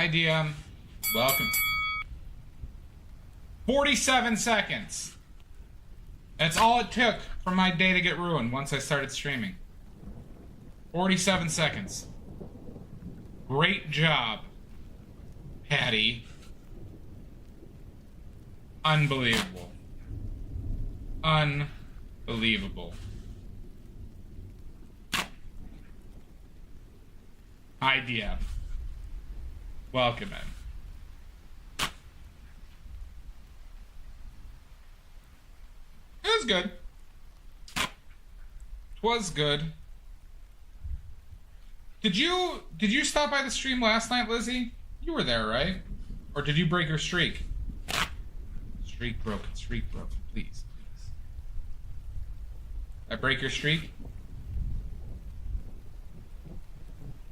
Hi, DM. Welcome. 47 seconds. That's all it took for my day to get ruined once I started streaming. 47 seconds. Great job, Patty. Unbelievable. Unbelievable. Hi, DM. Welcome in. It was good. It was good. Did you stop by the stream last night, Lizzie? You were there, right? Or did you break your streak? Streak broken, please. I break your streak?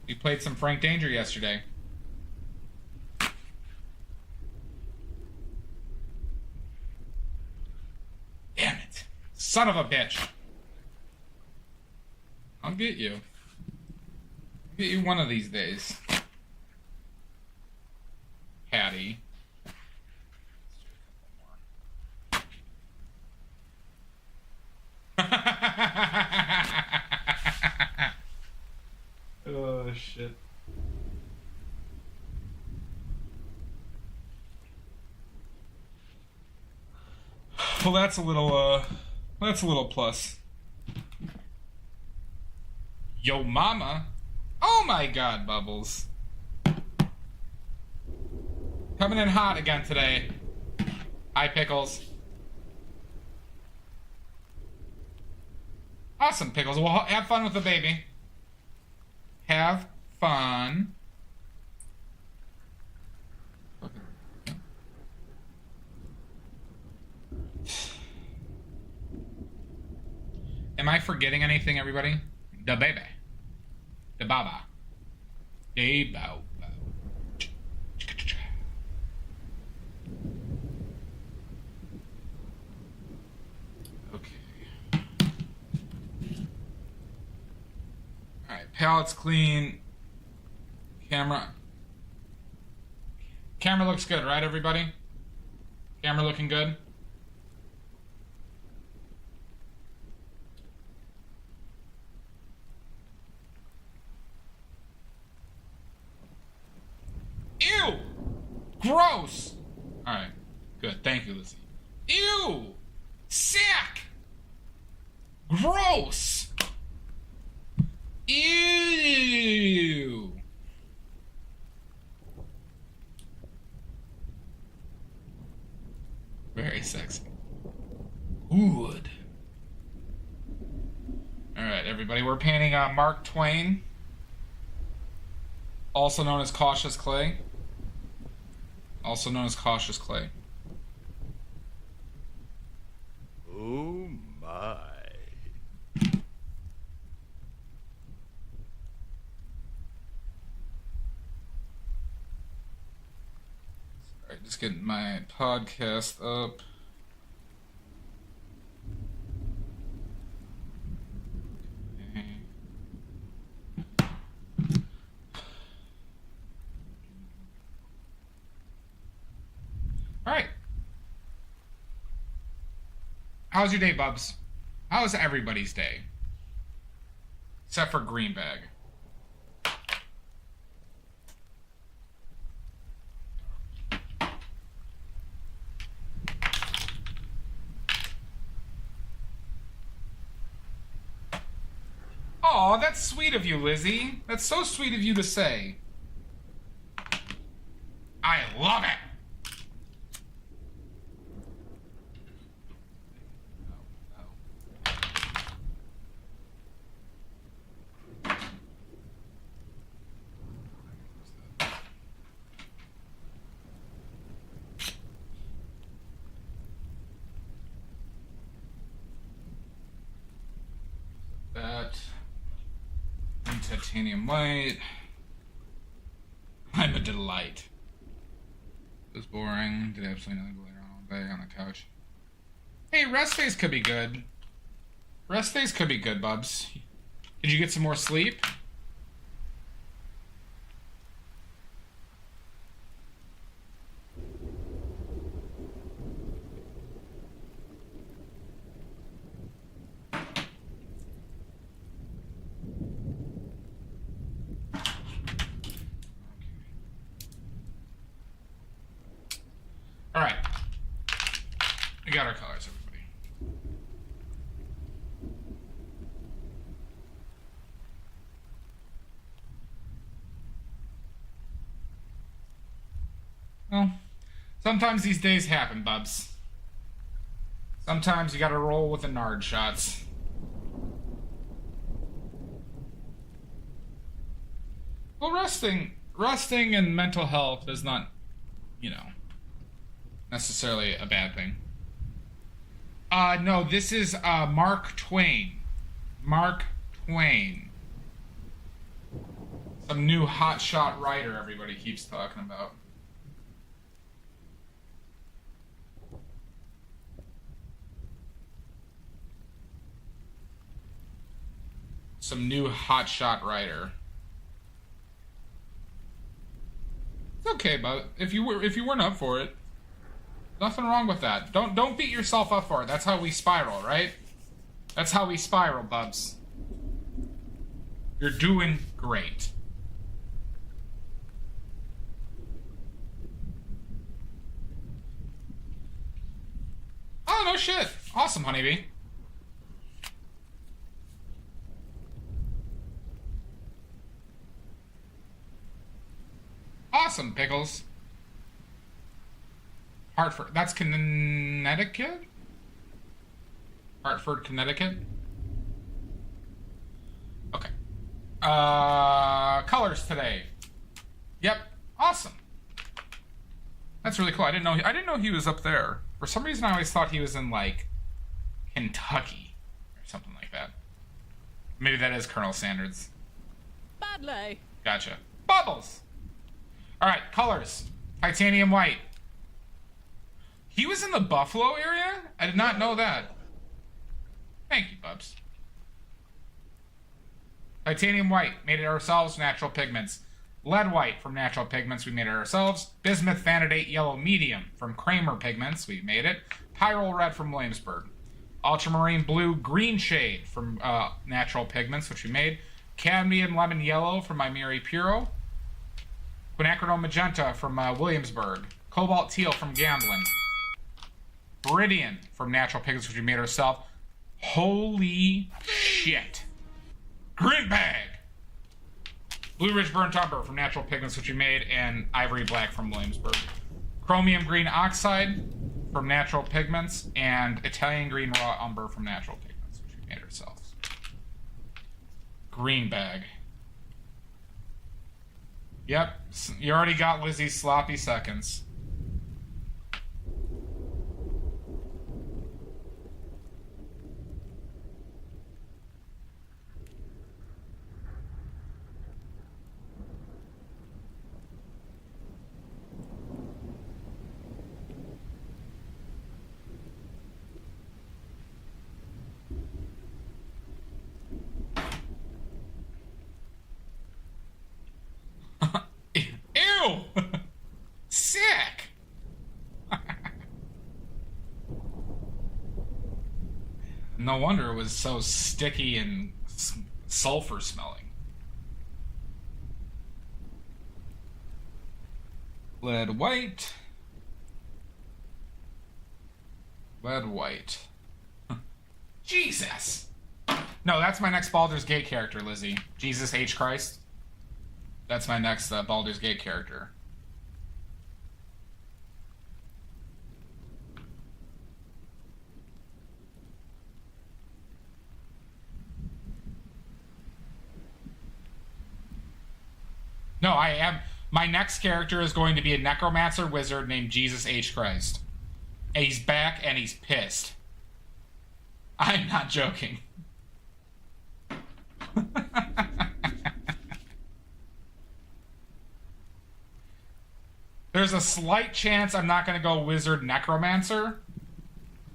You played some Frank Danger yesterday. Damn it. Son of a bitch. I'll get you. I'll get you one of these days. Patty. Oh, shit. Well, that's a little plus. Yo mama. Oh my god, Bubbles. Coming in hot again today. Hi, Pickles. Awesome, Pickles. Well, have fun with the baby. Have fun. Am I forgetting anything, everybody? The baby. The baba. The bow. Okay. Alright, palettes clean. Camera looks good, right, everybody? Camera looking good? Ew! Gross! Alright, good. Thank you, Lizzie. Ew! Sick! Gross! Ew! Very sexy. Good. Alright, everybody, we're painting Mark Twain, also known as Cautious Clay. Also known as Cautious Clay. Oh my. Alright, just getting my podcast up. Alright. How's your day, Bubs? How was everybody's day? Except for Greenbag. Aw, that's sweet of you, Lizzie. That's so sweet of you to say. I love it! That and titanium white. I'm a delight. It was boring. Did absolutely nothing later on all day on the couch. Hey, rest days could be good. Rest days could be good, Bubs. Did you get some more sleep? Alright. We got our colors, everybody. Well, sometimes these days happen, bubs. Sometimes you gotta roll with the Nard shots. Well, resting and mental health is not, you know, necessarily a bad thing. No, this is, Mark Twain. Mark Twain. Some new hotshot writer everybody keeps talking about. Some new hotshot writer. It's okay, but if you weren't up for it, nothing wrong with that. Don't beat yourself up for it. That's how we spiral, right? That's how we spiral, bubs. You're doing great. Oh, no shit. Awesome, honeybee. Awesome, Pickles. Hartford. That's Connecticut? Hartford, Connecticut? Okay. Colors today. Yep. Awesome. That's really cool. I didn't know he was up there. For some reason, I always thought he was in, like, Kentucky or something like that. Maybe that is Colonel Sanders. Badly. Gotcha. Bubbles! Alright, colors. Titanium white. He was in the Buffalo area? I did not know that. Thank you, Bubs. Titanium white. Made it ourselves. Natural pigments. Lead white from Natural Pigments. We made it ourselves. Bismuth vanadate yellow medium from Kramer Pigments. We made it. Pyrrole red from Williamsburg. Ultramarine blue green shade from Natural Pigments, which we made. Cadmium lemon yellow from Imeri Puro. Quinacridone magenta from Williamsburg. Cobalt teal from Gamblin. Viridian from Natural Pigments, which we made ourselves. Holy shit. Green bag. Blue Ridge burnt umber from Natural Pigments, which we made, and Ivory black from Williamsburg. Chromium green oxide from Natural Pigments, and Italian green raw umber from Natural Pigments, which we made ourselves. Green bag. Yep, you already got Lizzie's sloppy seconds. Ew! Sick! No wonder it was so sticky and sulfur smelling. Lead white. Lead white. Jesus! No, that's my next Baldur's Gate character, Lizzie. Jesus H. Christ. That's my next Baldur's Gate character. No, I am. My next character is going to be a necromancer wizard named Jesus H. Christ. And he's back and he's pissed. I'm not joking. There's a slight chance I'm not going to go wizard necromancer.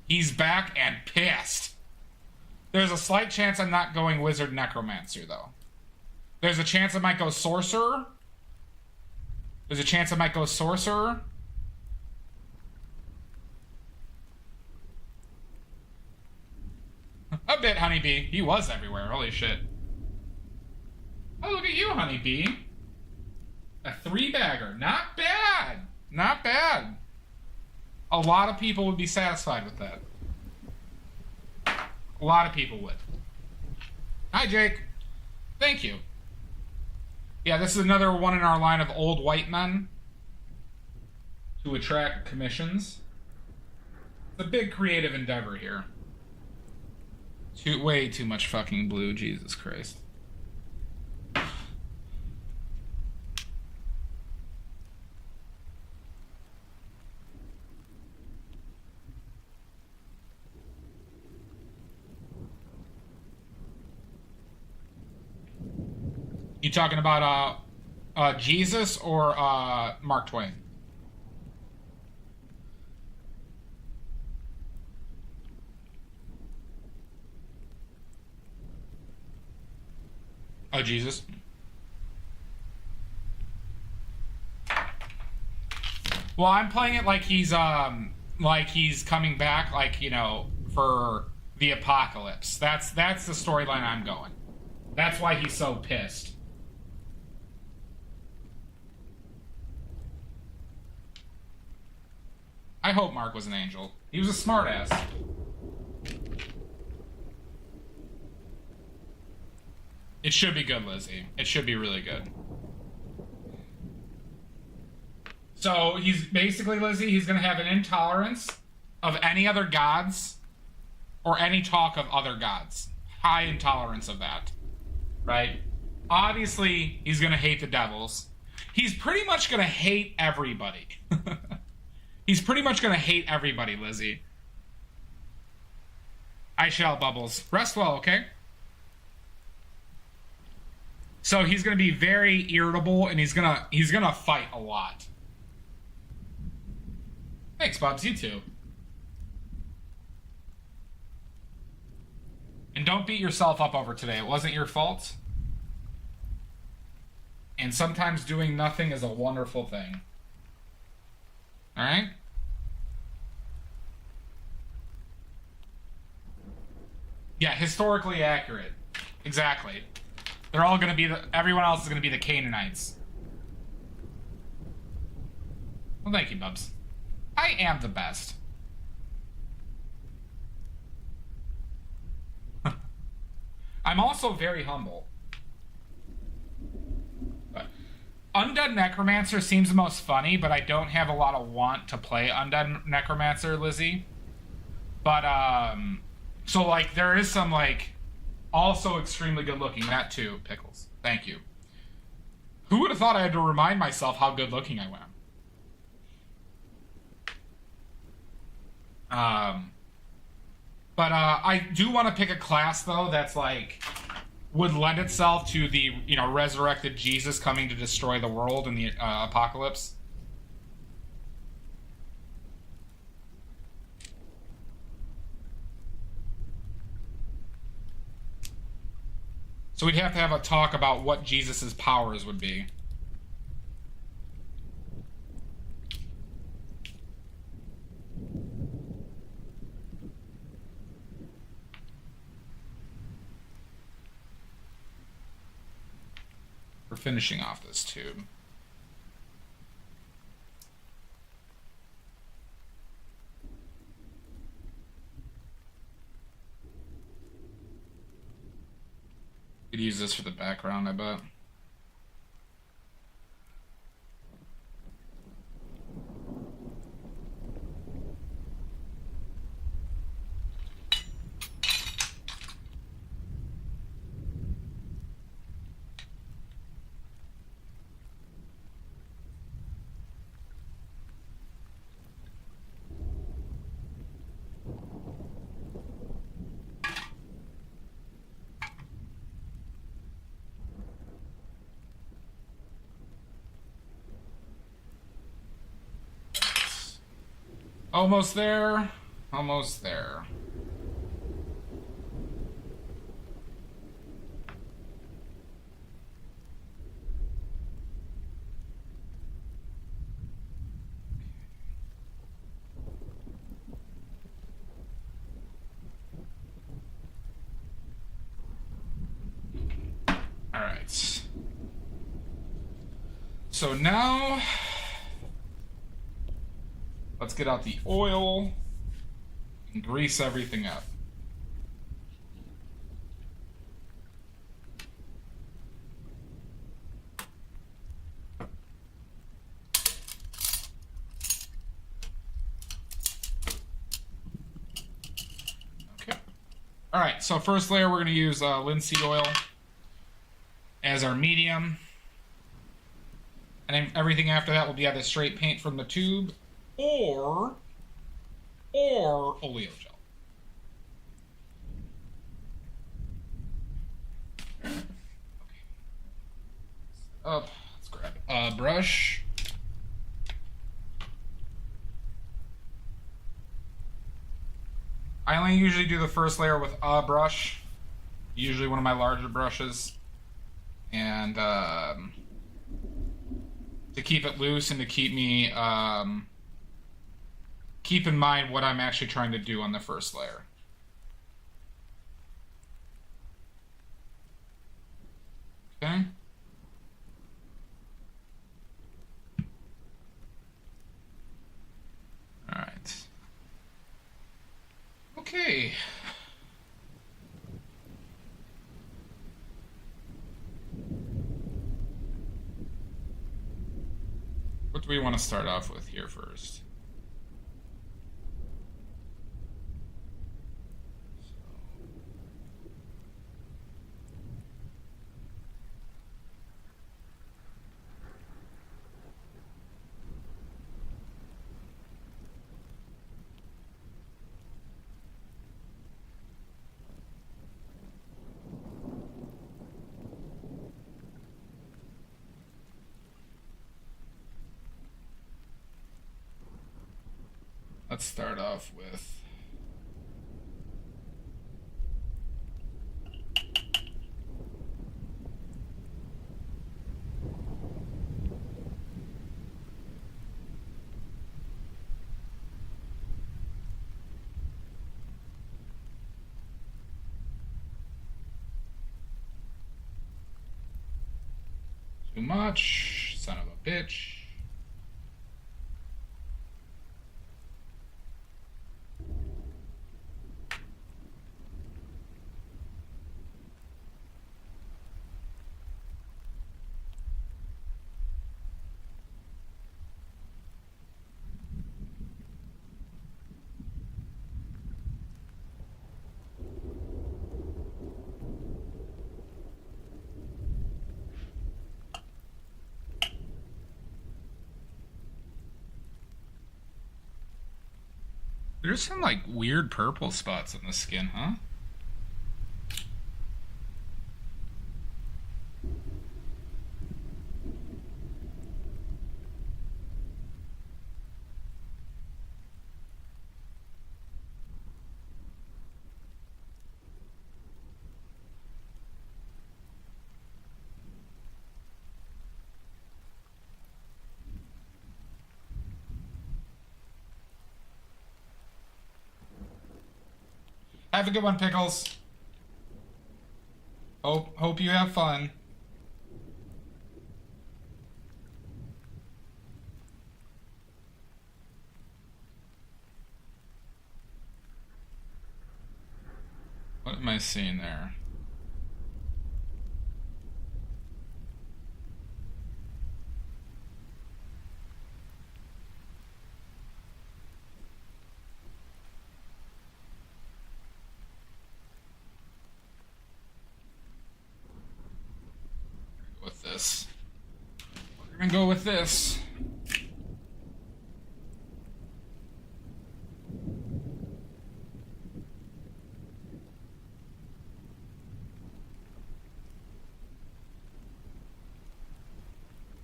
He's back and pissed. There's a slight chance I'm not going wizard necromancer, though. There's a chance I might go sorcerer. There's a chance I might go sorcerer. A bit, honeybee. He was everywhere. Holy shit. Oh, look at you, honeybee. A 3-bagger. Not bad. Not bad. A lot of people would be satisfied with that. A lot of people would. Hi, Jake. Thank you. Yeah, this is another one in our line of old white men to attract commissions. It's a big creative endeavor here. Way too much fucking blue, Jesus Christ. You talking about Jesus or Mark Twain? Oh, Jesus. Well, I'm playing it like he's coming back, like, you know, for the apocalypse. That's the storyline I'm going. That's why he's so pissed. I hope Mark was an angel. He was a smartass. It should be good, Lizzie. It should be really good. So he's basically, Lizzie, he's going to have an intolerance of any other gods or any talk of other gods. High intolerance of that. Right? Obviously, he's going to hate the devils. He's pretty much going to hate everybody. He's pretty much going to hate everybody, Lizzie. I shall, Bubbles. Rest well, okay? So he's going to be very irritable, and he's gonna fight a lot. Thanks, Bubs. You too. And don't beat yourself up over today. It wasn't your fault. And sometimes doing nothing is a wonderful thing. All right? Yeah, historically accurate. Exactly. They're all going to be everyone else is going to be the Canaanites. Well, thank you, Bubs. I am the best. I'm also very humble. But Undead Necromancer seems the most funny, but I don't have a lot of want to play Undead Necromancer, Lizzie. But, so, like, there is some, like, also extremely good looking. That too, Pickles. Thank you. Who would have thought I had to remind myself how good looking I am? But I do want to pick a class, though, that's, like, would lend itself to the, you know, resurrected Jesus coming to destroy the world in the apocalypse. So we'd have to have a talk about what Jesus's powers would be. We're finishing off this tube. Could use this for the background, I bet. Almost there. Almost there. All right. So now Let's get out the oil and grease everything up. Okay. All right, so first layer we're going to use linseed oil as our medium. And then everything after that will be either straight paint from the tube or oleo gel. Okay. Up. Let's grab a brush. I only usually do the first layer with a brush, usually one of my larger brushes, and to keep it loose and to keep me keep in mind what I'm actually trying to do on the first layer. Okay. All right. Okay. What do we want to start off with here first? Let's start off with too much, son of a bitch. There's some like weird purple spots on the skin, huh? Have a good one, Pickles. Hope you have fun. What am I seeing there? With this. We're gonna go with this.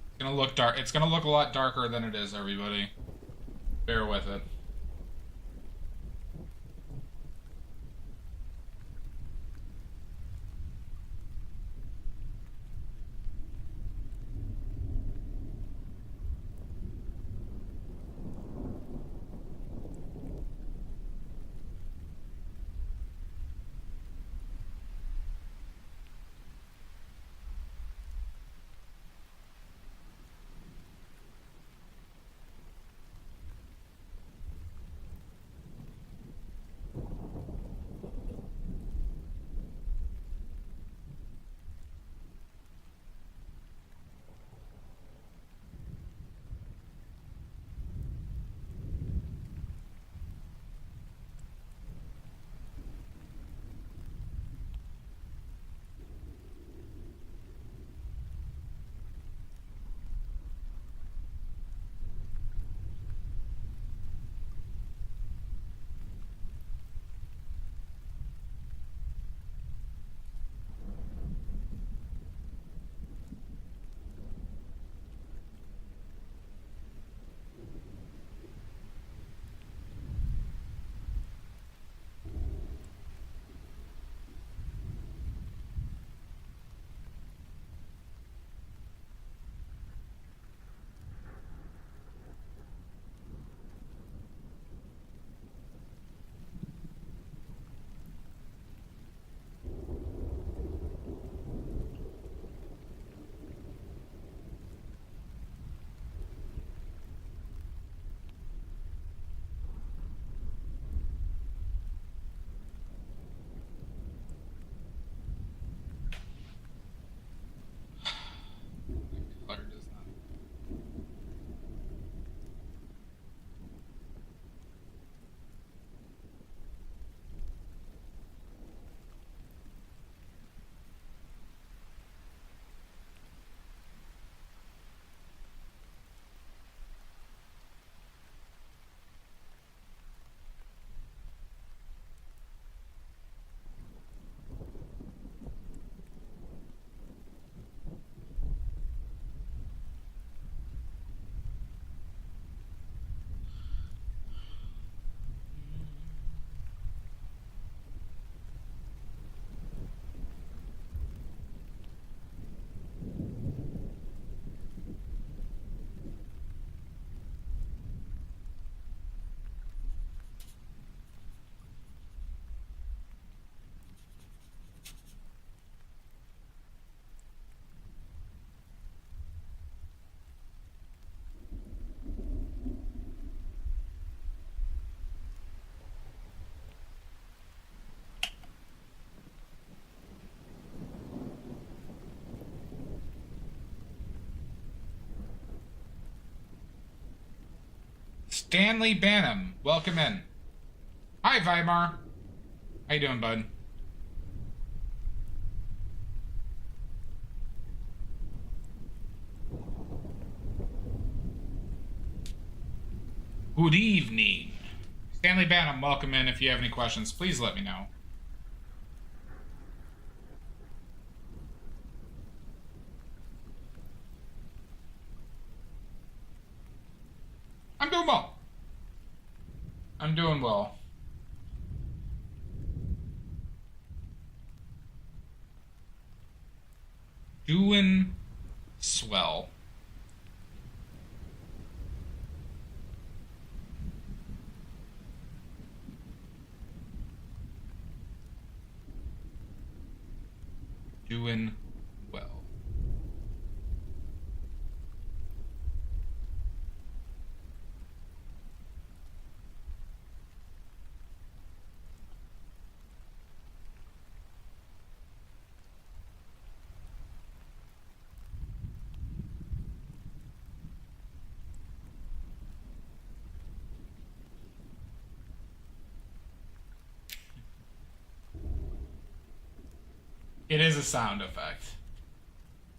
It's gonna look dark. It's gonna look a lot darker than it is, everybody. Bear with it. Stanley Banham, welcome in. Hi, Weimar. How you doing, bud? Good evening. Stanley Banham, welcome in. If you have any questions, please let me know. I'm doing well. I'm doing well. Doing swell. Doing well. It is a sound effect.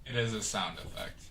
It is a sound effect.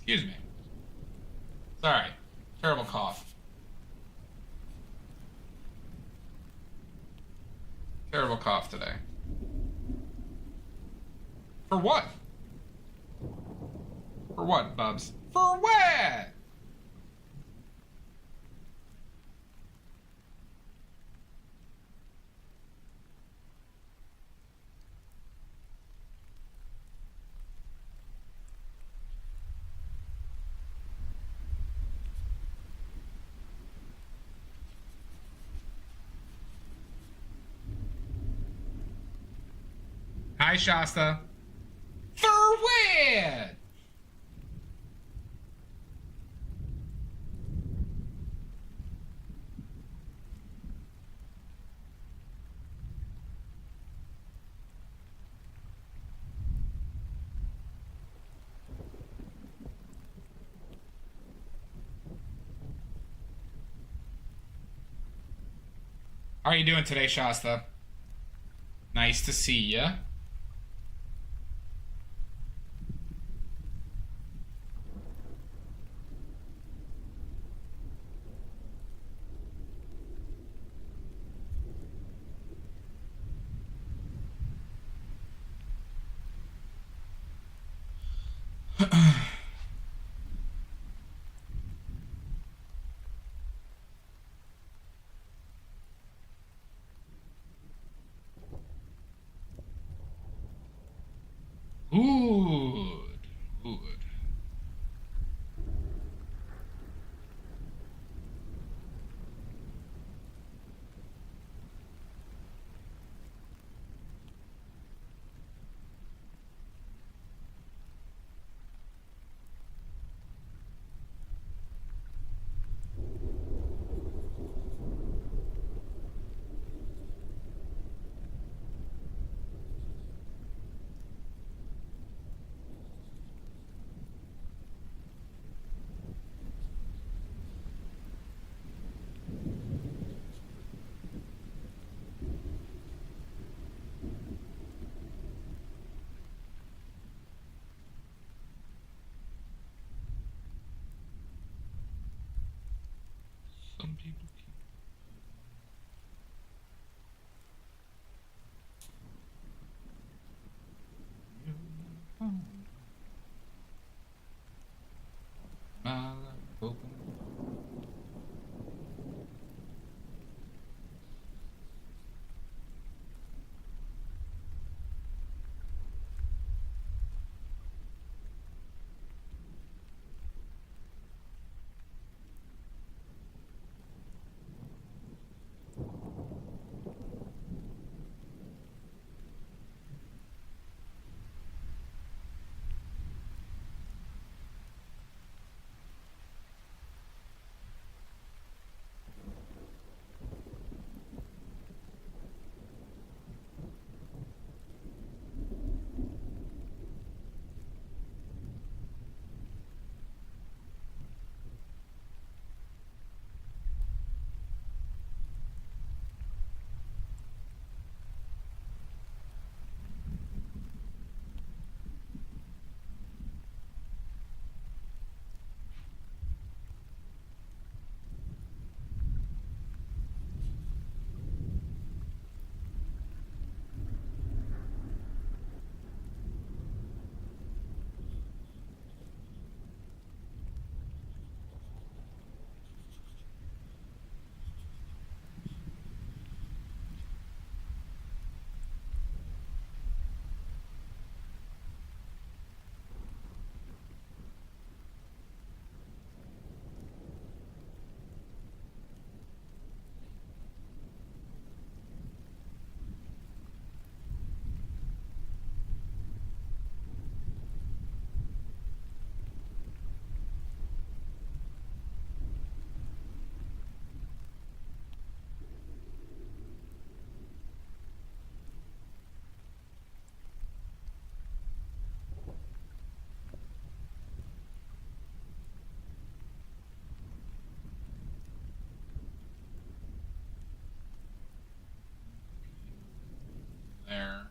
Excuse me. Sorry. Terrible cough. Terrible cough today. For what? For what, Bubs? For what? Hi, Shasta. For what? How are you doing today, Shasta? Nice to see ya. Some people keep. My life open. There.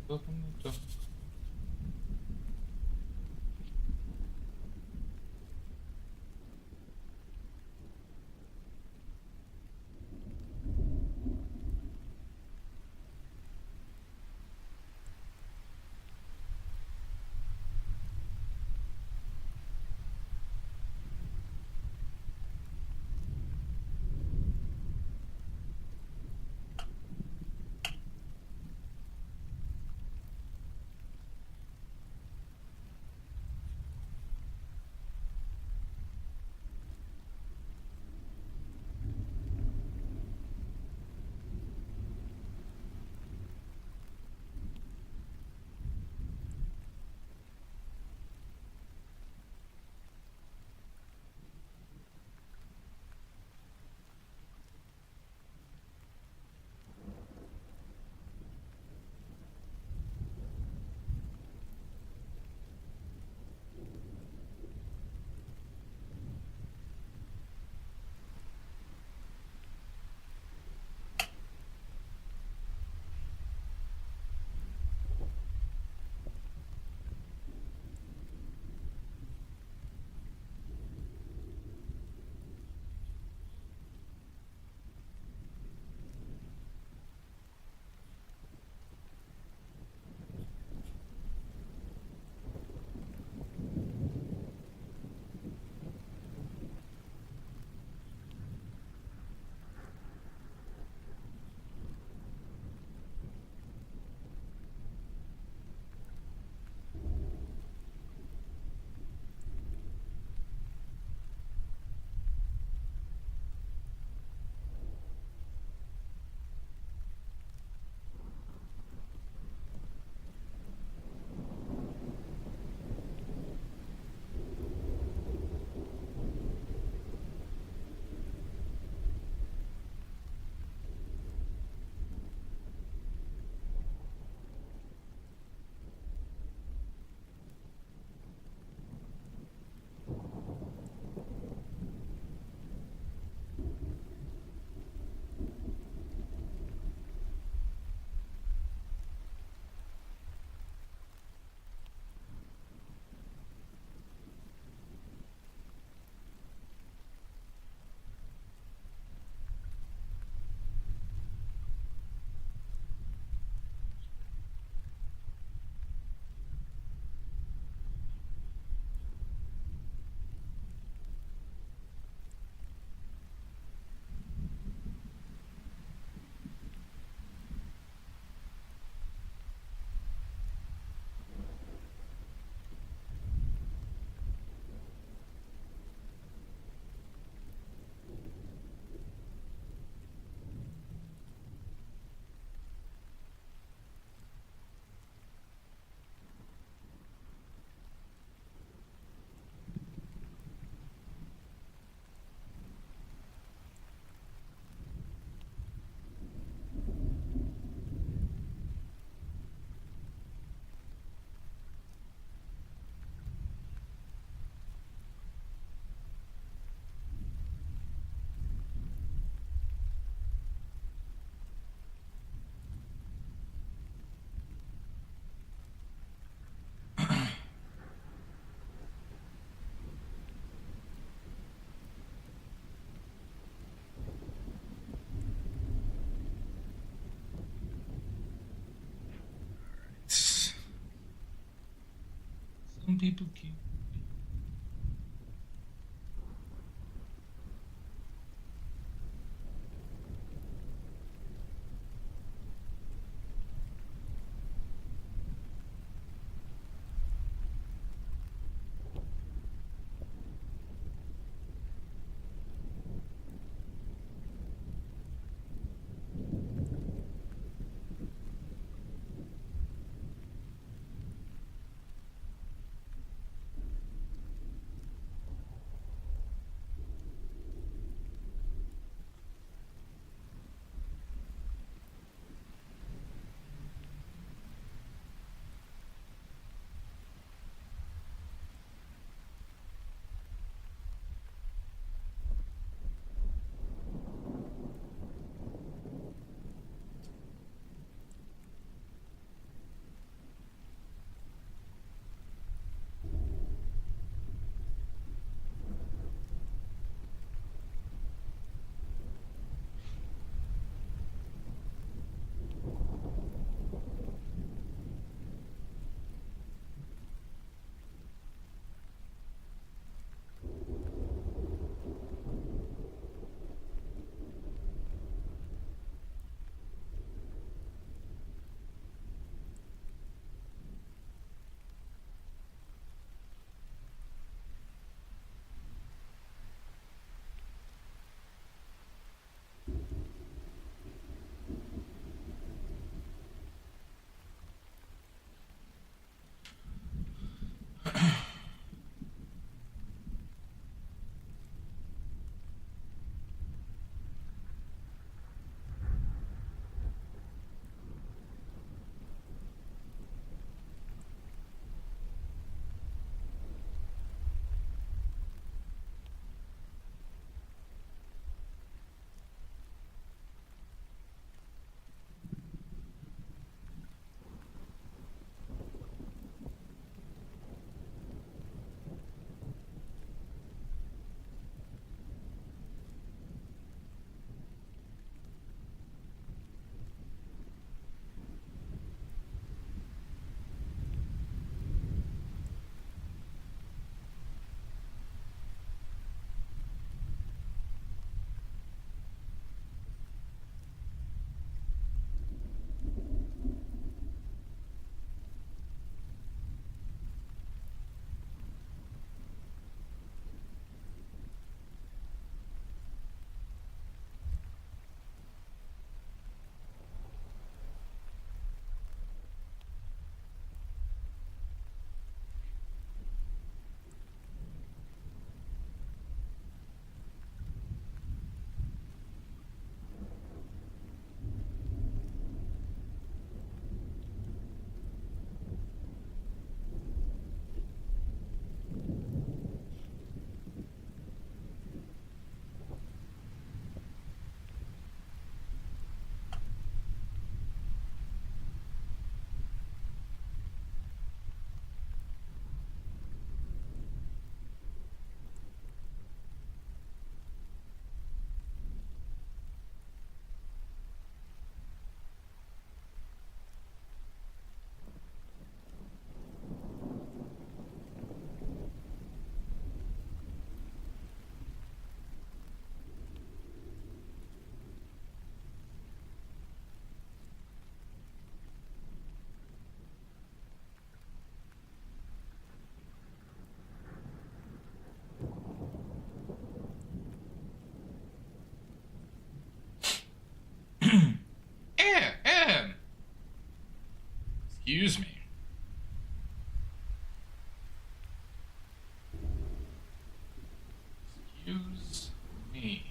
Open the door. Some people cute. Excuse me. Excuse me.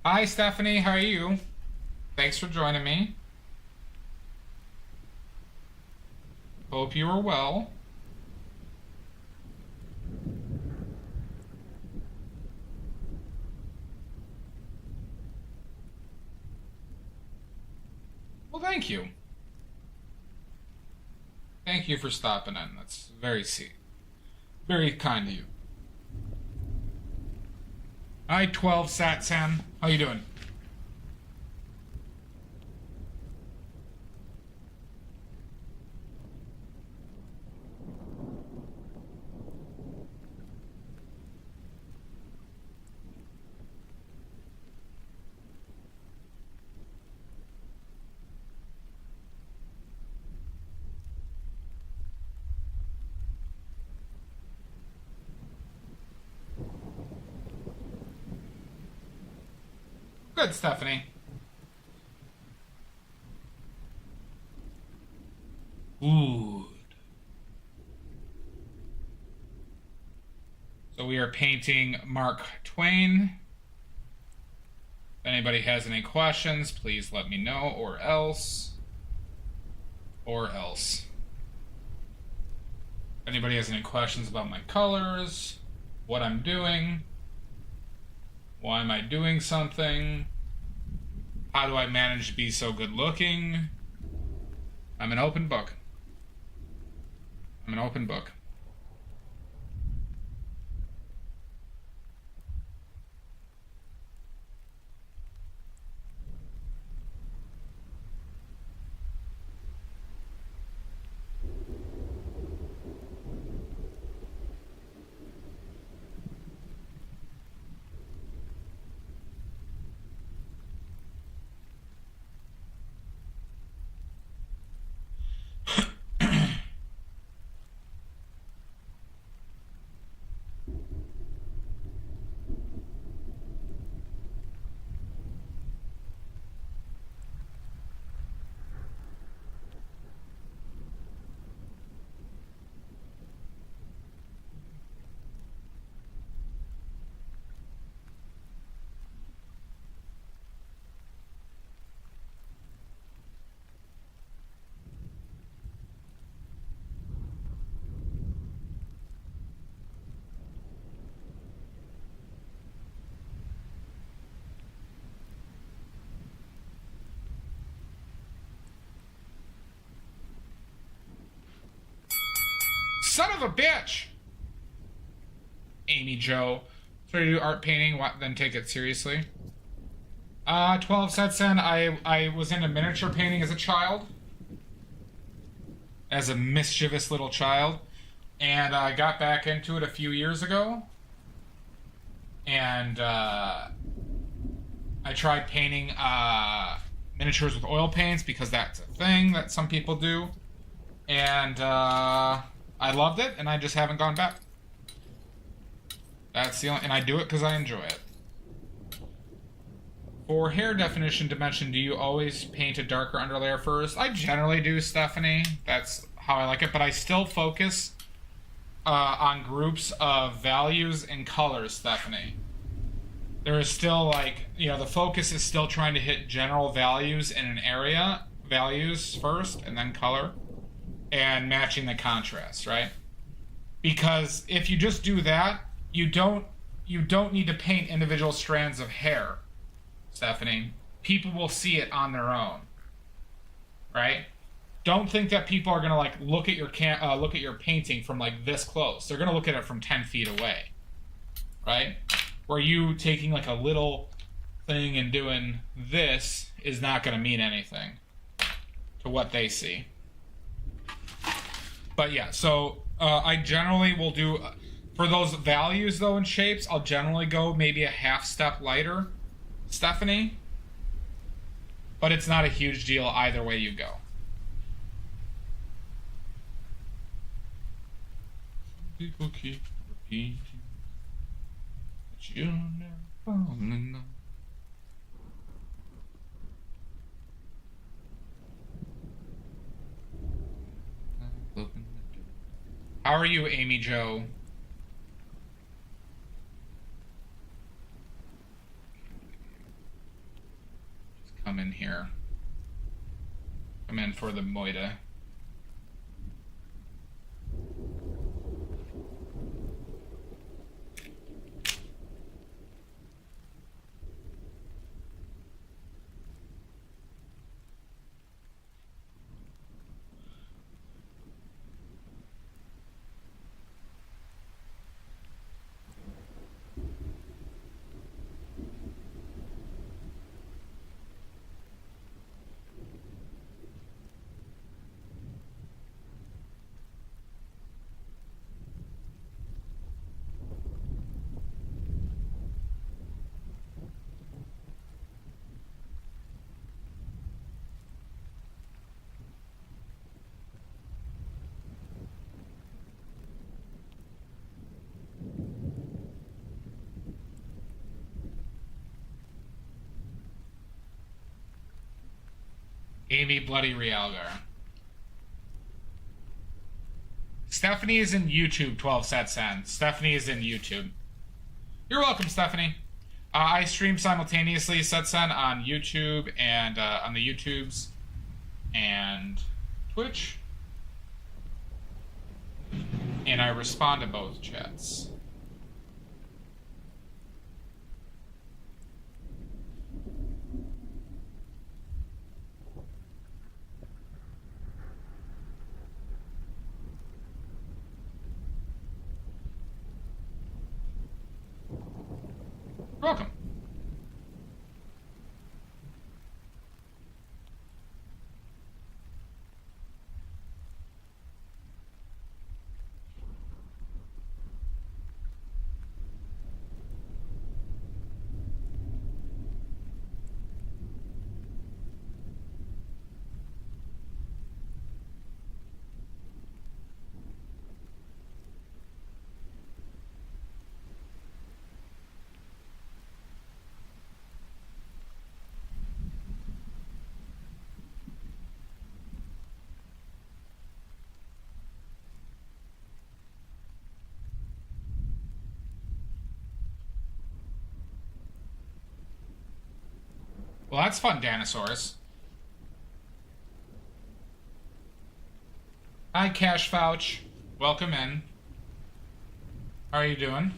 Hi, Stephanie. How are you? Thanks for joining me. Hope you are well. Well, thank you. Thank you for stopping in. That's very kind of you. Hi, 12 Satsan. How you doing? Good, Stephanie. Good. So we are painting Mark Twain. If anybody has any questions, please let me know, or else. If anybody has any questions about my colors, what I'm doing, why am I doing something, how do I manage to be so good looking, I'm an open book. I'm an open book. Son of a bitch! Amy Joe. Try to do art painting, then take it seriously. 12 sets in. I was into miniature painting as a child. As a mischievous little child. And I got back into it a few years ago. And I tried painting miniatures with oil paints because that's a thing that some people do. And I loved it, and I just haven't gone back. That's the only, and I do it because I enjoy it. For hair definition dimension, do you always paint a darker underlayer first? I generally do, Stephanie. That's how I like it, but I still focus on groups of values and colors, Stephanie. There is still, like, the focus is still trying to hit general values in an area, values first, and then color. And matching the contrast, right? Because if you just do that, you don't need to paint individual strands of hair, Stephanie. People will see it on their own, right? Don't think that people are gonna look at your painting from this close. They're gonna look at it from 10 feet away, right? Where you taking a little thing and doing this is not gonna mean anything to what they see. But yeah, so I generally will do, for those values though and shapes, I'll generally go maybe a half step lighter, Stephanie. But it's not a huge deal either way you go. People keep repeating that you'll never fall in love. How are you, Amy Joe? come in here. Come in for the Moida. Amy Bloody Realgar. Stephanie is in YouTube, 12 sets in. Stephanie is in YouTube. You're welcome, Stephanie. I stream simultaneously, Setsen, on YouTube and on the YouTubes and Twitch. And I respond to both chats. Welcome. Well, that's fun, Dinosaurs. Hi, Cash Fouch. Welcome in. How are you doing?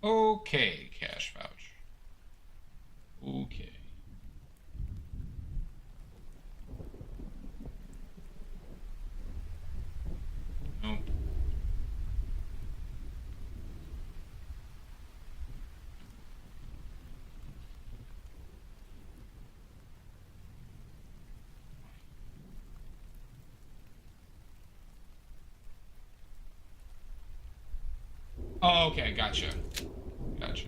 Okay, Cash Fouch. Okay. Nope. Oh, okay, gotcha. Gotcha.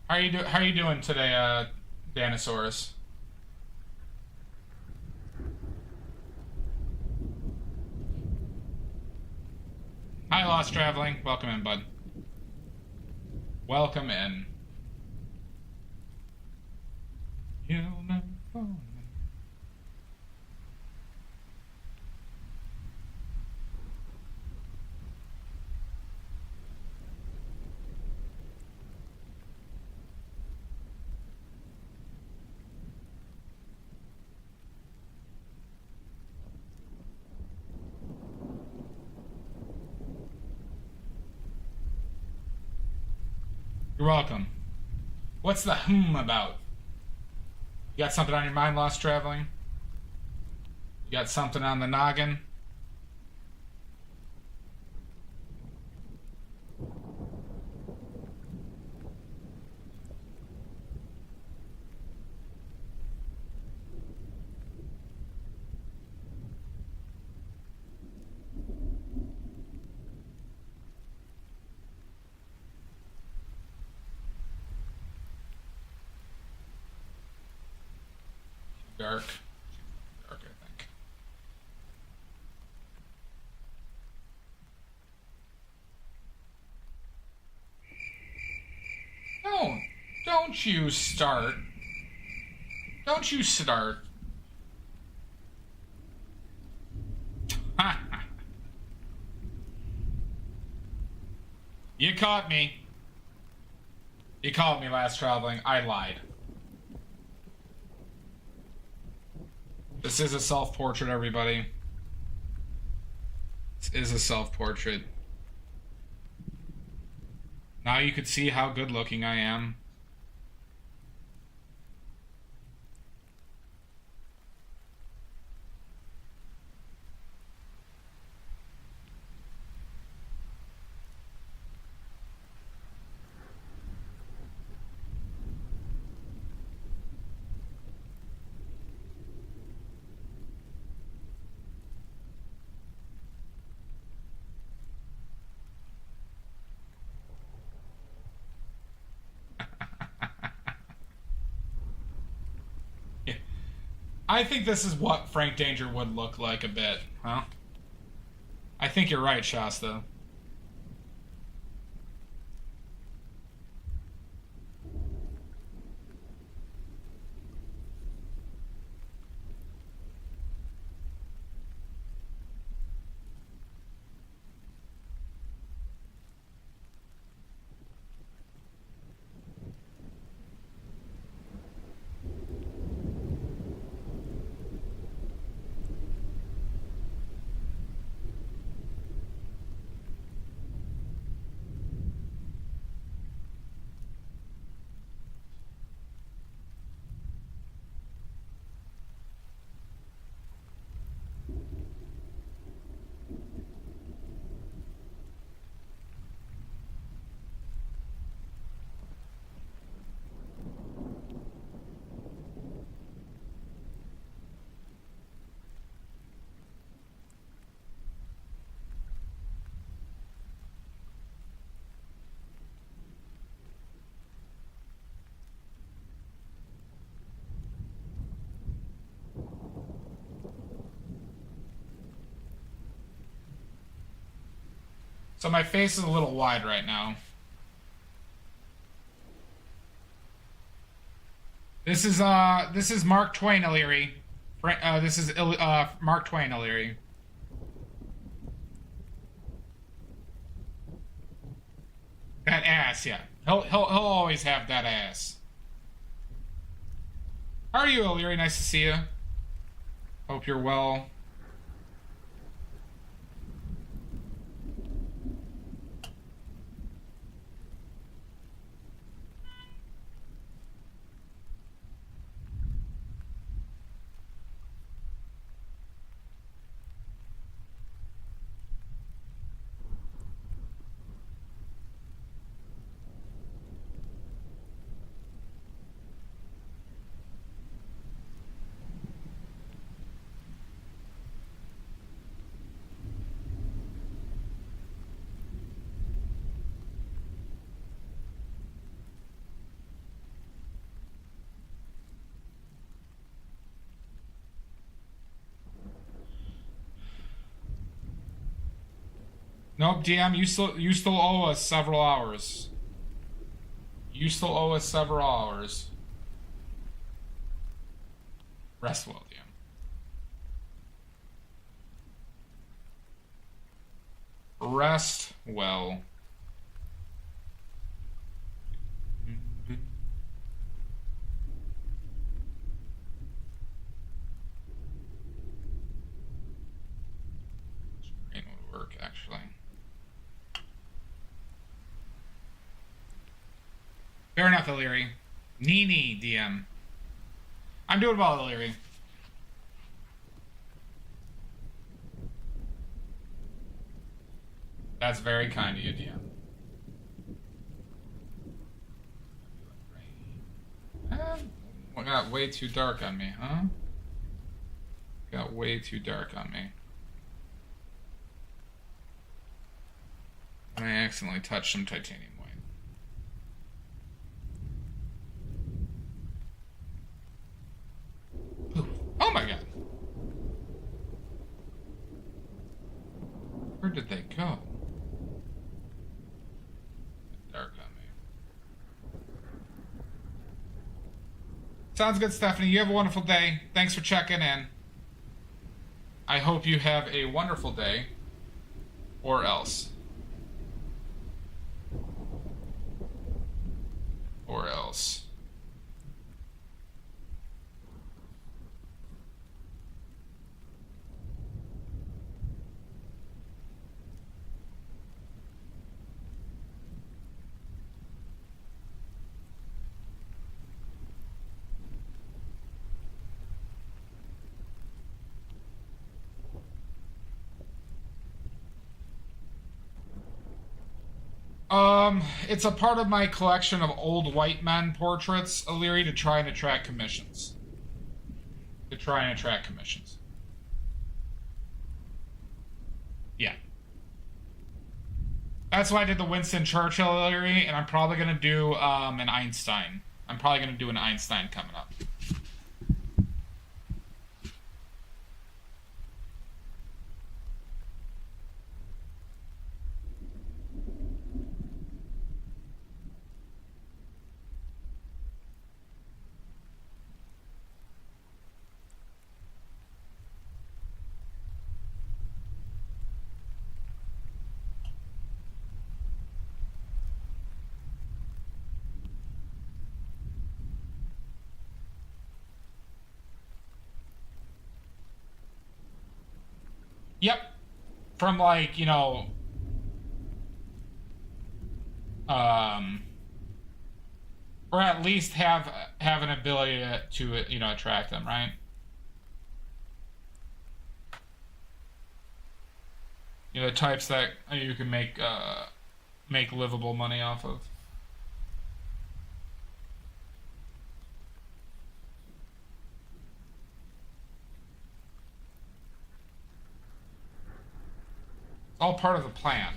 How are you doing today, Dinosaurs? Hi, Lost Traveling. Welcome in, bud. Welcome in. You'll never find me. You're welcome. What's the about? You got something on your mind, Lost Traveling? You got something on the noggin? Dark. Dark, I think. Don't you start. Don't you start. You caught me. You caught me last traveling. I lied. This is a self-portrait, everybody. This is a self-portrait. Now you could see how good looking I am. I think this is what Frank Danger would look like a bit, huh? I think you're right, Shasta. So my face is a little wide right now. This is Mark Twain O'Leary. This is Mark Twain O'Leary. That ass, yeah. He'll always have that ass. How are you, O'Leary? Nice to see you. Hope you're well. Nope, DM, you still owe us several hours. You still owe us several hours. Rest well, DM. Rest well. Screen would work, actually. Fair enough, O'Leary. Nini, DM. I'm doing well, O'Leary. That's very kind of you, DM. It got way too dark on me, huh? Got way too dark on me. And I accidentally touched some titanium white. Oh my god. Where did they go? Dark on me. Sounds good, Stephanie. You have a wonderful day. Thanks for checking in. I hope you have a wonderful day. Or else. Or else. It's a part of my collection of old white men portraits, O'Leary, to try and attract commissions. Yeah. That's why I did the Winston Churchill, O'Leary, and I'm probably going to do an Einstein. I'm probably going to do an Einstein coming up. Yep. From like, you know, or at least have an ability to you know, attract them, right? You know, the types that you can make livable money off of. It's all part of the plan.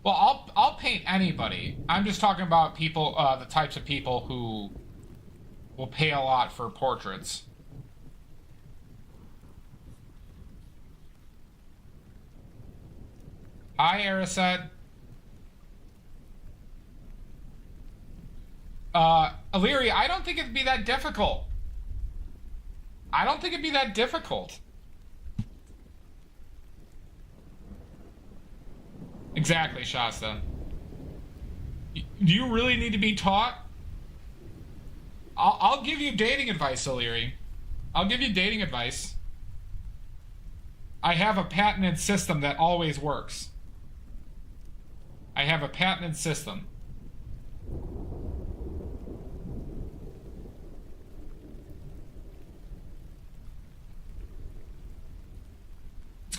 Well, I'll paint anybody. I'm just talking about people, the types of people who will pay a lot for portraits. Hi, Ariset. O'Leary, I don't think it'd be that difficult. Exactly, Shasta. Do you really need to be taught? I'll give you dating advice, O'Leary. I'll give you dating advice. I have a patented system that always works. I have a patented system.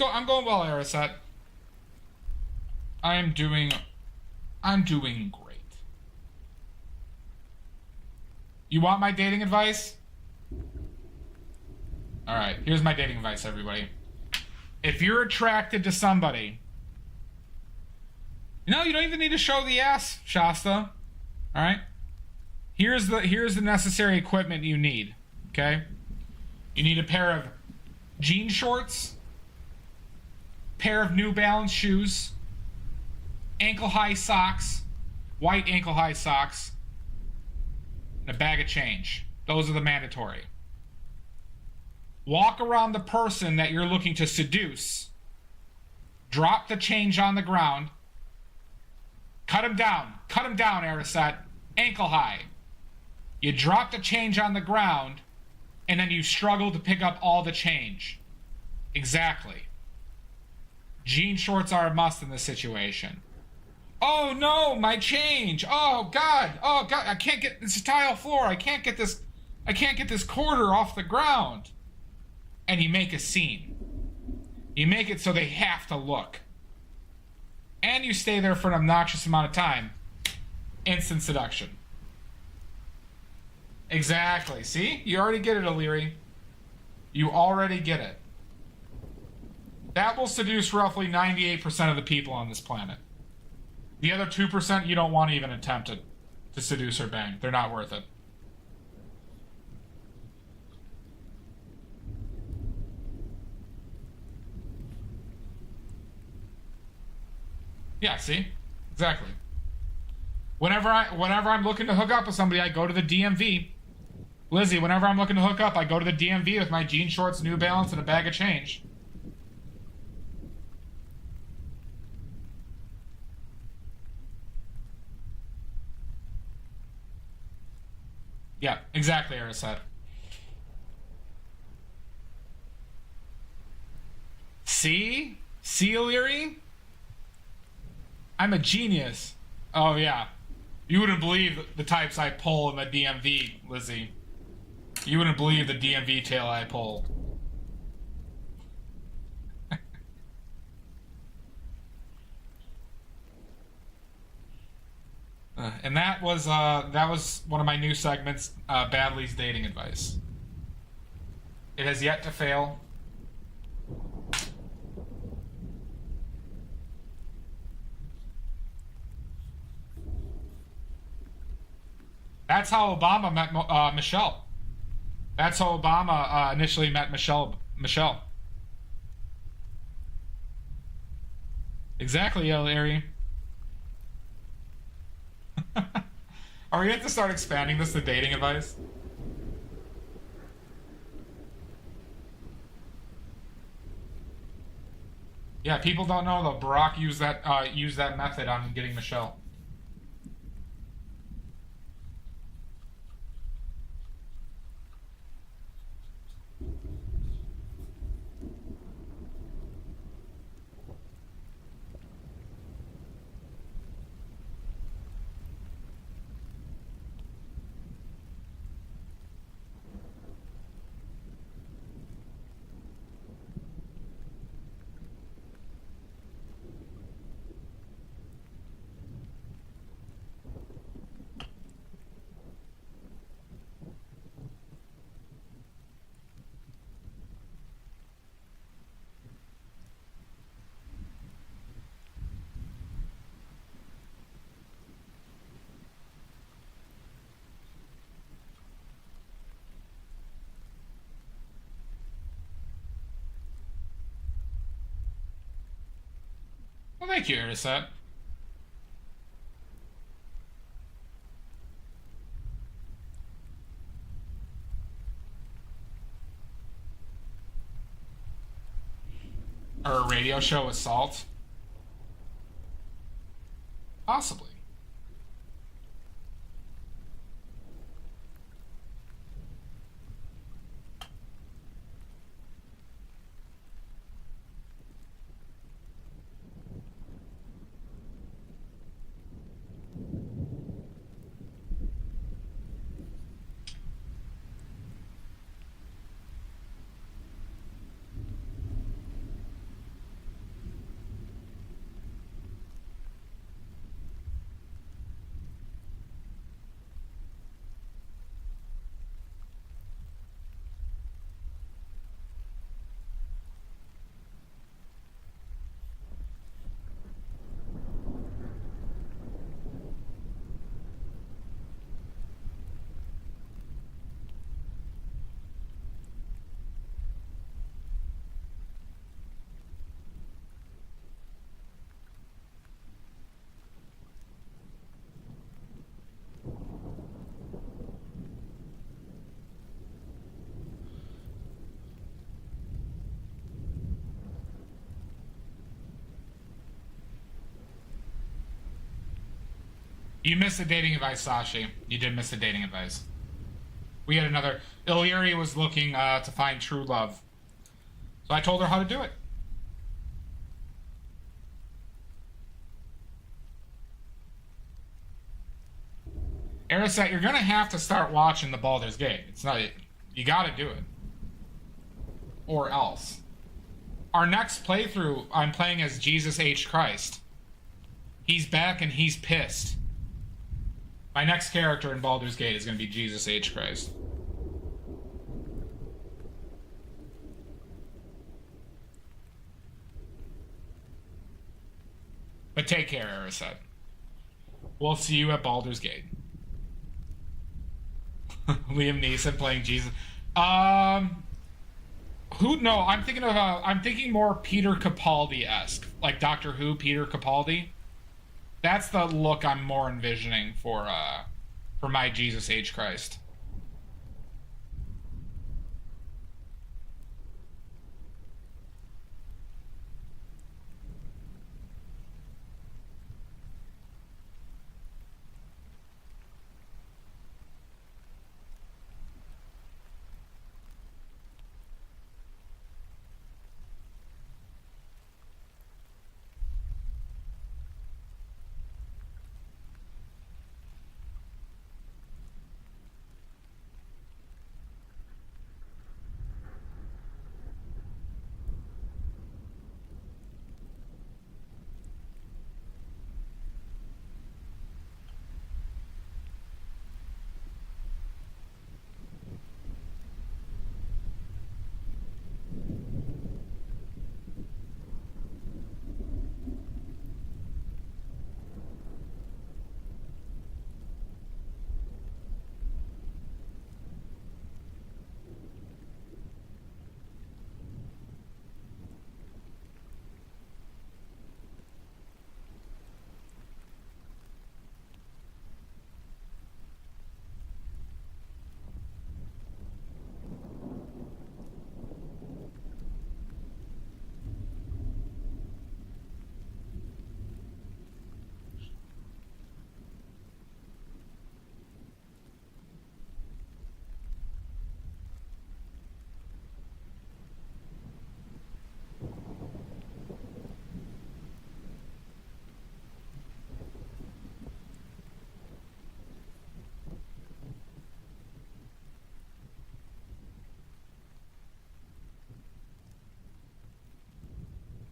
I'm going well, Ariset. I'm doing great. You want my dating advice? All right, here's my dating advice, everybody. If you're attracted to somebody, you don't even need to show the ass, Shasta. All right? Here's the necessary equipment you need, okay? You need a pair of jean shorts, pair of New Balance shoes, ankle-high socks, white ankle-high socks, and a bag of change. Those are the mandatory. Walk around the person that you're looking to seduce, drop the change on the ground, cut him down, Ariset, ankle-high. You drop the change on the ground, and then you struggle to pick up all the change. Exactly. Jean shorts are a must in this situation. Oh no, my change. Oh God, I can't get this tile floor. I can't get this quarter off the ground. And you make a scene. You make it so they have to look. And you stay there for an obnoxious amount of time. Instant seduction. Exactly. See? You already get it, O'Leary. You already get it. That will seduce roughly 98% of the people on this planet. The other 2%, you don't want to even attempt it to seduce or bang. They're not worth it. Yeah, see? Exactly. Whenever I'm looking to hook up with somebody, I go to the DMV. Lizzie, whenever I'm looking to hook up, I go to the DMV with my jean shorts, New Balance, and a bag of change. Yeah, exactly, Arisa. See? See, O'Leary? I'm a genius. Oh, yeah. You wouldn't believe the types I pull in the DMV, Lizzie. You wouldn't believe the DMV tail I pull. And that was one of my new segments, Badley's dating advice. It has yet to fail. That's how Obama met Michelle. That's how Obama initially met Michelle. Exactly, Larry. Are we going to have to start expanding this to dating advice? Yeah, people don't know though. Barack used that method on getting Michelle. Well, thank you, Arisa. Or a radio show with Salt? Possibly. You missed the dating advice, Sashi. You did miss the dating advice. We had another. Illyria was looking to find true love. So I told her how to do it. Aerosat, you're going to have to start watching the Baldur's Gate. It's not... You got to do it. Or else. Our next playthrough, I'm playing as Jesus H. Christ. He's back and he's pissed. My next character in Baldur's Gate is going to be Jesus H. Christ. But take care, Arisa. We'll see you at Baldur's Gate. Liam Neeson playing Jesus. Who? No, I'm thinking more Peter Capaldi-esque, like Doctor Who, Peter Capaldi. That's the look I'm more envisioning for my Jesus H. Christ.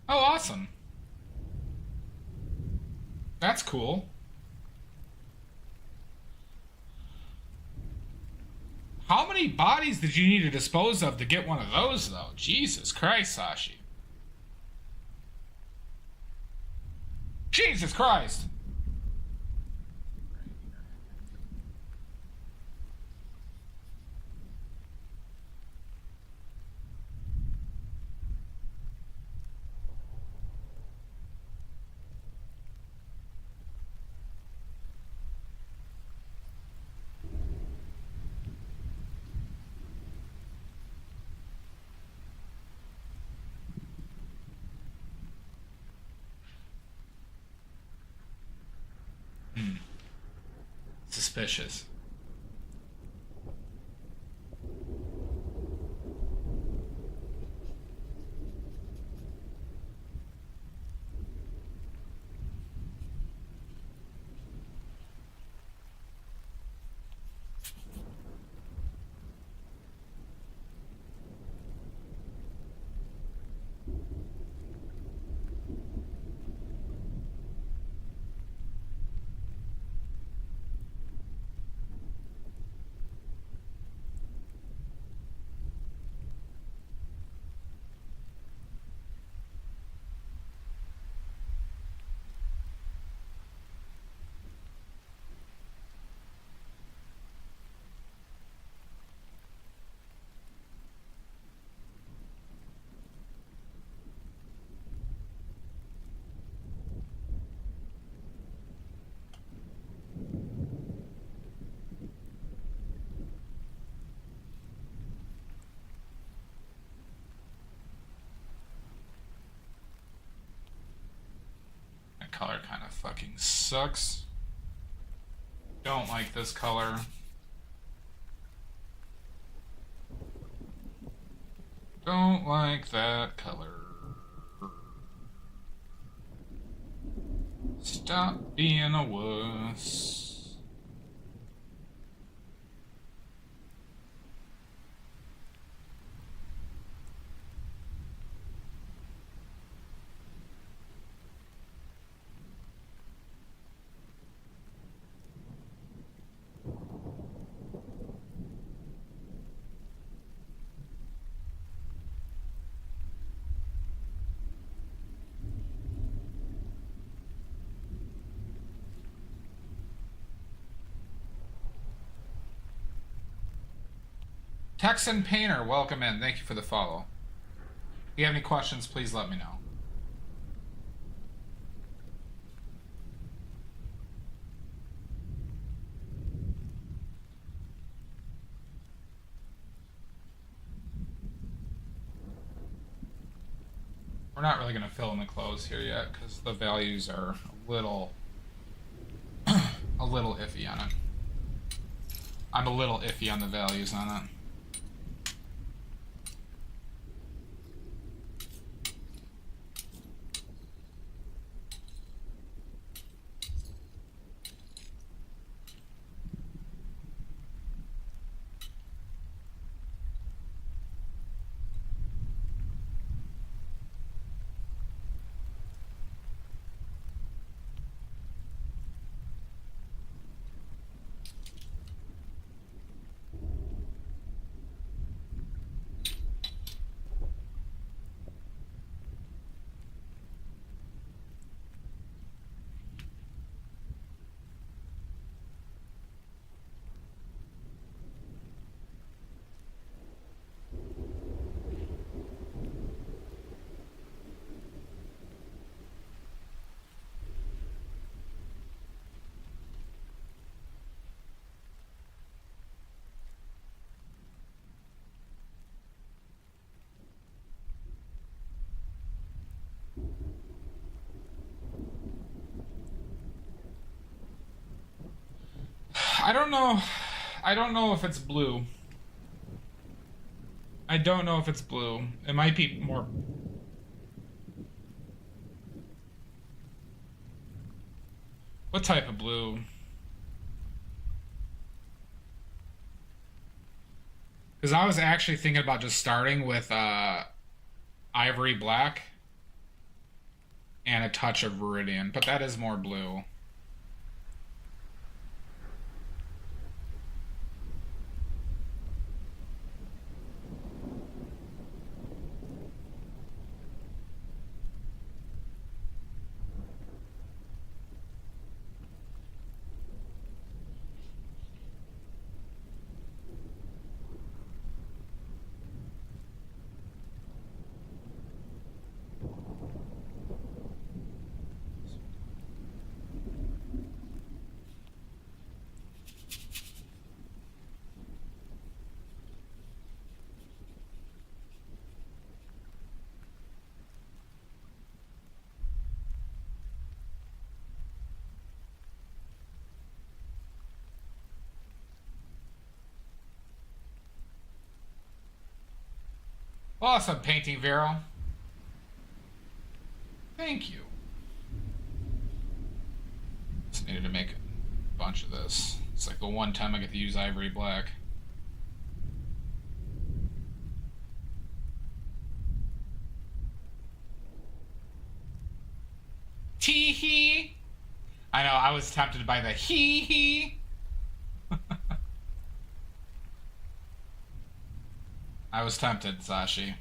Oh, awesome. That's cool. How many bodies did you need to dispose of to get one of those, though? Jesus Christ, Sashi. Jesus Christ. Suspicious. That color kind of fucking sucks. Don't like this color. Don't like that color. Stop being a wuss. Texan Painter, welcome in. Thank you for the follow. If you have any questions, please let me know. We're not really going to fill in the close here yet because the values are a little iffy on it. I'm a little iffy on the values on it. I don't know. I don't know if it's blue. I don't know if it's blue. It might be more. What type of blue? Because I was actually thinking about just starting with ivory black and a touch of Viridian, but that is more blue. Awesome painting, Vero. Thank you. Just needed to make a bunch of this. It's like the one time I get to use ivory black. Tee hee. I know, I was tempted by the hee hee. I was tempted, Sashi.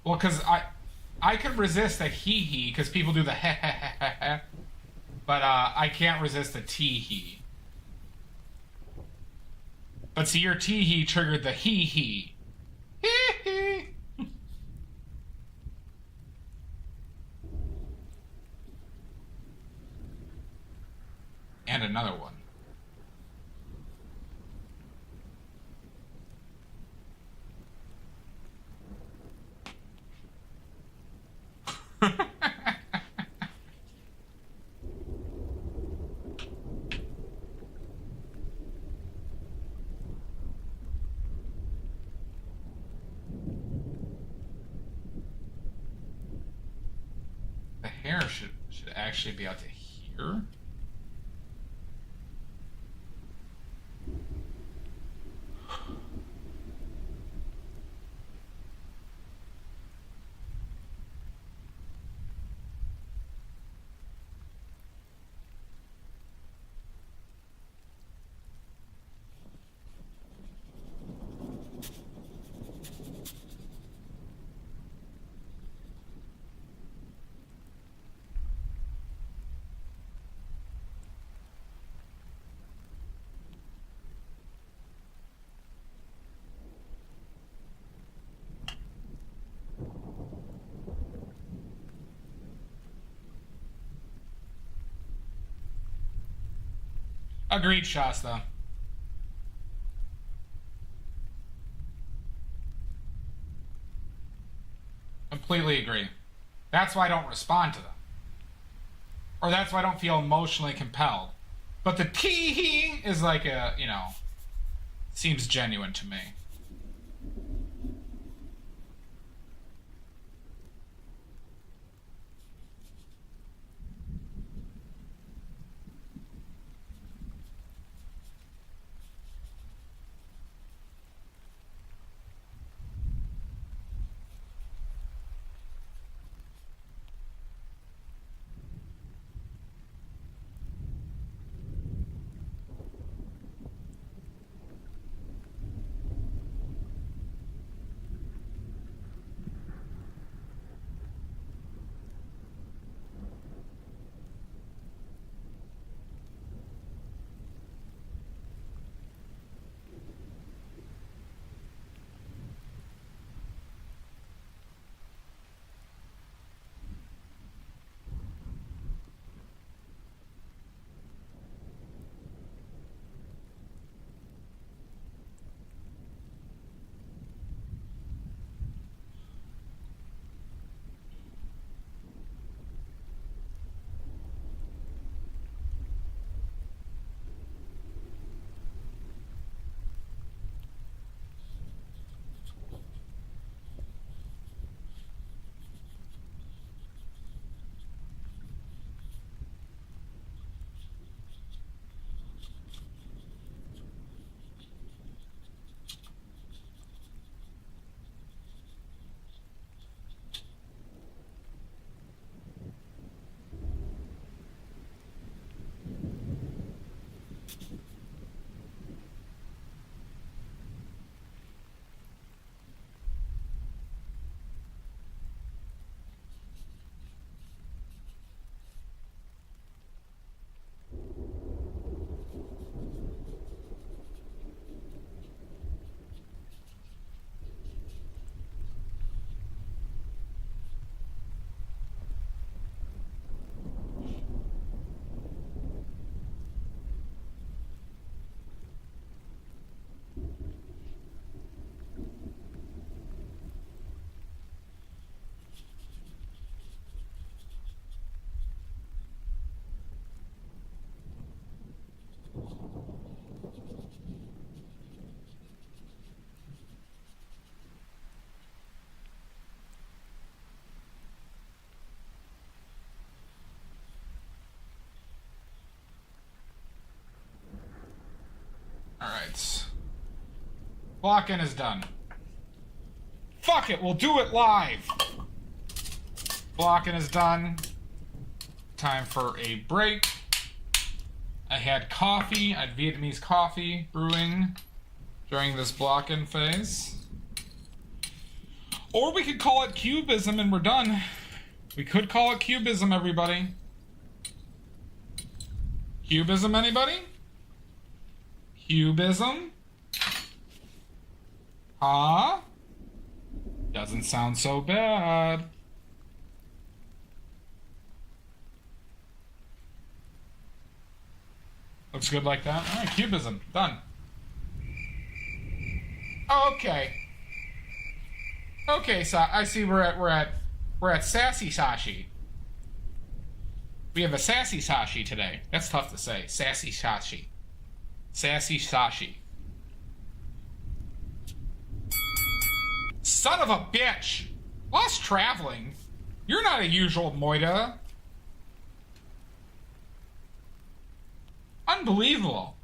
Well, because I could resist a hee hee because people do the heh heh heh heh, but I can't resist a tee hee. But see, your tee hee triggered the hee hee. Hee hee. And another one. The hair should actually be out to here. Agreed, Shasta. Completely agree. That's why I don't respond to them. Or that's why I don't feel emotionally compelled. But the tee-hee is like a, seems genuine to me. Alright. Lock-in is done. Fuck it, we'll do it live! Lock-in is done. Time for a break. I had coffee. I had Vietnamese coffee brewing during this block-in phase. Or we could call it cubism and we're done. We could call it cubism, everybody. Cubism, anybody? Cubism? Huh? Doesn't sound so bad. Looks good like that. All right, cubism done. Okay. Okay, so I see we're at Sassy Sashi. We have a Sassy Sashi today. That's tough to say. Sassy Sashi. Sassy Sashi. Son of a bitch! Lost traveling. You're not a usual Moida. Unbelievable.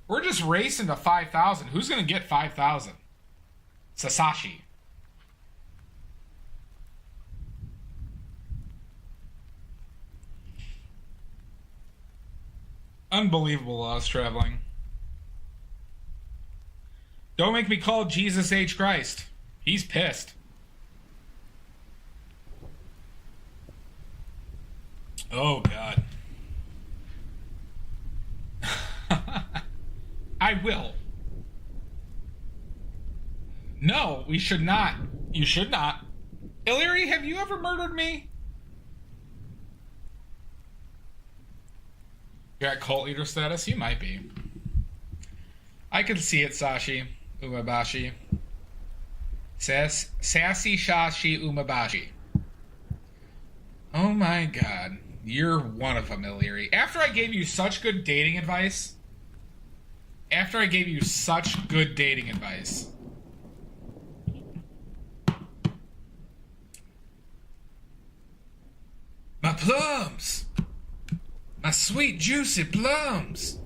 We're just racing to 5,000. Who's gonna get 5,000? Sasashi. Unbelievable lost traveling. Don't make me call Jesus H. Christ. He's pissed. Oh, God. I will. No, we should not. You should not. Illyri, have you ever murdered me? You're at cult leader status? You might be. I can see it, Sashi. Umabashi. Sassy Shashi Umabashi. Oh my god. You're one of them, Illyri. After I gave you such good dating advice. My plums! My sweet, juicy plums!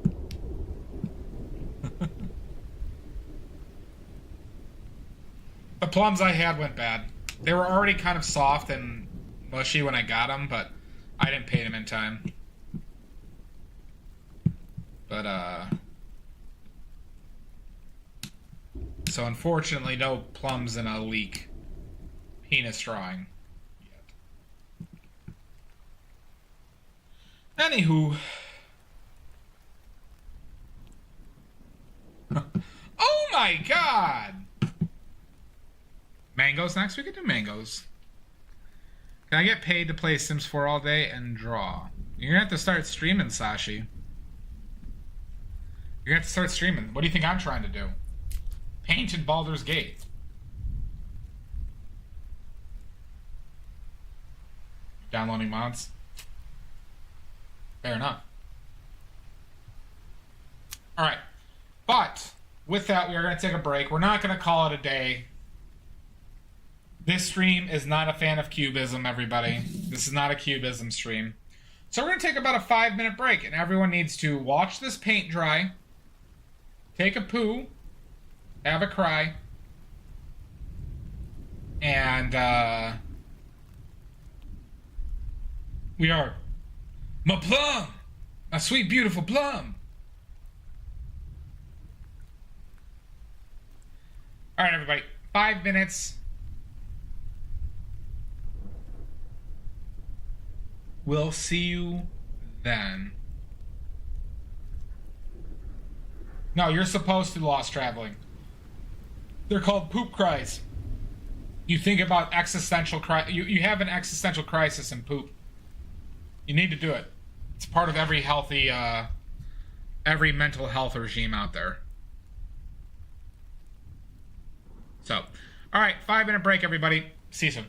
The plums I had went bad. They were already kind of soft and mushy when I got them, but I didn't pay them in time. But, so unfortunately, no plums in a leak penis drawing yet. Anywho. Oh my god! Mangoes next? We could do mangoes. Can I get paid to play Sims 4 all day and draw? You're gonna have to start streaming, Sashi. You're gonna have to start streaming. What do you think I'm trying to do? Paint in Baldur's Gate. Downloading mods? Fair enough. Alright. But, with that, we are going to take a break. We're not going to call it a day. This stream is not a fan of cubism, everybody. This is not a cubism stream. So we're going to take about a 5-minute break, and everyone needs to watch this paint dry, take a poo, have a cry, and we are my plum, my sweet, beautiful plum. All right, everybody, 5 minutes. We'll see you then. No, you're supposed to lost traveling. They're called poop cries. You think about existential you have an existential crisis in poop. You need to do it. It's part of every healthy, every mental health regime out there. So, all right, 5-minute break, everybody. See you soon.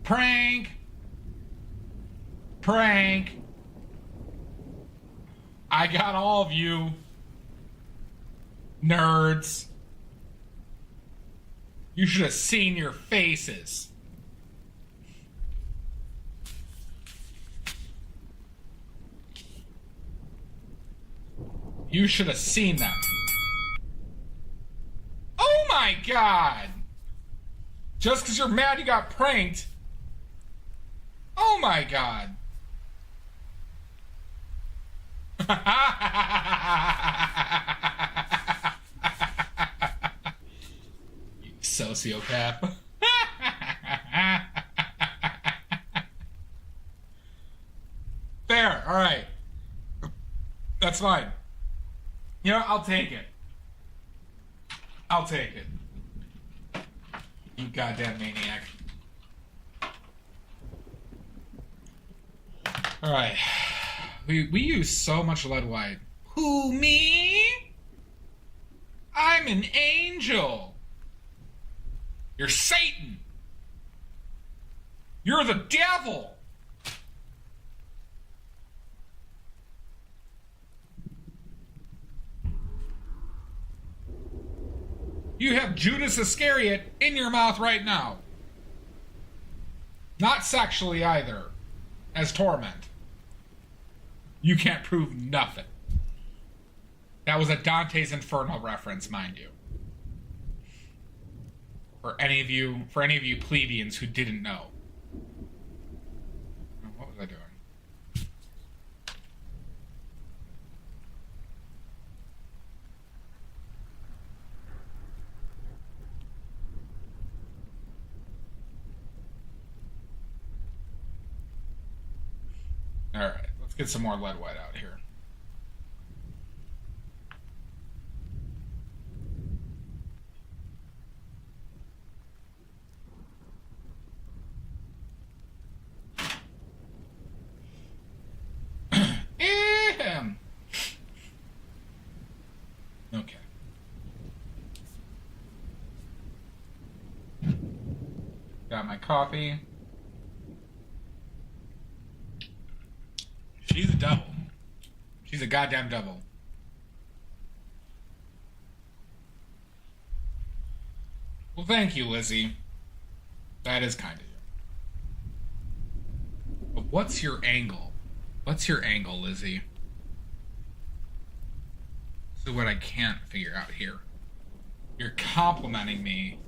Prank! Prank! I got all of you. Nerds. You should have seen your faces. You should have seen them. Oh my god! Just because you're mad you got pranked. Oh my god. You sociopath. Fair, alright. That's fine. You know, I'll take it. I'll take it. You goddamn maniac. Alright. We use so much lead white. Who, me? I'm an angel. You're Satan. You're the devil. You have Judas Iscariot in your mouth right now. Not sexually either. As torment. You can't prove nothing. That was a Dante's Inferno reference, mind you. For any of you plebeians who didn't know. What was I doing? Alright, let's get some more lead white out here. Okay. Got my coffee. She's a devil. She's a goddamn devil. Well, thank you, Lizzie. That is kind of you. But what's your angle? What's your angle, Lizzie? This is what I can't figure out here. You're complimenting me,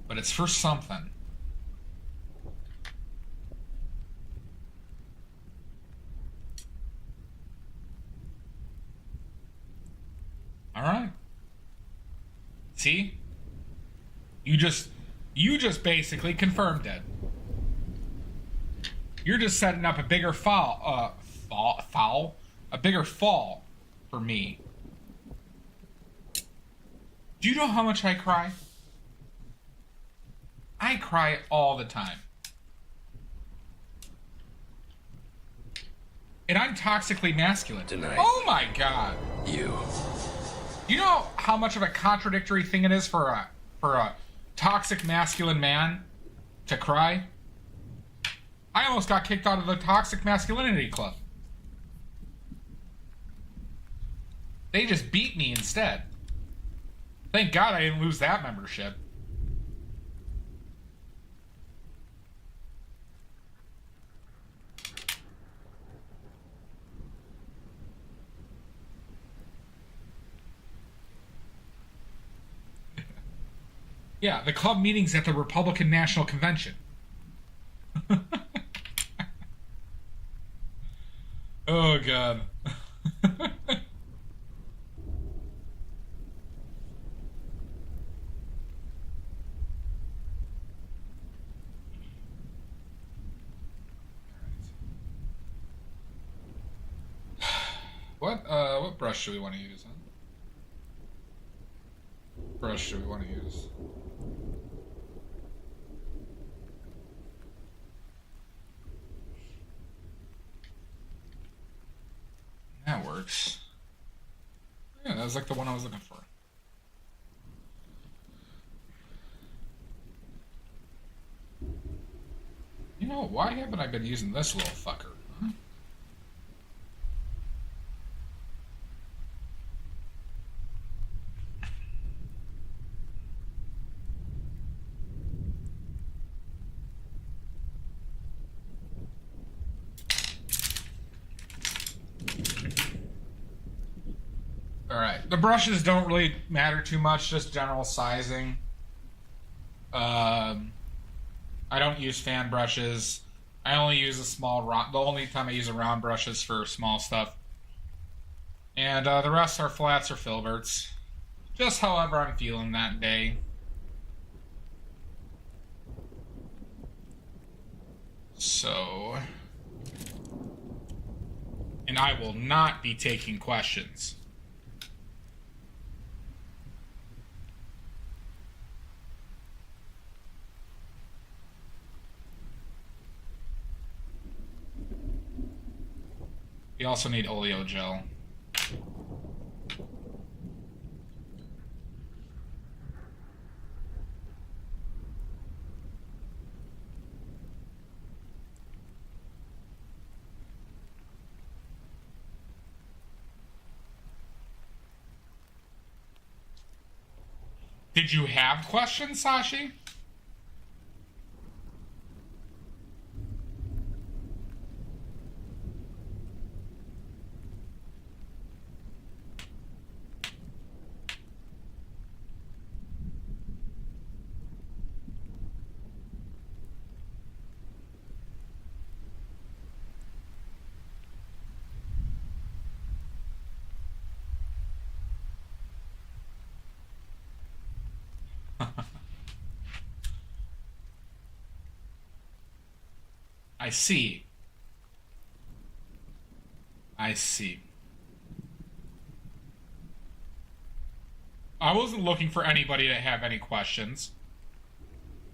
but it's for something. All right. See? You just basically confirmed it. You're just setting up a bigger a bigger fall for me. Do you know how much I cry? I cry all the time. And I'm toxically masculine. Tonight. Oh my god. You. You know how much of a contradictory thing it is for a toxic masculine man to cry? I almost got kicked out of the Toxic Masculinity Club. They just beat me instead. Thank God I didn't lose that membership. Yeah, the club meeting's at the Republican National Convention. Oh, God. What brush do we want to use? Huh? Brush do we want to use? That works. Yeah, that was like the one I was looking for. You know, why haven't I been using this little fucker? Huh? Alright, the brushes don't really matter too much, just general sizing. I don't use fan brushes. I only use a small round. The only time I use a round brush is for small stuff. And the rest are flats or filberts. Just however I'm feeling that day. So... And I will not be taking questions. We also need oleo gel. Did you have questions, Sashi? I see. I see. I wasn't looking for anybody to have any questions.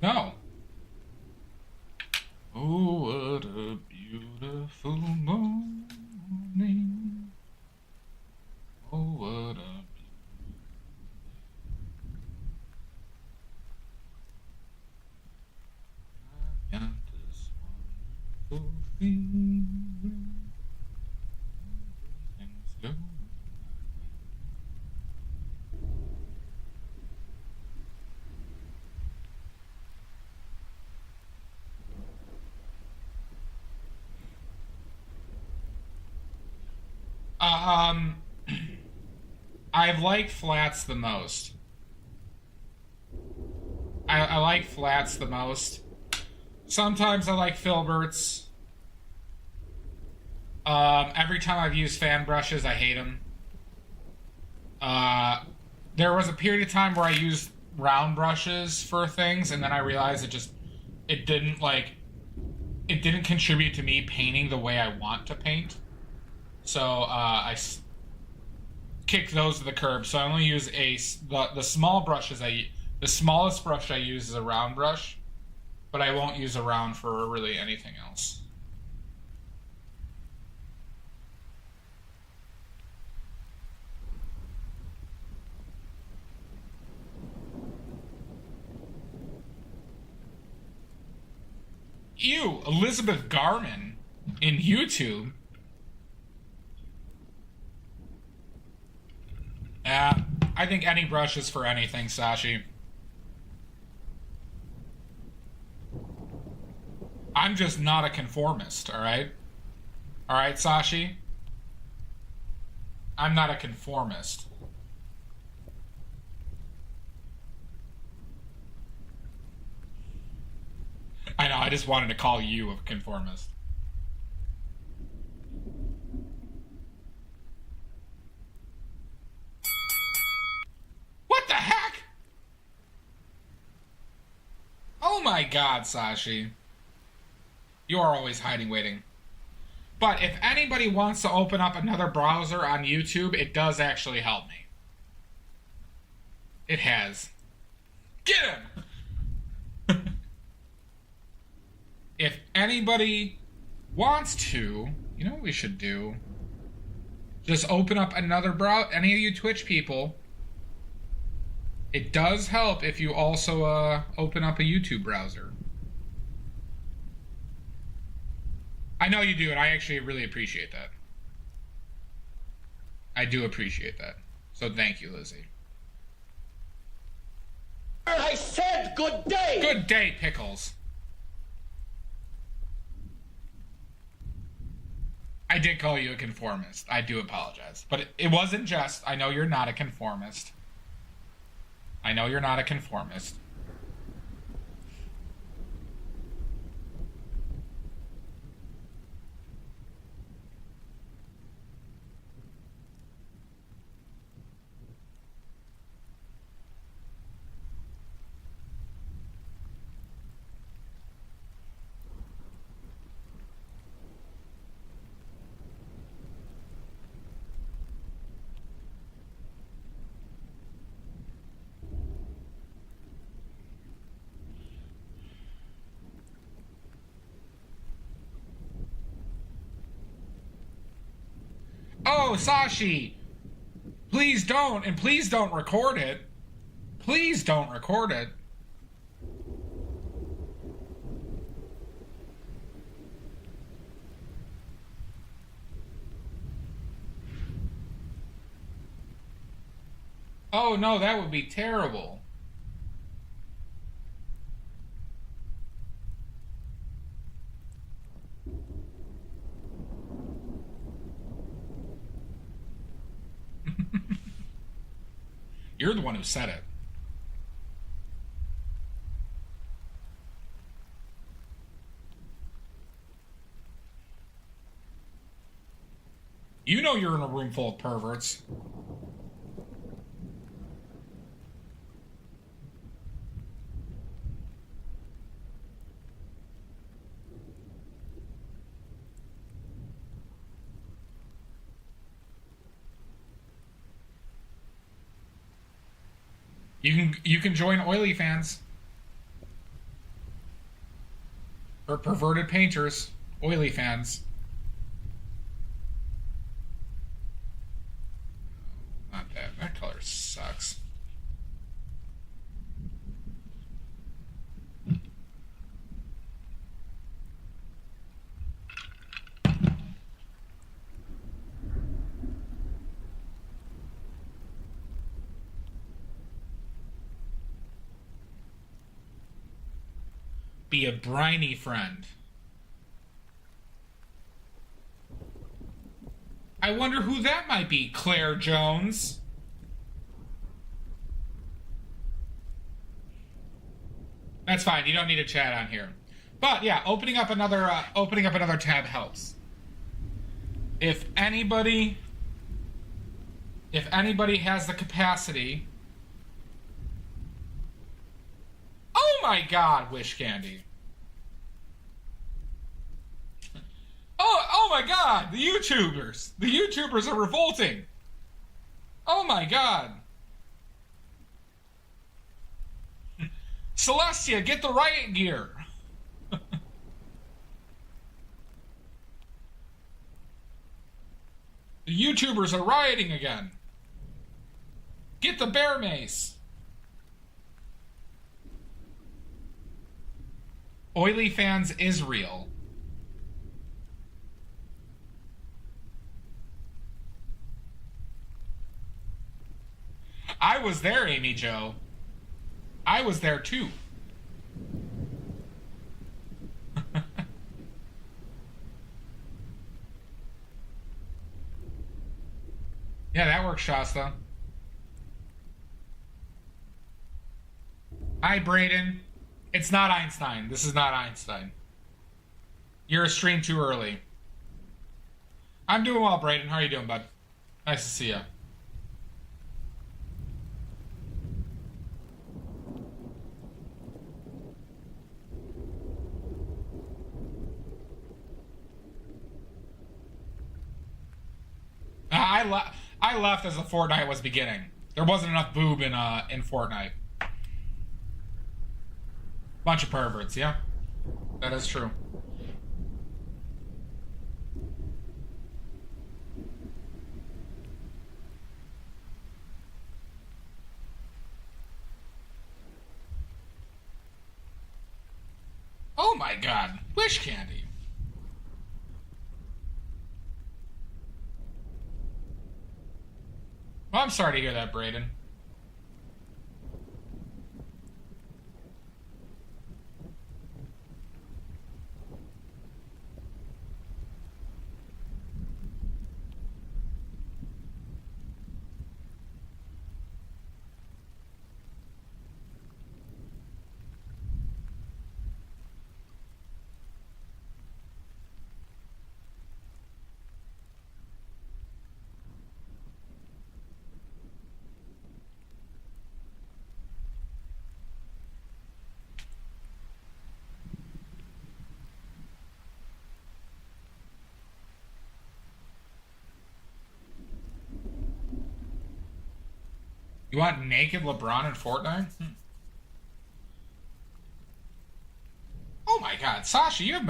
No. Oh, what a beautiful morning. Oh, what a I've got this wonderful feeling. Everything's going I've liked flats the most. I like flats the most. Sometimes I like filberts. Every time I've used fan brushes, I hate them. There was a period of time where I used round brushes for things, and then I realized it didn't contribute to me painting the way I want to paint. So I kicked those to the curb. So I only use the small brushes. The smallest brush I use is a round brush, but I won't use around for really anything else. Ew, Elizabeth Garman in YouTube. I think any brush is for anything, Sashi. I'm just not a conformist, alright? Alright, Sashi? I'm not a conformist. I know, I just wanted to call you a conformist. What the heck? Oh my god, Sashi. You are always hiding, waiting. But if anybody wants to open up another browser on YouTube, it does actually help me. It has. Get him! If anybody wants to, you know what we should do? Just open up another browser. Any of you Twitch people, it does help if you also open up a YouTube browser. I know you do, and I actually really appreciate that. I do appreciate that. So thank you, Lizzie. I said good day! Good day, Pickles. I did call you a conformist. I do apologize. But it wasn't just. I know you're not a conformist. I know you're not a conformist. Oh, Sashi! Please don't, and please don't record it. Please don't record it. Oh no, that would be terrible. You're the one who said it. You know you're in a room full of perverts. You can join Oily Fans. Or Perverted Painters. Oily Fans. Not that. That color sucks. Be a briny friend. I wonder who that might be, Claire Jones. That's fine. You don't need to chat on here. But yeah, opening up another tab helps. If anybody has the capacity. Oh my God, Wish Candy. Oh my God, the YouTubers. The YouTubers are revolting. Oh my God. Celestia, get the riot gear. YouTubers are rioting again. Get the bear mace. Oily fans Israel. I was there, Amy Jo. I was there too. Yeah, that works, Shasta. Hi, Brayden. It's not Einstein. This is not Einstein. You're a stream too early. I'm doing well, Brayden. How are you doing, bud? Nice to see you. I left as the Fortnite was beginning. There wasn't enough boob in Fortnite. Bunch of perverts, yeah. That is true. Oh my god. Wish candy. Well, I'm sorry to hear that, Brayden. You want naked LeBron in Fortnite? Oh my god, Sasha, you have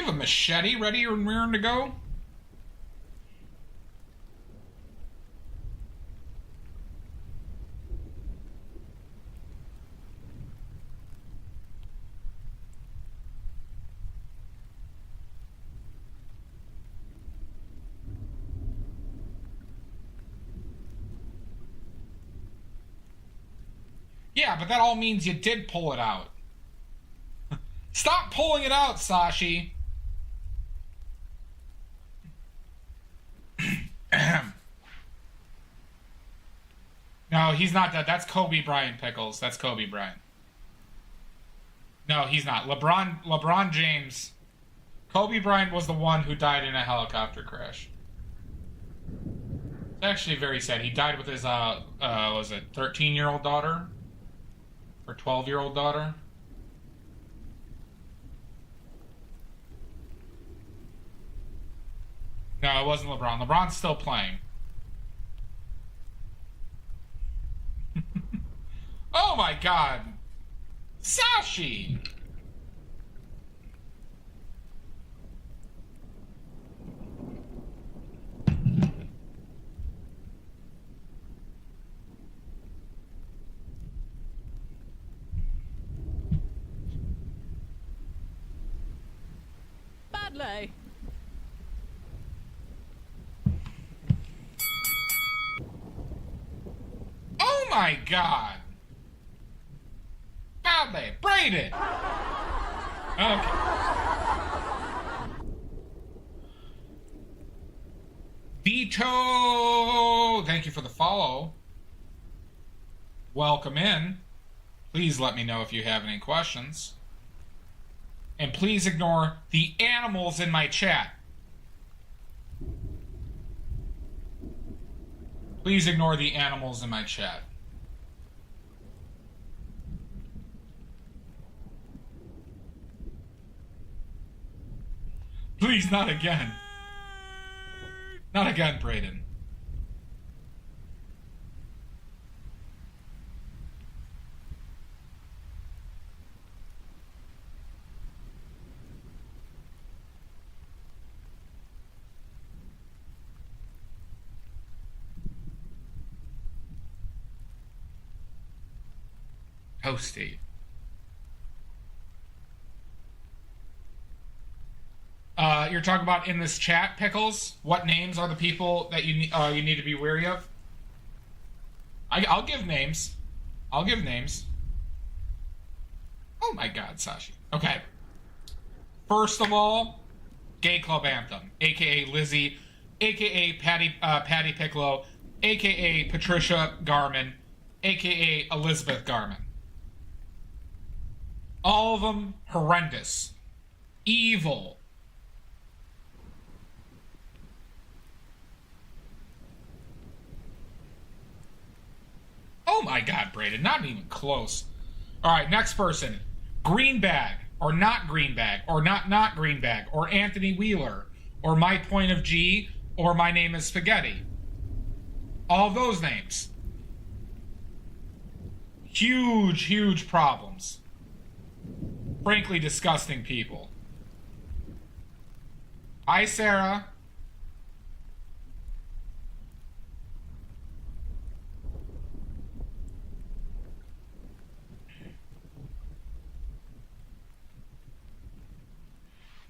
a machete ready and rearing to go? Yeah, but that all means you did pull it out. Stop pulling it out, Sashi. No, he's not that. That's Kobe Bryant, Pickles. That's Kobe Bryant. No, he's not. LeBron James. Kobe Bryant was the one who died in a helicopter crash. It's actually very sad. He died with his, was it 13-year-old daughter? Or 12-year-old daughter? No, it wasn't LeBron. LeBron's still playing. Oh my god! Sashi! Badly. Oh my god! Badly. Braided! Okay. Vito! Thank you for the follow. Welcome in. Please let me know if you have any questions. And please ignore the animals in my chat. Please ignore the animals in my chat. Please, not again. Not again, Brayden. Toasty. You're talking about in this chat, Pickles? What names are the people that you need to be wary of? I'll give names. I'll give names. Oh my God, Sashi. Okay. First of all, Gay Club Anthem, aka Lizzie, aka Patty Piccolo, aka Patricia Garman, aka Elizabeth Garman. All of them horrendous, evil. Oh my God, Braden, not even close. All right, next person. Greenbag, or not Greenbag, or not Greenbag, or Anthony Wheeler, or My Point of G, or My Name is Spaghetti. All those names. Huge, huge problems. Frankly, disgusting people. Hi, Sarah.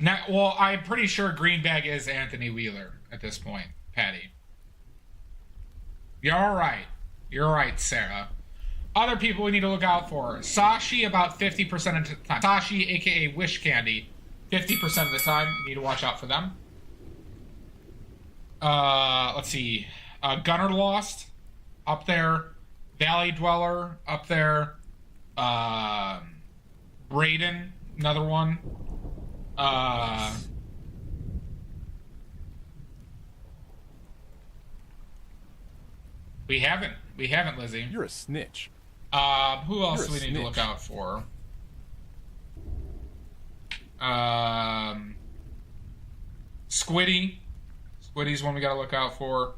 Now, well, I'm pretty sure Greenbag is Anthony Wheeler at this point, Patty. You're all right. You're all right, Sarah. Other people we need to look out for. Sashi, about 50% of the time. Sashi, a.k.a. Wish Candy, 50% of the time. You need to watch out for them. Let's see. Gunner Lost, up there. Valley Dweller, up there. Braden, another one. We haven't, Lizzie. You're a snitch. Who else do we need to snitch. look out for? Squiddy. Squiddy's one we gotta look out for.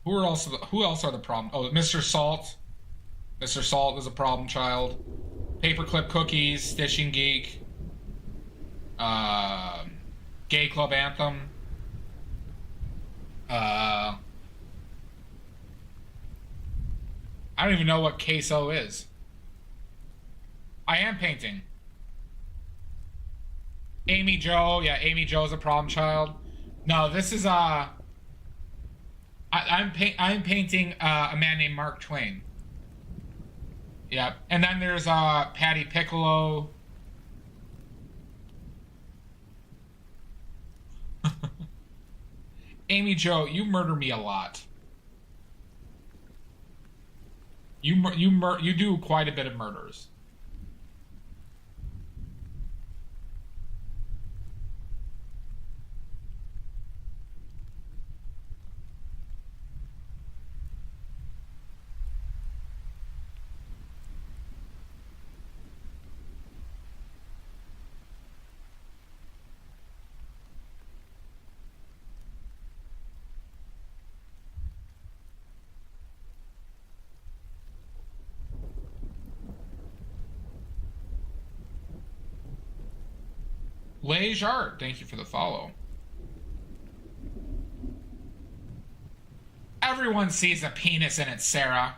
Who else are the problem? Oh, Mr. Salt. Mr. Salt is a problem child. Paperclip Cookies, Stitching Geek, Gay Club Anthem. I don't even know what queso is. I am painting. Amy Jo, yeah, Amy Jo's a problem child. No, this is I'm painting a man named Mark Twain. Yep. And then there's Patty Piccolo. Amy Jo, you murder me a lot. You do quite a bit of murders. Lejar, thank you for the follow. Everyone sees a penis in it, Sarah.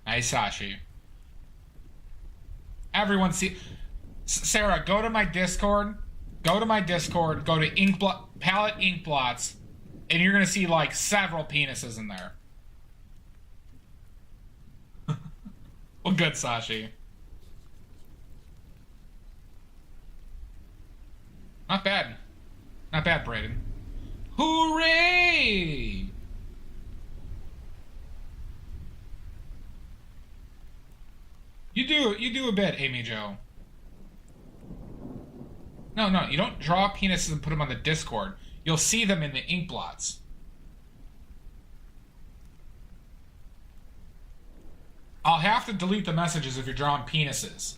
Nice, Sashi. Everyone Sarah, go to my Discord. Go to my Discord. Go to Palette Ink Blots, and you're gonna see like several penises in there. Well, good, Sashi. Not bad. Not bad, Braden. Hooray! You do a bit, Amy Jo. No, you don't draw penises and put them on the Discord. You'll see them in the ink blots. I'll have to delete the messages if you're drawing penises.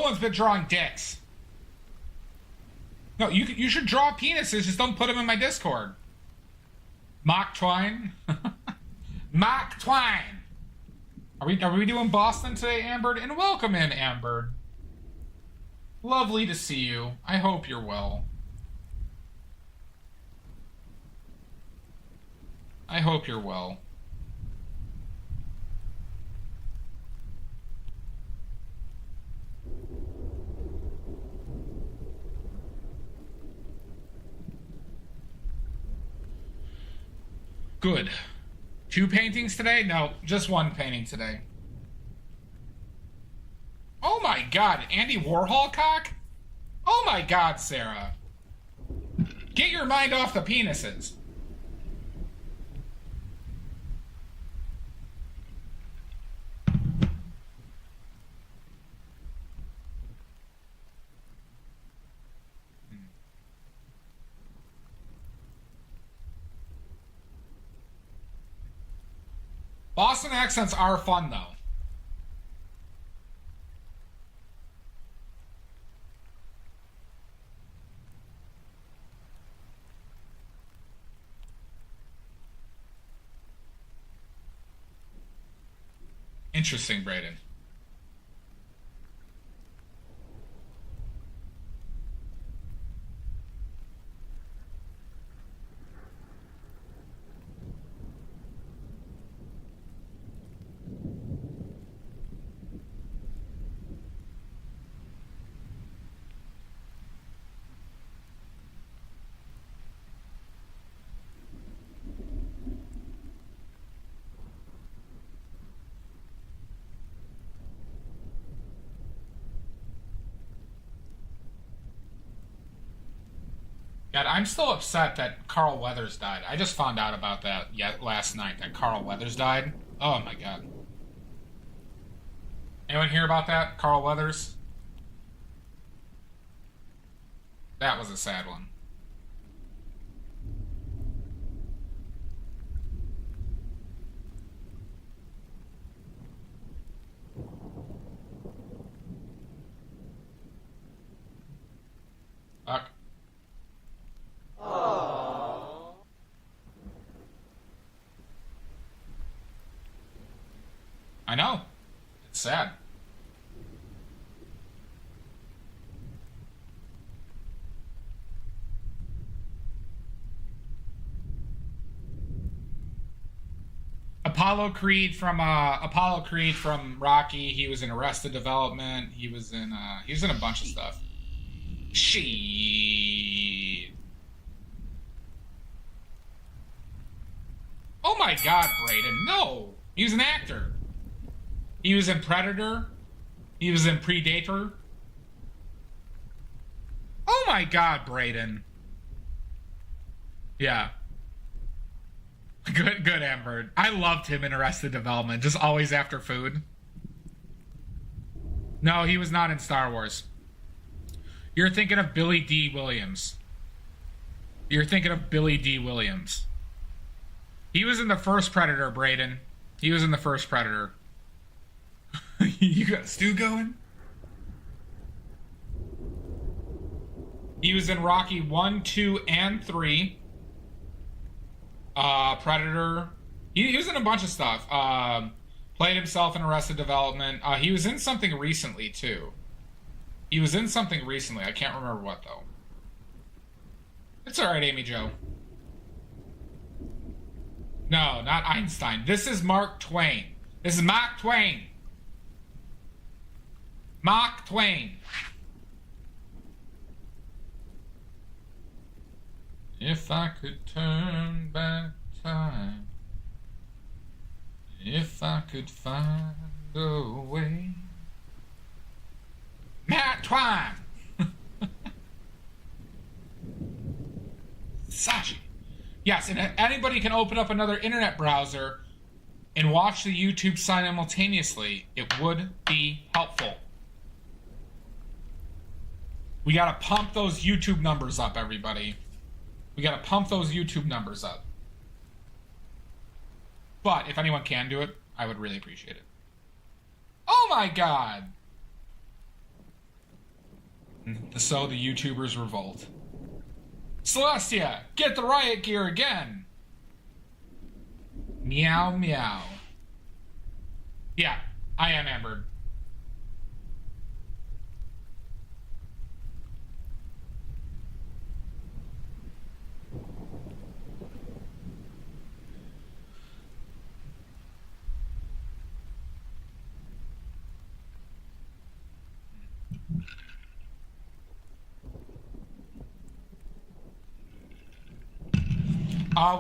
one's been drawing dicks. No, you should draw penises. Just don't put them in my Discord. Mock Twine. Mock Twine. Are we doing Boston today, Amber? And welcome in, Amber. Lovely to see you. I hope you're well. I hope you're well. Good. 2 paintings today? No, just 1 painting today. Oh my god, Andy Warhol cock? Oh my god, Sarah. Get your mind off the penises. Boston accents are fun, though. Interesting, Brayden. God, I'm still upset that Carl Weathers died. I just found out about that last night, that Carl Weathers died. Oh my god. Anyone hear about that? Carl Weathers? That was a sad one. Fuck. I know. It's sad. Apollo Creed from Rocky. He was in Arrested Development. He was in a bunch of stuff. Shit. Oh my god, Brayden. No. He was an actor. He was in Predator. He was in Predator. Oh my god, Brayden. Yeah. Good, Amber. I loved him in Arrested Development. Just always after food. No, he was not in Star Wars. You're thinking of Billy D. Williams. You're thinking of Billy D. Williams. He was in the first Predator, Brayden. He was in the first Predator. You got Stu going? He was in Rocky 1, 2, and 3. Predator. He was in a bunch of stuff. Played himself in Arrested Development. He was in something recently, too. He was in something recently. I can't remember what, though. It's alright, Amy Jo. No, not Einstein. This is Mark Twain. This is Mark Twain. Mark Twain. If I could turn back time, if I could find a way. Matt Twine. Sashi. Yes, and anybody can open up another internet browser and watch the YouTube simultaneously. It would be helpful. We gotta pump those YouTube numbers up, everybody. We gotta pump those YouTube numbers up. But if anyone can do it, I would really appreciate it. Oh my god! So the YouTubers revolt. Celestia, get the riot gear again! Meow meow. Yeah, I am Amber.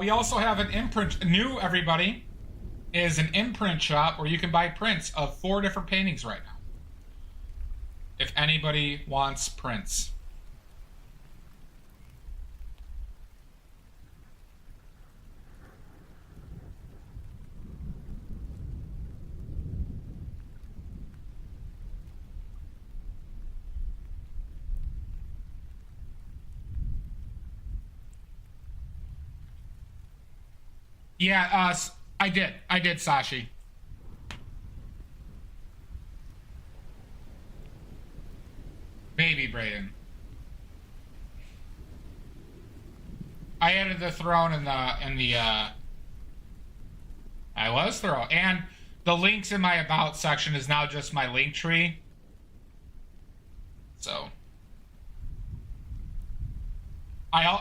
We also have an imprint. New, everybody, is an imprint shop where you can buy prints of 4 different paintings right now. If anybody wants prints. Yeah, I did, Sashi. Maybe, Brayden. I added the throne in the, I was thorough. And the links in my about section is now just my link tree. So.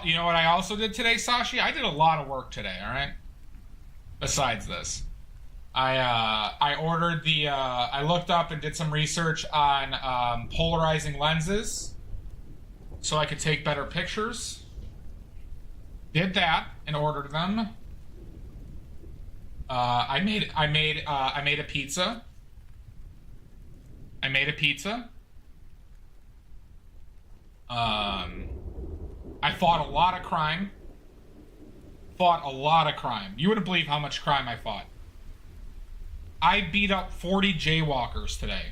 You know what I also did today, Sashi? I did a lot of work today, alright? Besides this, I ordered the I looked up and did some research on polarizing lenses so I could take better pictures. Did that and ordered them. I made a pizza. I fought a lot of crime. You wouldn't believe how much crime I fought. I beat up 40 jaywalkers today.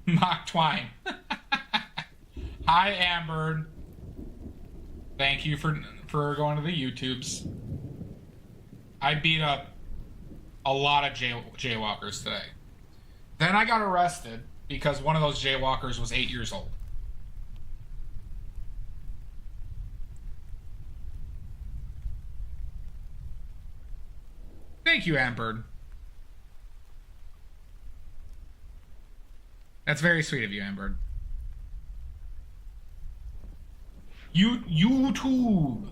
Mock Twine. Hi, Amber. Thank you for going to the YouTubes. I beat up a lot of jaywalkers today. Then I got arrested because one of those jaywalkers was 8 years old. Thank you, Amber. That's very sweet of you, Amber. YouTube.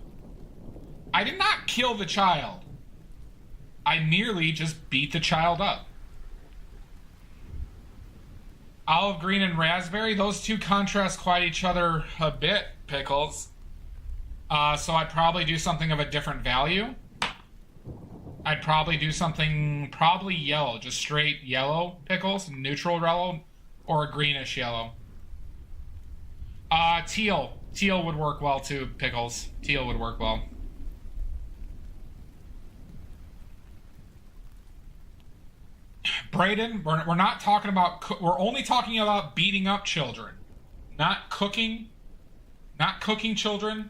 I did not kill the child. I merely just beat the child up. Olive green and raspberry, those two contrast quite each other a bit, Pickles. So I'd probably do something of a different value. I'd probably do something yellow, just straight yellow, Pickles, neutral yellow, or a greenish yellow. Teal would work well too, Pickles. Teal would work well. Brayden, we're not talking about, we're only talking about beating up children, not cooking children.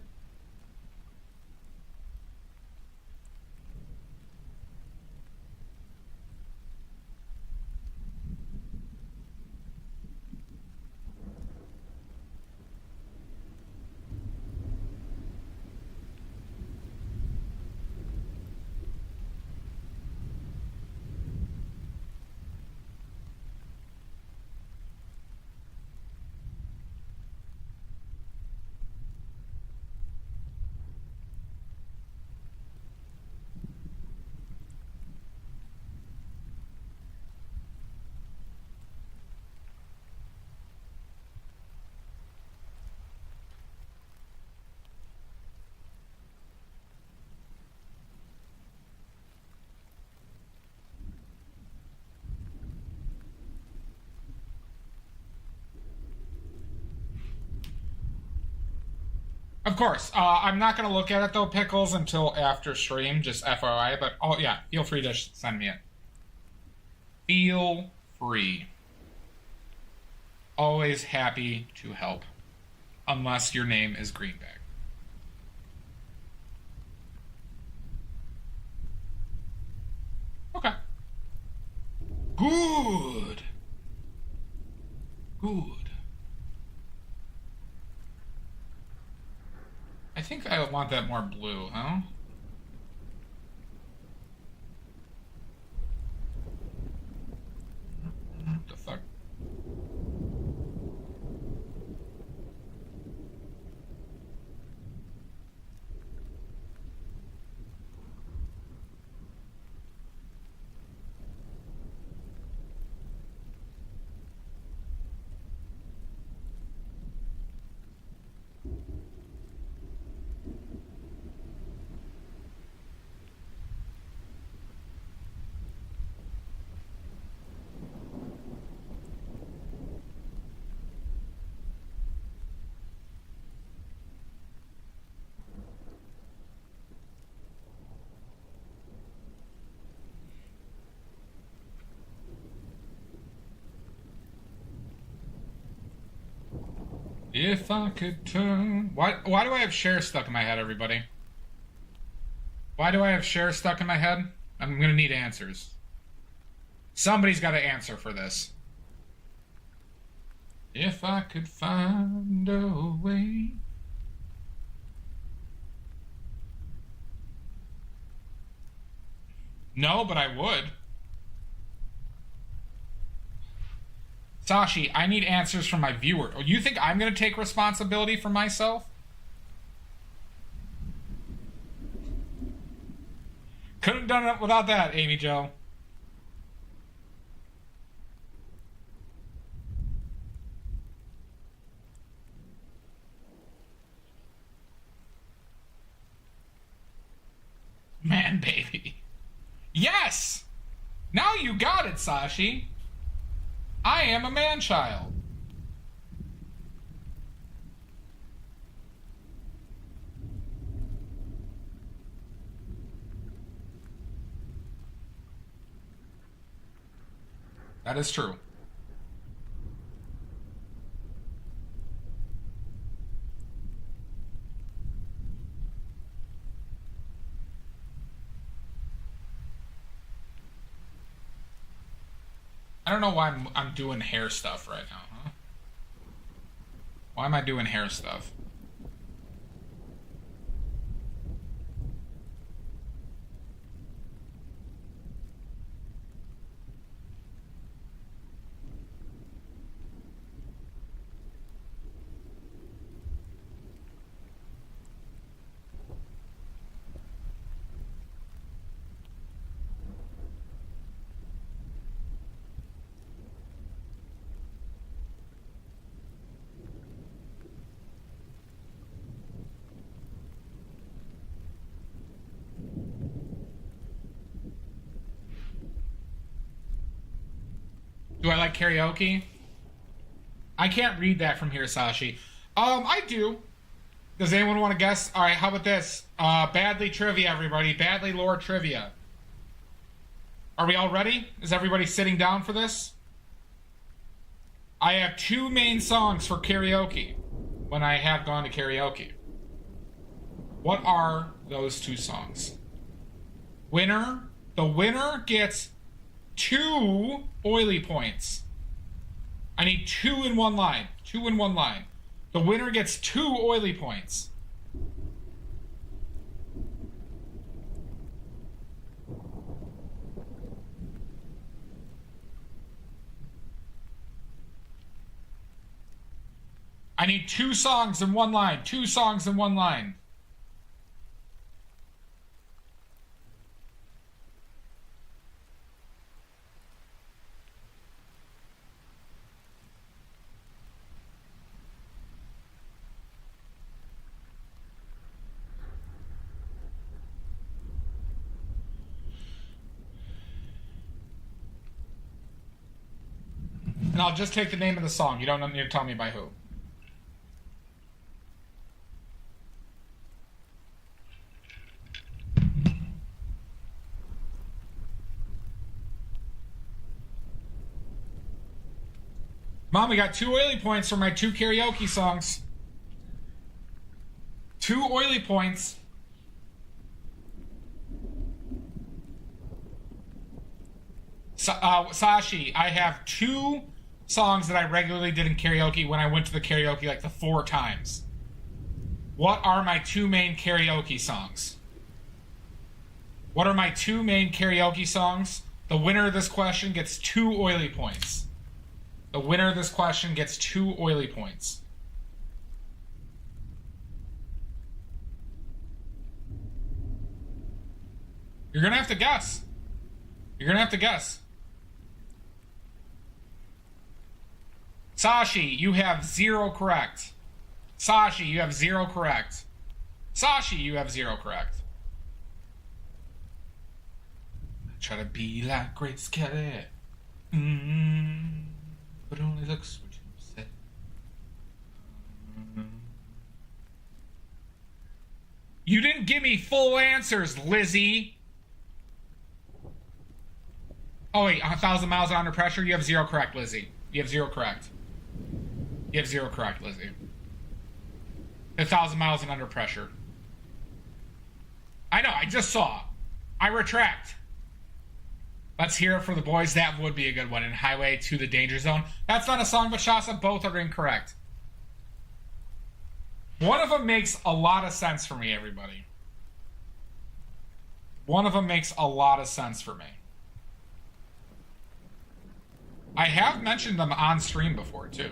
Of course. I'm not going to look at it, though, Pickles, until after stream, just FYI. But, oh, yeah, feel free to send me it. Feel free. Always happy to help. Unless your name is Greenback. Okay. Good think I want that more blue, huh? What the fuck? If I could turn... Why do I have Cher stuck in my head, everybody? Why do I have Cher stuck in my head? I'm gonna need answers. Somebody's got to answer for this. If I could find a way... No, but I would. Sashi, I need answers from my viewer. Oh, you think I'm going to take responsibility for myself? Couldn't have done it without that, Amy Jo. Man, baby. Yes! Now you got it, Sashi. I am a man-child. That is true. I don't know why I'm doing hair stuff right now, huh? Why am I doing hair stuff? Do I like karaoke? I can't read that from here, Sashi. I do. Does anyone want to guess? All right, how about this? Badly trivia, everybody. Badly lore trivia. Are we all ready? Is everybody sitting down for this? I have two main songs for karaoke when I have gone to karaoke. What are those two songs? Winner. The winner gets 2 oily points. I need 2 in one line. 2 in one line. The winner gets 2 oily points. I need 2 songs in one line. 2 songs in one line. And I'll just take the name of the song. You don't need to tell me by who. Mom, we got 2 oily points for my 2 karaoke songs. 2 oily points. Sashi, I have 2 songs that I regularly did in karaoke when I went to the karaoke like the 4 times. What are my two main karaoke songs? What are my two main karaoke songs? The winner of this question gets 2 oily points. The winner of this question gets 2 oily points. You're gonna have to guess. You're gonna have to guess. Sashi, you have 0 correct. Sashi, you have 0 correct. Sashi, you have 0 correct. I try to be like Grace Kelly. But only looks what you said. You didn't give me full answers, Lizzie. Oh wait, 1,000 miles under pressure. You have 0 correct, Lizzie. You have 0 correct. You have 0 correct, Lizzie. 1,000 miles and under pressure. I know, I just saw. I retract. Let's hear it for the boys. That would be a good one. In Highway to the Danger Zone. That's not a song, but Shasa, both are incorrect. One of them makes a lot of sense for me, everybody. One of them makes a lot of sense for me. I have mentioned them on stream before, too.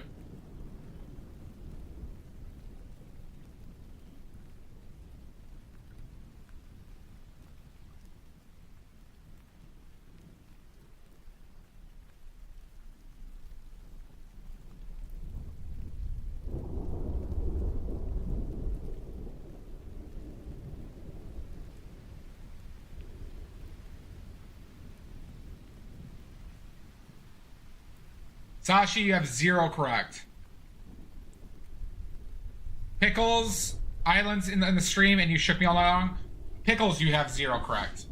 Sashi, you have 0 correct. Pickles, Islands in the stream, and you shook me all along. Pickles, you have 0 correct.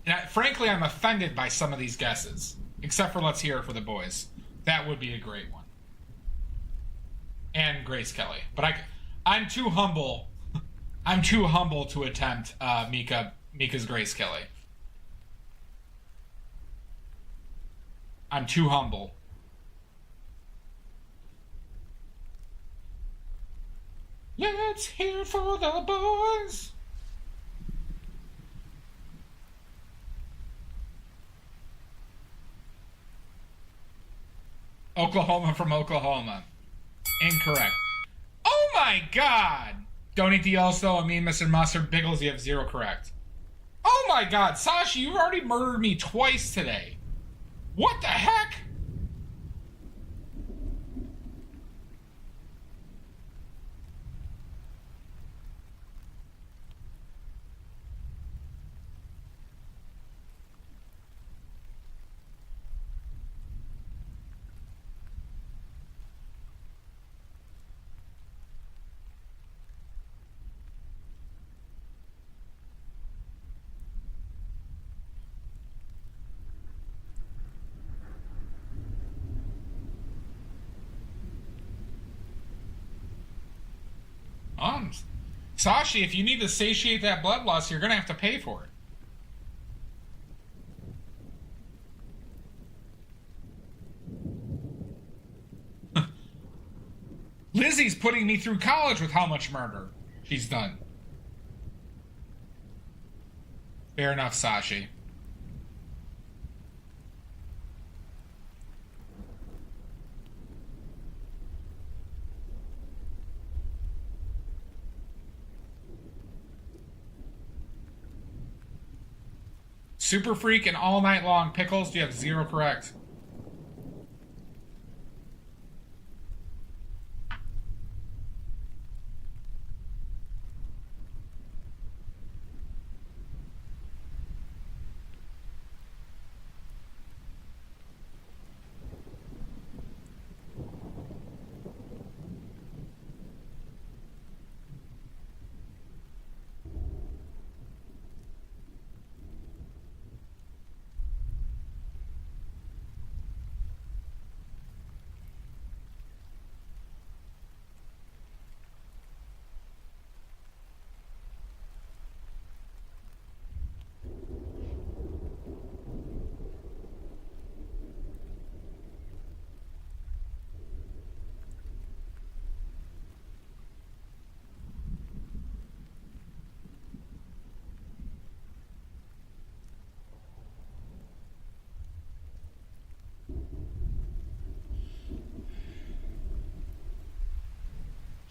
And frankly, I'm offended by some of these guesses. Except for Let's Hear It for the Boys. That would be a great one. And Grace Kelly. But I'm too humble. I'm too humble to attempt Mika's Grace Kelly. I'm too humble. Let's hear it for the boys. Oklahoma from Oklahoma. Incorrect. Oh my god! Don't eat the Yellowstone, me, Mr. Mustard. Biggles, you have 0 correct. Oh my god, Sashi, you've already murdered me twice today. What the heck? Sashi, if you need to satiate that blood loss, you're going to have to pay for it. Lizzie's putting me through college with how much murder she's done. Fair enough, Sashi. Super Freak and All Night Long. Pickles, you have 0 correct.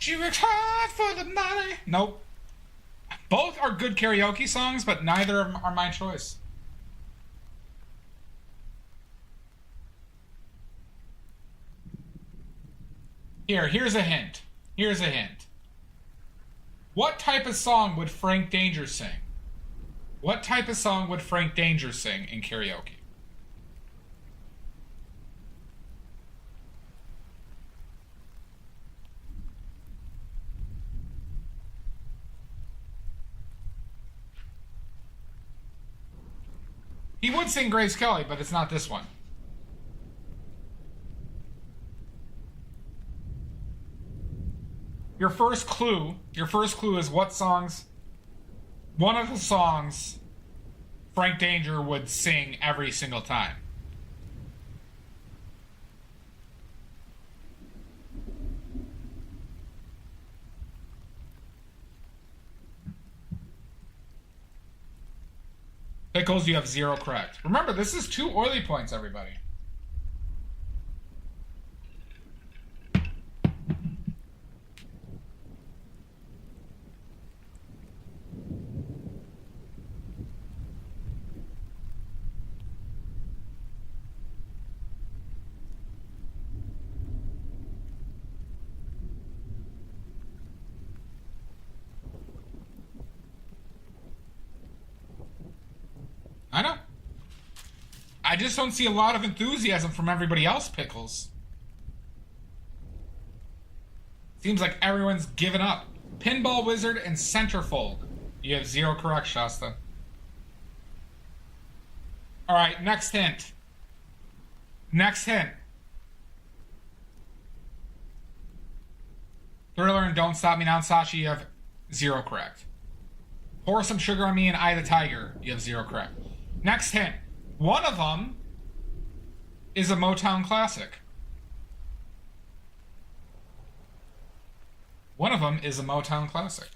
She works hard for the money. Nope. Both are good karaoke songs, but neither of them are my choice. Here's a hint. Here's a hint. What type of song would Frank Danger sing? What type of song would Frank Danger sing in karaoke? He would sing Grace Kelly, but it's not this one. Your first clue is what songs, one of the songs Frank Danger would sing every single time. Pickles, you have 0 correct. Remember, this is 2 oily points, everybody. I know. I just don't see a lot of enthusiasm from everybody else, Pickles. Seems like everyone's given up. Pinball Wizard and Centerfold. You have 0 correct, Shasta. Alright, next hint. Next hint. Thriller and Don't Stop Me Now, Sashi, you have 0 correct. Pour Some Sugar on Me and Eye the Tiger, you have 0 correct. Next hint. One of them is a Motown classic. One of them is a Motown classic.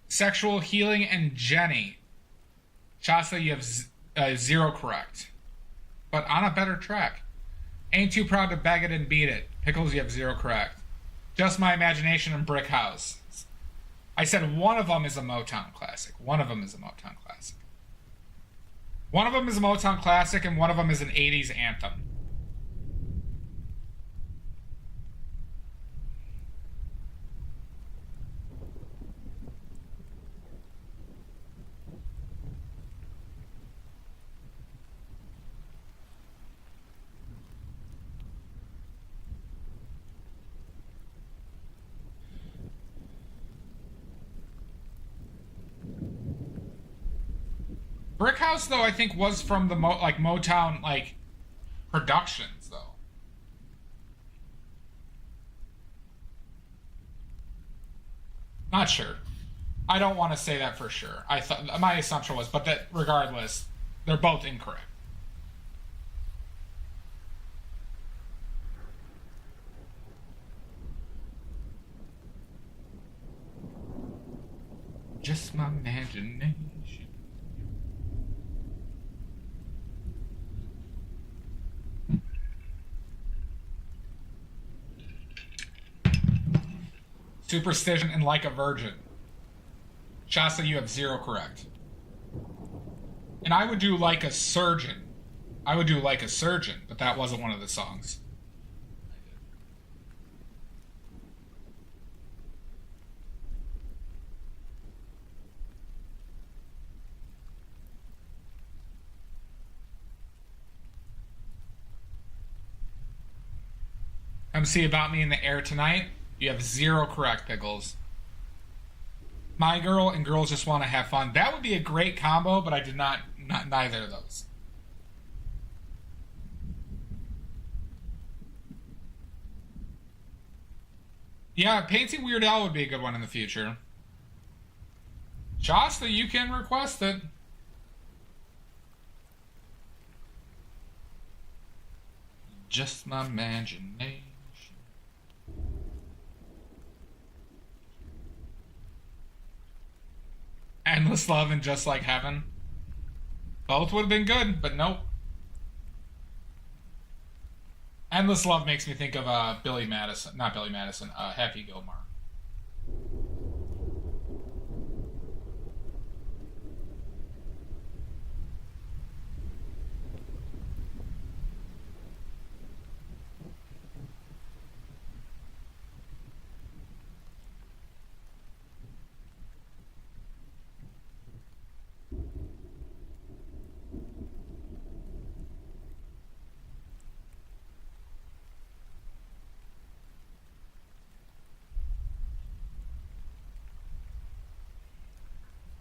Sexual Healing and Jenny. Shasta, you have 0 correct. But on a better track. Ain't Too Proud to Beg It and Beat It. Pickles, you have 0 correct. Just My Imagination and Brick House. I said one of them is a Motown classic. One of them is a Motown classic. One of them is a Motown classic and one of them is an 80s anthem. Brick House, though, I think was from the Motown productions, though. Not sure. I don't want to say that for sure. I thought my assumption was, but that regardless, they're both incorrect. Just my imagination. Superstition and Like a Virgin. Shasta, you have 0 correct. And I would do Like a Surgeon. I would do Like a Surgeon, but that wasn't one of the songs. Come see About Me in the Air Tonight. You have 0 correct, Pickles. My Girl and Girls Just Want to Have Fun. That would be a great combo, but I did not neither of those. Yeah, painting Weird Al would be a good one in the future. Shasta, you can request it. Just my imagination. Endless Love and Just Like Heaven. Both would have been good, but nope. Endless Love makes me think of Billy Madison. Not Billy Madison, Happy Gilmore.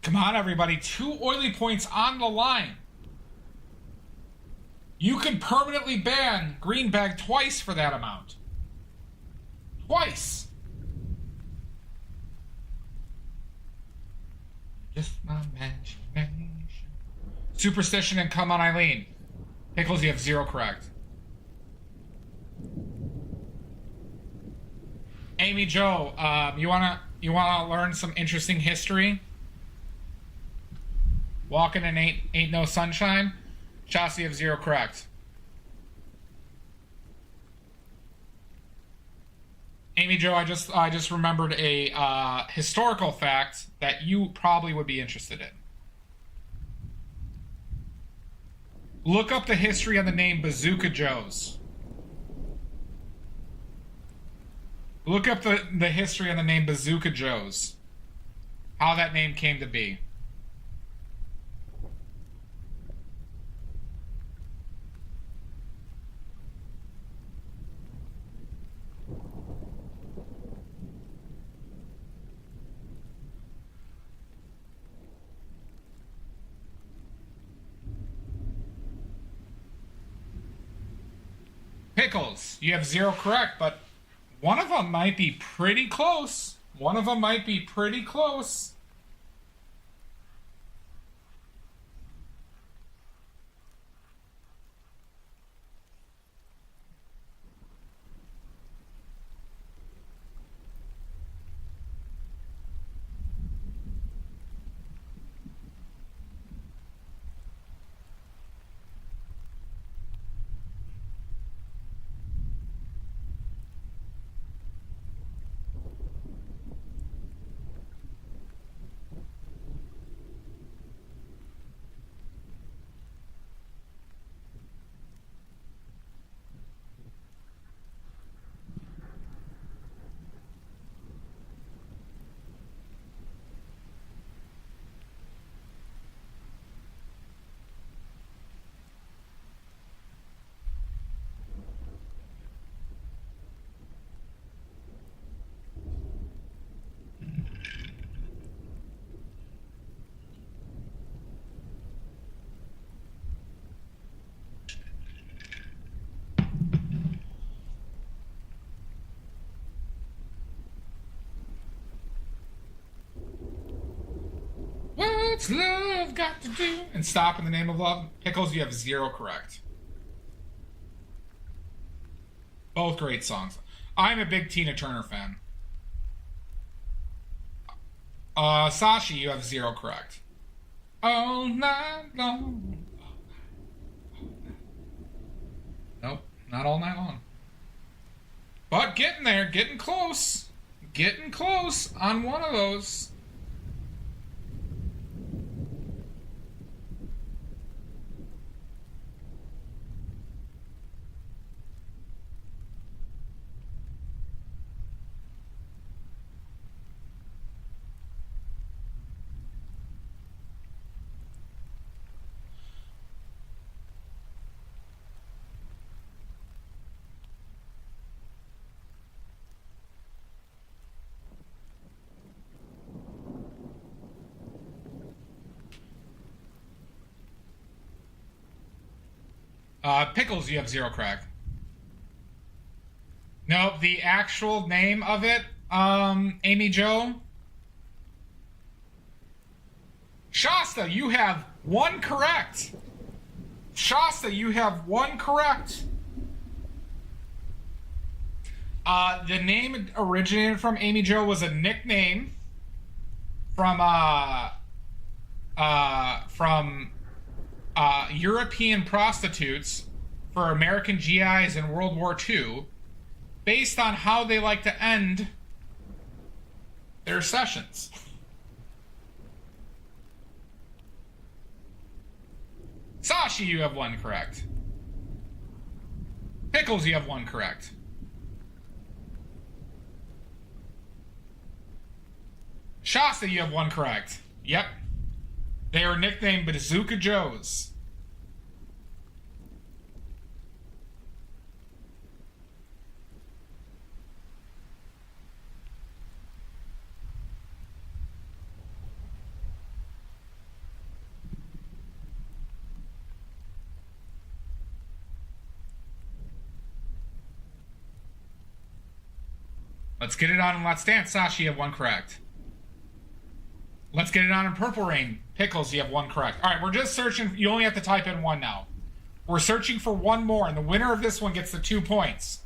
Come on, everybody. 2 oily points on the line. You could permanently ban Greenbag twice for that amount. Twice. Just my imagination. Superstition and Come On Eileen. Pickles, you have 0 correct. Amy Jo, you wanna learn some interesting history? Walking in ain't no sunshine. Shasta, you have 0 correct. Amy Jo, I just remembered a historical fact that you probably would be interested in. Look up the history on the name Bazooka Joe's. Look up the history on the name Bazooka Joe's. How that name came to be. Pickles, you have 0 correct, but one of them might be pretty close. One of them might be pretty close. What's love got to do? And Stop in the Name of Love. Pickles, you have 0 correct. Both great songs. I'm a big Tina Turner fan. Sashi, you have 0 correct. All night long. Nope, not all night long. But getting there, getting close. Getting close on one of those. Pickles, you have 0 correct. No, the actual name of it, Amy Jo. Shasta, you have 1 correct. Shasta, you have 1 correct. The name originated from Amy Jo was a nickname from European prostitutes for American GIs in World War II, based on how they like to end their sessions. Sashi, you have 1 correct. Pickles, you have 1 correct. Shasta, you have 1 correct. Yep. They are nicknamed Bazooka Joes. Let's get it on in Let's Dance. Sashi, you have 1 correct. Let's get it on in Purple Rain. Pickles, you have 1 correct. All right, we're just searching. You only have to type in 1 now. We're searching for 1 more, and the winner of this one gets the 2 points.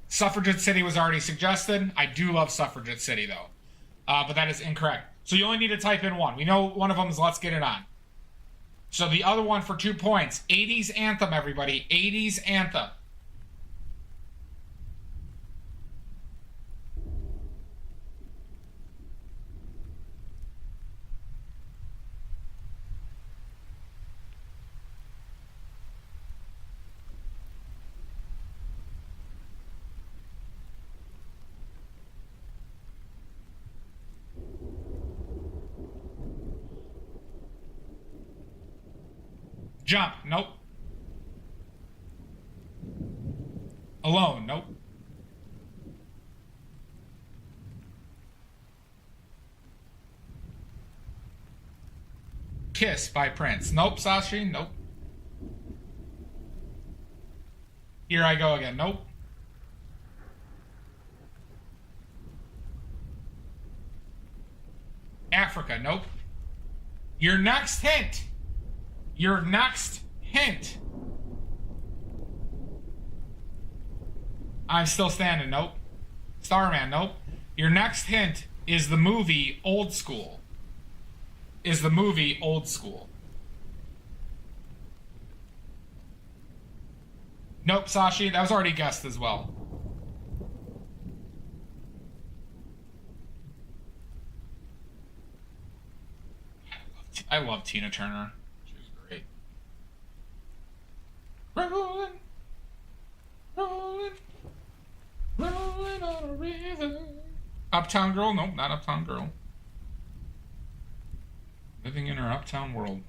Suffragette City was already suggested. I do love Suffragette City, though. But that is incorrect. So you only need to type in 1. We know one of them is Let's Get It On. So the other one for 2 points. 80s Anthem, everybody. 80s Anthem. Jump. Nope. Alone. Nope. Kiss by Prince. Nope, Sashi. Nope. Here I Go Again. Nope. Africa. Nope. Your next hint. Your next hint. I'm Still Standing. Nope. Starman. Nope. Your next hint is the movie Old School. Is the movie Old School. Nope, Sashi. That was already guessed as well. I love Tina Turner. Rolling, rolling, rolling on a river. Uptown Girl? Nope, not Uptown Girl. Living in her uptown world.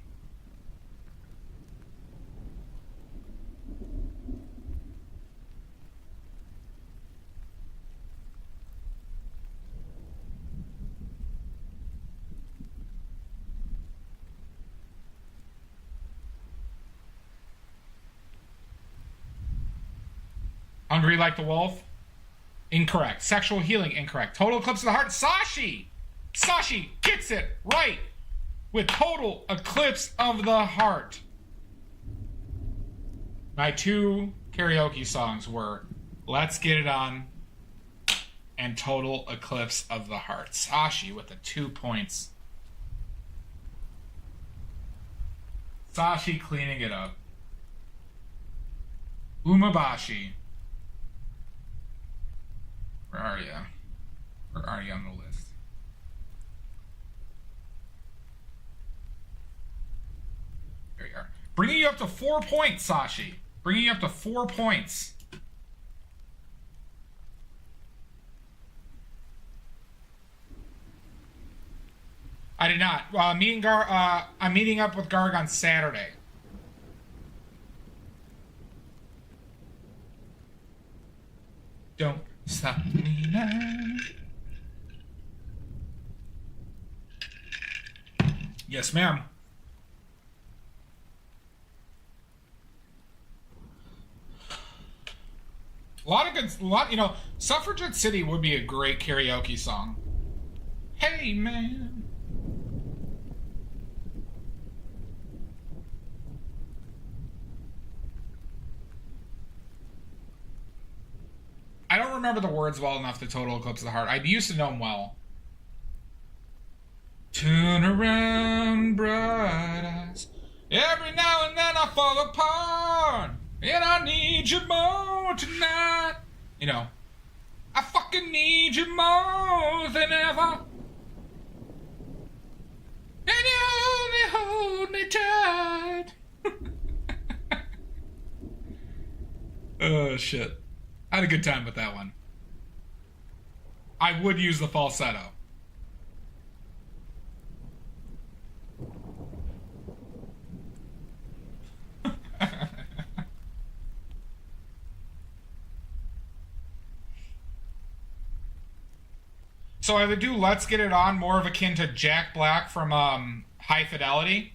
Hungry Like the Wolf? Incorrect. Sexual Healing? Incorrect. Total Eclipse of the Heart? Sashi! Sashi gets it right with Total Eclipse of the Heart. My 2 karaoke songs were Let's Get It On and Total Eclipse of the Heart. Sashi with the 2 points. Sashi cleaning it up. Umabashi. Where are you? Where are you on the list? There you are. Bringing you up to 4 points, Sashi. Bringing you up to 4 points. I did not. I'm meeting up with Garg on Saturday. Don't stop me now. Yes, ma'am. A lot of good, Suffragette City would be a great karaoke song. Hey, man. I don't remember the words well enough to Total Eclipse of the Heart. I used to know them well. Turn around, bright eyes. Every now and then I fall apart. And I need you more tonight. I fucking need you more than ever. And you only hold me tight. Oh, shit. I had a good time with that one. I would use the falsetto. So I would do Let's Get It On more of akin to Jack Black from High Fidelity.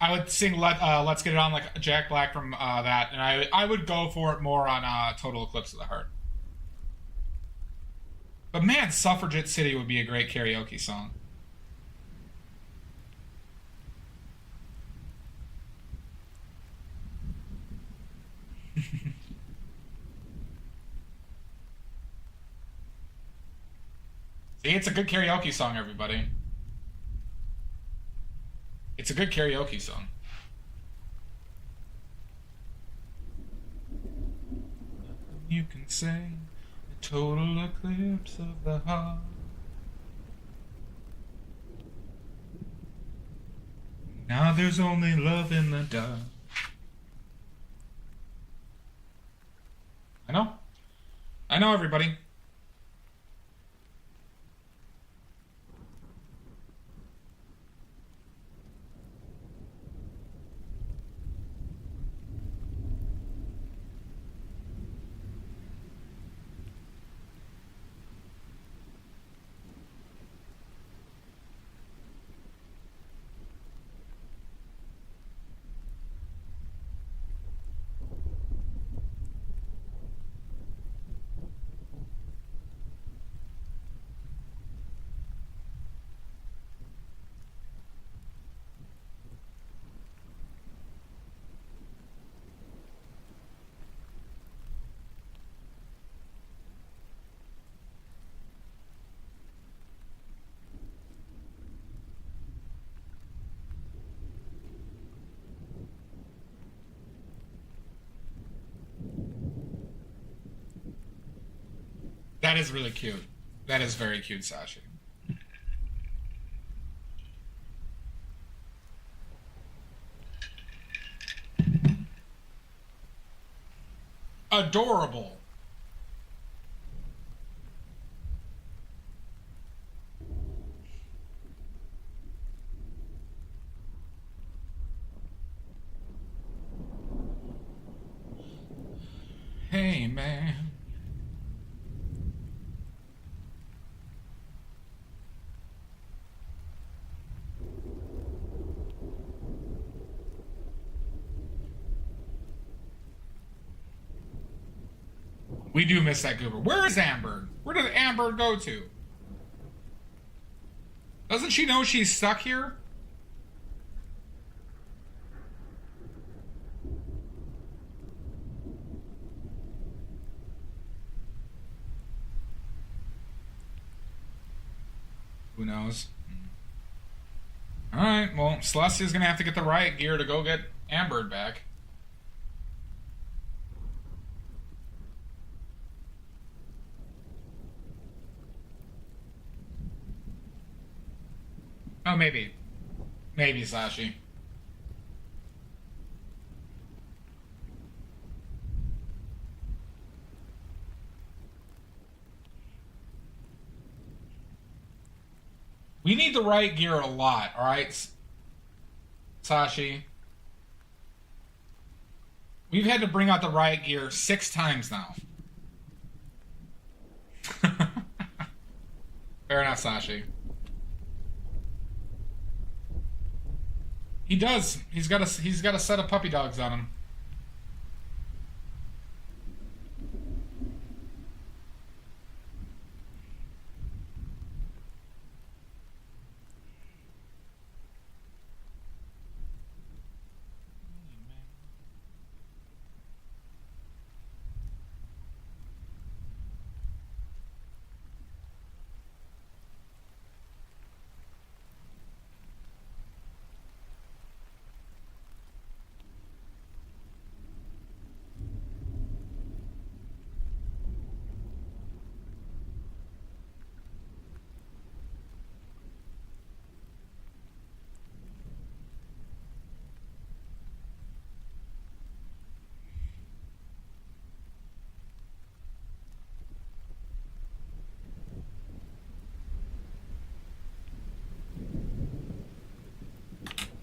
I would sing Let's Get It On like Jack Black from that, and I would go for it more on Total Eclipse of the Heart. But man, Suffragette City would be a great karaoke song. See, it's a good karaoke song, everybody. It's a good karaoke song. Nothing you can say, a total eclipse of the heart. Now there's only love in the dark. I know, everybody. That is really cute. That is very cute, Sashi. Adorable. Hey, man. We do miss that goober. Where is Amber? Where did Amber go to? Doesn't she know she's stuck here? Who knows? Alright, well, Celestia's gonna have to get the riot gear to go get Amber back. Oh, maybe. Maybe, Sashi. We need the riot gear a lot, alright? Sashi. We've had to bring out the riot gear 6 times now. Fair enough, Sashi. He does. He's got a set of puppy dogs on him.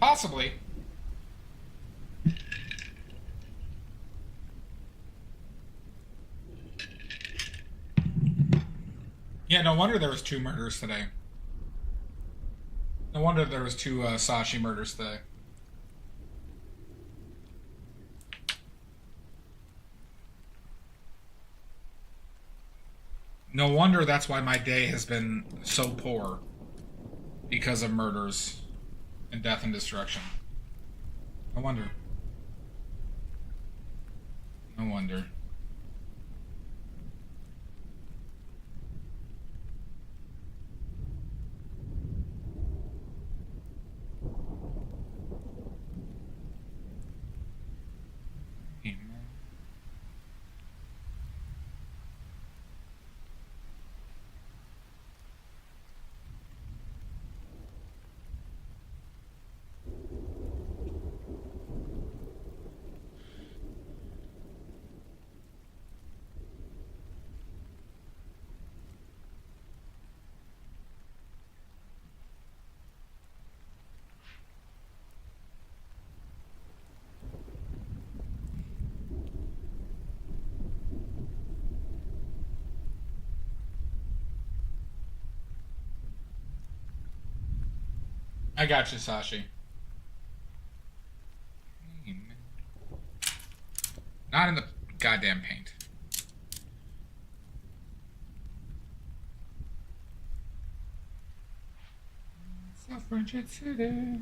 Possibly. Yeah, no wonder there was 2 murders today. No wonder there was 2 Sashi murders today. No wonder that's why my day has been so poor. Because of murders and death and destruction. No wonder. No wonder. I got you, Sashi. Not in the goddamn paint. Suffragette City.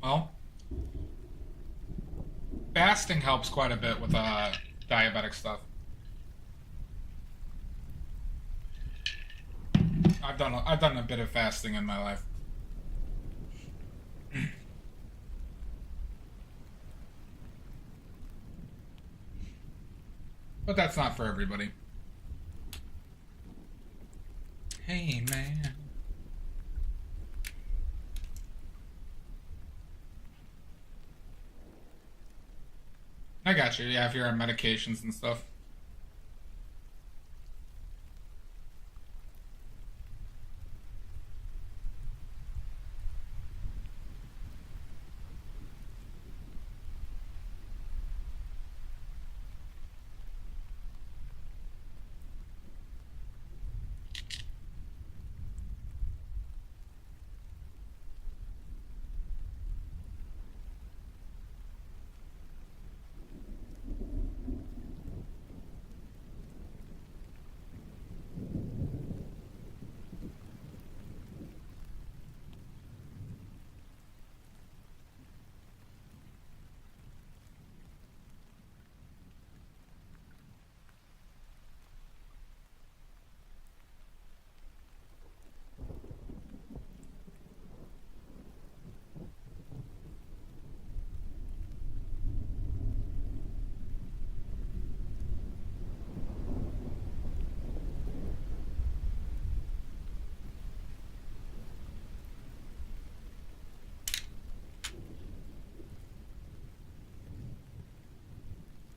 Well, fasting helps quite a bit with diabetic stuff. I've done a bit of fasting in my life. But that's not for everybody. Hey, man. I got you. Yeah, if you're on medications and stuff.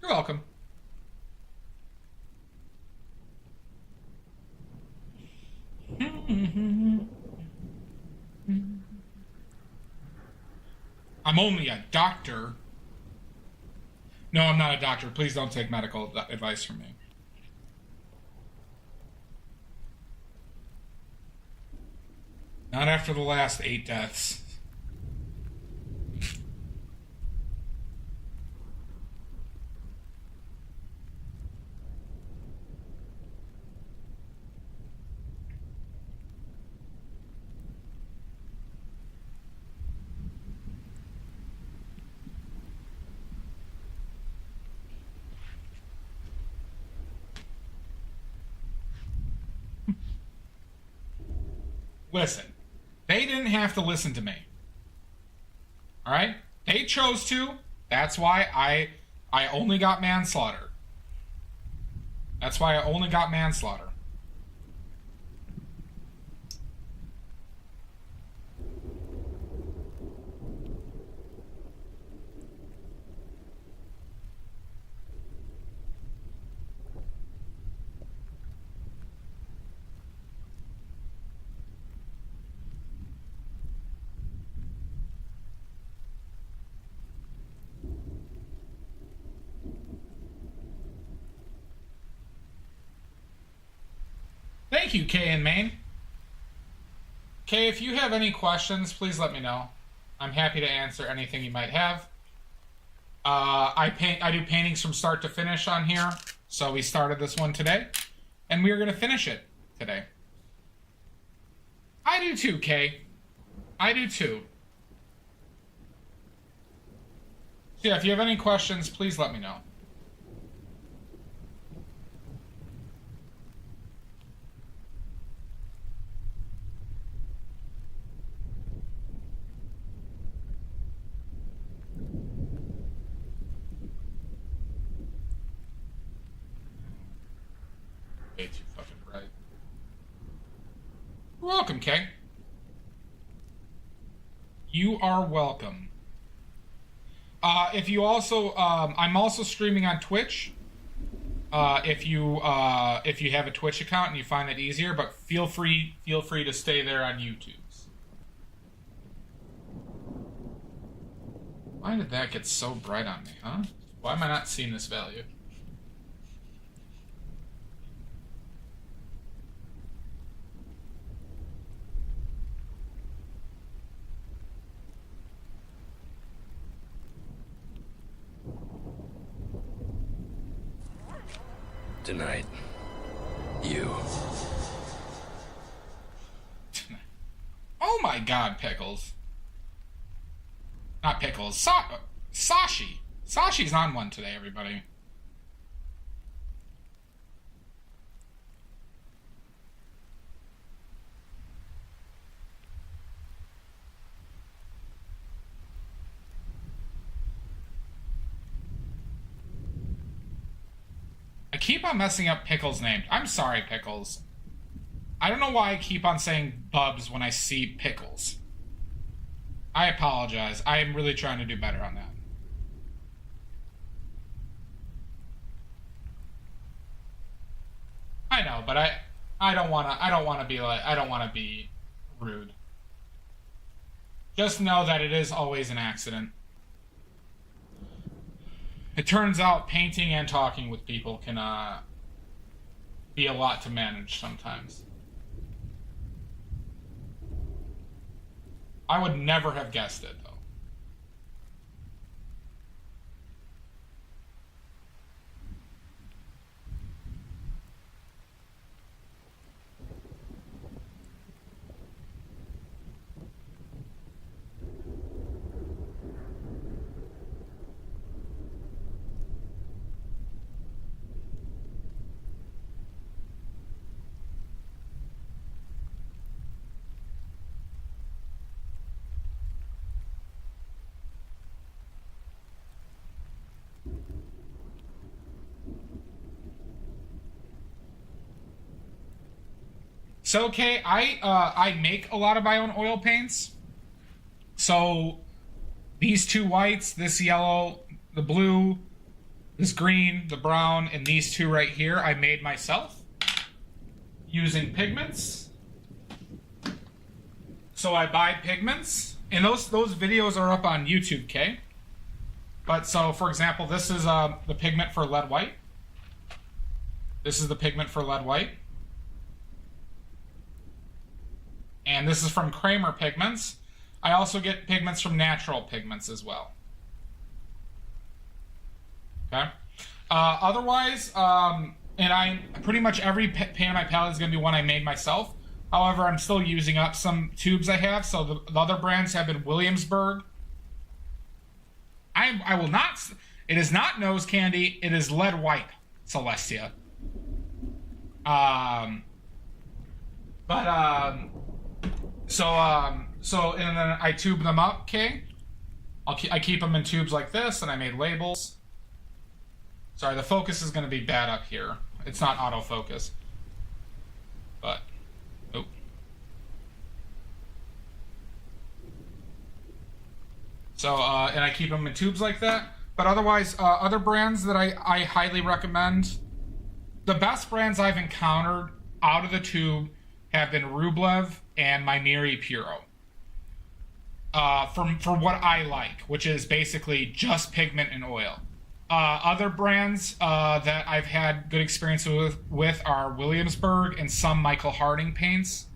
You're welcome. I'm only a doctor. No, I'm not a doctor. Please don't take medical advice from me. Not after the last 8 deaths. Listen, they didn't have to listen to me. All right? They chose to. That's why I only got manslaughter. That's why I only got manslaughter. Thank you, Kay in Maine. Kay, if you have any questions, please let me know. I'm happy to answer anything you might have. I do paintings from start to finish on here, so we started this one today, and we are going to finish it today. I do too, Kay. I do too. So yeah, if you have any questions, please let me know. Way too fucking bright. You're welcome, Kay. You are welcome. If you also, I'm also streaming on Twitch. If you have a Twitch account and you find it easier, but feel free to stay there on YouTube. Why did that get so bright on me, huh? Why am I not seeing this value? Tonight, you. Oh my god, Pickles. Not Pickles. Sashi. Sashi's on one today, everybody. I keep on messing up Pickles' name. I'm sorry, Pickles. I don't know why I keep on saying Bubs when I see Pickles. I apologize. I am really trying to do better on that. I know, but I don't wanna be rude. Just know that it is always an accident. It turns out painting and talking with people can be a lot to manage sometimes. I would never have guessed it, though. So, okay, I make a lot of my own oil paints. So, these two whites, this yellow, the blue, this green, the brown, and these two right here, I made myself using pigments. So I buy pigments, and those videos are up on YouTube, okay? But so, for example, this is the pigment for lead white. This is the pigment for lead white. And this is from Kramer Pigments. I also get pigments from Natural Pigments as well. Okay. Otherwise, and I pretty much every paint on my palette is going to be one I made myself. However, I'm still using up some tubes I have. So the other brands have been Williamsburg. I will not. It is not nose candy. It is lead white Celestia. So and then I tube them up. Okay. I keep them in tubes like this, and I made labels. Sorry, the focus is going to be bad up here. It's not autofocus. But, oh. So, and I keep them in tubes like that. But otherwise, other brands that I highly recommend, the best brands I've encountered out of the tube have been Rublev and Mimiri Puro. For what I like, which is basically just pigment and oil. Other brands that I've had good experience with are Williamsburg and some Michael Harding paints.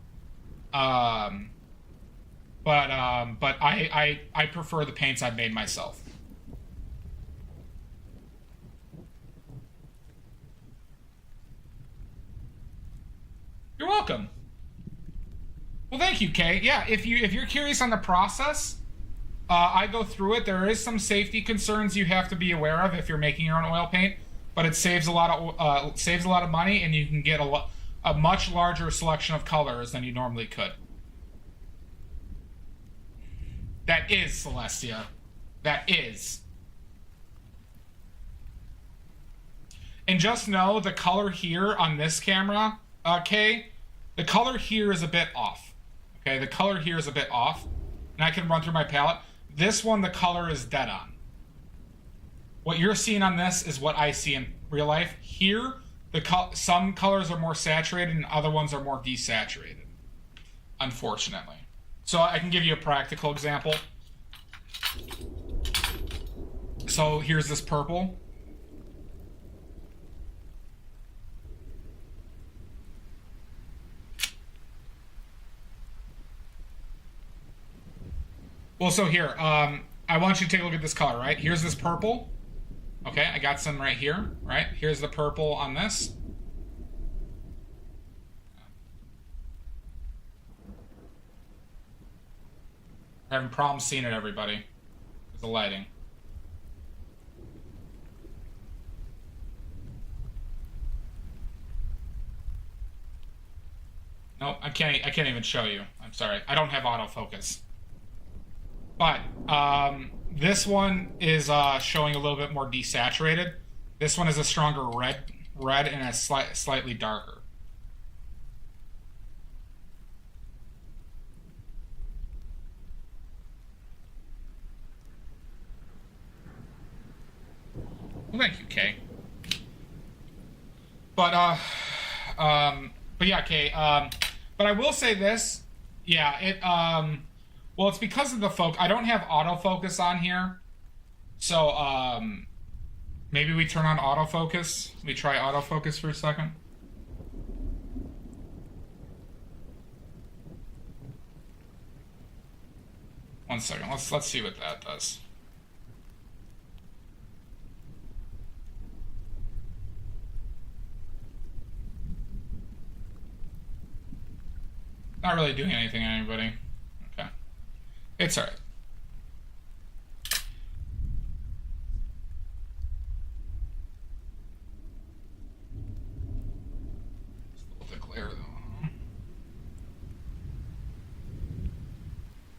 But I prefer the paints I've made myself. You're welcome. Well, thank you, Kay. Yeah, if you're curious on the process, I go through it. There is some safety concerns you have to be aware of if you're making your own oil paint, but it saves a lot of money, and you can get a much larger selection of colors than you normally could. That is Celestia. That is. And just know the color here on this camera, Kay, the color here is a bit off. Okay, the color here is a bit off. And I can run through my palette. This one, the color is dead on. What you're seeing on this is what I see in real life. Here, some colors are more saturated and other ones are more desaturated, unfortunately. So I can give you a practical example. So here's this purple. Well, so here, I want you to take a look at this color, right? Here's this purple. Okay, I got some right here, right? Here's the purple on this. Having problems seeing it, everybody. With the lighting. No, I can't even show you. I'm sorry. I don't have autofocus. But this one is showing a little bit more desaturated. This one is a stronger red and a slightly darker. Well, thank you, Kay. But yeah, Kay. But I will say this. Yeah, well, it's because of the I don't have autofocus on here. So, maybe we turn on autofocus. We try autofocus for a second. One second. Let's see what that does. Not really doing anything to anybody. Okay. It's alright.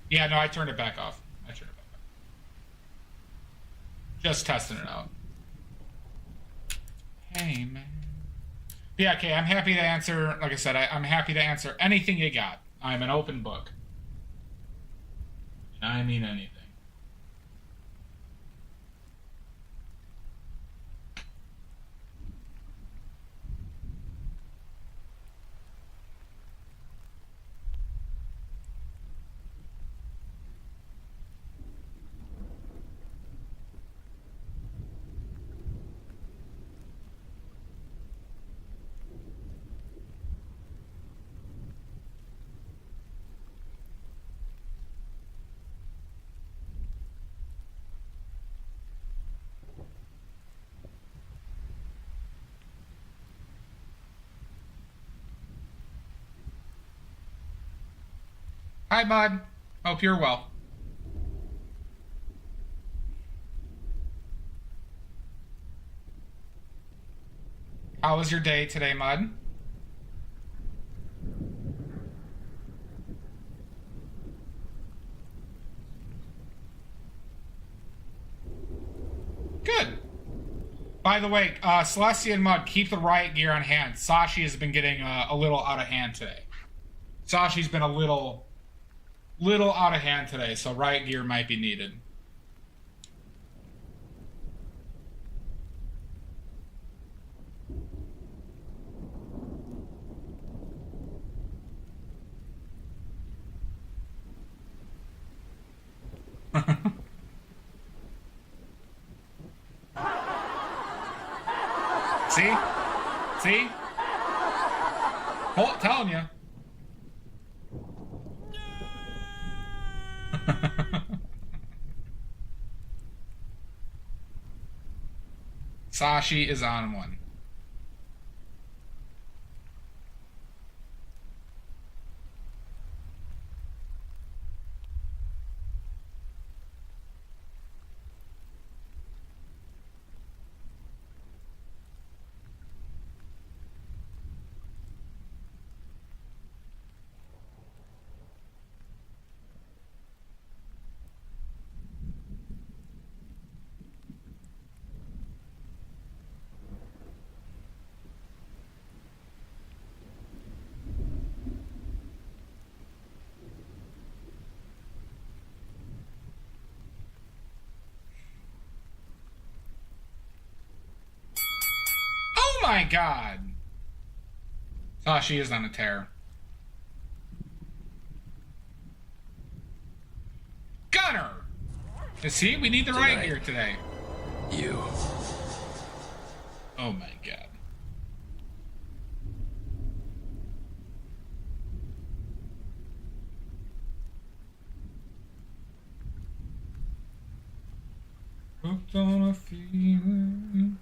Yeah, no, I turned it back off. Just testing it out. Hey, man. Yeah, okay, I'm happy to answer, like I said, I'm happy to answer anything you got. I'm an open book. And I mean anything. Hi, bud. Hope you're well. How was your day today, Mud? Good. By the way, Celestia and Mud, keep the riot gear on hand. Sashi has been getting a little out of hand today. Sashi's been a little out of hand today, so riot gear might be needed. See? See? Oh, telling you. Sashi is on one. Oh my god! Sashi is on a tear. Gunner! You see, we need the right gear today. You. Oh my god. Hooked on a feeling.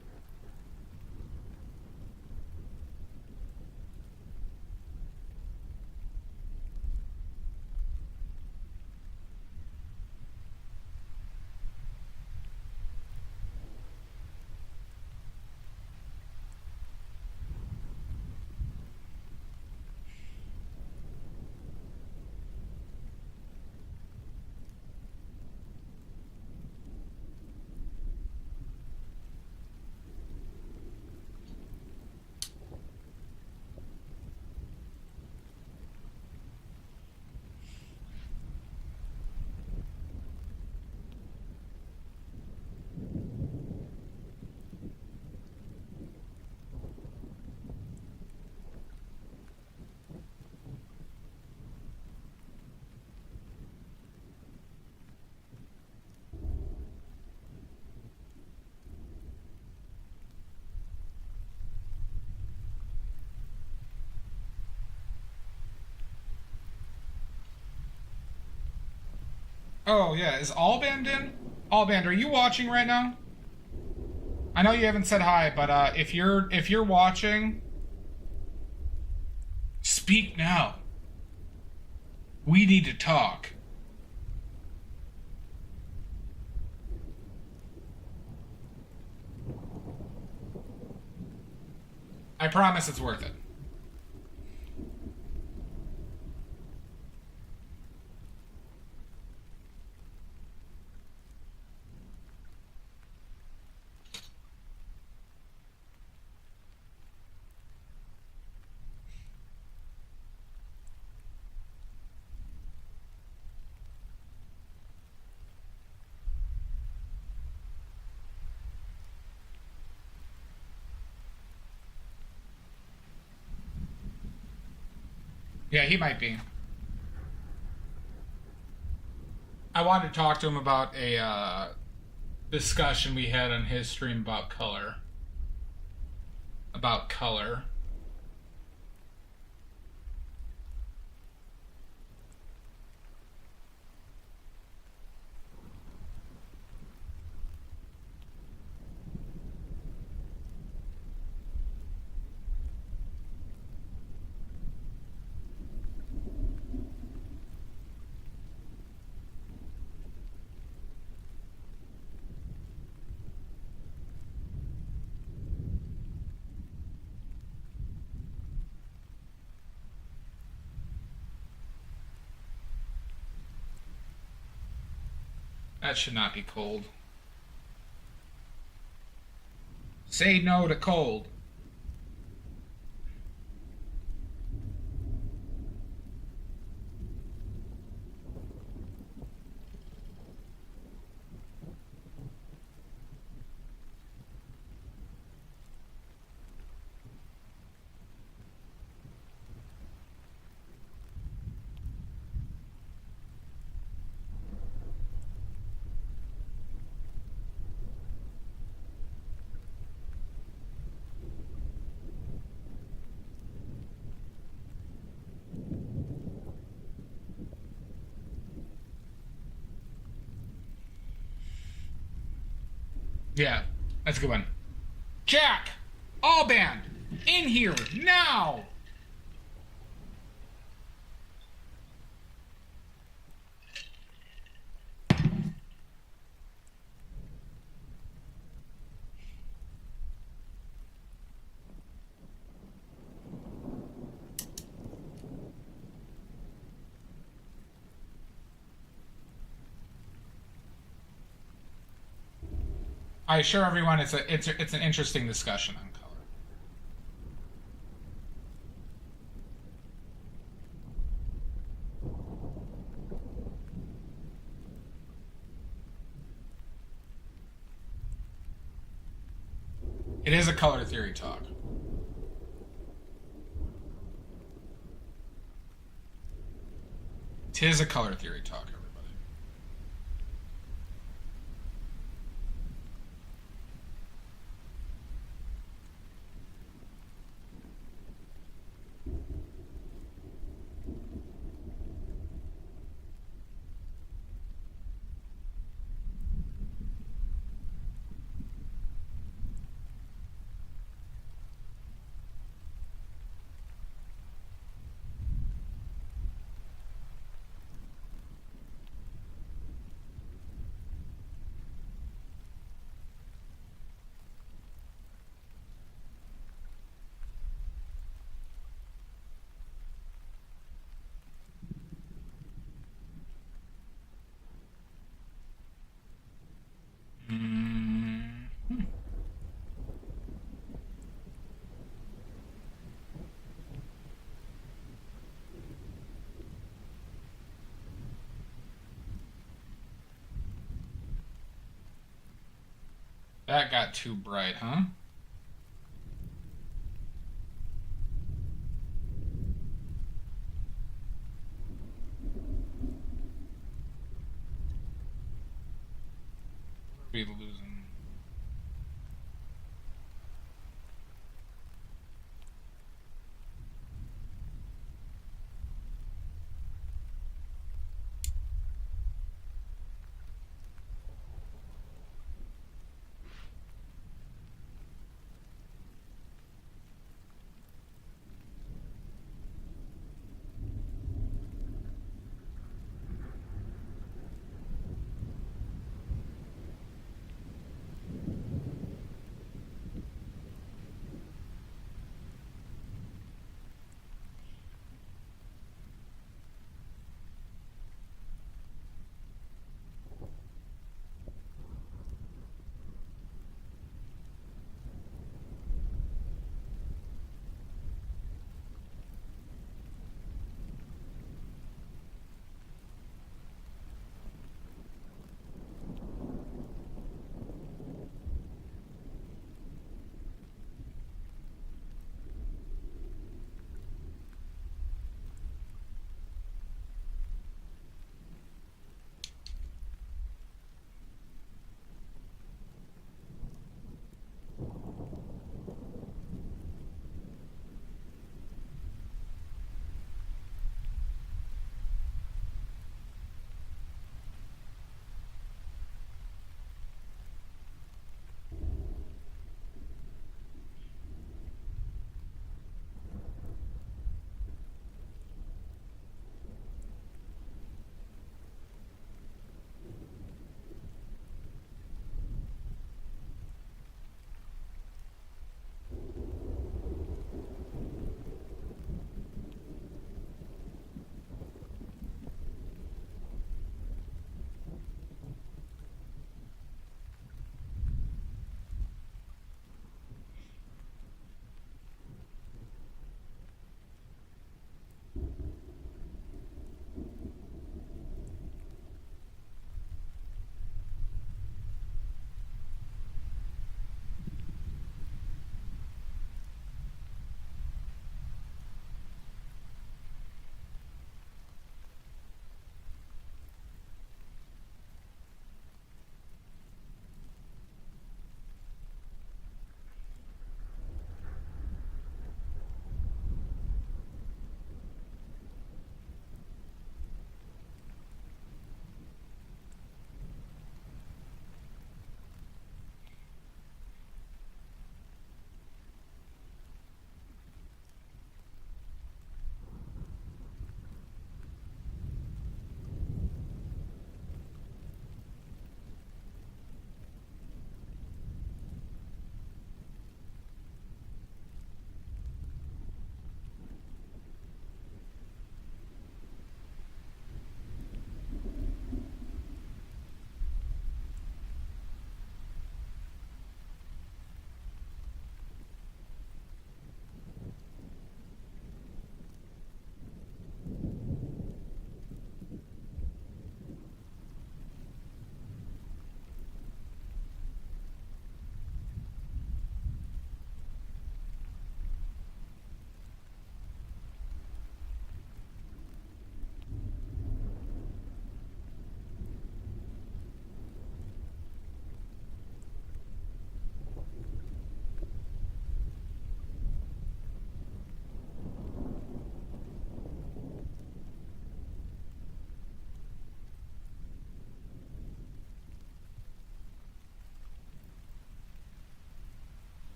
Oh yeah, is Allband in? Allband, are you watching right now? I know you haven't said hi, but if you're watching, speak now. We need to talk. I promise it's worth it. Yeah, he might be. I wanted to talk to him about a discussion we had on his stream about color. About color. That should not be cold. Say no to cold. Yeah, that's a good one. Jack! Allband! In here, now! I assure everyone it's an interesting discussion on color. It is a color theory talk. Tis a color theory talk, everybody. That got too bright, huh? Be losing.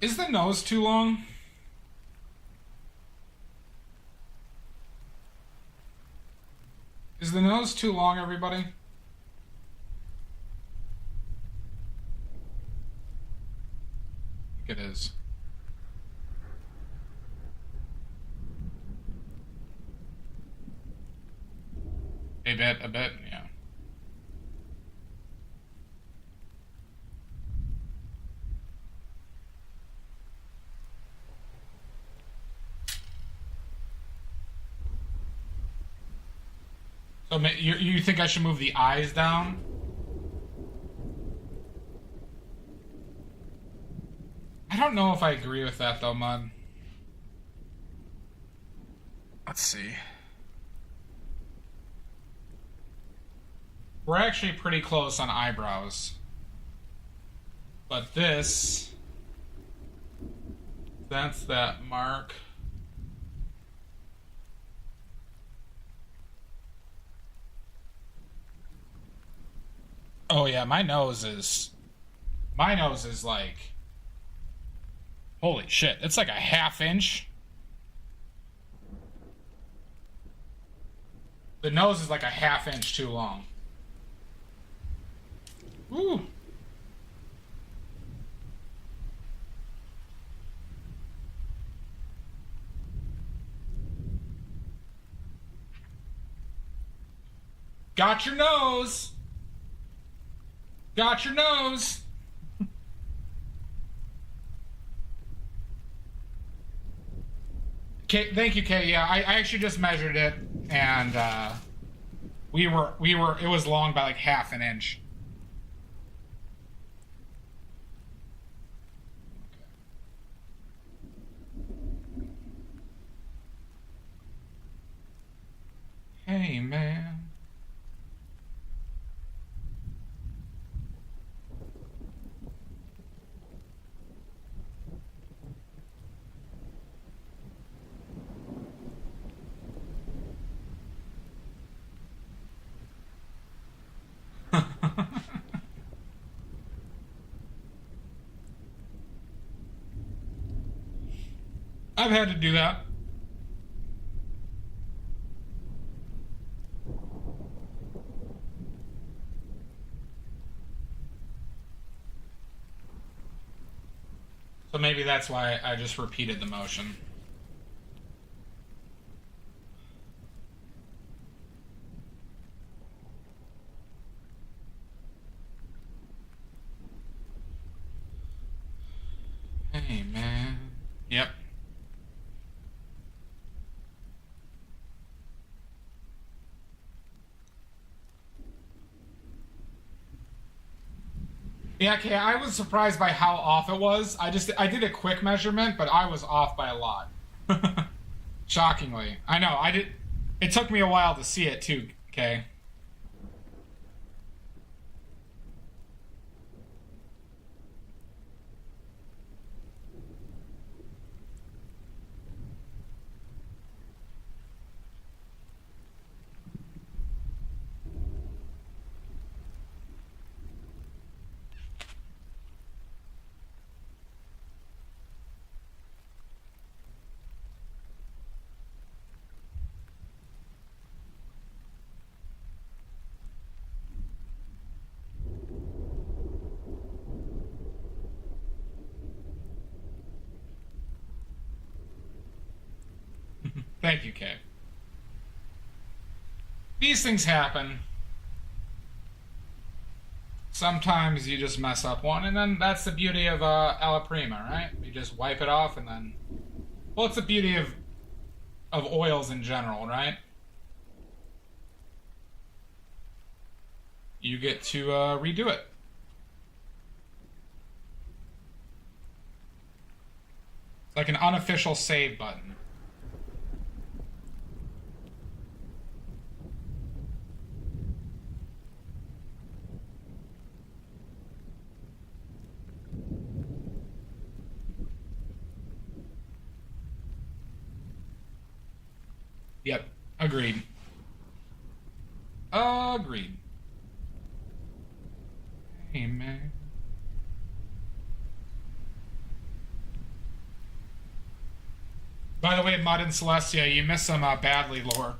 Is the nose too long? Is the nose too long, everybody? I think it is. A bit, yeah. So you think I should move the eyes down? I don't know if I agree with that though, Mud. Let's see. We're actually pretty close on eyebrows. But this... That's that mark. Oh yeah, my nose is like... Holy shit, it's like a half inch. The nose is like a half inch too long. Ooh. Got your nose. Got your nose. Okay, thank you, Kay. Yeah, I actually just measured it, and it was long by like half an inch. Hey, man. I've had to do that. So maybe that's why I just repeated the motion. Hey, man. Yep. Yeah, okay, I was surprised by how off it was. I did a quick measurement, but I was off by a lot. Shockingly. I know, it took me a while to see it too, okay? Thank you, Kay. These things happen. Sometimes you just mess up one, and then that's the beauty of Alla Prima, right? You just wipe it off, and then... Well, it's the beauty of oils in general, right? You get to redo it. It's like an unofficial save button. Yep, agreed. Agreed. Hey, man. By the way, Mud and Celestia, you missed some Badly lore.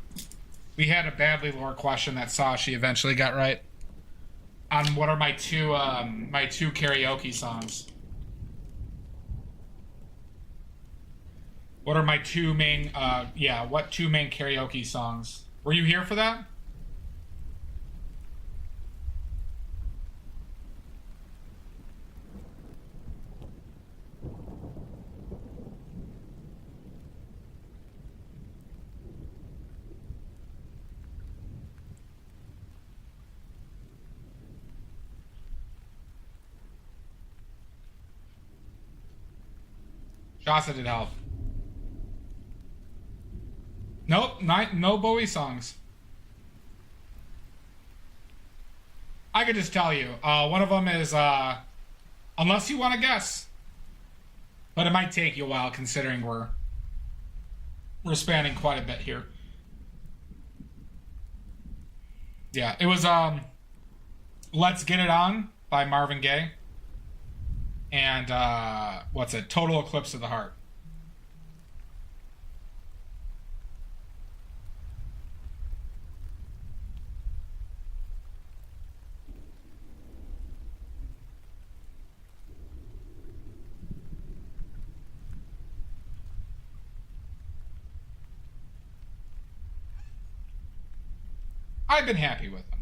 We had a Badly lore question that Sashi eventually got right on what are my two karaoke songs. What are my two main what two main karaoke songs? Were you here for that? Shasta did help. Nope, no Bowie songs. I could just tell you. One of them is, unless you want to guess. But it might take you a while considering we're spanning quite a bit here. Yeah, it was, Let's Get It On by Marvin Gaye. And, what's it? Total Eclipse of the Heart. I've been happy with them.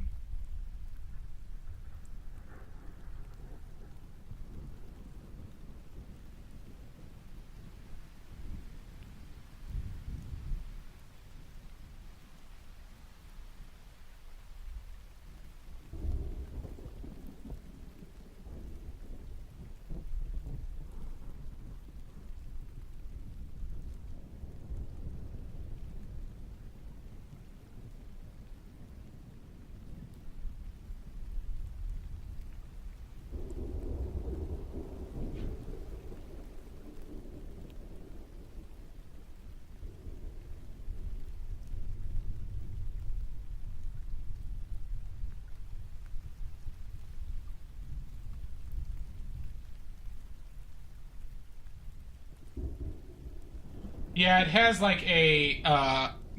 Yeah, it has like a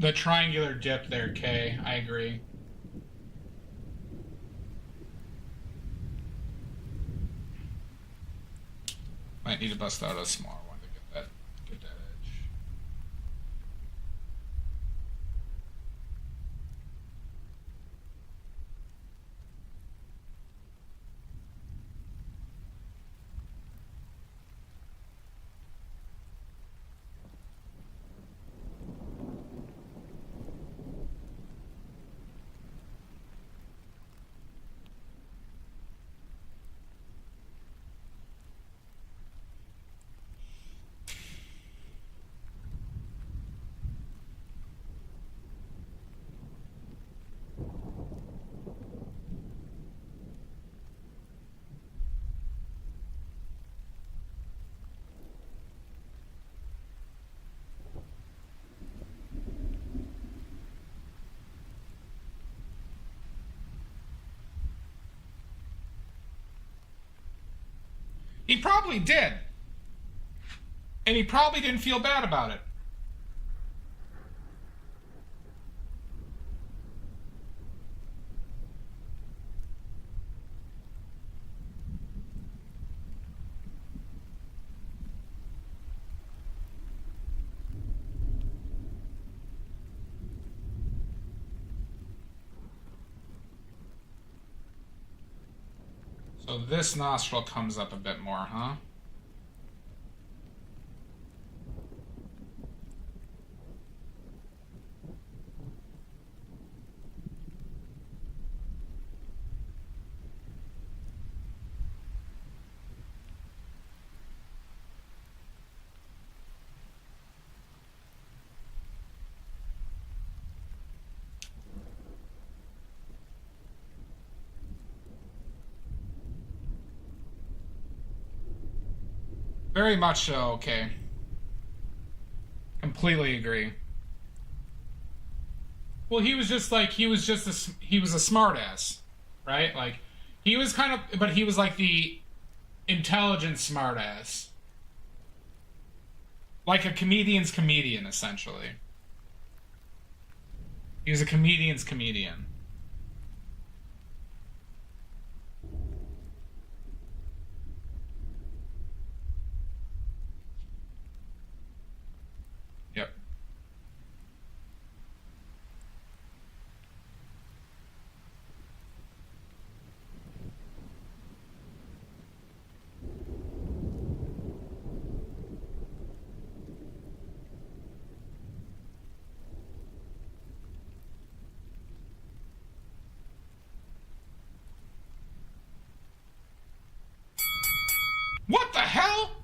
the triangular dip there, Kay. I agree. Might need to bust out a smaller one to get that edge. He probably did. And he probably didn't feel bad about it. So this nostril comes up a bit more, huh? Very much so, okay. Completely agree. Well, he was just like, he was a smartass, right? Like, he was kind of, but he was like the intelligent smartass. Like a comedian's comedian, essentially. He's a comedian's comedian. Yep. What the hell?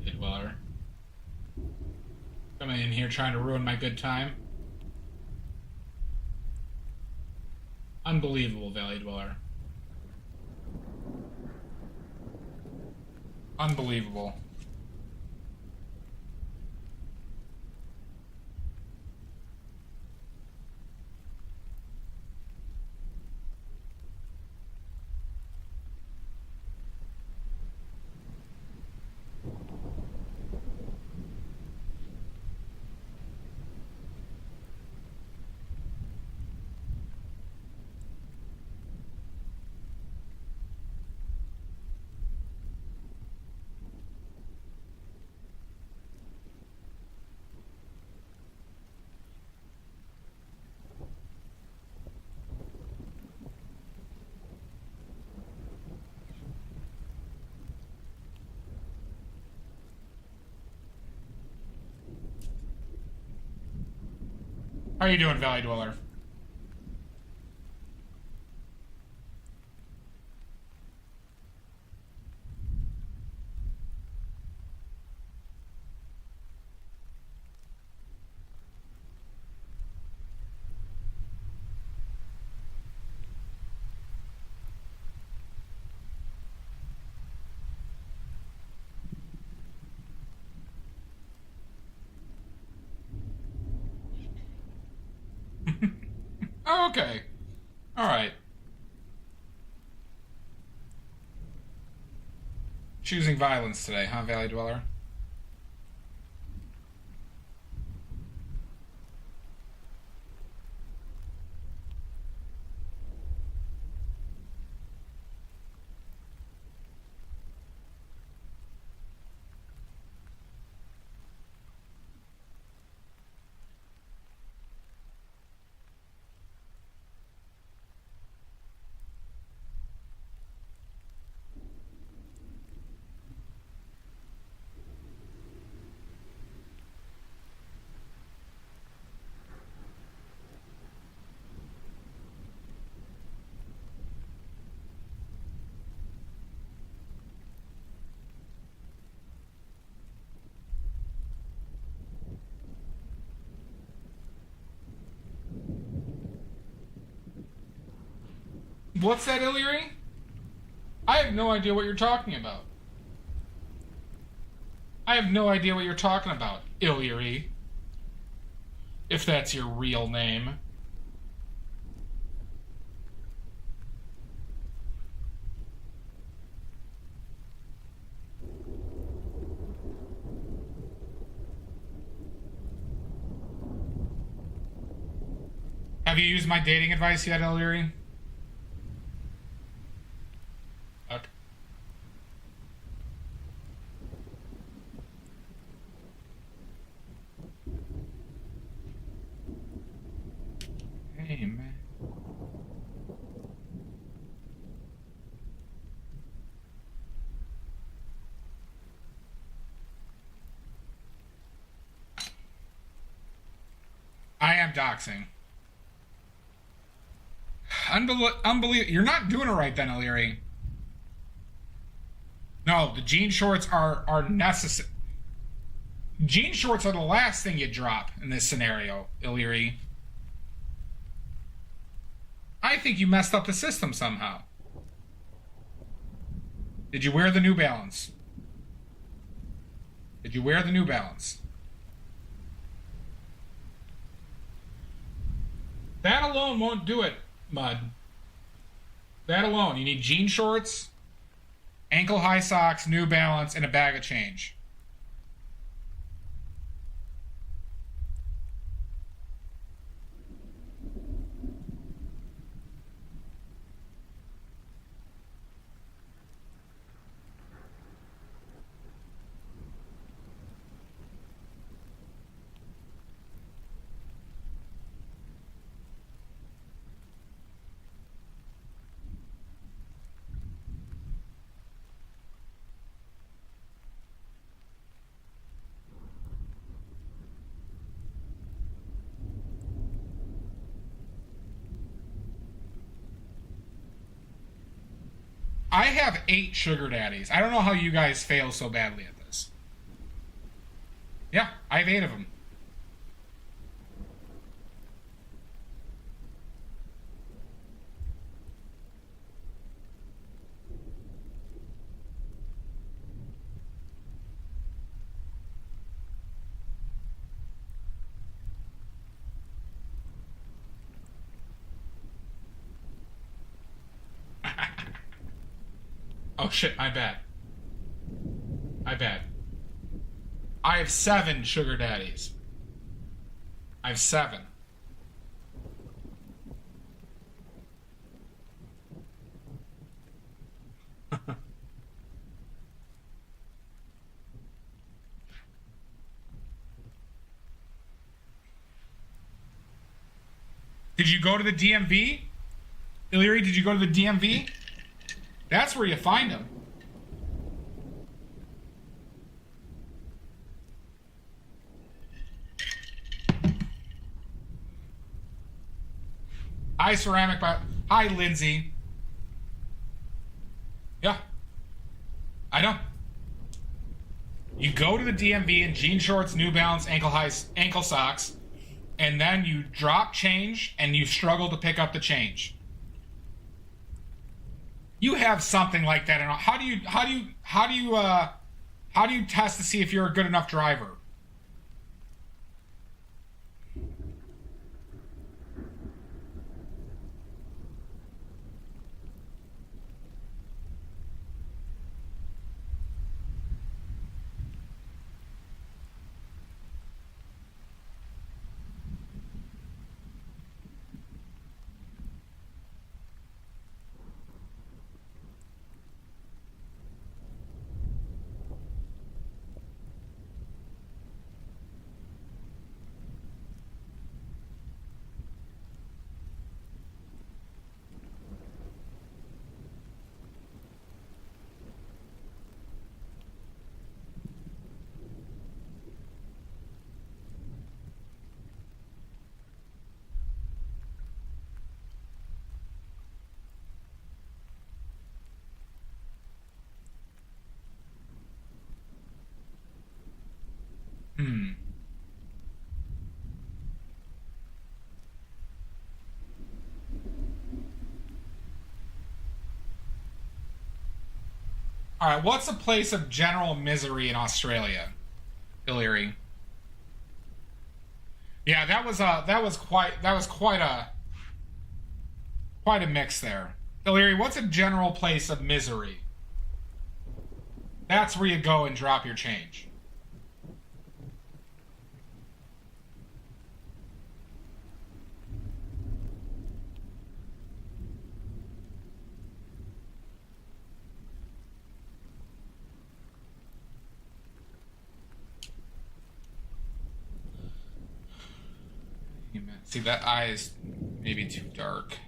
Dweller. Coming in here trying to ruin my good time. Unbelievable, Valley Dweller. Unbelievable. How are you doing, Valley Dweller? Oh, okay. Alright. Choosing violence today, huh, Valley Dweller? What's that, Illyrie? I have no idea what you're talking about. I have no idea what you're talking about, Illyrie. If that's your real name. Have you used my dating advice yet, Illyrie? Okay. Hey, man. I am doxing. Unbelievable. You're not doing it right then, Illyrie. No, the jean shorts are necessary. Jean shorts are the last thing you drop in this scenario, Illyrie. I think you messed up the system somehow. Did you wear the New Balance? Did you wear the New Balance? That alone won't do it, Mud. That alone. You need jean shorts, ankle high socks, New Balance, and a bag of change. I have 8 sugar daddies. I don't know how you guys fail so badly at this. Yeah, I have 8 of them. Oh shit, my bad. My bad. I have 7 sugar daddies. I have 7. Did you go to the DMV? Illyri, did you go to the DMV? That's where you find them. Hi, Ceramic. Hi, Lindsay. Yeah. I know. You go to the DMV in jean shorts, New Balance, ankle socks, and then you drop change and you struggle to pick up the change. You have something like that. And how do you test to see if you're a good enough driver? All right, what's a place of general misery in Australia, Illyri? Yeah, that was quite a mix there. Illyri, what's a general place of misery? That's where you go and drop your change. See, that eye is maybe too dark.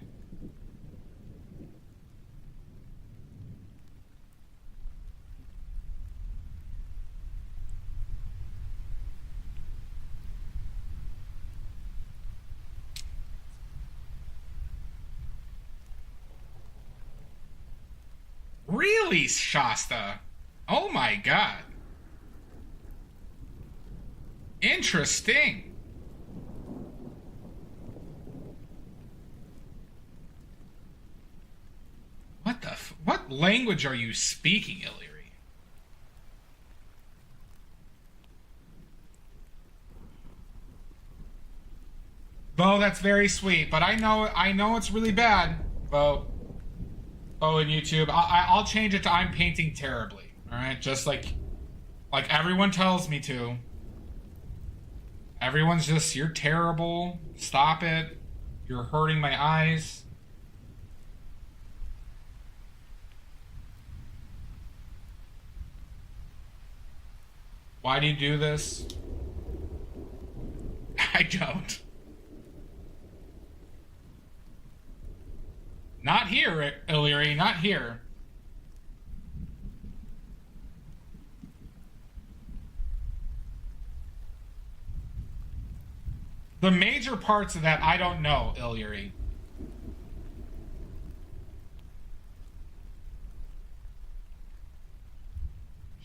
Really, Shasta? Oh my god. Interesting. What language are you speaking, Illyri? Bo, that's very sweet, but I know it's really bad, Bo. Bo in YouTube. I'll change it to I'm painting terribly. All right, just like everyone tells me to. Everyone's just, you're terrible. Stop it. You're hurting my eyes. Why do you do this? I don't. Not here, Illyri, not here. The major parts of that I don't know, Illyri.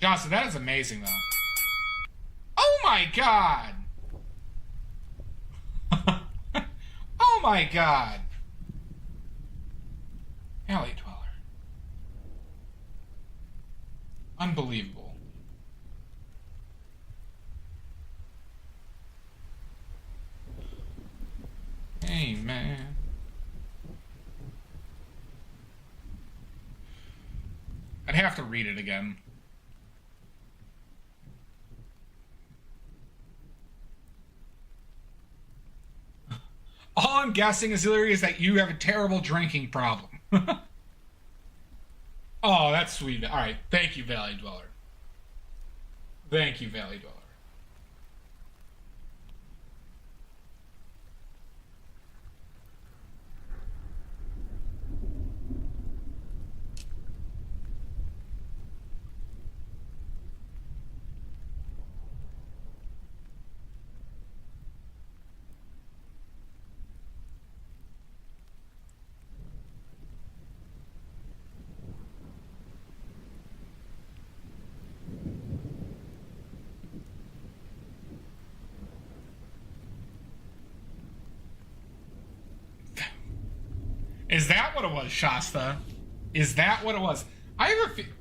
Shasta, that is amazing, though. Oh my god! Oh my god! Alley Dweller. Unbelievable. Hey, man. I'd have to read it again. All I'm guessing, Azilary, is that you have a terrible drinking problem. Oh, that's sweet. All right. Thank you, Valley Dweller. Thank you, Valley Dweller. Is that what it was, Shasta? Is that what it was? I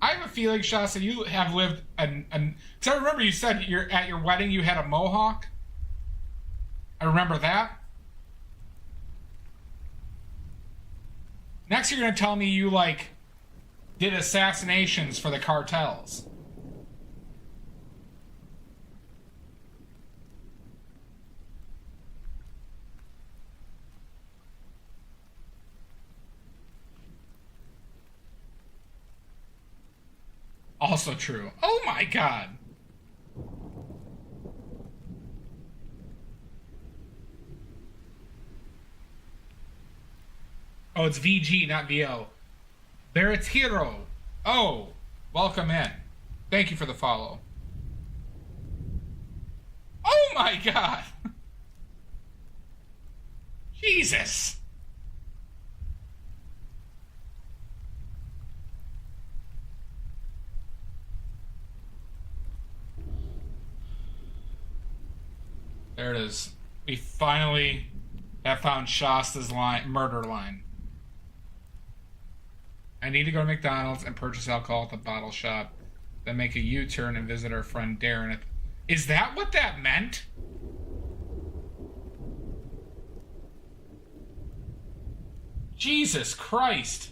have a feeling, Shasta, you have lived because I remember you said at your wedding you had a mohawk. I remember that. Next, you're gonna tell me you did assassinations for the cartels. Also true. Oh my god. Oh, it's VG, not VO. There it's Hero. Oh, welcome in. Thank you for the follow. Oh my god. Jesus. There it is. We finally have found Shasta's murder line. I need to go to McDonald's and purchase alcohol at the bottle shop, then make a U-turn and visit our friend Darren. Is that what that meant? Jesus Christ.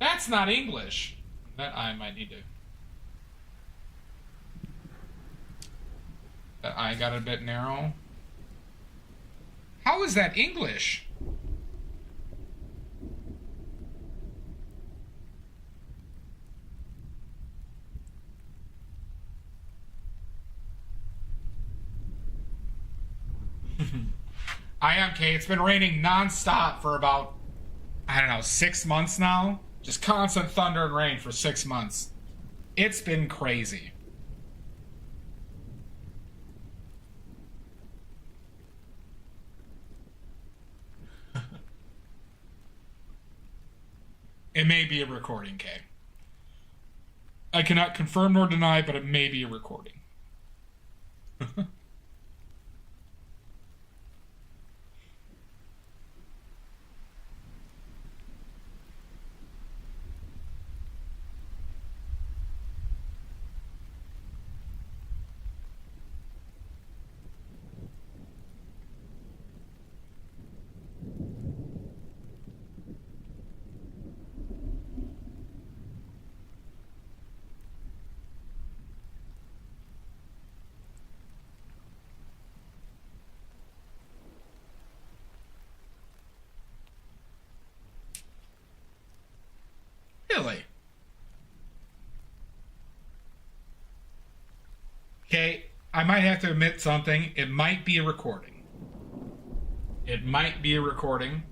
That's not English. That I might need to... That eye got a bit narrow. How is that English? IMK, it's been raining non-stop for about, I don't know, 6 months now. Just constant thunder and rain for 6 months. It's been crazy. It may be a recording, Kay. I cannot confirm nor deny, but it may be a recording. Really? Okay, I might have to admit something. It might be a recording. It might be a recording,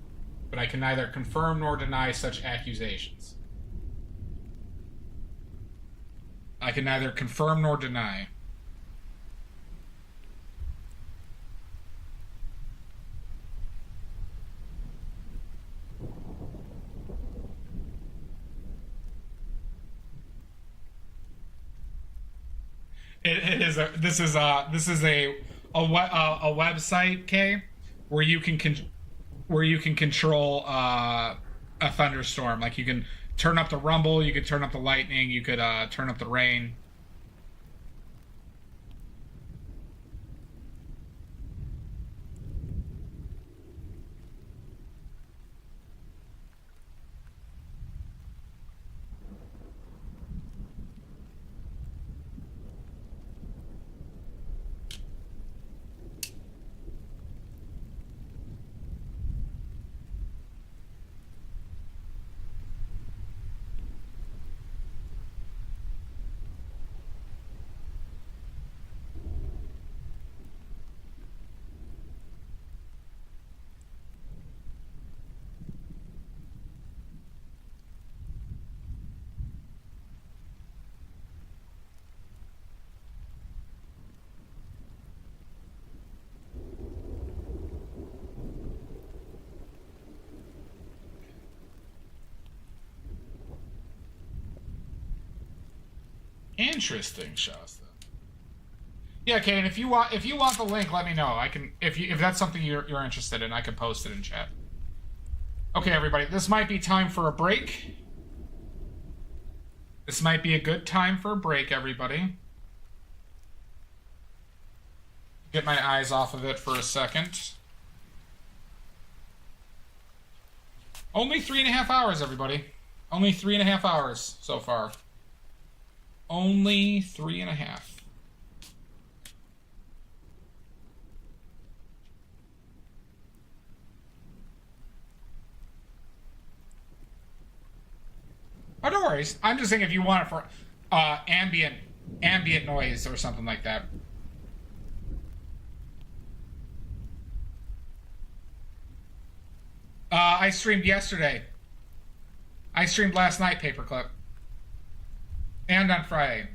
but I can neither confirm nor deny such accusations. I can neither confirm nor deny. is a website, okay, where you can control a thunderstorm. Like you can turn up the rumble, you could turn up the lightning, you could turn up the rain. Interesting, Shasta. Yeah, okay, and if you want the link, let me know. I can if that's something you're interested in, I can post it in chat. Okay, everybody, this might be time for a break. This might be a good time for a break, everybody. Get my eyes off of it for a second. Only 3.5 hours, everybody. Only 3.5 hours so far. Only 3.5. Oh, no worries. I'm just saying if you want it for ambient noise or something like that. I streamed yesterday. I streamed last night, Paperclip. And on Friday.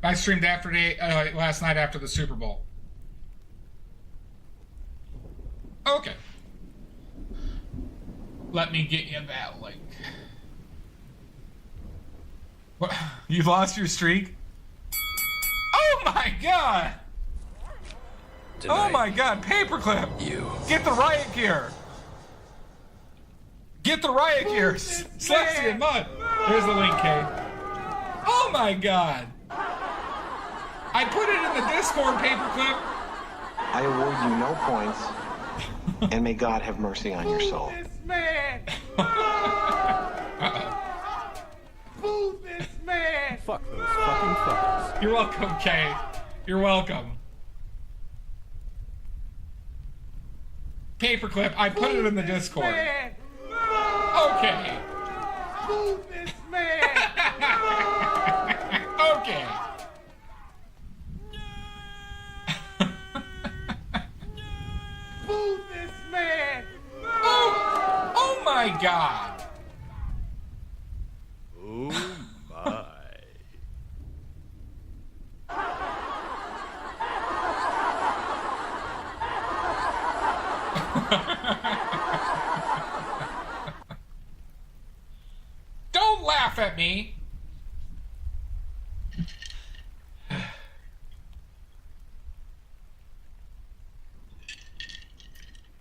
I streamed last night after the Super Bowl. Okay. Let me get you that link. What? You lost your streak? Oh my god! Tonight, Oh my god, Paperclip! you. Get the riot gear! Get the riot gear! Slash you in mud! There's the link, Kay. Oh my god! I put it in the Discord, Paperclip! I award you no points, and may God have mercy on your soul. Man! Boo this man! Fuck those fucking fuckers. You're welcome, Kay. You're welcome. Paperclip, I put it in the Discord. Man! Okay. Boo this man! Okay. Boo this man! Oh my god. Oh my. Don't laugh at me.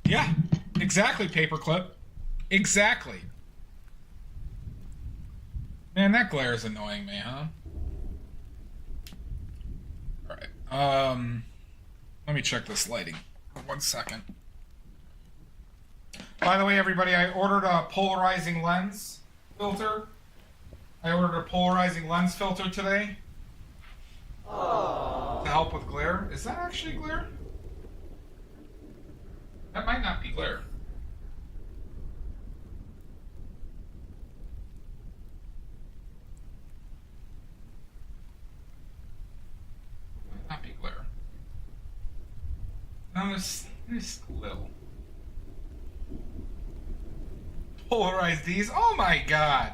Yeah, exactly, Paperclip. Exactly. Man, that glare is annoying me, huh? Alright, let me check this lighting. 1 second. By the way, everybody, I ordered a polarizing lens filter. I ordered a polarizing lens filter today. To help with glare. Is that actually glare? That might not be glare. Might not be glare. No, there's little. Polarize these. Oh my god.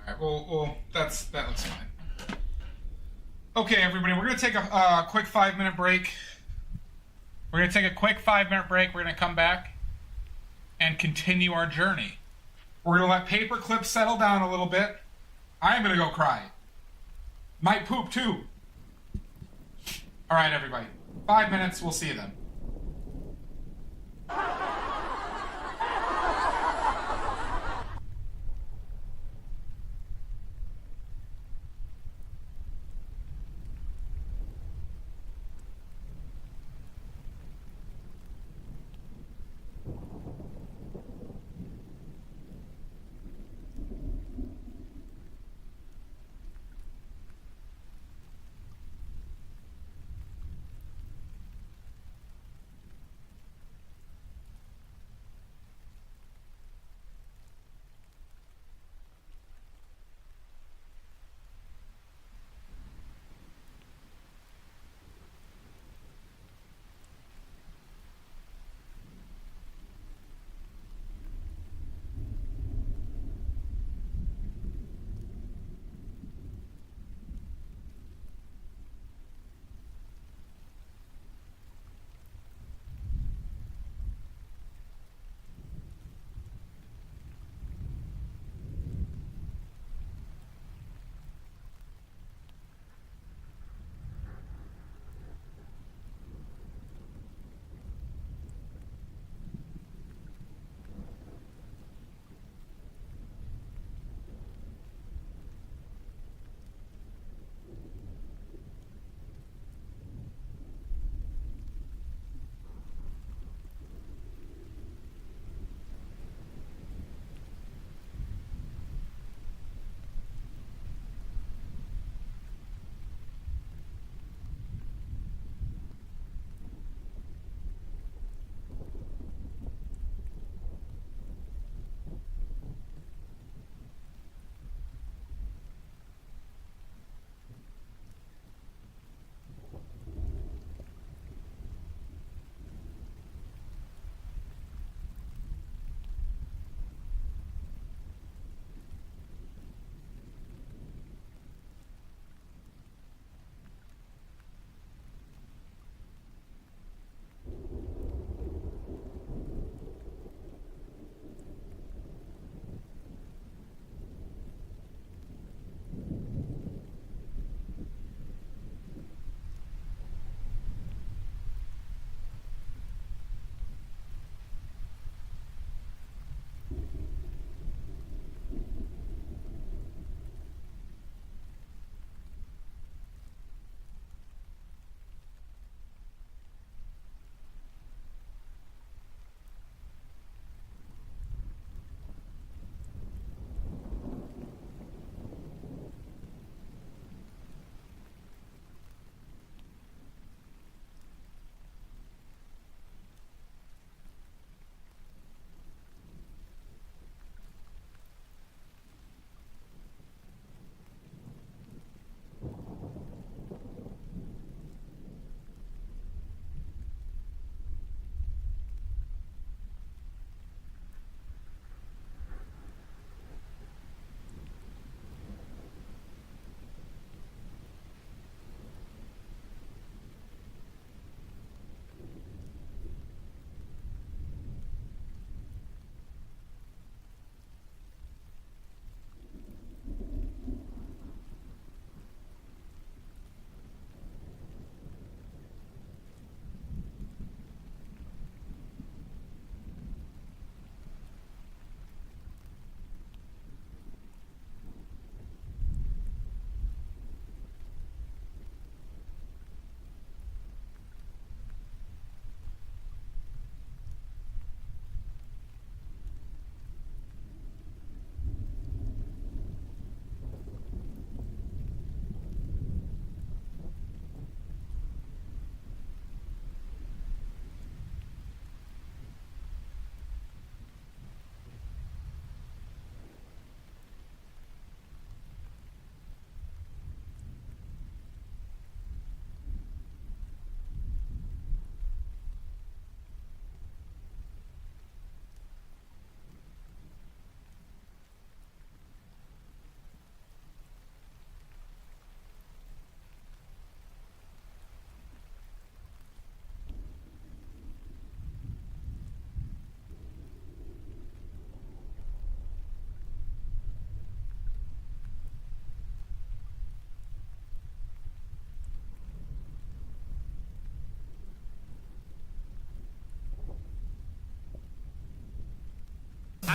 Alright, well, that looks fine. Okay, everybody, we're going to take a quick 5-minute break. We're going to take a quick 5-minute break. We're going to come back and continue our journey. We're going to let Paperclip settle down a little bit. I'm going to go cry. Might poop, too. All right, everybody. 5 minutes. We'll see you then.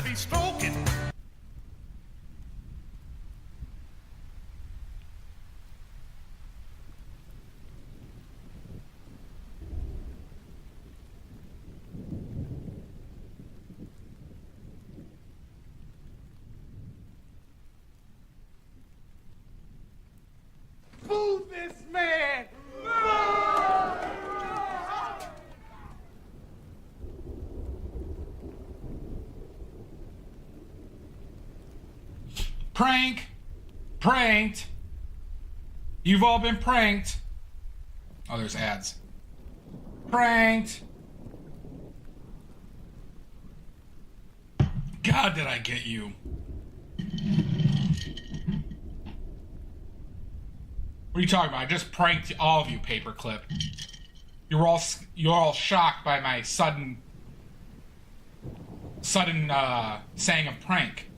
I be stroking. Boo this man! Prank! Pranked! You've all been pranked! Oh, there's ads. Pranked! God, did I get you? What are you talking about? I just pranked all of you, Paperclip. You're all shocked by my sudden saying a prank.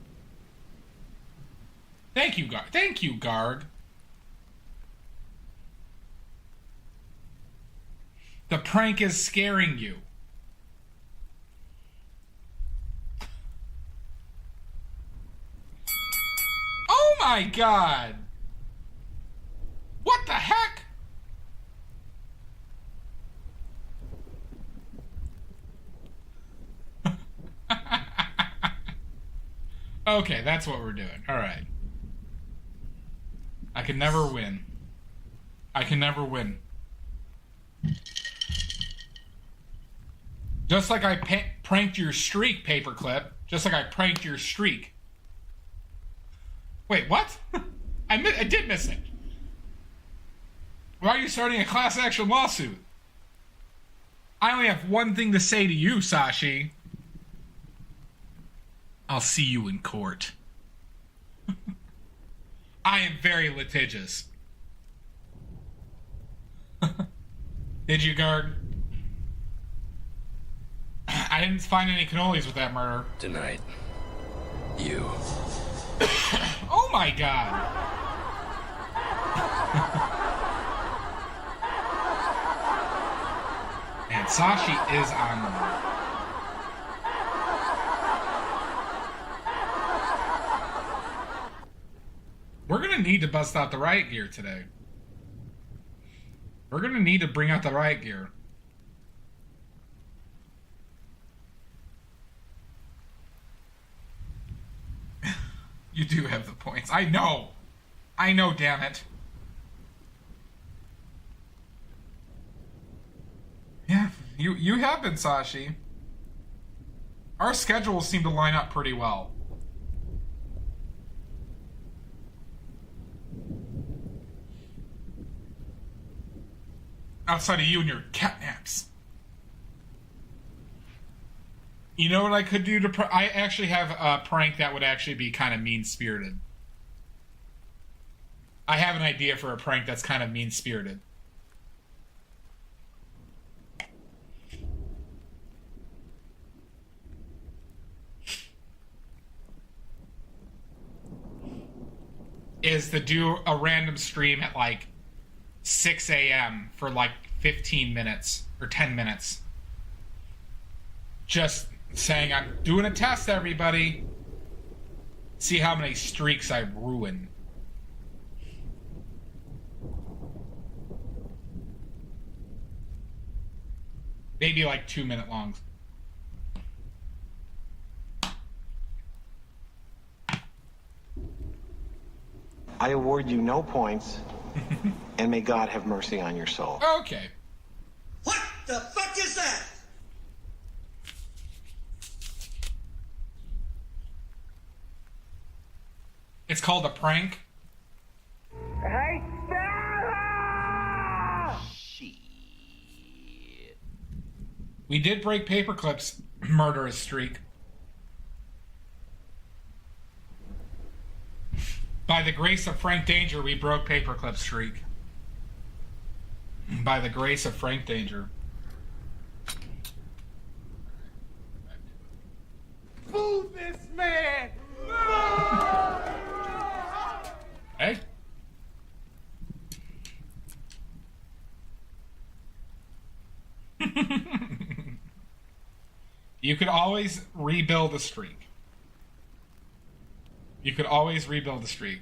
Thank you, Garg. Thank you, Garg. The prank is scaring you. Oh my God! What the heck? Okay, that's what we're doing. All right. I can never win. I can never win. Just like I pranked your streak, Paperclip. Just like I pranked your streak. Wait, what? I did miss it. Why are you starting a class action lawsuit? I only have one thing to say to you, Sashi. I'll see you in court. I am very litigious. Did you, Garg? I didn't find any cannolis with that murder. Tonight, you. Oh my God. Man, Sashi is on them. We're gonna need to bust out the riot gear today. We're gonna need to bring out the riot gear. You do have the points. I know. I know, damn it. Yeah, you have been, Sashi. Our schedules seem to line up pretty well. Outside of you and your catnaps. You know what I could do to... I actually have a prank that would actually be kind of mean-spirited. I have an idea for a prank that's kind of mean-spirited. Is to do a random stream at like 6 a.m. for like 15 minutes or 10 minutes. Just saying, I'm doing a test, everybody. See how many streaks I ruin. Maybe like 2-minute longs. I award you no points, and may God have mercy on your soul. Okay. What the fuck is that? It's called a prank. Hey, Sarah! Shit. We did break Paperclip's murderous streak. By the grace of Frank Danger, we broke Paperclip's streak. By the grace of Frank Danger. Boo this man! Hey. You could always rebuild a streak. You could always rebuild the streak.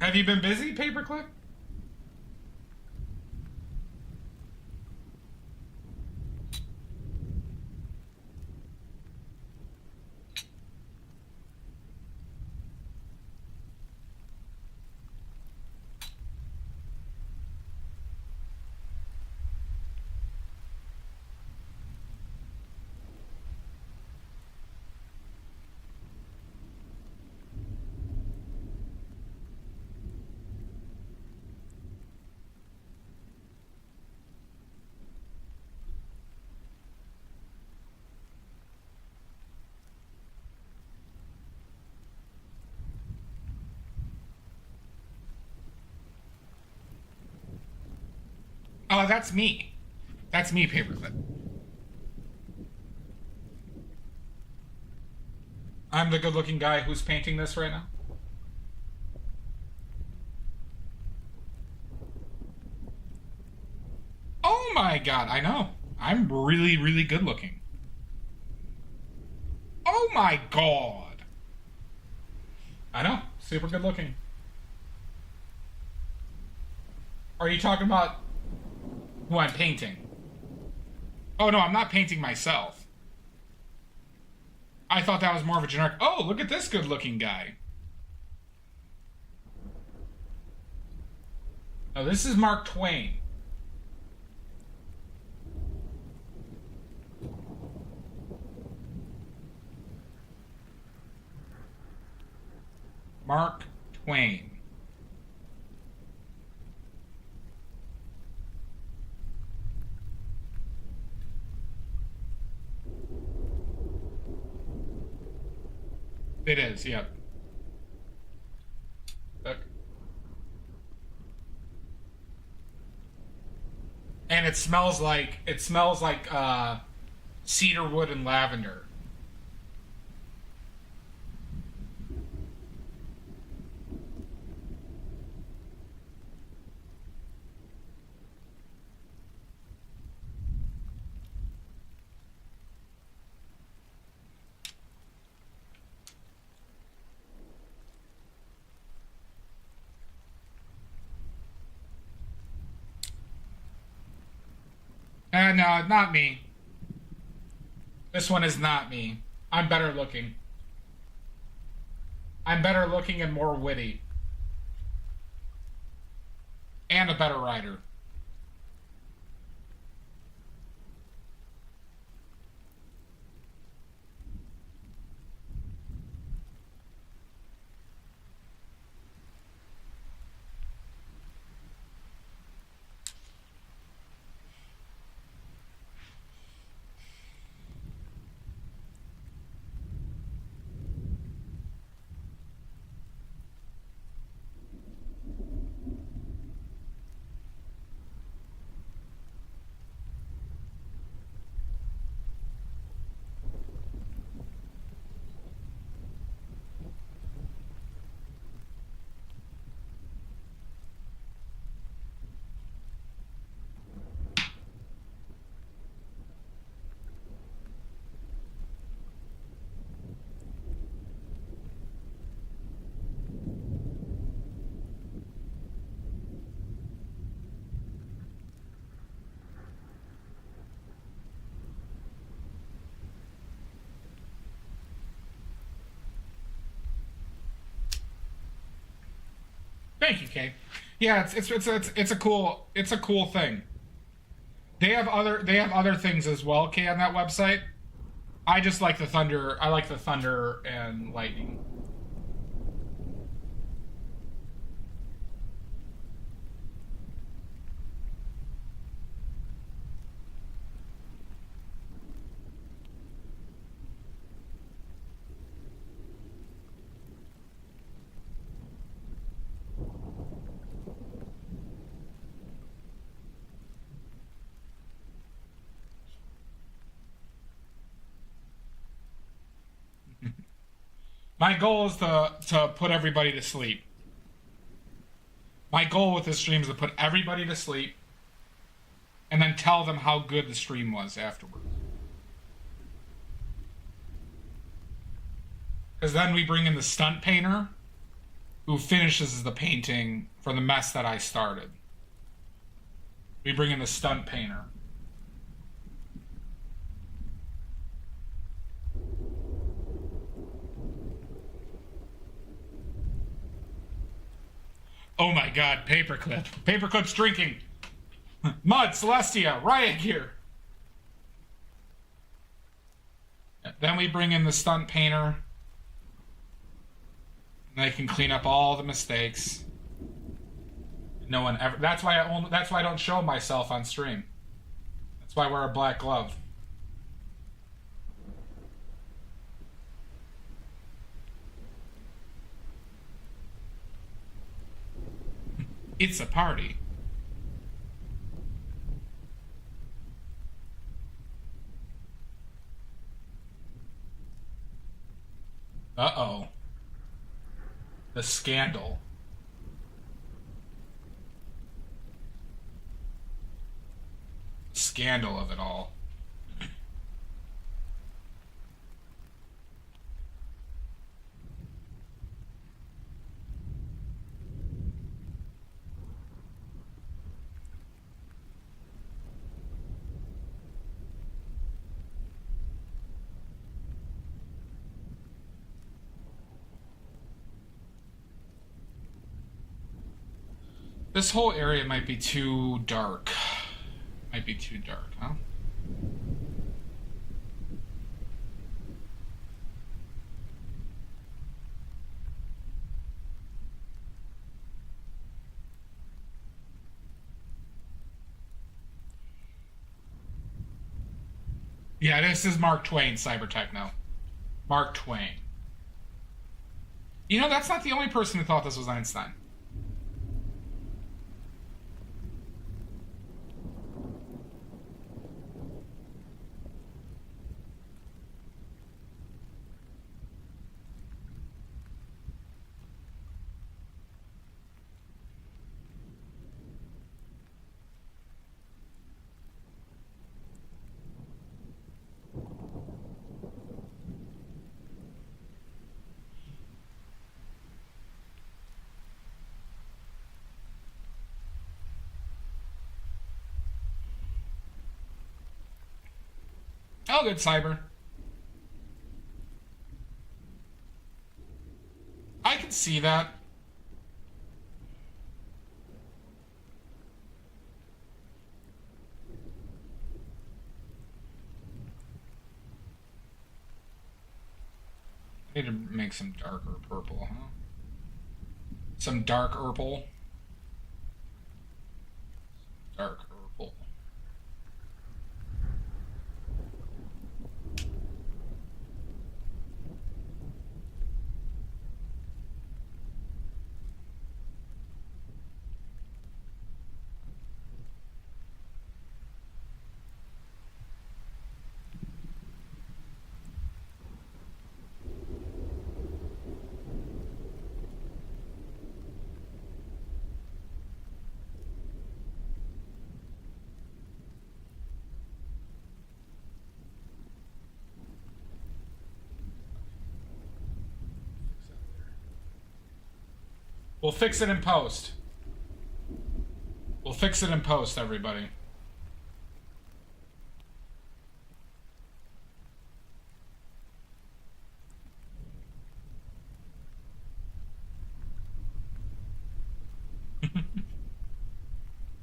Have you been busy, Paperclip? Oh, that's me. That's me, Paperclip. I'm the good-looking guy who's painting this right now. Oh my god, I know. I'm really, really good-looking. Oh my god. I know. Super good-looking. Are you talking about who I'm painting? Oh no, I'm not painting myself. I thought that was more of a generic. Oh, look at this good-looking guy. Oh, this is Mark Twain. Mark Twain. It is, yep. Look. And it smells like cedar wood and lavender. No, not me. This one is not me. I'm better looking. I'm better looking and more witty. And a better writer. Thank you, Kay. Yeah, it's a cool thing. They have other things as well, Kay, on that website. I just like the thunder. I like the thunder and lightning. My goal is to put everybody to sleep. My goal with this stream is to put everybody to sleep and then tell them how good the stream was afterwards. Because then we bring in the stunt painter, who finishes the painting for the mess that I started. We bring in the stunt painter. Oh my god, Paperclip. Paperclip's drinking. Mud, Celestia, Riot Gear. Then we bring in the stunt painter. And they can clean up all the mistakes. No one ever. That's why I don't show myself on stream. That's why I wear a black glove. It's a party. Uh-oh. The scandal. Scandal of it all. This whole area might be too dark. Might be too dark, huh? Yeah, this is Mark Twain, Cybertechno. Mark Twain. You know, that's not the only person who thought this was Einstein. Oh, good, Cyber. I can see that. I need to make some darker purple, huh? Some dark purple. Dark purple. We'll fix it in post. We'll fix it in post, everybody.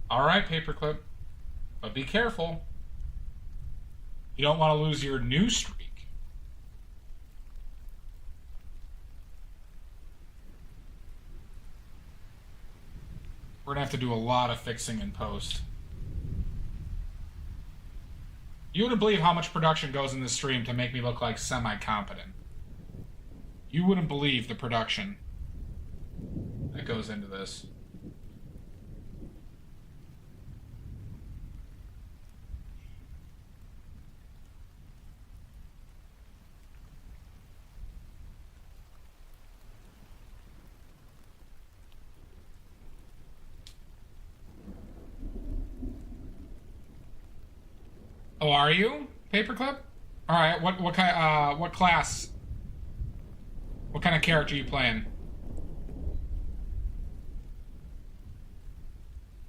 All right, Paperclip. But be careful. You don't want to lose your new streak. We're gonna have to do a lot of fixing in post. You wouldn't believe how much production goes in this stream to make me look like semi-competent. You wouldn't believe the production that goes into this. Oh, are you? Paperclip? All right. What kind? What class? What kind of character are you playing?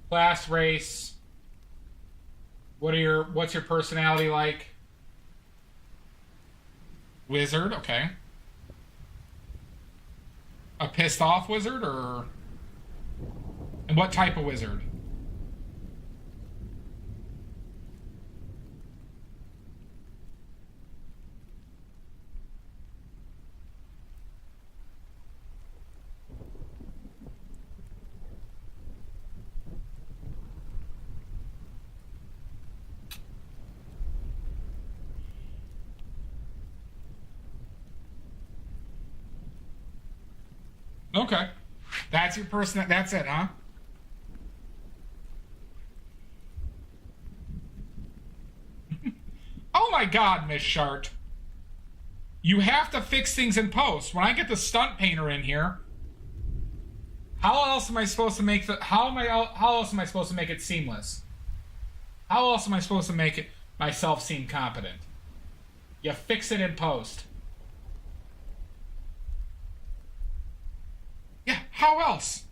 Class, race. What's your personality like? Wizard, okay. A pissed off wizard, or... And what type of wizard? Okay. That's your person. That's it, huh? Oh my god, Miss Shart. You have to fix things in post. When I get the stunt painter in here, how else am I supposed to make how else am I supposed to make it seamless? How else am I supposed to make it myself seem competent? You fix it in post. Yeah, how else?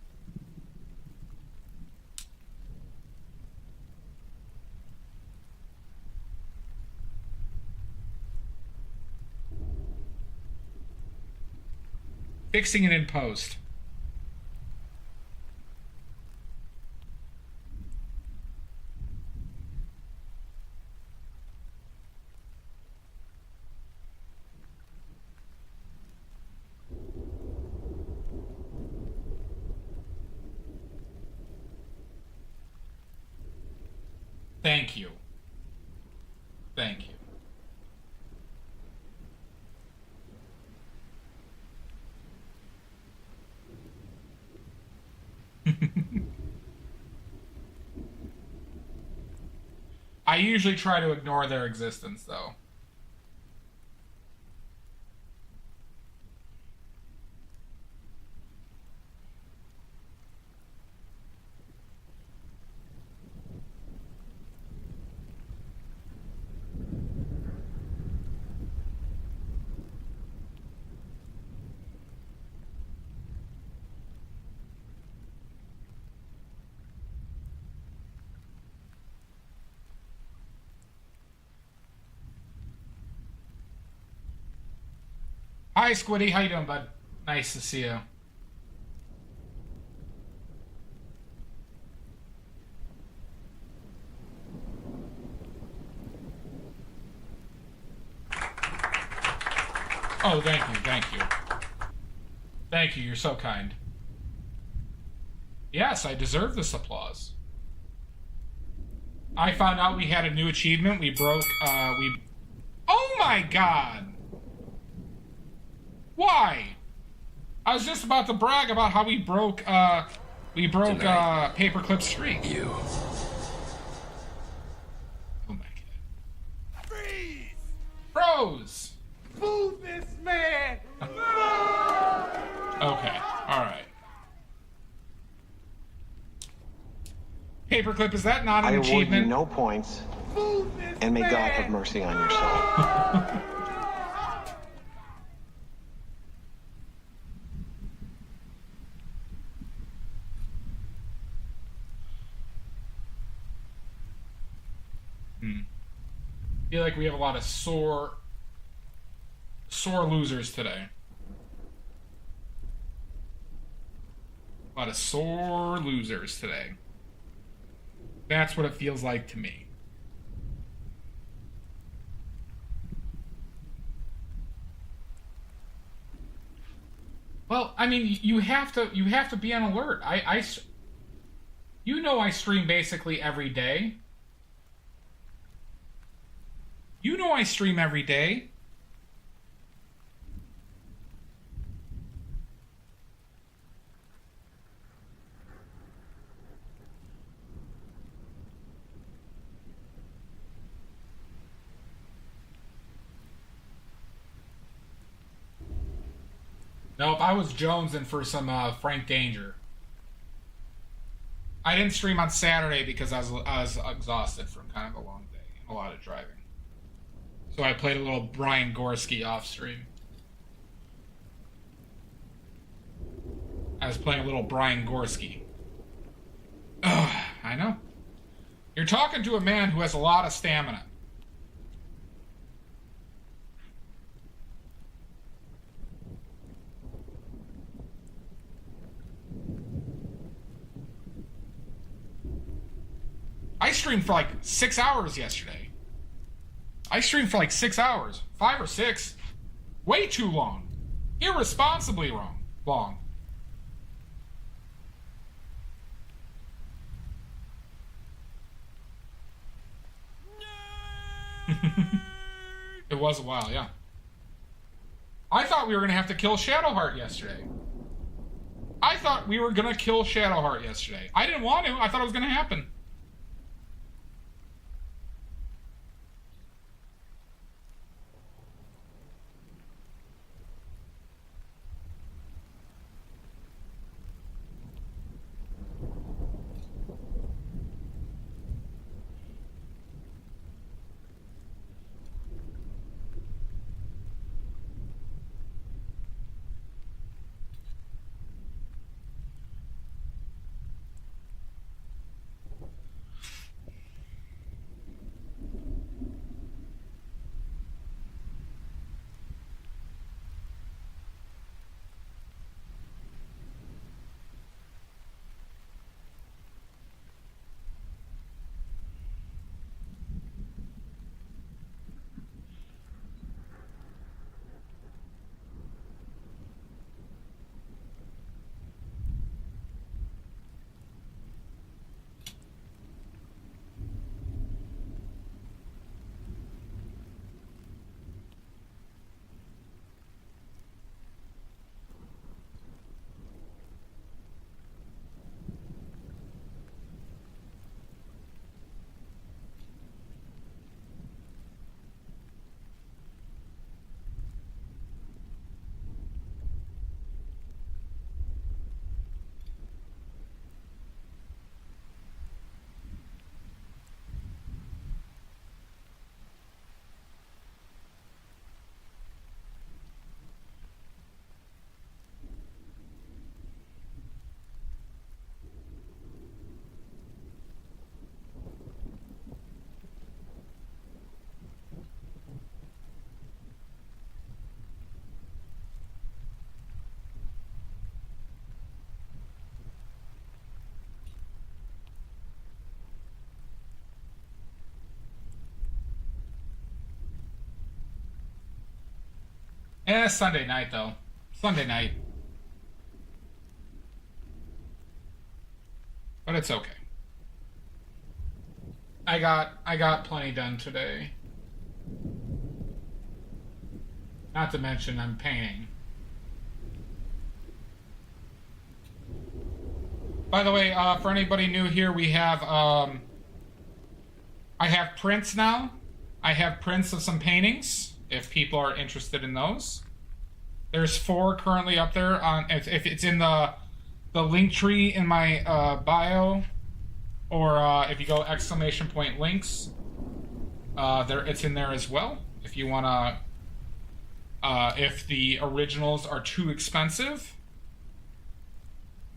Fixing it in post. Thank you. Thank you. I usually try to ignore their existence, though. Hi, Squiddy. How you doing, bud? Nice to see you. Oh, thank you, thank you. Thank you, you're so kind. Yes, I deserve this applause. I found out we had a new achievement. We broke, Oh my god! Why? I was just about to brag about how we broke Paperclip Streak. You. Oh my god. Freeze! Froze! Boo this man! Okay, alright. Paperclip, is that not I an award you achievement? no points, Boo this and may man! God have mercy on your soul. I feel like we have a lot of sore losers today. A lot of sore losers today. That's what it feels like to me. Well, I mean, you have to be on alert. You know I stream basically every day. You know I stream every day. Nope, I was jonesing for some Frank Danger. I didn't stream on Saturday because I was exhausted from kind of a long day, a lot of driving. So I played a little Brian Gorski off stream. was playing a little Brian Gorski. Ugh, I know. You're talking to a man who has a lot of stamina. I streamed for like 6 hours yesterday. I streamed for like 6 hours. 5 or 6. Way too long. Irresponsibly long. It was a while, yeah. I thought we were going to have to kill Shadowheart yesterday. I thought we were going to kill Shadowheart yesterday. I didn't want to. I thought it was going to happen. Sunday night, though. Sunday night. But it's okay. I got plenty done today. Not to mention I'm painting. By the way, for anybody new here, we have I have prints now. I have prints of some paintings, if people are interested in those. There's 4 currently up there on if it's in the link tree in my bio, or if you go !links, there it's in there as well. If you wanna, if the originals are too expensive.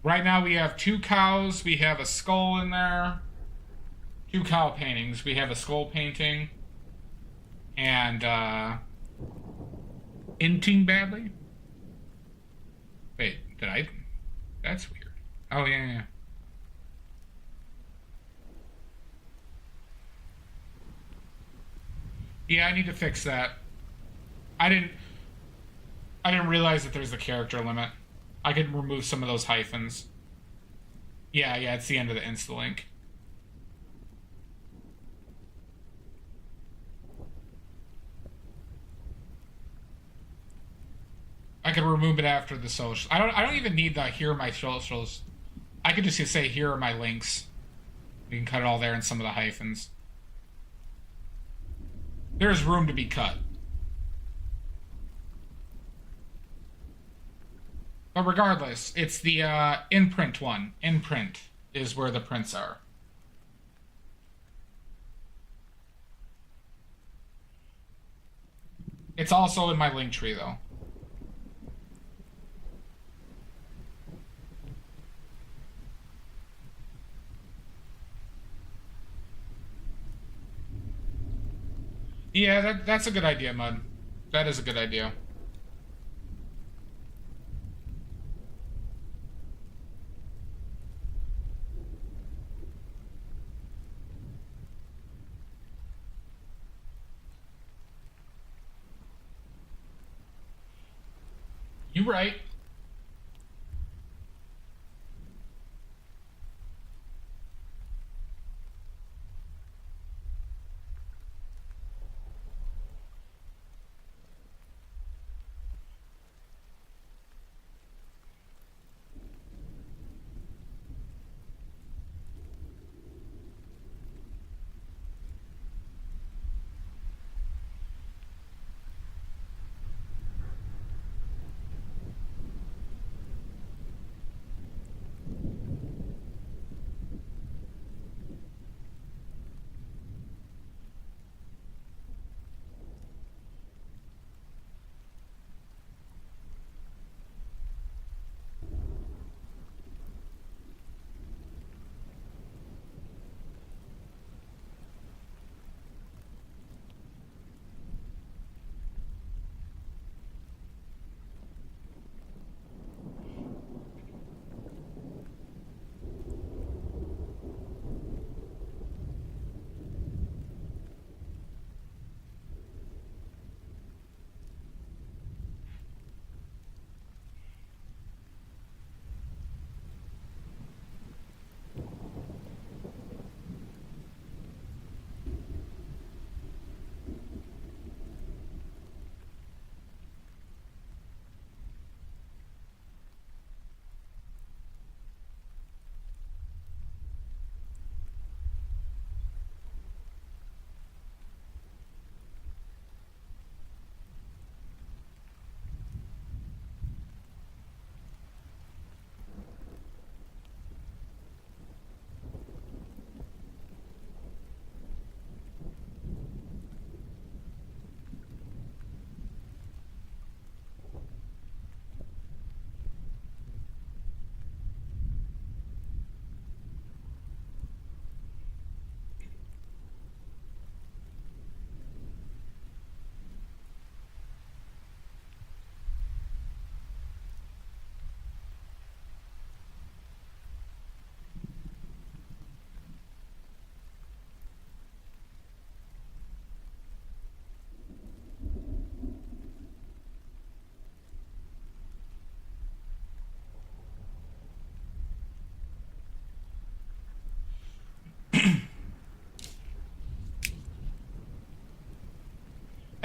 Right now we have 2 cows. We have a skull in there. 2 cow paintings. We have a skull painting. And inting badly. Wait, did I? That's weird. Oh yeah. Yeah, I need to fix that. I didn't realize that there's a character limit. I could remove some of those hyphens. Yeah, it's the end of the Insta-link. I could remove it after the social. I don't even need the here are my socials. I could just say here are my links. We can cut it all there in some of the hyphens. There's room to be cut. But regardless, it's the in-print one. In-print is where the prints are. It's also in my link tree, though. Yeah, that's a good idea, Mud. That is a good idea. You right.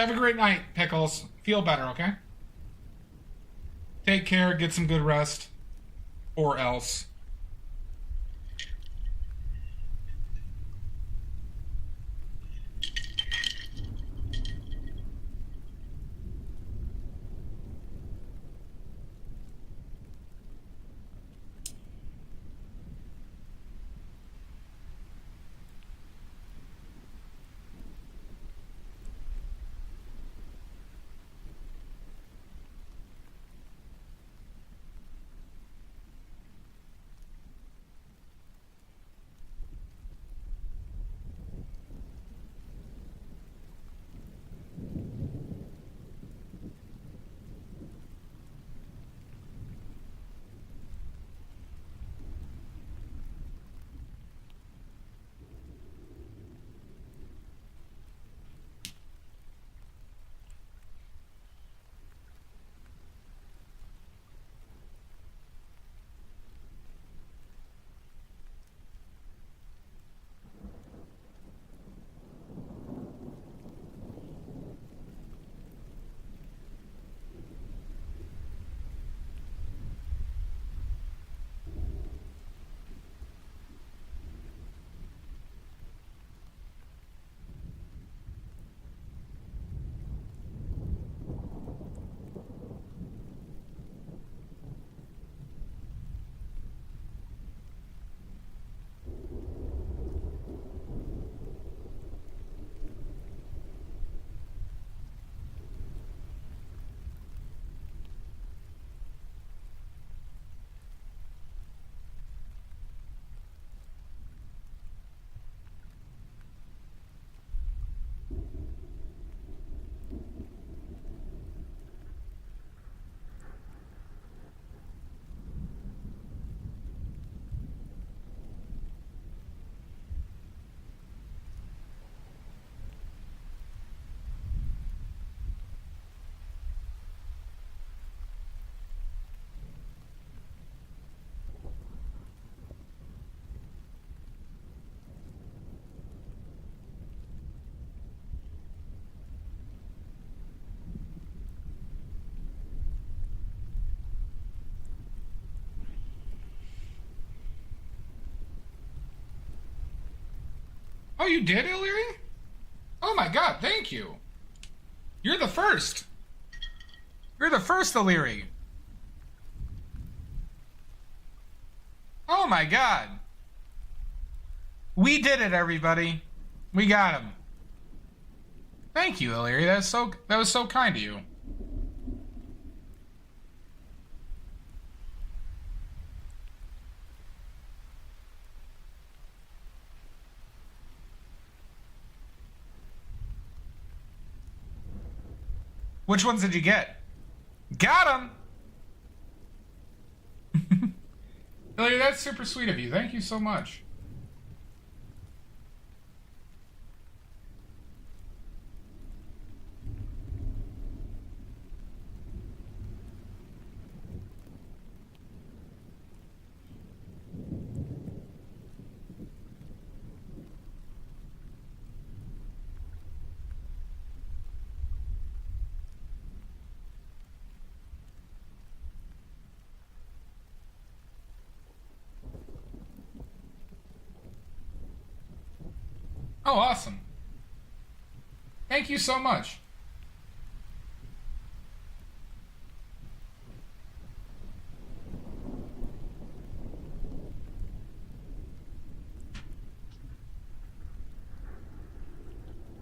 Have a great night, Pickles. Feel better, okay? Take care, get some good rest. Or else. Oh, you did, Illyri? Oh my god, thank you. You're the first. You're the first, Illyri. Oh my god. We did it, everybody. We got him. Thank you, Illyri. That was so kind of you. Which ones did you get? Got him! Illyri, that's super sweet of you. Thank you so much. Oh, awesome. Thank you so much.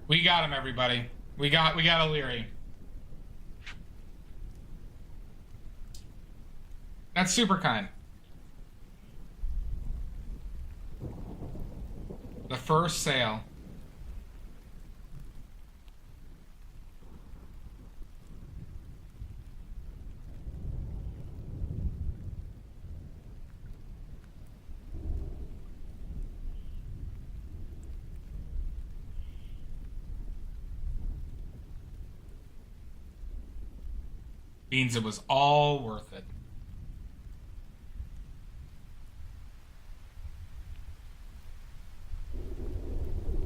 We got him, everybody. We got Illyri. That's super kind. The first sale. Means it was all worth it.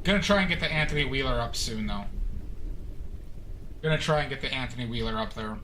Gonna try and get the Anthony Wheeler up soon, though. Gonna try and get the Anthony Wheeler up there.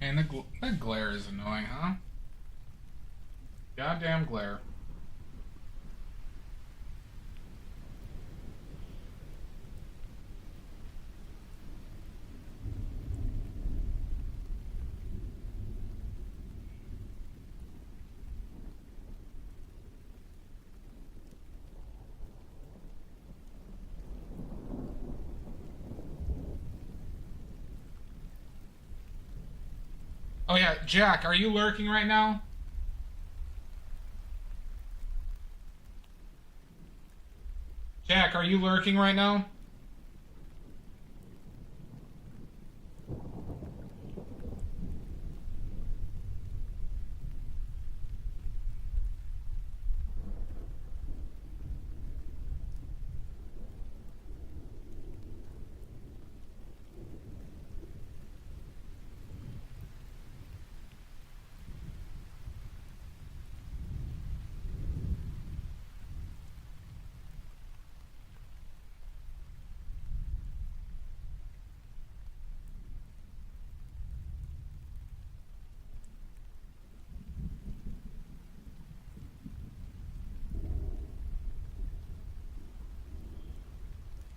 Man, the glare is annoying, huh? Goddamn glare. Oh yeah, Jack, are you lurking right now? Jack, are you lurking right now?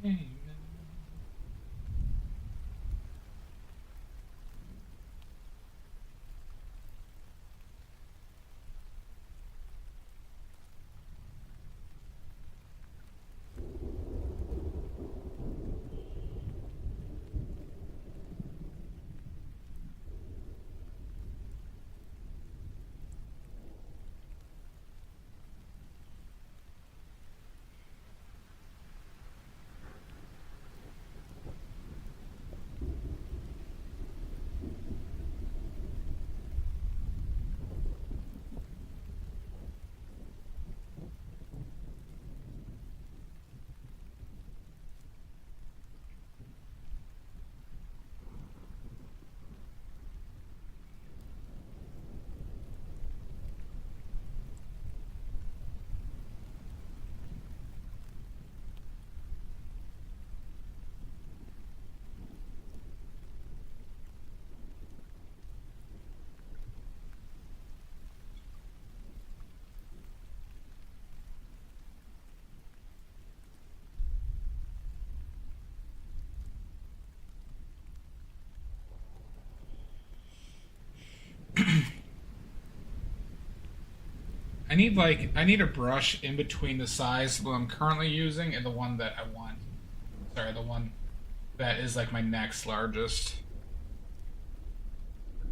Hey, I need a brush in between the size that I'm currently using and the one that I want. Sorry, the one that is like my next largest.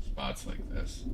Spots like this.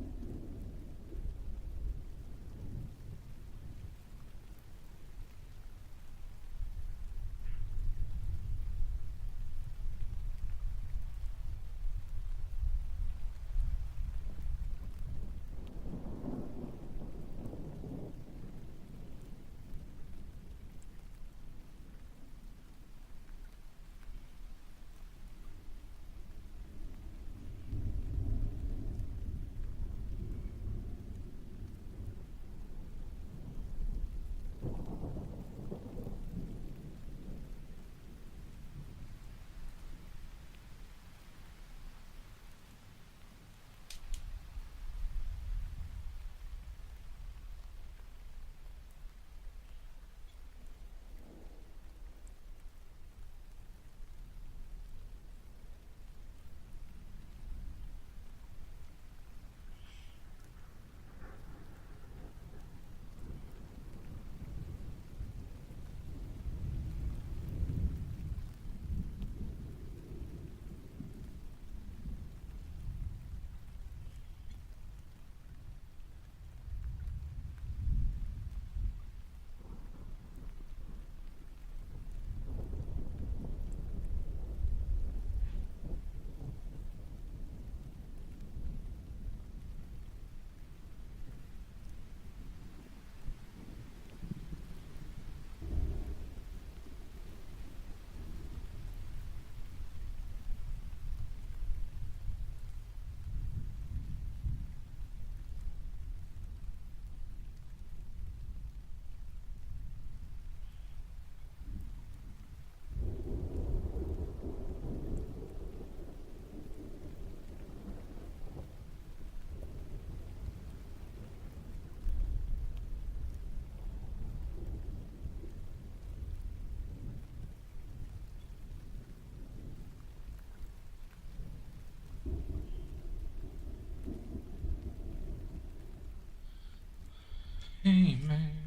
Hey, man.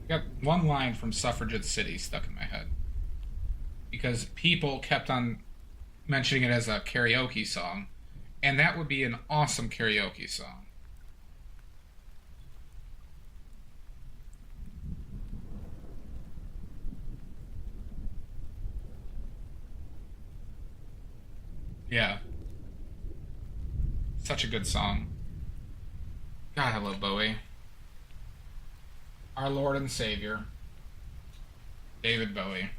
I got one line from Suffragette City stuck in my head. Because people kept on mentioning it as a karaoke song. And that would be an awesome karaoke song. Yeah. Such a good song. God, I love Bowie. Our Lord and Savior, David Bowie.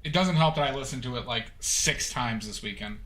It doesn't help that I listened to it like 6 times this weekend.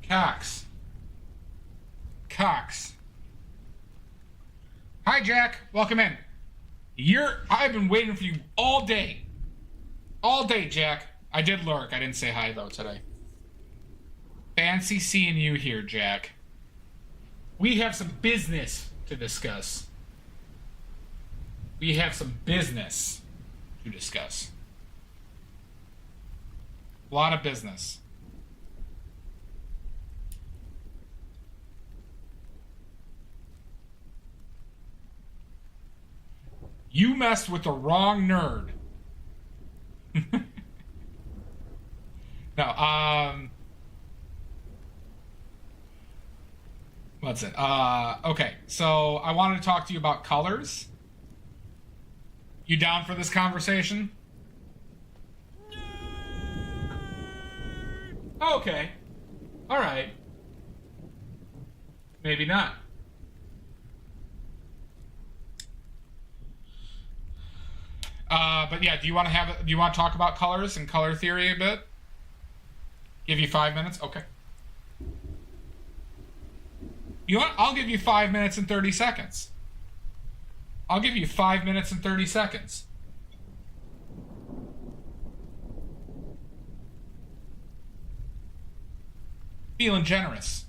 Cox. Cox. Hi, Jack. Welcome in. I've been waiting for you all day. All day, Jack. I did lurk. I didn't say hi, though, today. Fancy seeing you here, Jack. We have some business to discuss. We have some business to discuss. A lot of business. You messed with the wrong nerd. No, what's it? Okay, so I wanted to talk to you about colors. You down for this conversation? Okay. All right. Maybe not. But yeah, do you want to talk about colors and color theory a bit? Give you 5 minutes? Okay. You want? I'll give you 5 minutes and 30 seconds. I'll give you 5 minutes and 30 seconds. Feeling generous.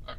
Fuck.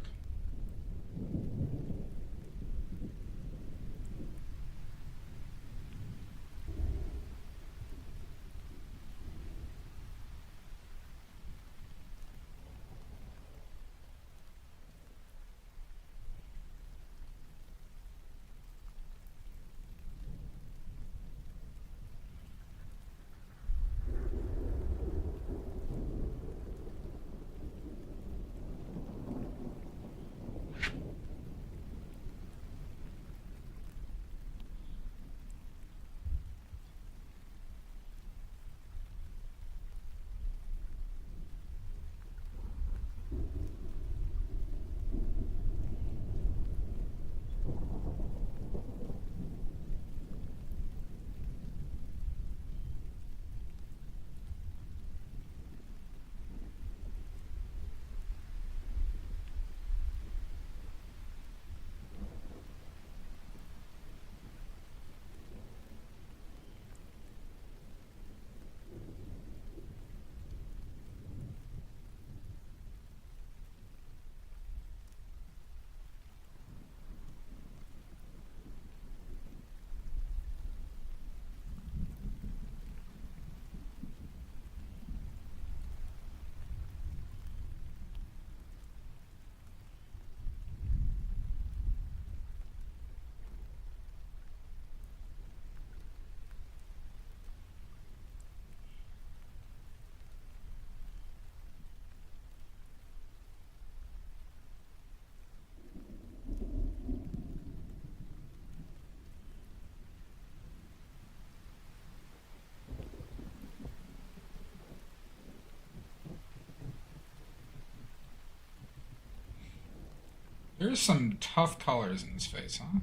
There's some tough colors in his face, huh?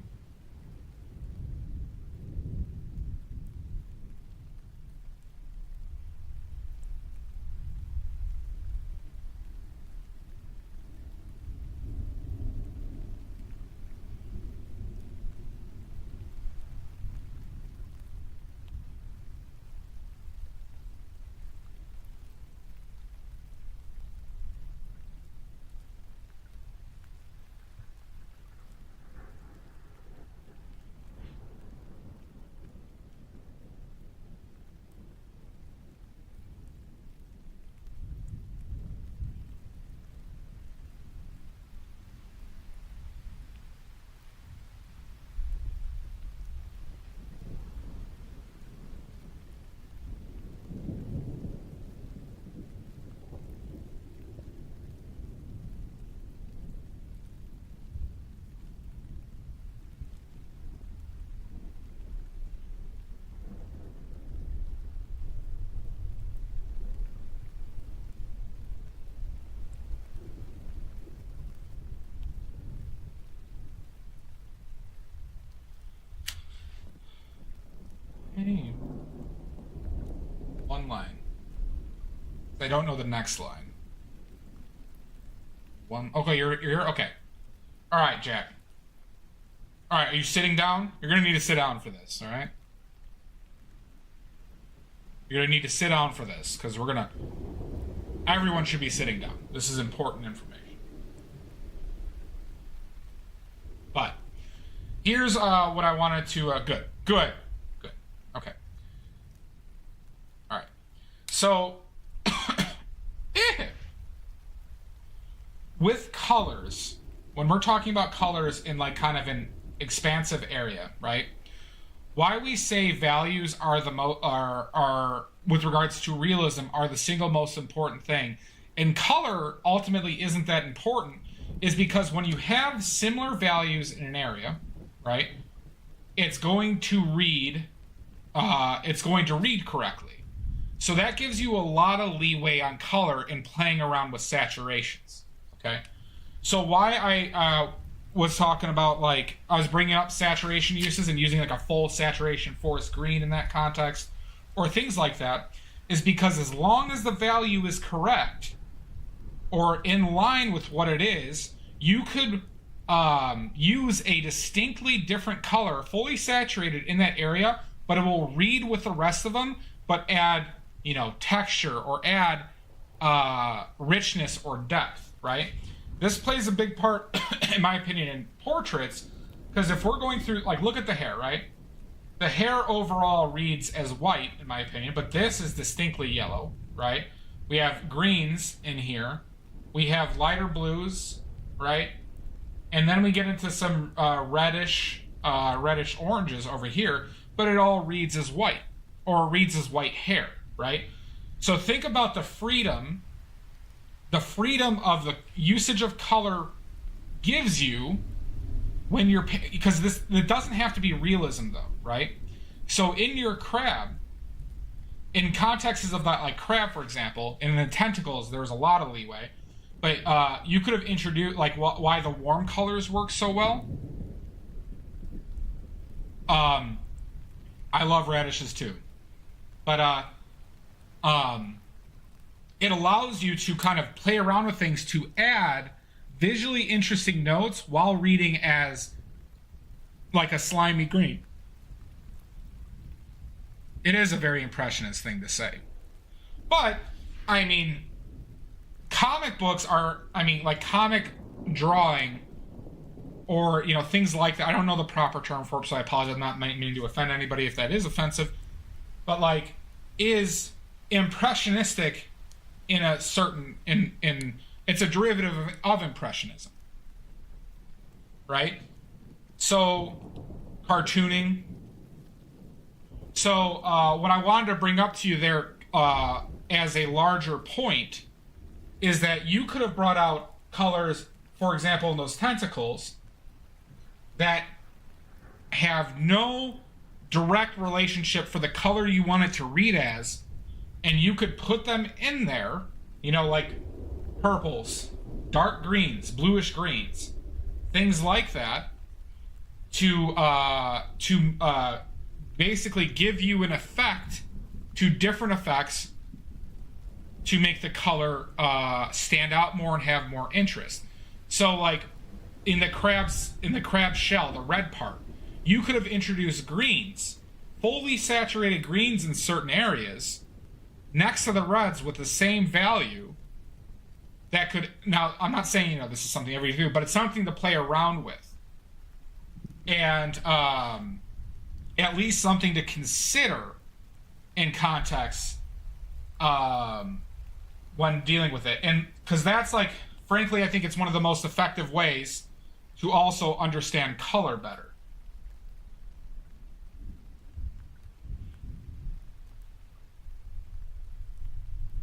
name. One line. I don't know the next line. One. Okay, you're here. Okay. All right, Jack. All right, are you sitting down? You're gonna need to sit down for this. All right. You're gonna need to sit down for this because we're gonna. Everyone should be sitting down. This is important information. But here's what I wanted to. Good. Okay. All right. So with colors, when we're talking about colors in like kind of an expansive area, right? Why we say values are the are with regards to realism are the single most important thing, and color ultimately isn't that important, is because when you have similar values in an area, right, it's going to read correctly. So that gives you a lot of leeway on color in playing around with saturations. Okay, so why I was talking about, like, I was bringing up saturation uses and using like a full saturation forest green in that context, or things like that, is because as long as the value is correct or in line with what it is, you could use a distinctly different color, fully saturated in that area, but it will read with the rest of them, but add, texture or add richness or depth, right? This plays a big part, in my opinion, in portraits, because if we're going through, like, look at the hair, right? The hair overall reads as white, in my opinion, but this is distinctly yellow, right? We have greens in here. We have lighter blues, right? And then we get into some reddish oranges over here, but it all reads as white, or reads as white hair, right? So think about the freedom of the usage of color gives you when you're, because it doesn't have to be realism though, right? So in your crab, in contexts of that, like crab, for example, in the tentacles, there's a lot of leeway, but you could have introduced, like, why the warm colors work so well. I love radishes too, but it allows you to kind of play around with things to add visually interesting notes while reading as like a slimy green. It is a very impressionist thing to say. But, I mean, comic books are, like comic drawing or, things like that. I don't know the proper term for it, so I apologize. I'm not meaning to offend anybody if that is offensive. But, like, is impressionistic in a certain, it's a derivative of impressionism, right? So, cartooning. So, what I wanted to bring up to you there as a larger point is that you could have brought out colors, for example, in those tentacles that have no direct relationship for the color you want it to read as, and you could put them in there, like purples, dark greens, bluish greens, things like that, to basically give you an effect, to different effects, to make the color stand out more and have more interest. So, like in the crab shell, the red part, you could have introduced greens, fully saturated greens in certain areas, next to the reds with the same value. That could, now I'm not saying this is something everybody do, but it's something to play around with, and at least something to consider in context when dealing with it. And because that's, like, frankly, I think it's one of the most effective ways to also understand color better.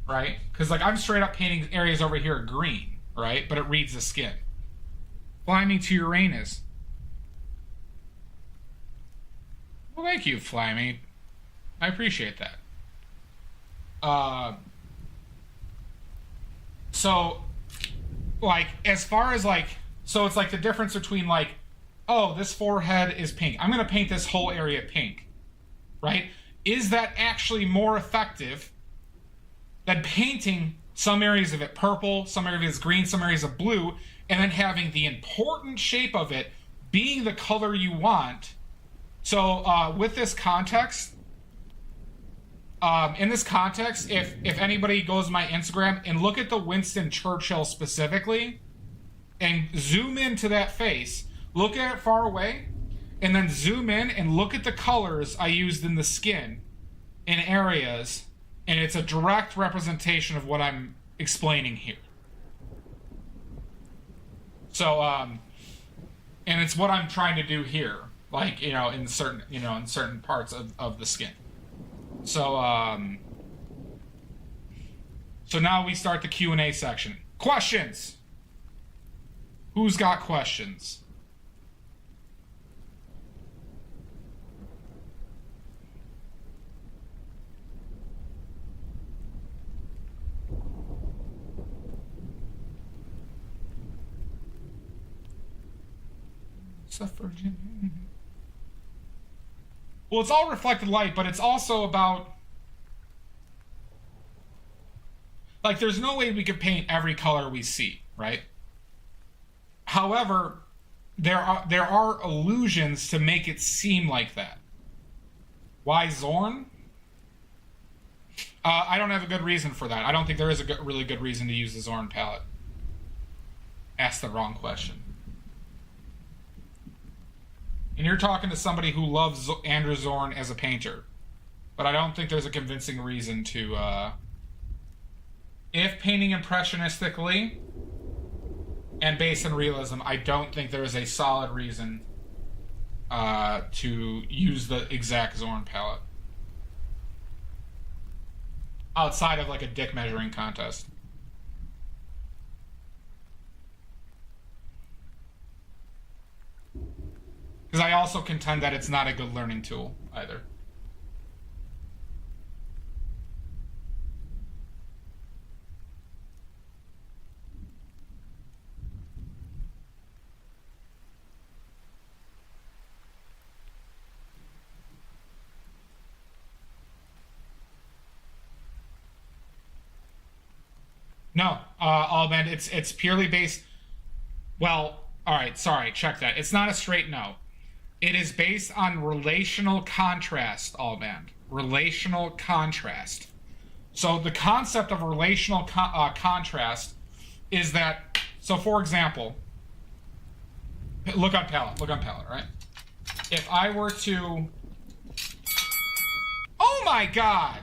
Right? Because, like, I'm straight up painting areas over here green, right? But it reads the skin. Fly me to Uranus. Well, thank you, Fly Me. I appreciate that. So, like, as far as, like, so it's like the difference between, like, oh, this forehead is pink. I'm going to paint this whole area pink, right? is that actually more effective than painting some areas of it purple, some areas green, some areas of blue, and then having the important shape of it being the color you want? So with this context, in this context, if anybody goes to my Instagram and look at the Winston Churchill specifically, and zoom into that face, look at it far away, and then zoom in and look at the colors I used in the skin in areas, and it's a direct representation of what I'm explaining here. So, and it's what I'm trying to do here, like, in certain parts of the skin. So, so now we start the Q&A section. Questions? Who's got questions? Well, it's all reflected light, but it's also about, like, there's no way we could paint every color we see, right? However, there are illusions to make it seem like that. Why Zorn? I don't have a good reason for that. I don't think there is a really good reason to use the Zorn palette. Asked the wrong question. And you're talking to somebody who loves Andrew Zorn as a painter. But I don't think there's a convincing reason to... if painting impressionistically and based on realism, I don't think there is a solid reason to use the exact Zorn palette. Outside of, like, a dick measuring contest. Because I also contend that it's not a good learning tool either. No, Allband, it's purely based... Well, alright, sorry, check that. It's not a straight no. It is based on relational contrast, Allband. Relational contrast. So the concept of relational contrast is that... So, for example... Look on palette, right? If I were to... Oh my god!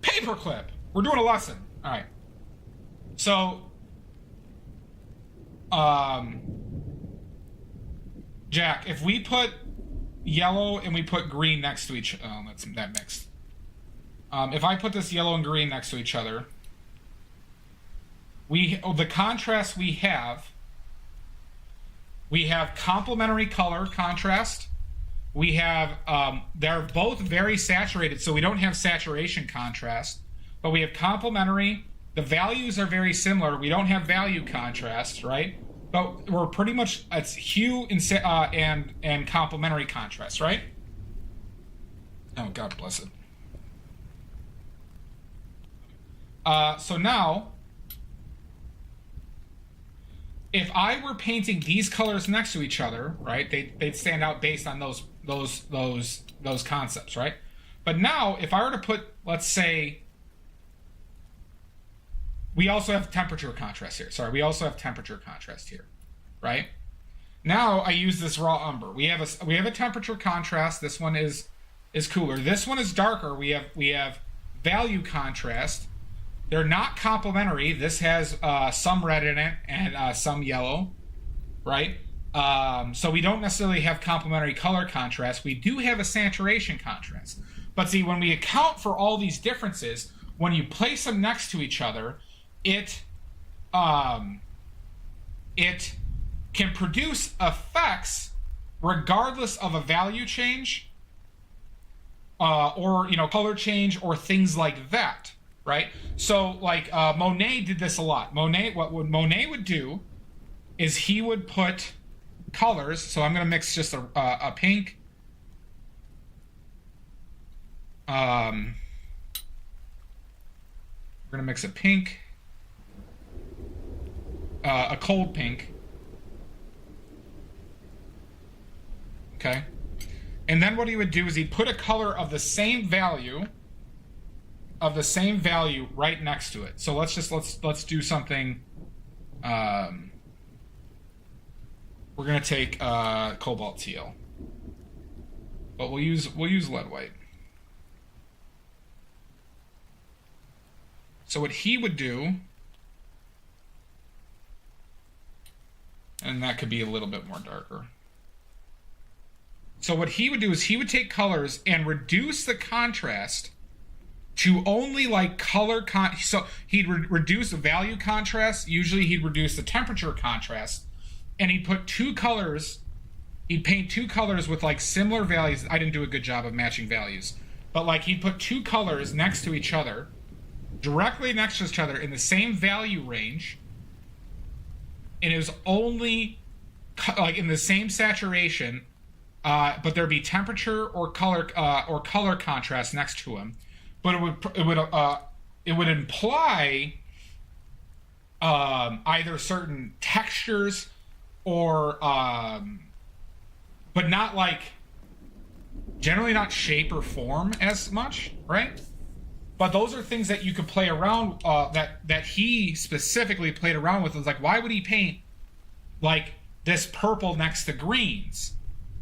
Paperclip! We're doing a lesson. Alright. So... Jack, if we put yellow and we put green next to each... Oh, that mixed. If I put this yellow and green next to each other... the contrast we have complementary color contrast. We have... they're both very saturated, so we don't have saturation contrast. But we have complementary. The values are very similar. We don't have value contrast, right? But we're pretty much, it's hue and complementary contrast, right? Oh, God bless it. So now, if I were painting these colors next to each other, right, they'd stand out based on those concepts, right? But now, if I were to put, let's say, we also have temperature contrast here. Sorry, we also have temperature contrast here, right? Now I use this raw umber. We have a temperature contrast. This one is cooler. This one is darker. We have value contrast. They're not complementary. This has some red in it and some yellow, right? So we don't necessarily have complementary color contrast. We do have a saturation contrast. But see, when we account for all these differences, when you place them next to each other, it can produce effects regardless of a value change or color change or things like that, right? So like Monet did this a lot. What Monet would do is he would put colors. So I'm going to mix just a pink We're gonna mix a pink, a cold pink. Okay. And then what he would do is he'd put a color of the same value right next to it. So let's do something. We're gonna take cobalt teal, but we'll use lead white. So what he would do, and that could be a little bit more darker. So what he would do is he would take colors and reduce the contrast to only like color so he'd reduce the value contrast. Usually he'd reduce the temperature contrast, and he'd put two colors. He'd paint two colors with like similar values. I didn't do a good job of matching values, but like he'd put two colors next to each other, directly next to each other in the same value range, and it was only like in the same saturation. But there'd be temperature or color contrast next to them, but it would imply either certain textures or but not like generally not shape or form as much, right? But those are things that you could play around that he specifically played around with. It was like, why would he paint like this purple next to greens?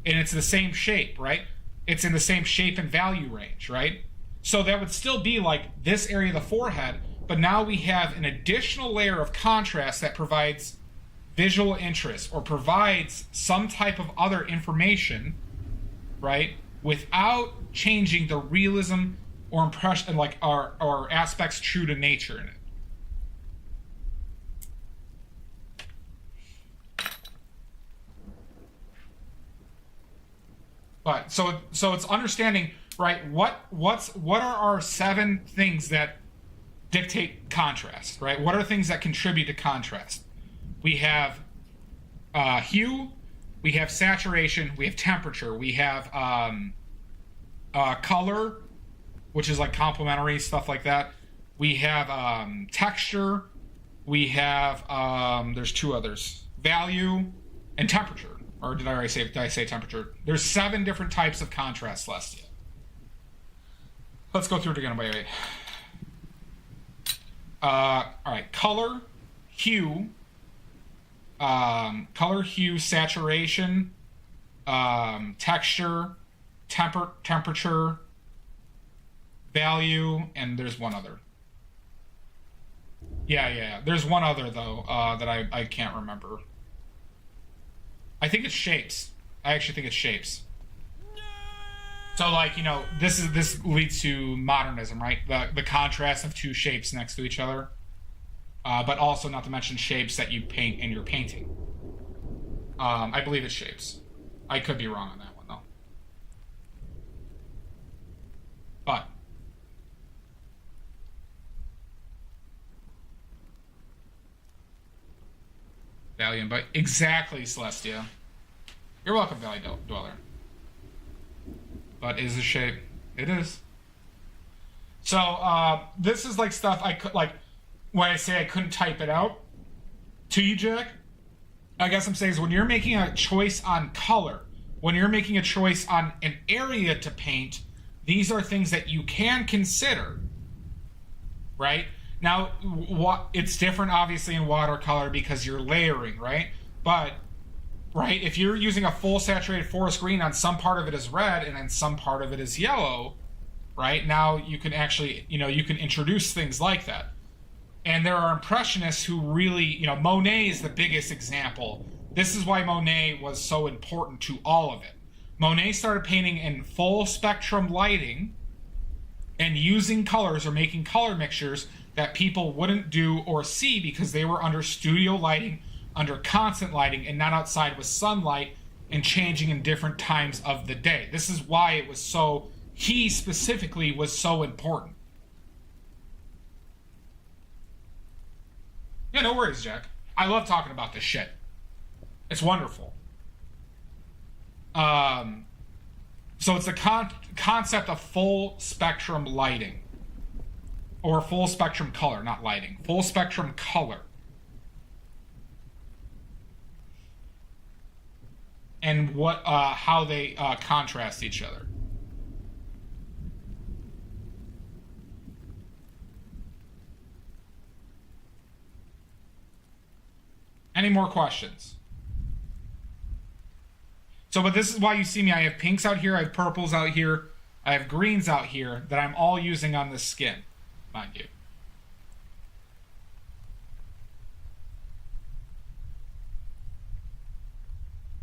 And it's the same shape, right? It's in the same shape and value range, right? So that would still be like this area of the forehead, but now we have an additional layer of contrast that provides visual interest or provides some type of other information, right? Without changing the realism or impression, like our aspects true to nature in it. But so it's understanding, right? What are our 7 things that dictate contrast, right? What are things that contribute to contrast? We have hue, we have saturation, we have temperature, we have color, which is like complementary stuff like that. We have texture, we have there's 2 others, value and temperature. Or did I say temperature? There's 7 different types of contrast, Celestia. Let's go through it again. Wait. All right. Color, hue, saturation, texture, temperature, value, and there's one other. Yeah. There's one other though that I can't remember. I think it's shapes. I actually think it's shapes. So, like, you know, this leads to modernism, right? The contrast of 2 shapes next to each other, but also not to mention shapes that you paint in your painting. I believe it's shapes. I could be wrong on that one though. But Valiant, but exactly, Celestia. You're welcome, Valley Dweller. But is the shape? It is. So this is like stuff I could like when I say I couldn't type it out to you, Jack. I guess I'm saying is when you're making a choice on color, when you're making a choice on an area to paint, these are things that you can consider, right? Now, it's different, obviously, in watercolor because you're layering, right? But, right, if you're using a full saturated forest green on some part of it is red and then some part of it is yellow, right? Now you can actually, you can introduce things like that. And there are impressionists who really, Monet is the biggest example. This is why Monet was so important to all of it. Monet started painting in full spectrum lighting and using colors or making color mixtures that people wouldn't do or see because they were under studio lighting, under constant lighting, and not outside with sunlight and changing in different times of the day. This is why it was so, he specifically was so important. Yeah, no worries, Jack. I love talking about this shit. It's wonderful. So it's the concept of full spectrum lighting. Or full spectrum color, not lighting. Full spectrum color. And how they contrast each other. Any more questions? So, but this is why you see me. I have pinks out here, I have purples out here, I have greens out here that I'm all using on this skin, mind you.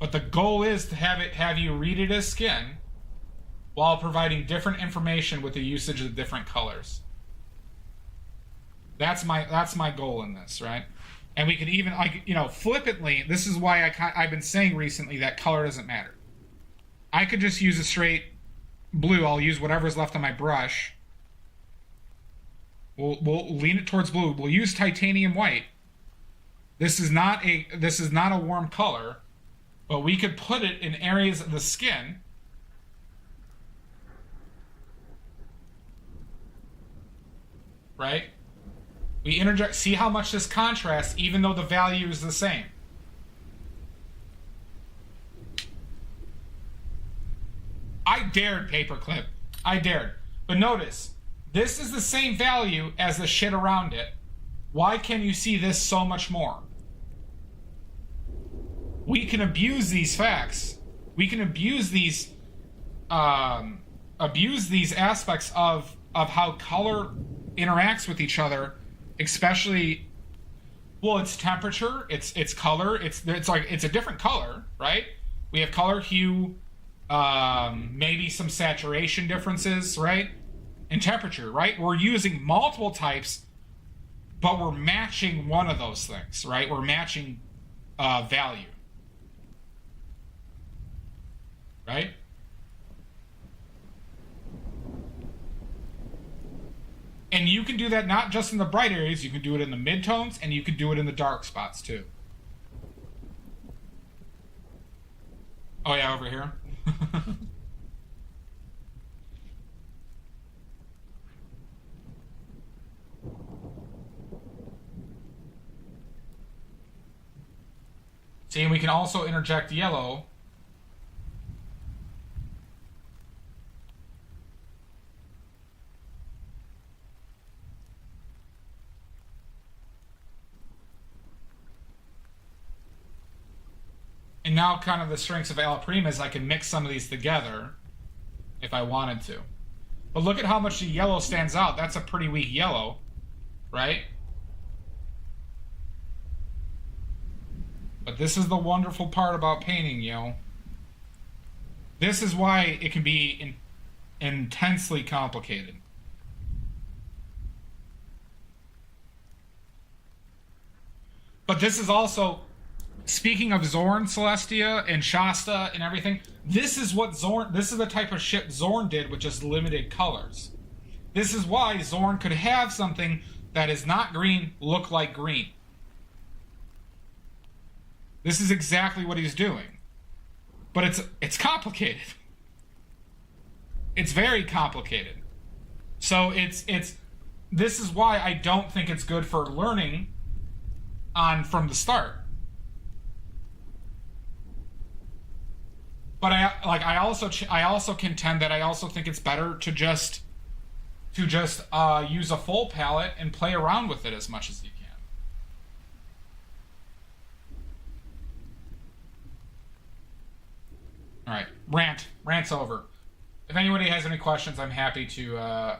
But the goal is to have you read it as skin while providing different information with the usage of different colors. That's my goal in this, right? And we could even, like, you know, flippantly, this is why I've been saying recently that color doesn't matter. I could just use a straight blue. I'll use whatever's left on my brush. We'll lean it towards blue. We'll use titanium white. This is not a warm color, but we could put it in areas of the skin right? We interject, see how much this contrasts even though the value is the same. I dared, Paperclip. I dared. But notice, this is the same value as the shit around it. Why can you see this so much more? We can abuse these facts. We can abuse these aspects of how color interacts with each other, especially, well, it's temperature, it's color, it's like it's a different color, right? We have color, hue, maybe some saturation differences, right? And temperature, right? We're using multiple types, but we're matching one of those things, right? We're matching value, right? And you can do that not just in the bright areas, you can do it in the midtones, and you can do it in the dark spots too. Oh yeah, over here. See, and we can also interject yellow. And now kind of the strengths of Alla Prima is I can mix some of these together if I wanted to. But look at how much the yellow stands out. That's a pretty weak yellow, right? But this is the wonderful part about painting, yo. This is why it can be intensely complicated. But this is also, speaking of Zorn, Celestia, and Shasta and everything, this is the type of shit Zorn did with just limited colors. This is why Zorn could have something that is not green look like green. This is exactly what he's doing. But it's complicated. It's very complicated. So this is why I don't think it's good for learning from the start. But I also contend that I also think it's better to just use a full palette and play around with it as much as you can. All right, rant's over. If anybody has any questions, I'm happy to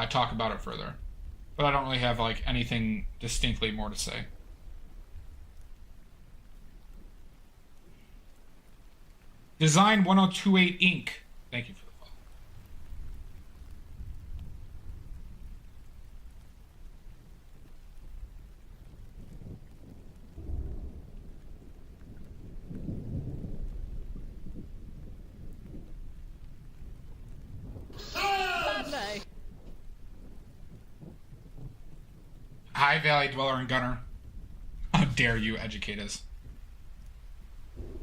talk about it further. But I don't really have like anything distinctly more to say. Design 1028 Inc. Thank you for the follow. Badly. Hi, Valley Dweller and Gunner. How dare you educate us?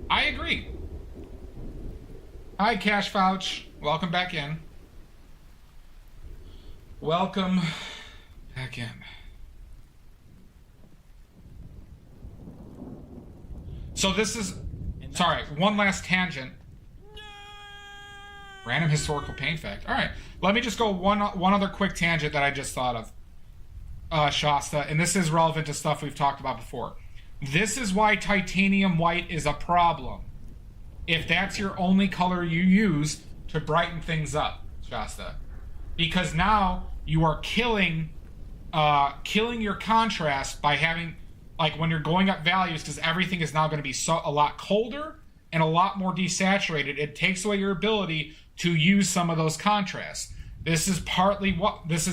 I agree. Hi, Cash Vouch. Welcome back in. Welcome back in. So this is... Sorry, one last tangent. Random historical paint fact. All right, let me just go one other quick tangent that I just thought of, Shasta, and this is relevant to stuff we've talked about before. This is why titanium white is a problem. If that's your only color you use to brighten things up, Shasta, because now you are killing your contrast by having, like, when you're going up values, because everything is now going to be a lot colder and a lot more desaturated. It takes away your ability to use some of those contrasts. This is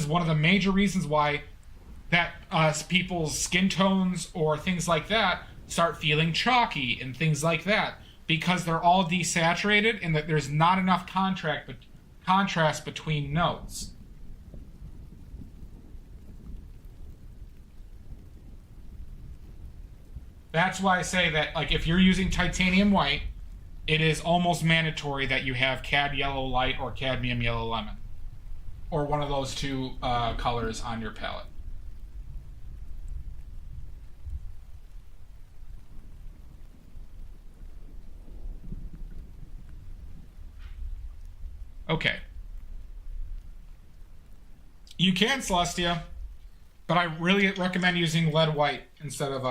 one of the major reasons why that people's skin tones or things like that start feeling chalky and things like that, because they're all desaturated and that there's not enough contrast between notes. That's why I say that, like, if you're using titanium white, it is almost mandatory that you have cad yellow light or cadmium yellow lemon, or one of those two colors on your palette. Okay. You can, Celestia, but I really recommend using lead white instead of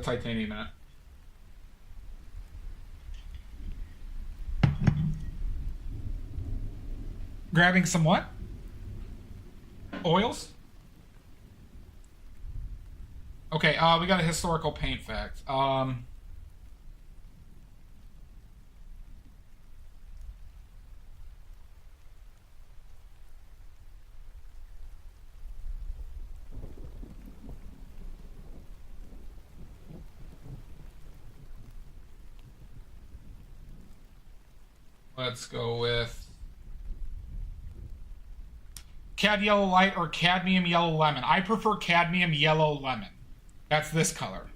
titanium in it. Grabbing some what? Oils? Okay, we got a historical paint fact. Let's go with cad yellow light or cadmium yellow lemon. I prefer cadmium yellow lemon. That's this color.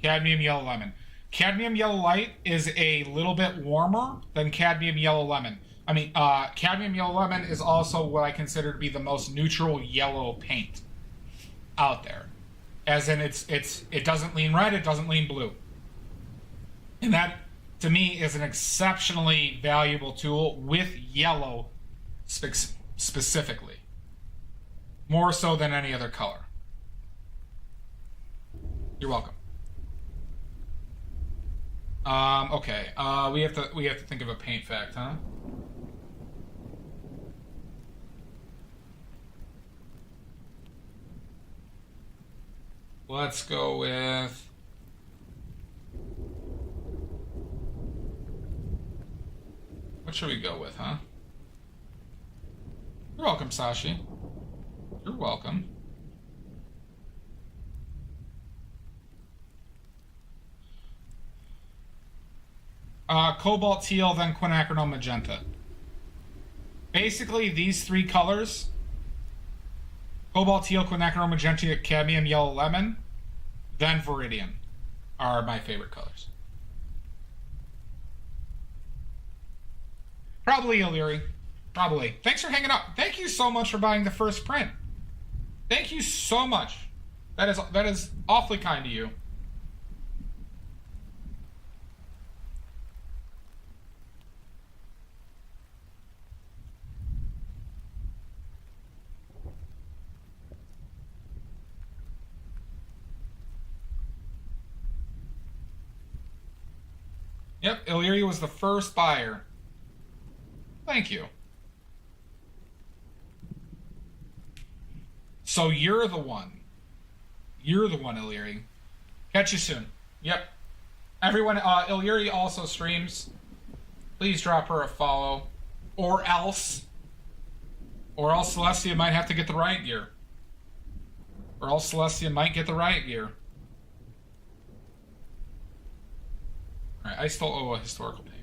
Cadmium yellow lemon. Cadmium yellow light is a little bit warmer than cadmium yellow lemon. I mean, cadmium yellow lemon is also what I consider to be the most neutral yellow paint out there. As in, it doesn't lean red, it doesn't lean blue. And that, to me, is an exceptionally valuable tool with yellow specifically. More so than any other color. You're welcome. Okay. We have to think of a paint fact, huh? Let's go with... What should we go with, huh? You're welcome, Sashi. You're welcome. Cobalt teal, then quinacridone magenta. Basically, these three colors, cobalt teal, quinacridone magenta, cadmium yellow lemon, then viridian, are my favorite colors. Probably Illyri. Probably. Thanks for hanging out. Thank you so much for buying the first print. Thank you so much. That is awfully kind to you. Yep, Illyri was the first buyer. Thank you. So you're the one. You're the one, Illyri. Catch you soon. Yep. Everyone, Illyri also streams. Please drop her a follow. Or else Celestia might have to get the riot gear. Or else Celestia might get the riot gear. Alright, I still owe a historical paint.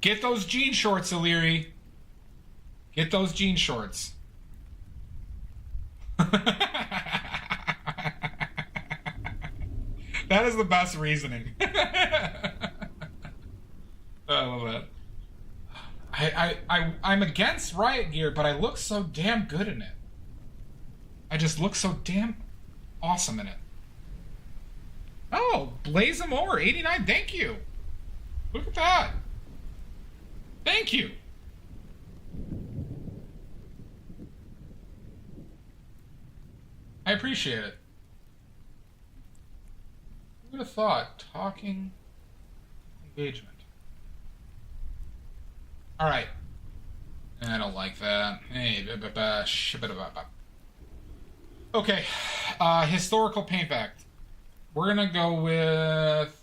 Get those jean shorts, Illyri. Get those jean shorts. That is the best reasoning. I love that. I'm against riot gear, but I look so damn good in it. I just look so damn awesome in it. Oh, Blazemore 89, thank you. Look at that. Thank you. I appreciate it. Who would have thought? Talking engagement. Alright. I don't like that. Hey, okay. Historical paint back. We're gonna go with...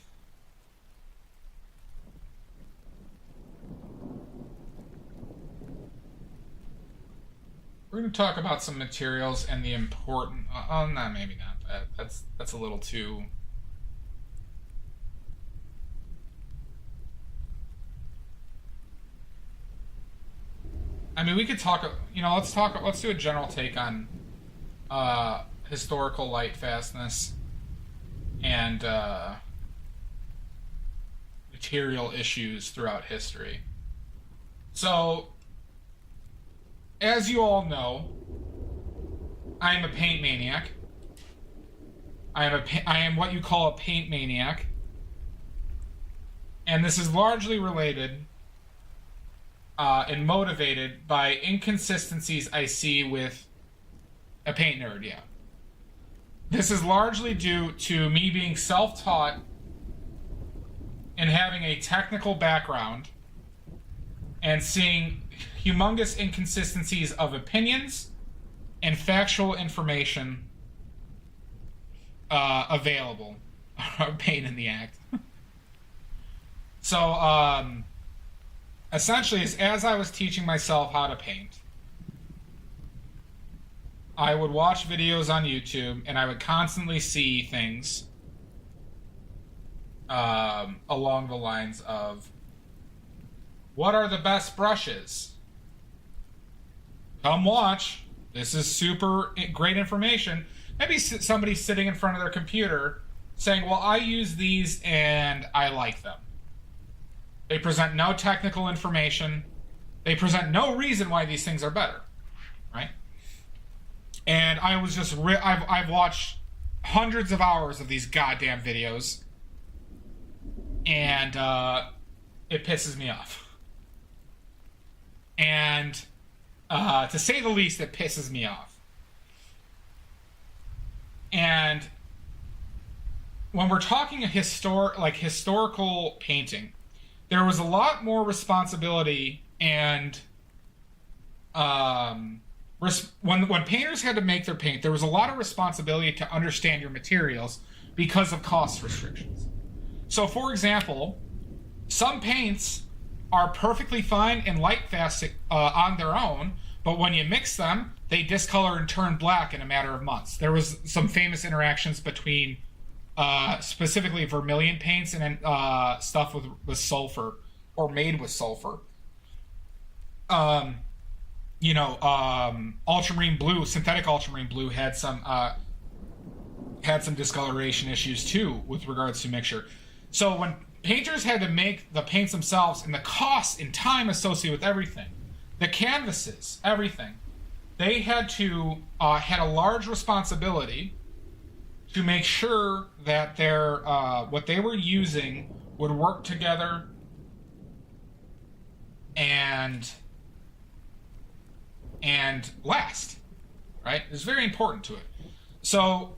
We're going to talk about some materials and the important... Oh, no, maybe not that. That's a little too... I mean, we could talk... You know, let's do a general take on historical light fastness and material issues throughout history. So... As you all know, I am a paint maniac. I am what you call a paint maniac. And this is largely related and motivated by inconsistencies I see with a paint nerd, yeah. This is largely due to me being self-taught and having a technical background and seeing humongous inconsistencies of opinions and factual information available. A pain in the act. So, essentially, as I was teaching myself how to paint, I would watch videos on YouTube, and I would constantly see things along the lines of, what are the best brushes? Come watch. This is super great information. Maybe somebody's sitting in front of their computer saying, well, I use these and I like them. They present no technical information. They present no reason why these things are better, right? And I was just... I've watched hundreds of hours of these goddamn videos, and it pisses me off. And to say the least, it pisses me off. And when we're talking historical painting, there was a lot more responsibility and when painters had to make their paint, there was a lot of responsibility to understand your materials because of cost restrictions. So, for example, some paints are perfectly fine and light fast on their own, but when you mix them, they discolor and turn black in a matter of months. There was some famous interactions between specifically vermilion paints and stuff with sulfur, or made with sulfur. Ultramarine blue, synthetic ultramarine blue had some discoloration issues too with regards to mixture. So when painters had to make the paints themselves, and the cost and time associated with everything, the canvases, everything, they had to had a large responsibility to make sure that their what they were using would work together and last, right? It's very important to it. So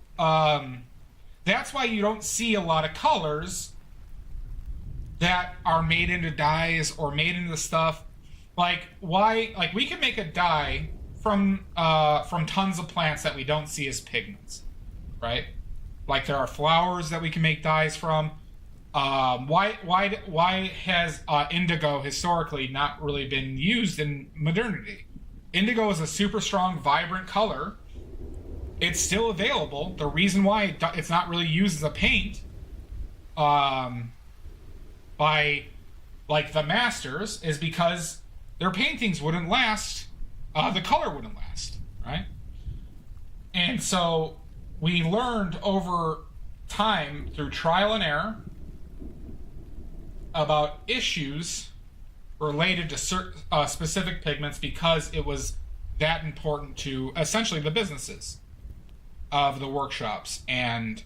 that's why you don't see a lot of colors that are made into dyes or made into stuff. Like we can make a dye from tons of plants that we don't see as pigments, right? Like there are flowers that we can make dyes from. Why has indigo historically not really been used in modernity? Indigo is a super strong, vibrant color. It's still available. The reason why it's not really used as a paint by like the masters is because their paintings wouldn't last. The color wouldn't last, right? And so we learned over time through trial and error about issues related to specific pigments because it was that important to essentially the businesses of the workshops and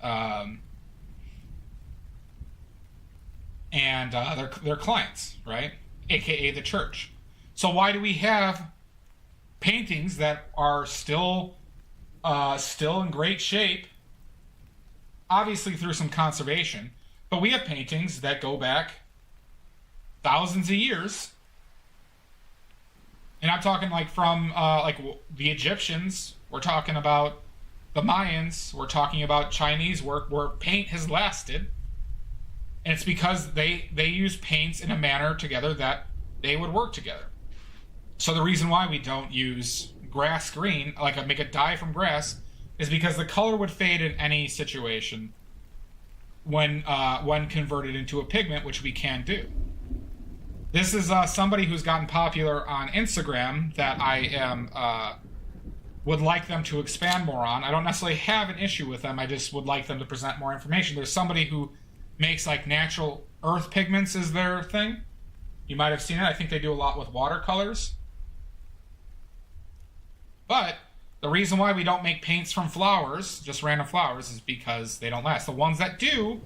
their clients, right? AKA the church. So why do we have paintings that are still in great shape, obviously through some conservation, but we have paintings that go back thousands of years, and I'm talking like from like the Egyptians, we're talking about the Mayans, we're talking about Chinese work where paint has lasted, and it's because they use paints in a manner together that they would work together. So the reason why we don't use grass green, like make a dye from grass, is because the color would fade in any situation when converted into a pigment, which we can do. This is somebody who's gotten popular on Instagram that I am would like them to expand more on. I don't necessarily have an issue with them. I just would like them to present more information. There's somebody who makes like natural earth pigments is their thing. You might have seen it. I think they do a lot with watercolors. But the reason why we don't make paints from flowers, just random flowers, is because they don't last. The ones that do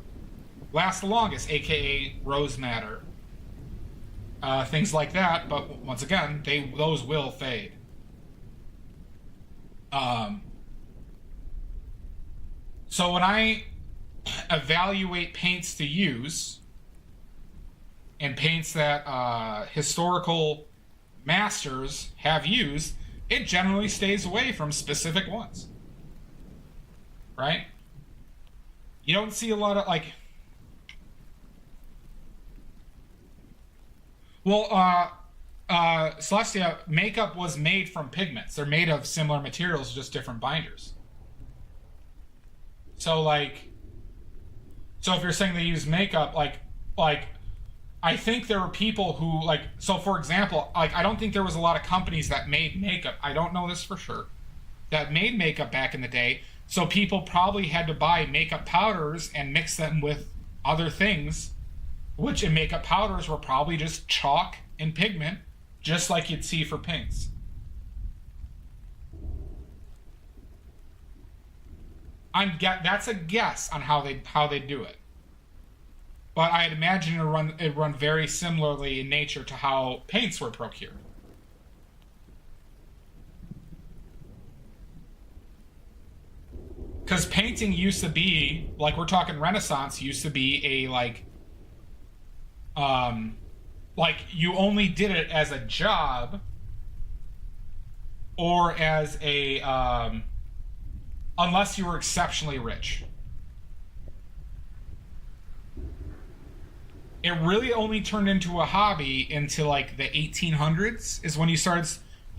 last the longest, aka rose madder, things like that. But once again, those will fade. So when I evaluate paints to use and paints that historical masters have used, it generally stays away from specific ones, right? You don't see a lot of like, Celestia, makeup was made from pigments. They're made of similar materials, just different binders. So like, so if you're saying they use makeup, like I think there were people who like, so for example, like I don't think there was a lot of companies that made makeup. I don't know this for sure, that made makeup back in the day. So people probably had to buy makeup powders and mix them with other things, which in makeup powders were probably just chalk and pigment, just like you'd see for paints. That's a guess on how they do it. But I'd imagine it'd run very similarly in nature to how paints were procured. Because painting used to be, like we're talking Renaissance, used to be a like you only did it as a job or as a unless you were exceptionally rich. It really only turned into a hobby into like the 1800s is when you started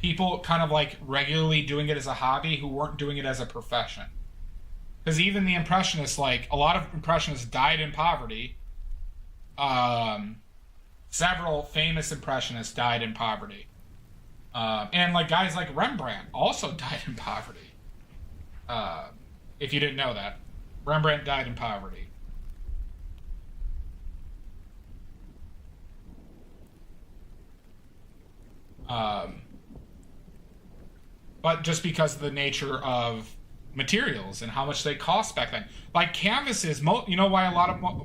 people kind of like regularly doing it as a hobby who weren't doing it as a profession. Because even the Impressionists, like a lot of Impressionists died in poverty. Several famous Impressionists died in poverty. And like guys like Rembrandt also died in poverty. If you didn't know that. Rembrandt died in poverty. But just because of the nature of materials and how much they cost back then, like canvases, you know why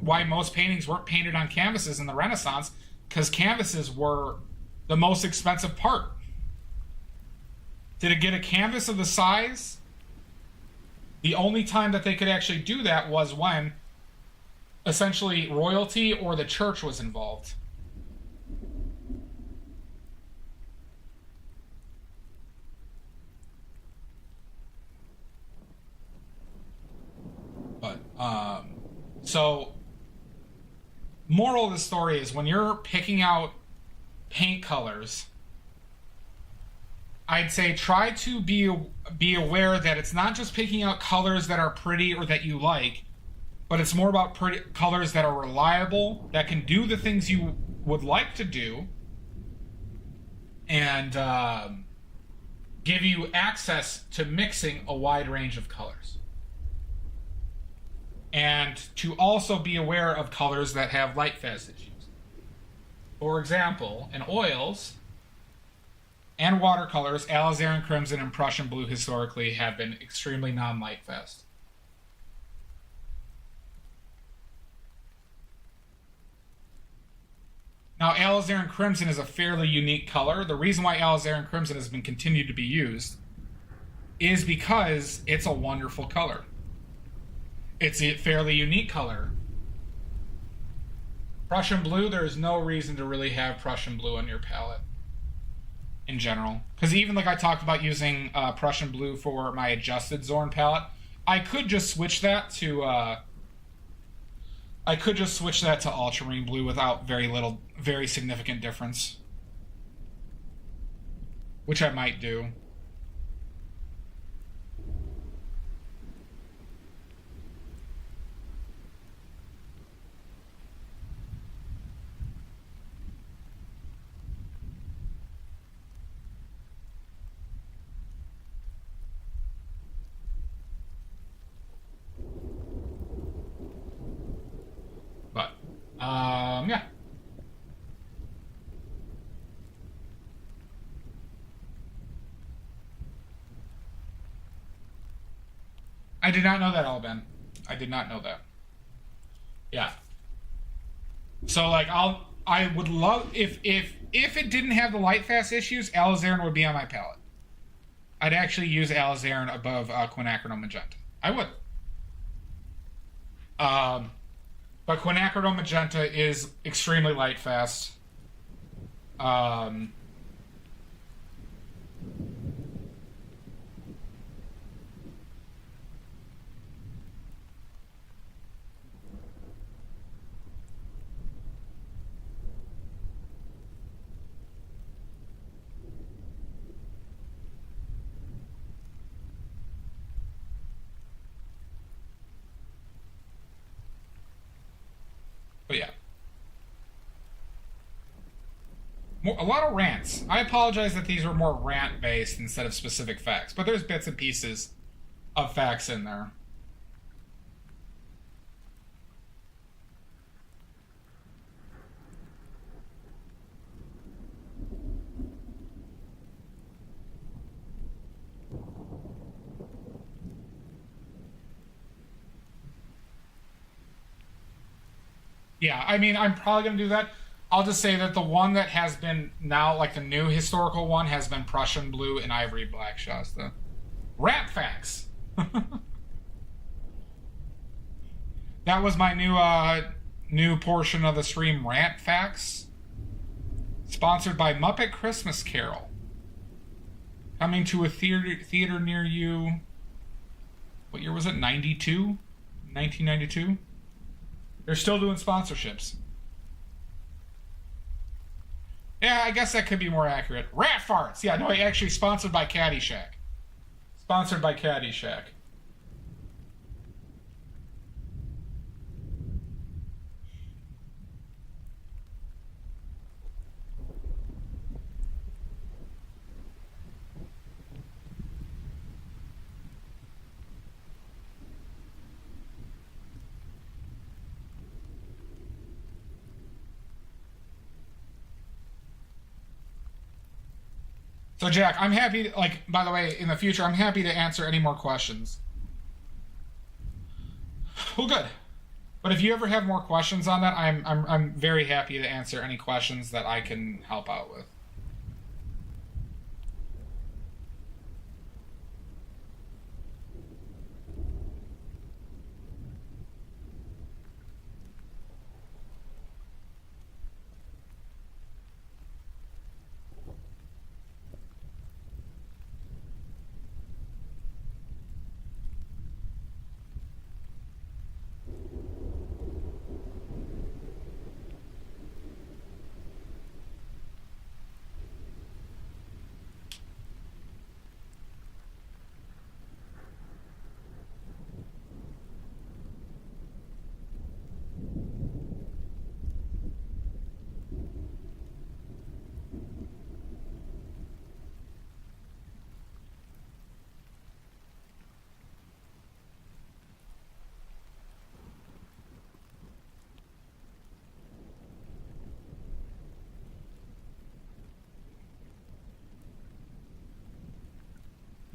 why most paintings weren't painted on canvases in the Renaissance? Because canvases were the most expensive part. To get a canvas of the size, the only time that they could actually do that was when essentially royalty or the church was involved. But so moral of the story is when you're picking out paint colors, I'd say try to be aware that it's not just picking out colors that are pretty or that you like, but it's more about pretty colors that are reliable, that can do the things you would like to do, and give you access to mixing a wide range of colors. and to also be aware of colors that have light fast issues. For example, in oils and watercolors, alizarin crimson and Prussian blue historically have been extremely non-light fast. Now, alizarin crimson is a fairly unique color. The reason why alizarin crimson has been continued to be used is because it's a wonderful color. It's a fairly unique color. Prussian blue, there's no reason to really have Prussian blue on your palette in general. Because even like I talked about using Prussian blue for my adjusted Zorn palette, I could just switch that to ultramarine blue without very significant difference, which I might do. But, yeah. I did not know that, Alban. I did not know that. Yeah. So, like, I would love, if it didn't have the light fast issues, alizarin would be on my palette. I'd actually use alizarin above quinacridone magenta. I would. But quinacridone magenta is extremely light fast. But yeah. A lot of rants. I apologize that these were more rant-based instead of specific facts, but there's bits and pieces of facts in there. Yeah, I mean, I'm probably going to do that. I'll just say that the one that has been now, like the new historical one, has been Prussian blue and ivory black Shasta. Rap facts. That was my new portion of the stream, Rant Facts. Sponsored by Muppet Christmas Carol. Coming to a theater near you. What year was it? 92? 1992? They're still doing sponsorships. Yeah, I guess that could be more accurate. Rat farts! Yeah, no, actually sponsored by Caddyshack. Sponsored by Caddyshack. So, Jack, I'm happy, like, by the way, in the future, I'm happy to answer any more questions. Well, good. But if you ever have more questions on that, I'm very happy to answer any questions that I can help out with.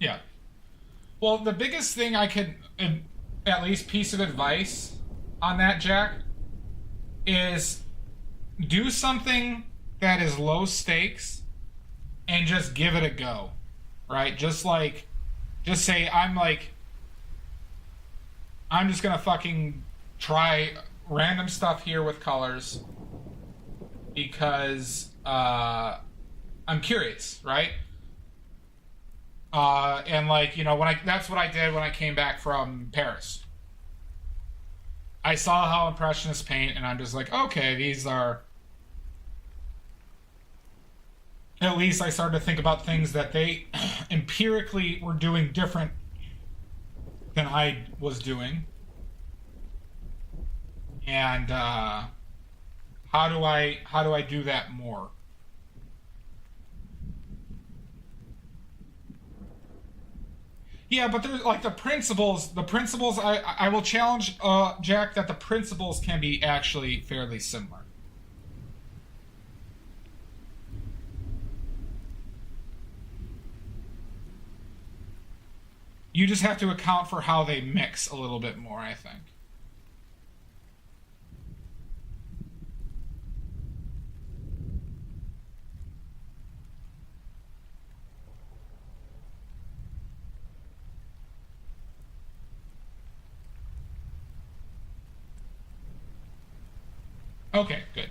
Yeah. Well, the biggest thing I could, at least piece of advice on that, Jack, is do something that is low stakes and just give it a go, right? Just say, I'm just gonna fucking try random stuff here with colors because I'm curious, right? And like, you know, that's what I did when I came back from Paris. I saw how impressionists paint, and I'm just like, okay, these are. At least I started to think about things that they empirically were doing different than I was doing. And how do I do that more? Yeah, but there's like the principles. I will challenge Jack that the principles can be actually fairly similar. You just have to account for how they mix a little bit more, I think. Okay, good.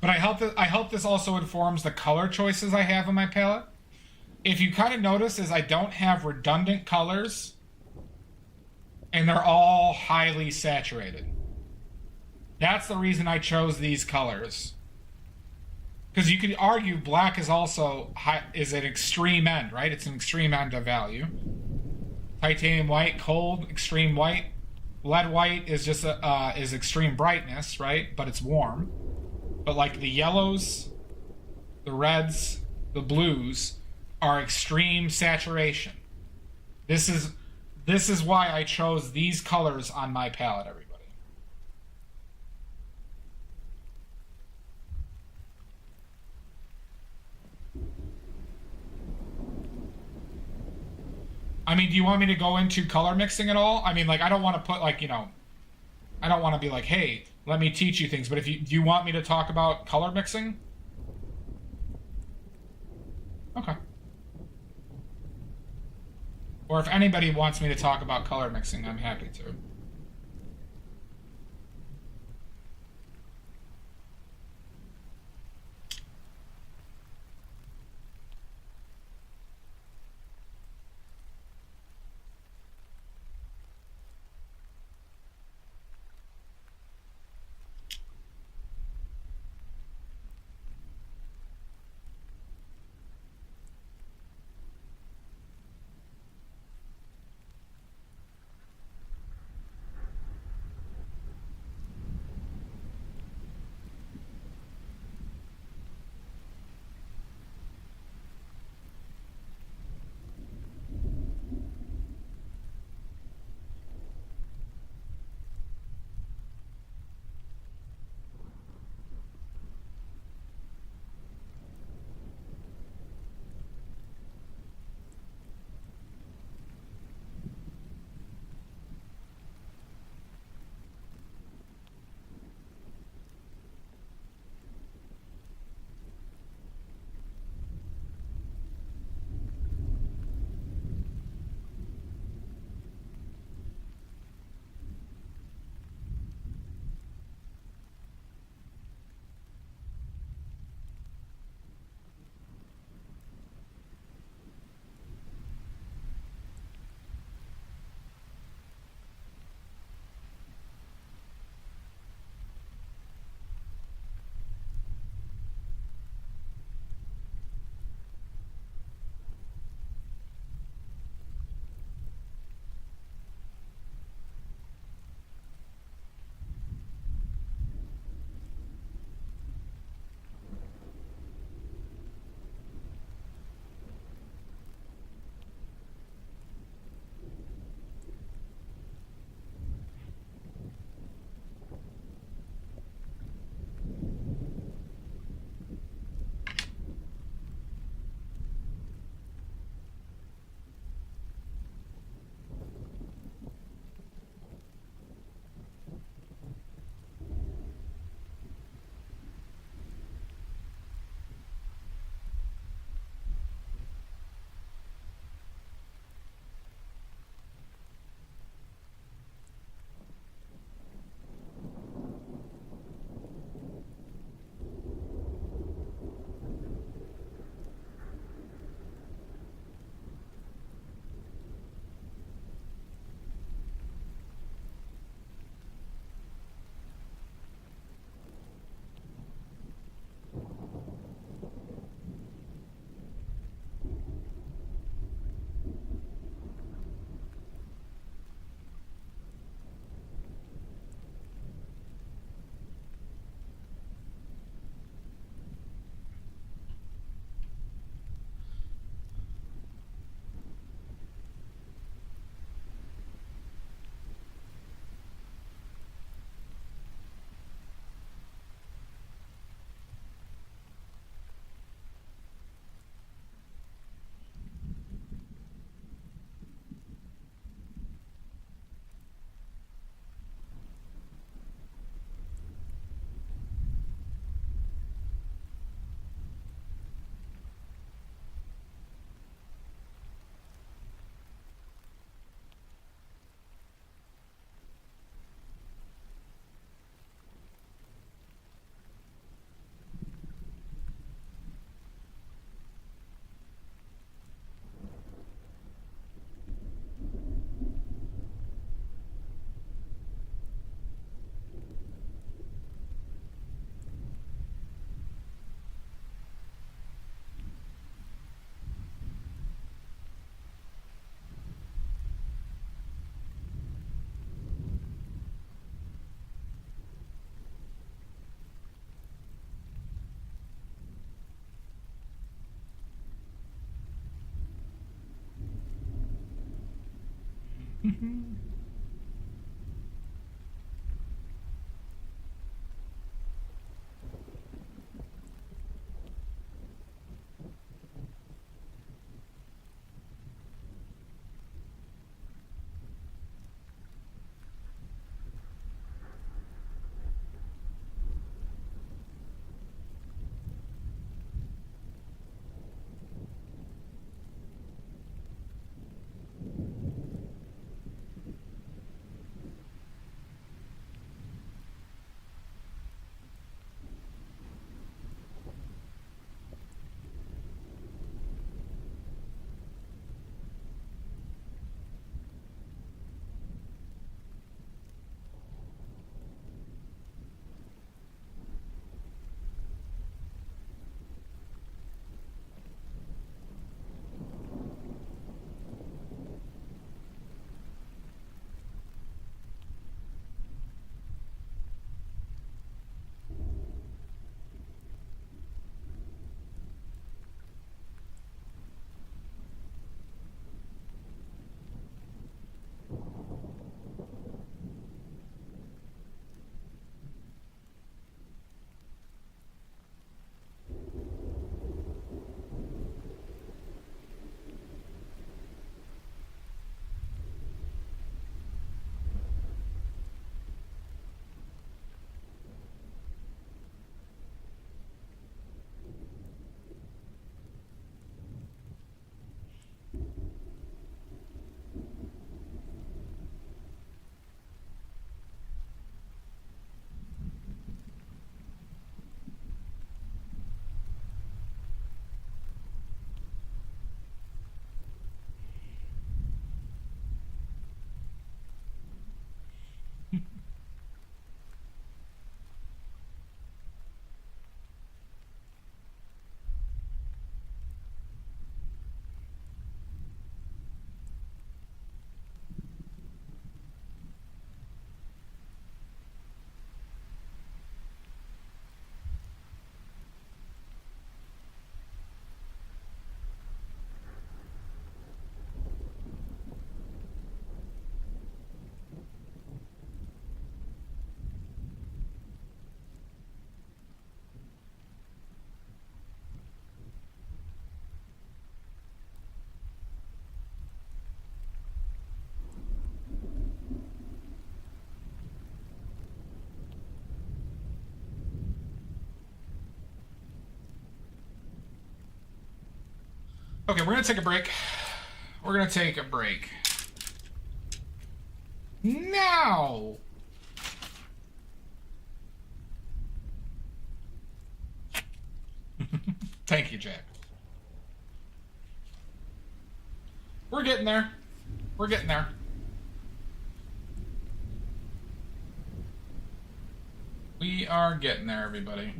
But I hope this also informs the color choices I have in my palette. If you kind of notice is I don't have redundant colors and they're all highly saturated. That's the reason I chose these colors. Because you could argue black is also is an extreme end, right? It's an extreme end of value. Titanium white, cold, extreme white. Lead white is just is extreme brightness, right? But it's warm. But like the yellows, the reds, the blues are extreme saturation. This is why I chose these colors on my palette, everybody. I mean, do you want me to go into color mixing at all? I mean, like, I don't want to put, like, you know, I don't want to be like, hey, let me teach you things. But do you want me to talk about color mixing? Okay. Or if anybody wants me to talk about color mixing, I'm happy to. Okay, we're gonna take a break. We're gonna take a break. Now! Thank you, Jack. We're getting there. We're getting there. We are getting there, everybody.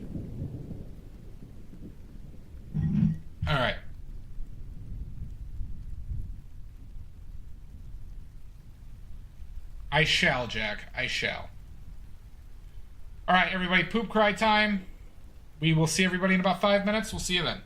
All right. I shall, Jack. I shall. All right, everybody. Poop cry time. We will see everybody in about 5 minutes. We'll see you then.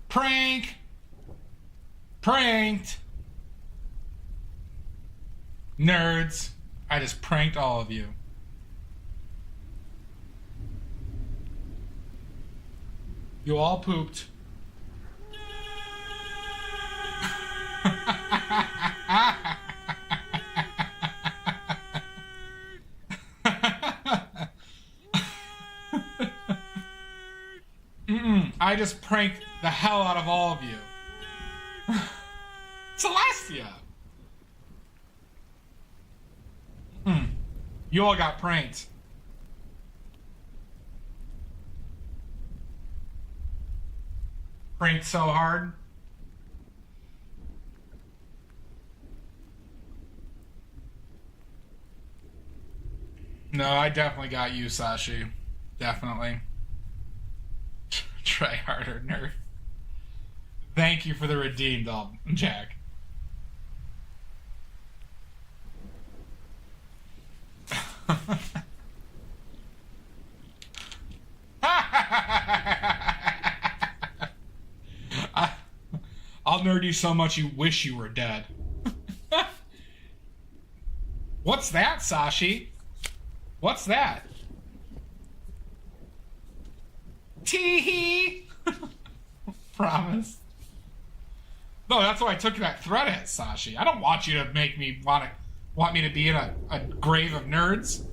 Prank! Pranked! Nerds. I just pranked all of you. You all pooped. I just pranked the hell out of all of you. Celestia! You all got pranked. Pranked so hard. No, I definitely got you, Sashi. Definitely. Try harder, nerd. Thank you for the redeemed, Jack. I'll nerd you so much you wish you were dead. What's that, Sashi? What's that? Tee-hee! Promise. No, that's why I took that threat at, Sashi. I don't want you to make me want me to be in a grave of nerds.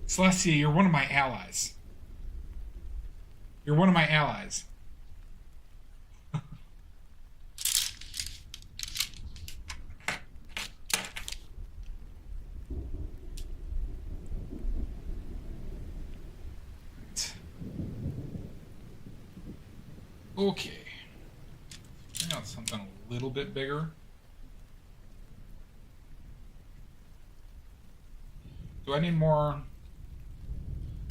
Celestia, you're one of my allies. You're one of my allies. Okay. I got something a little bit bigger. Do I need more?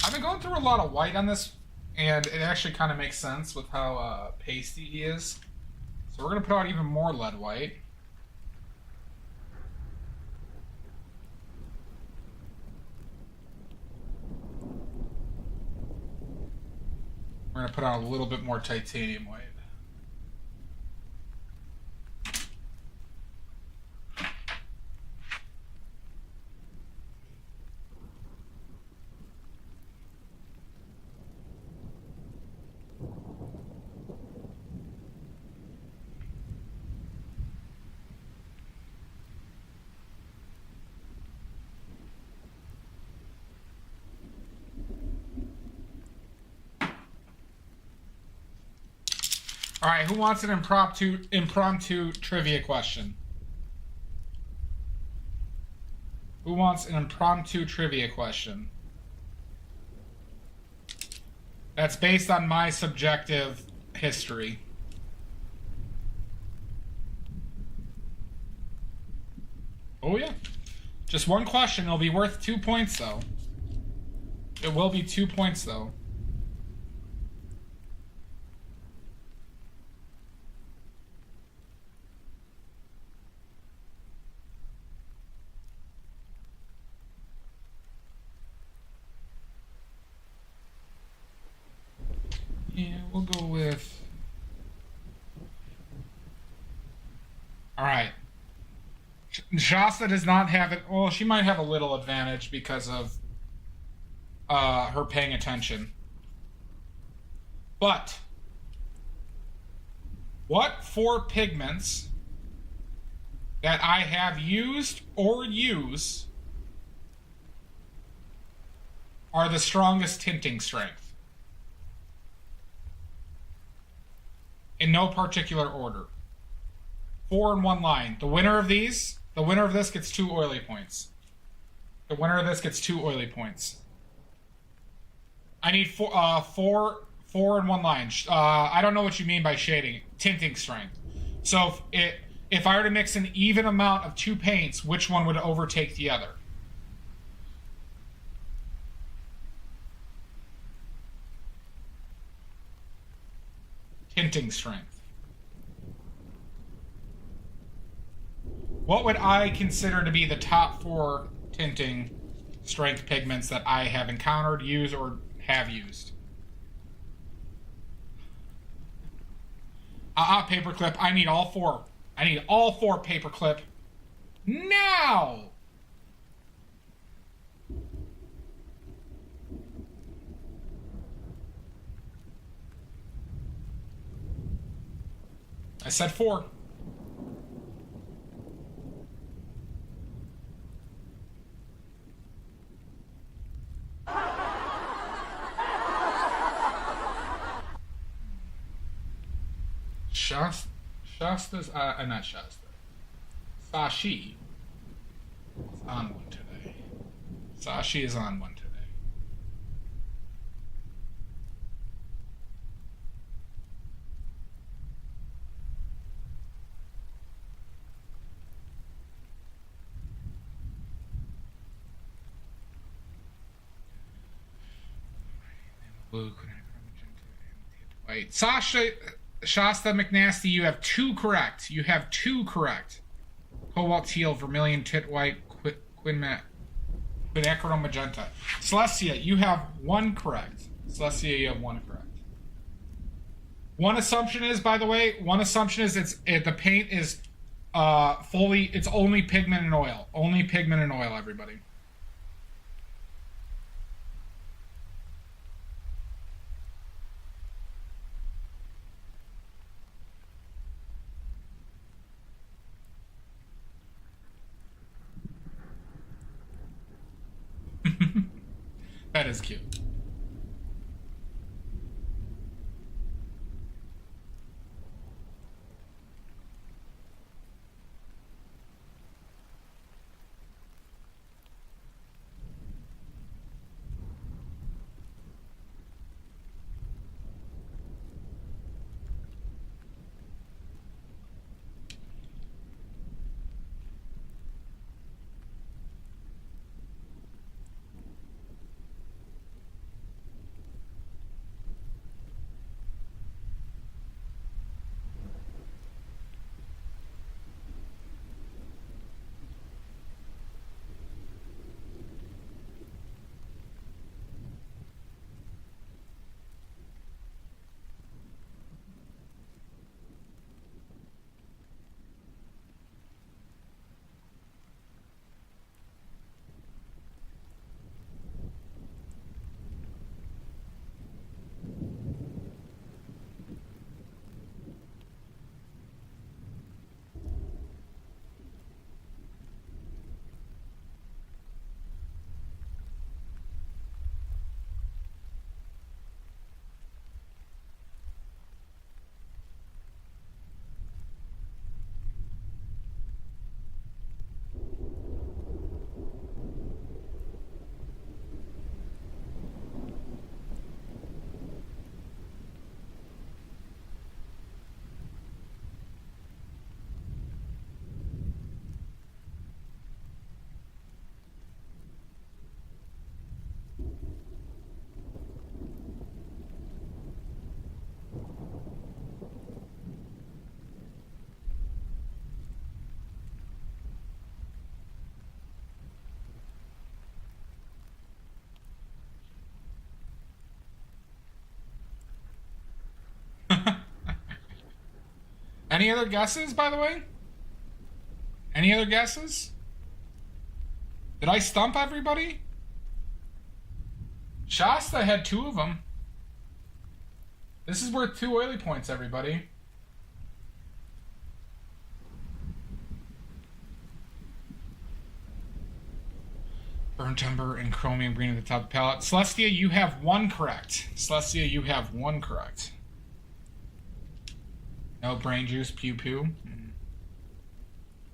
I've been going through a lot of white on this, and it actually kind of makes sense with how pasty he is. So we're going to put out even more lead white. We're going to put out a little bit more titanium white. All right, who wants an impromptu trivia question? Who wants an impromptu trivia question? That's based on my subjective history. Oh yeah. Just one question. It'll be worth 2 points though. It will be 2 points though. Yeah, we'll go with... Alright. Shasta does not have it... Well, she might have a little advantage because of her paying attention. But what 4 pigments that I have used or use are the strongest tinting strength? In no particular order. 4 in one line. The winner of this gets 2 oily points. The winner of this gets 2 oily points. I need 4 in one line. I don't know what you mean by shading. Tinting strength. So if I were to mix an even amount of 2 paints, which one would overtake the other? Tinting strength. What would I consider to be the top 4 tinting strength pigments that I have encountered, used, or have used? Paperclip. I need all four. I need all four, Paperclip. Now! I said 4. Shasta's, not Shasta. Sashi is on one today. Sashi is on one today. Blue, white. Sasha, Shasta, McNasty, you have 2 correct. You have 2 correct. Cobalt Teal, Vermilion, Tit White, Quinacridone Magenta. Celestia, you have 1 correct. Celestia, you have 1 correct. One assumption is, by the way, the paint is it's only pigment and oil. Only pigment and oil, everybody. That is cute. Any other guesses, by the way? Any other guesses? Did I stump everybody? Shasta had 2 of them. This is worth 2 oily points, everybody. Burnt Umber and Chromium Green at the top of the palette. Celestia, you have 1 correct. Celestia, you have 1 correct. No brain juice, pew pew.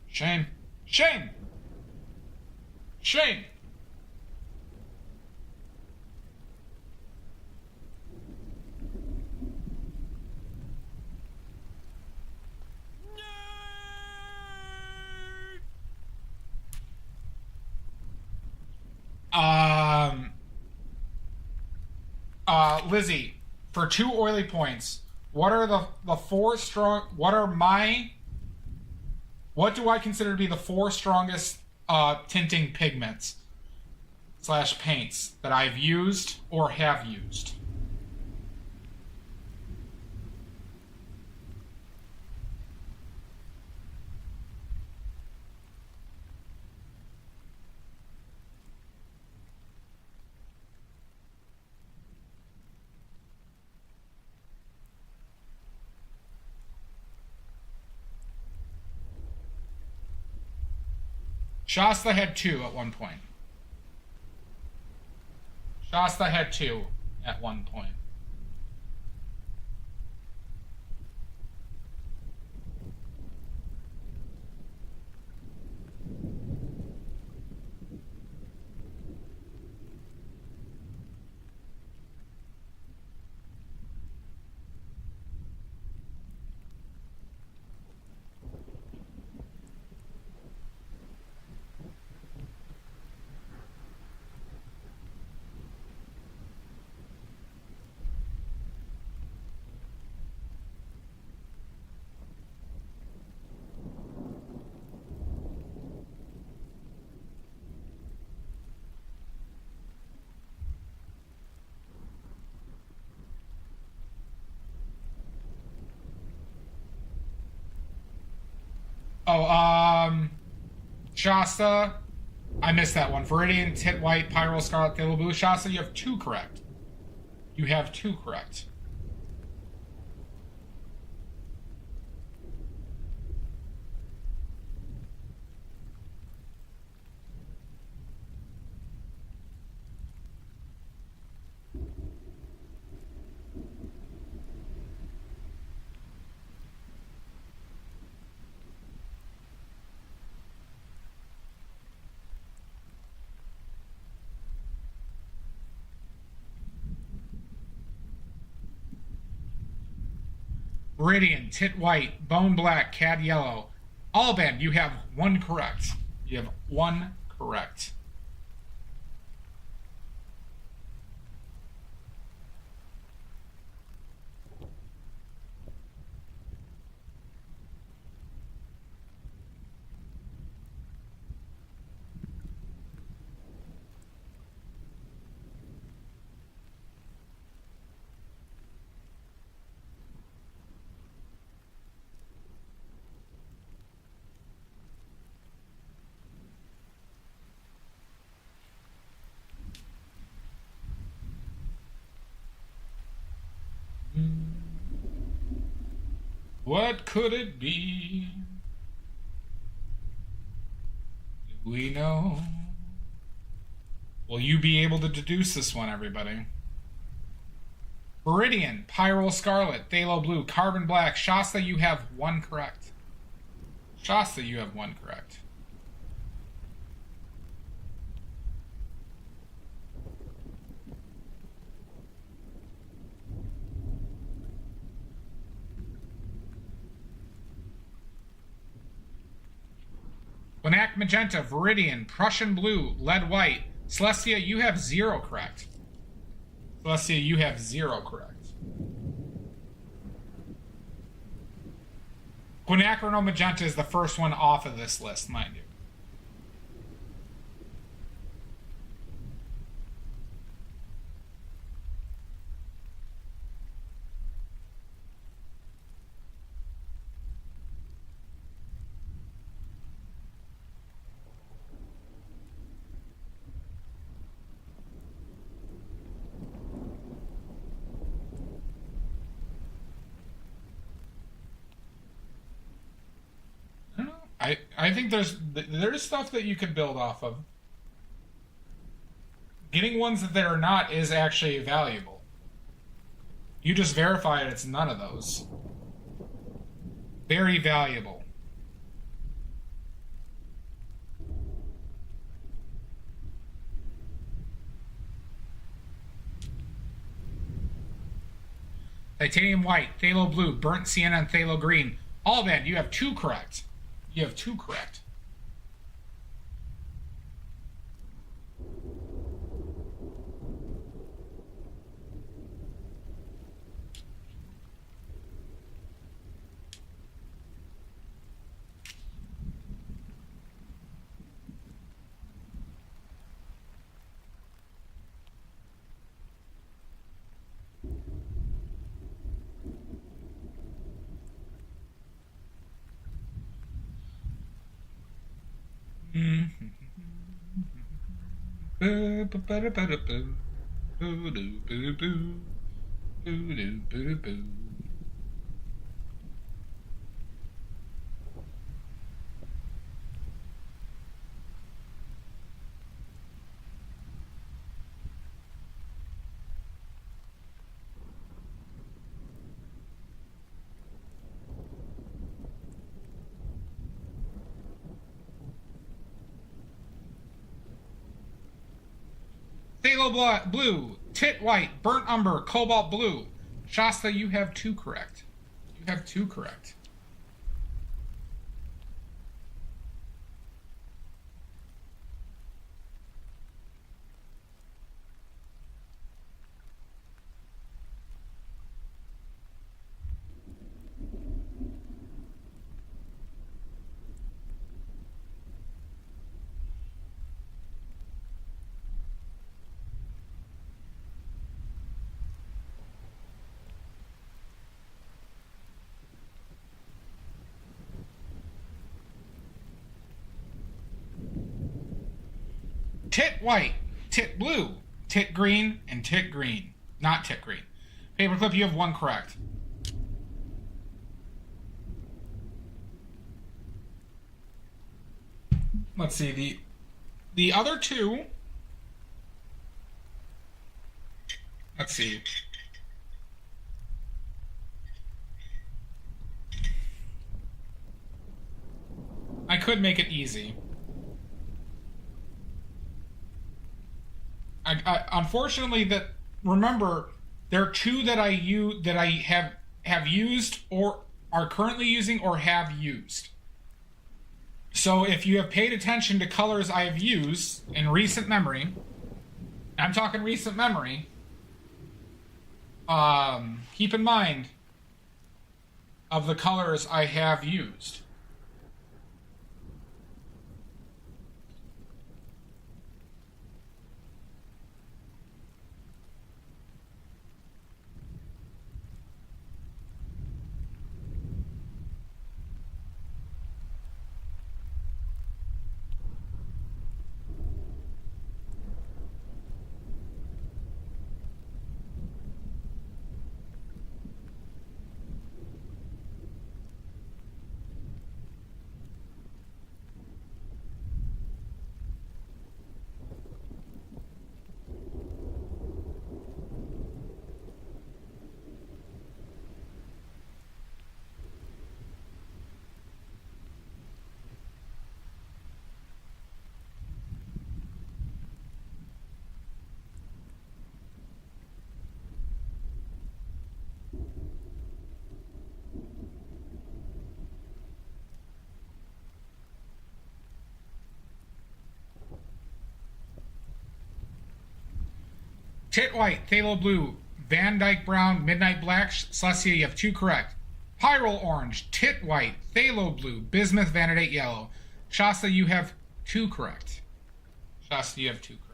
Shame. Shame! Shame! Lizzie, for 2 oily points, what are the 4 strong? What do I consider to be the 4 strongest tinting pigments / paints that I've used or have used? Shasta had 2 at one point. Shasta had 2 at one point. Oh, Shasta, I missed that one. Viridian, Tit White, Pyro, Scarlet, Phalo Blue. Shasta, you have 2 correct. You have 2 correct. Viridian, Tit White, Bone Black, Cad Yellow. Alban, you have 1 correct. You have 1 correct. What could it be? Do we know? Will you be able to deduce this one, everybody? Viridian, Pyro Scarlet, Phalo Blue, Carbon Black. Shasta, you have 1 correct. Shasta, you have 1 correct. Quinnac Magenta, Viridian, Prussian Blue, Lead White. Celestia, you have 0 correct. Celestia, you have 0 correct. Quinacridone Magenta is the first one off of this list, mind you. I think there's stuff that you could build off of. Getting ones that are not is actually valuable. You just verify it, it's none of those. Very valuable. Titanium White, Phalo Blue, Burnt Sienna, and Phalo Green. Alban, you have 2 correct. You have 2 correct. Blue, Tit White, Burnt Umber, Cobalt Blue. Shasta, you have 2 correct. You have 2 correct. Tit White, Tit Blue, Tit Green, and Tit Green. Not Tit Green. Paperclip, you have 1 correct. Let's see, the other 2. Let's see. I could make it easy. Unfortunately, remember, there are 2 that I have used or are currently using or have used. So if you have paid attention to colors I have used in recent memory, I'm talking recent memory, keep in mind of the colors I have used. Tit White, Phthalo Blue, Van Dyke Brown, Midnight Black. Celestia, you have 2 correct. Pyrrole Orange, Tit White, Phthalo Blue, Bismuth, Vanadate Yellow. Shasta, you have 2 correct. Shasta, you have 2 correct.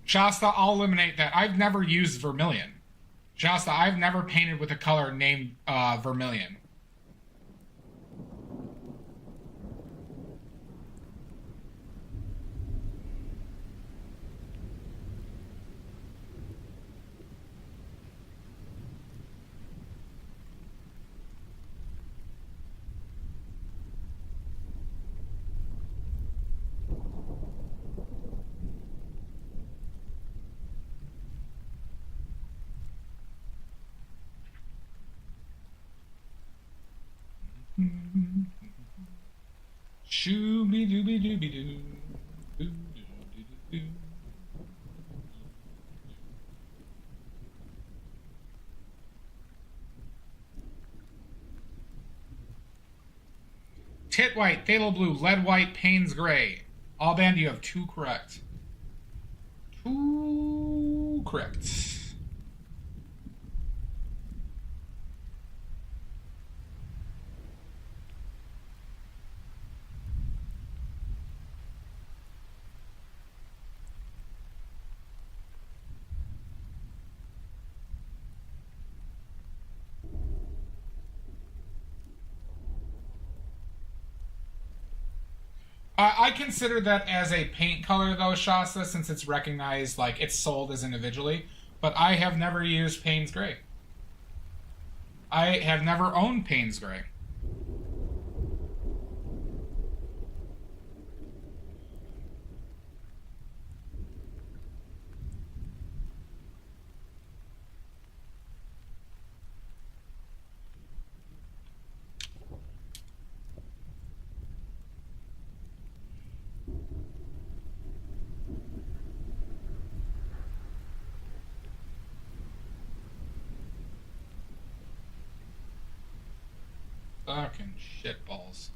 Shasta, I'll eliminate that. I've never used vermilion. Shasta, I've never painted with a color named vermilion. Shooby dooby dooby doo. Tit White, Phthalo Blue, Lead White, Payne's Gray. All band, you have 2 correct. 2 correct. I consider that as a paint color, though, Shasta, since it's recognized, like, it's sold as individually. But I have never used Payne's Gray. I have never owned Payne's Gray. Fucking shitballs.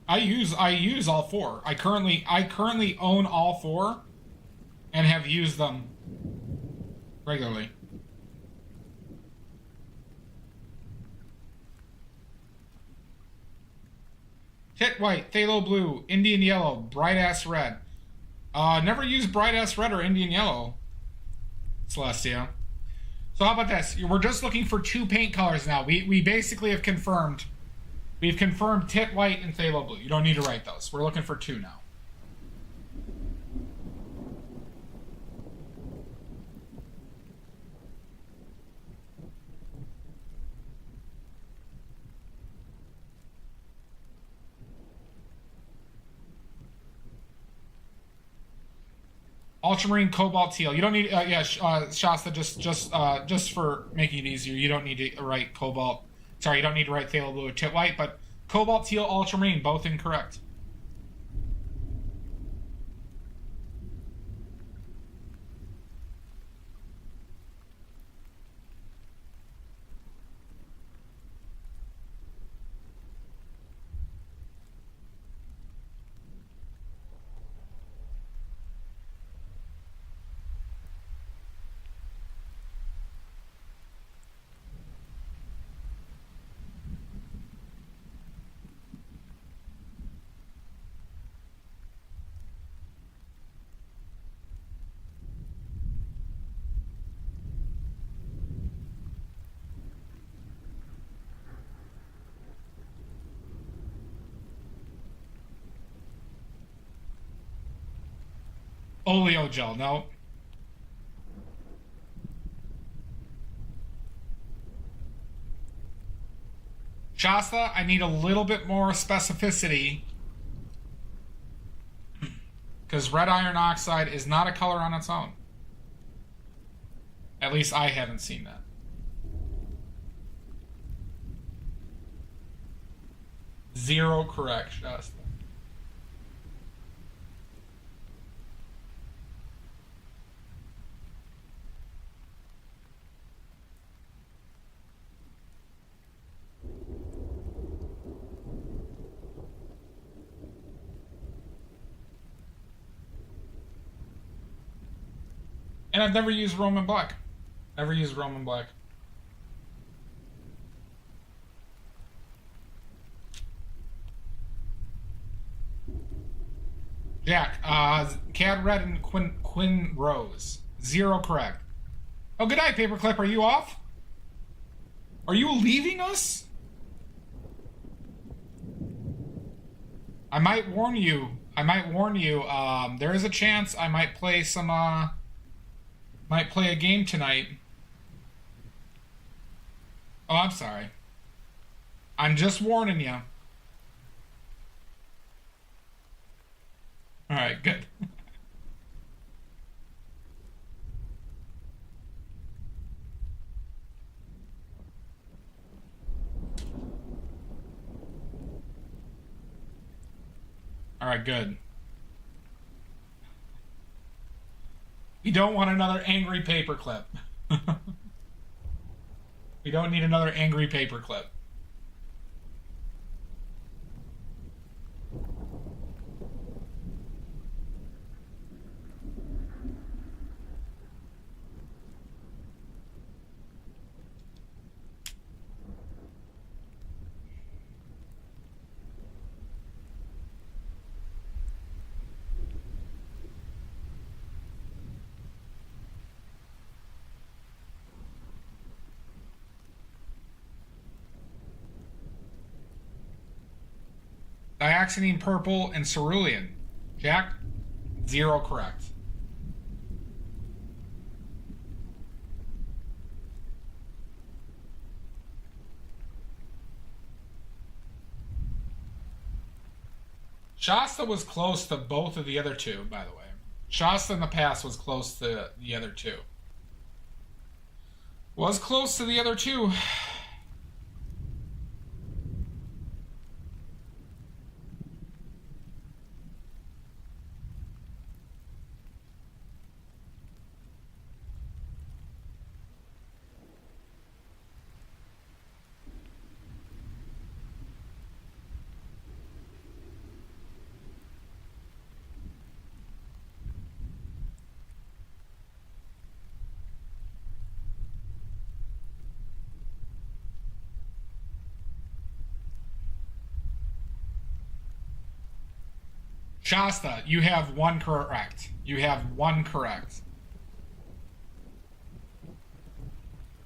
I use all four. I currently own all four and have used them regularly. Hit white, phthalo blue, Indian yellow, bright ass red. Never used bright ass red or Indian yellow, Celestia. So how about this? We're just looking for 2 paint colors now. We basically have confirmed. We've confirmed tit white and phthalo blue. You don't need to write those. We're looking for 2 now. Ultramarine, cobalt, teal. You don't need. Shasta. Just for making it easier, you don't need to write cobalt. Sorry, you don't need to write phthalo blue or tit white, but cobalt, teal, ultramarine, both incorrect. Oleo gel, no. Shasta, I need a little bit more specificity. Because red iron oxide is not a color on its own. At least I haven't seen that. Zero correct, Shasta. And I've never used Roman black. Never used Roman black. Jack, Cad Red and Quinn Rose. Zero correct. Oh, good night, Paperclip. Are you off? Are you leaving us? I might warn you. There is a chance I might play some, might play a game tonight. Oh, I'm sorry. I'm just warning you. Alright, good. Alright, good. We don't want another angry paperclip. We don't need another angry paperclip. Dioxanine purple, and cerulean. Jack, 0 correct. Shasta was close to both of the other two, by the way. Shasta in the past was close to the other two. Was close to the other two. Shasta, you have 1 correct. You have 1 correct.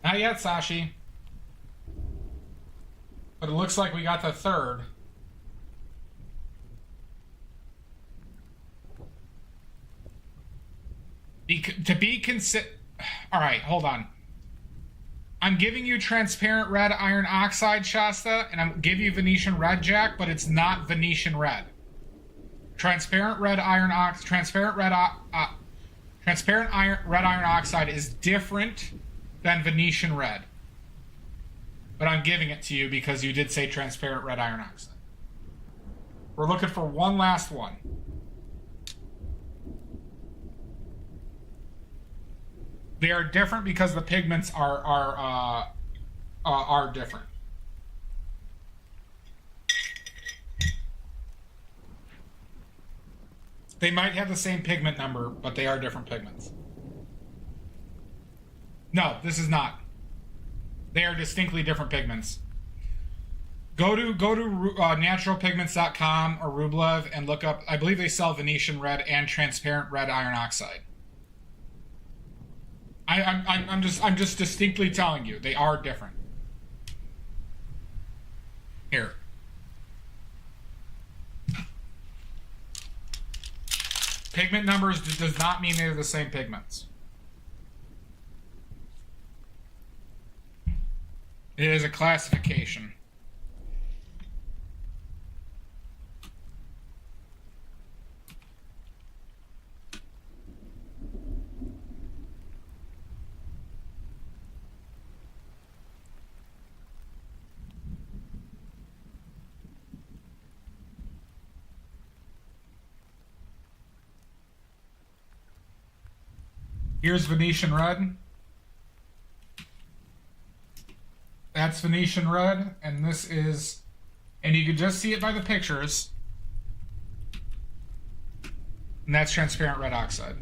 Not yet, Sashi. But it looks like we got the 3rd. To be Alright, hold on. I'm giving you transparent red iron oxide, Shasta, and I'm giving you Venetian red, Jack, but it's not Venetian red. Transparent red iron oxide is different than Venetian red. But I'm giving it to you because you did say transparent red iron oxide. We're looking for one last one. They are different because the pigments are different. They might have the same pigment number, but they are different pigments. No, this is not. They are distinctly different pigments. Go to naturalpigments.com or Rublev and look up. I believe they sell Venetian red and transparent red iron oxide. I'm just distinctly telling you they are different. Here. Pigment numbers does not mean they're the same pigments. It is a classification. Here's Venetian red. That's Venetian red, and this is, and you can just see it by the pictures, and that's transparent red oxide.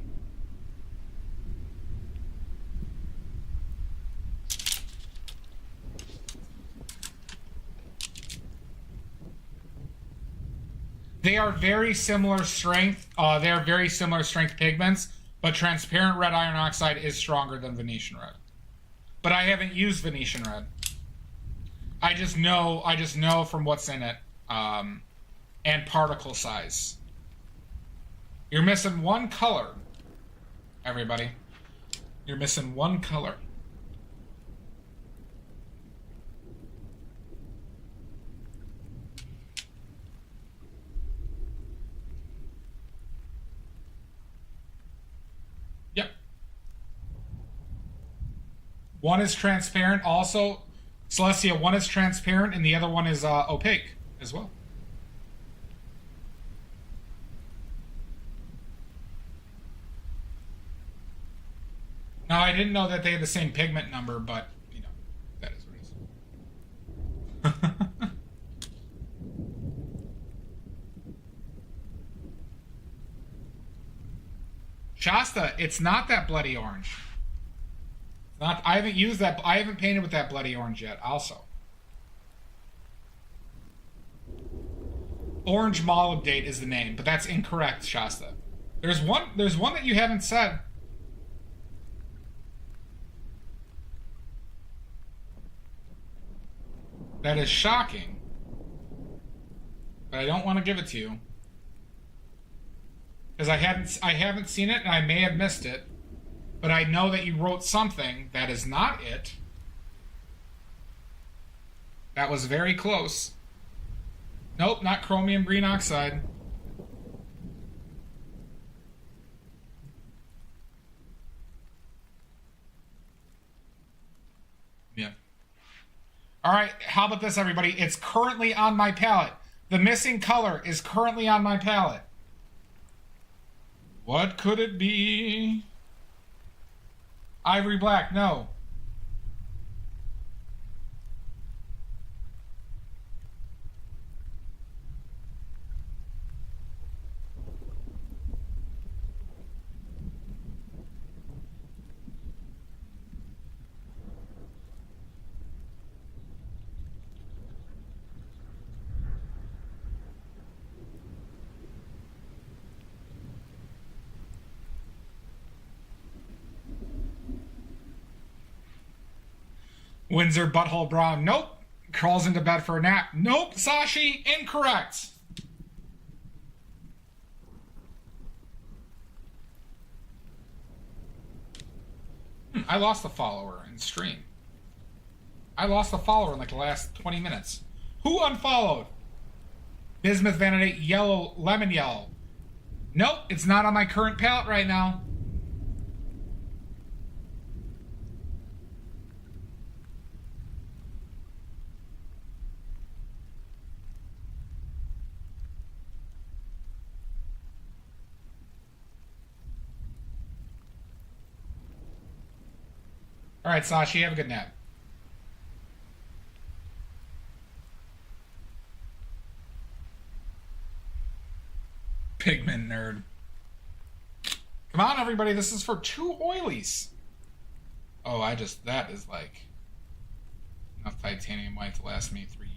They are very similar strength. They are very similar strength pigments. But transparent red iron oxide is stronger than Venetian red. But I haven't used Venetian red. I just know from what's in it, and particle size. You're missing one color, everybody. You're missing one color. Yep. One is transparent also. Celestia, one is transparent and the other one is opaque as well. Now, I didn't know that they had the same pigment number, but, you know, that is what it is. Shasta, it's not that bloody orange. It's not. I haven't used that. I haven't painted with that bloody orange yet. Also, orange molybdate is the name, but that's incorrect, Shasta. There's one that you haven't said. That is shocking. but I don't want to give it to you because I haven't seen it and I may have missed it, but I know that you wrote something that is not it. That was very close. Nope, not chromium green oxide. Yeah. All right, how about this, everybody? It's currently on my palette. The missing color is currently on my palette. What could it be? Ivory black, no. Windsor butthole brown. Nope. Crawls into bed for a nap. Nope. Sashi, incorrect. I lost a follower in stream. I lost a follower in like the last 20 minutes. Who unfollowed? Bismuth Vanadate yellow, lemon yellow. Nope, it's not on my current palette right now. All right, Sashi, have a good nap. Pigment nerd. Come on, everybody. This is for 2 oilies. Oh, that is like enough titanium white to last me 3 years.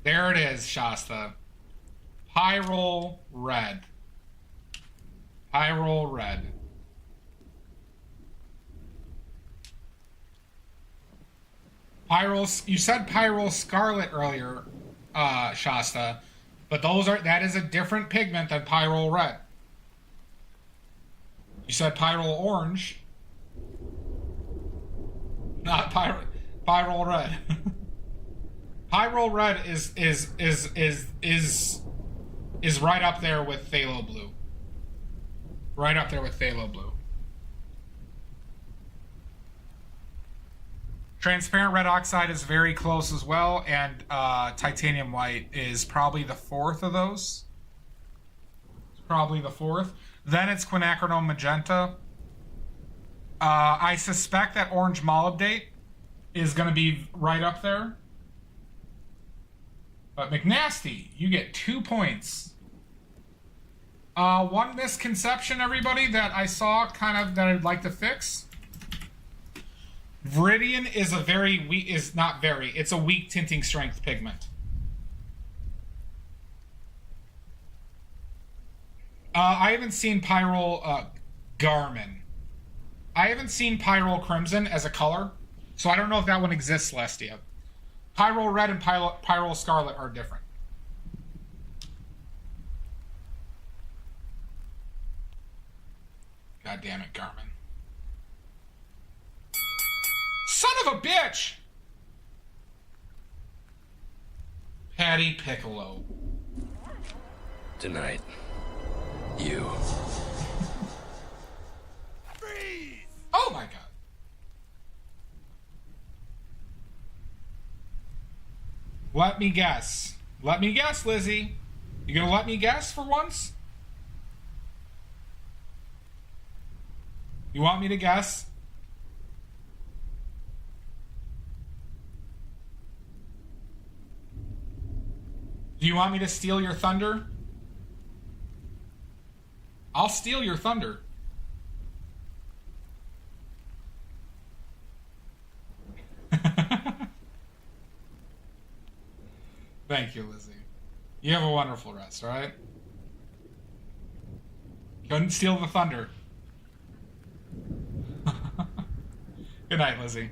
There it is, Shasta. Pyrrole red. Pyrrole red. You said Pyrrole scarlet earlier, Shasta, but that is a different pigment than Pyrrole red. You said Pyrrole orange, not Pyrrole red. Pyrrole red is right up there with phthalo blue. Right up there with phthalo blue. Transparent red oxide is very close as well, and titanium white is probably the 4th of those. It's probably the 4th. Then it's quinacridone magenta. I suspect that orange molybdate is going to be right up there. But McNasty, you get 2 points. One misconception, everybody, that I saw that I'd like to fix. Viridian is it's a weak tinting strength pigment. I haven't seen Pyrrole Garmin. I haven't seen Pyrrole Crimson as a color, so I don't know if that one exists, Celestia. Pyrrole red and Pyrrole scarlet are different. God damn it, Garmin. Son of a bitch! Patty Piccolo. Tonight, you. Freeze! Oh my god. Let me guess. Let me guess, Lizzie. You gonna let me guess for once? You want me to guess? Do you want me to steal your thunder? I'll steal your thunder. Thank you, Lizzie. You have a wonderful rest, alright? Couldn't steal the thunder. Good night, Lizzie.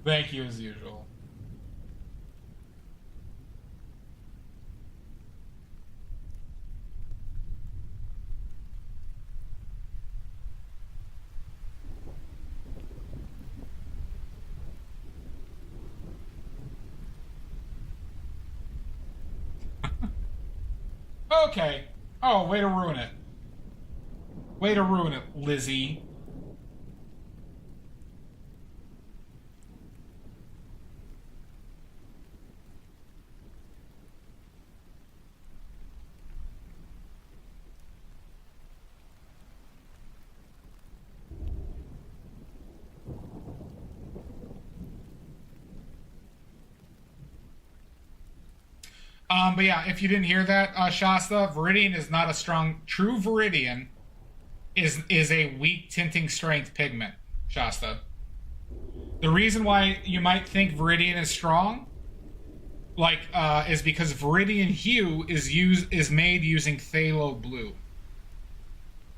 Thank you as usual. Okay. Oh, way to ruin it. Way to ruin it, Lizzie. But yeah, if you didn't hear that, Shasta, Viridian is not a strong. True Viridian is a weak tinting strength pigment, Shasta. The reason why you might think Viridian is strong, is because Viridian hue is made using phthalo blue.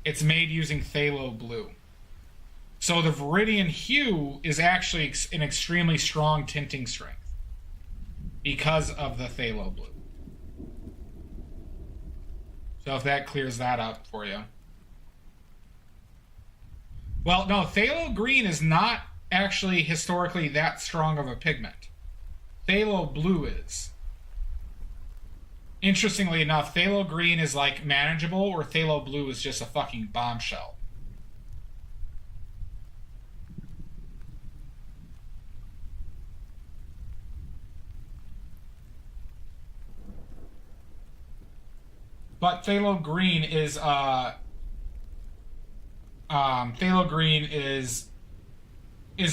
It's made using phthalo blue. So the Viridian hue is actually an extremely strong tinting strength because of the phthalo blue. So if that clears that up for you. Well, no, phthalo green is not actually historically that strong of a pigment. Phthalo blue is. Interestingly enough, phthalo green is like manageable, or phthalo blue is just a fucking bombshell. But phthalo green is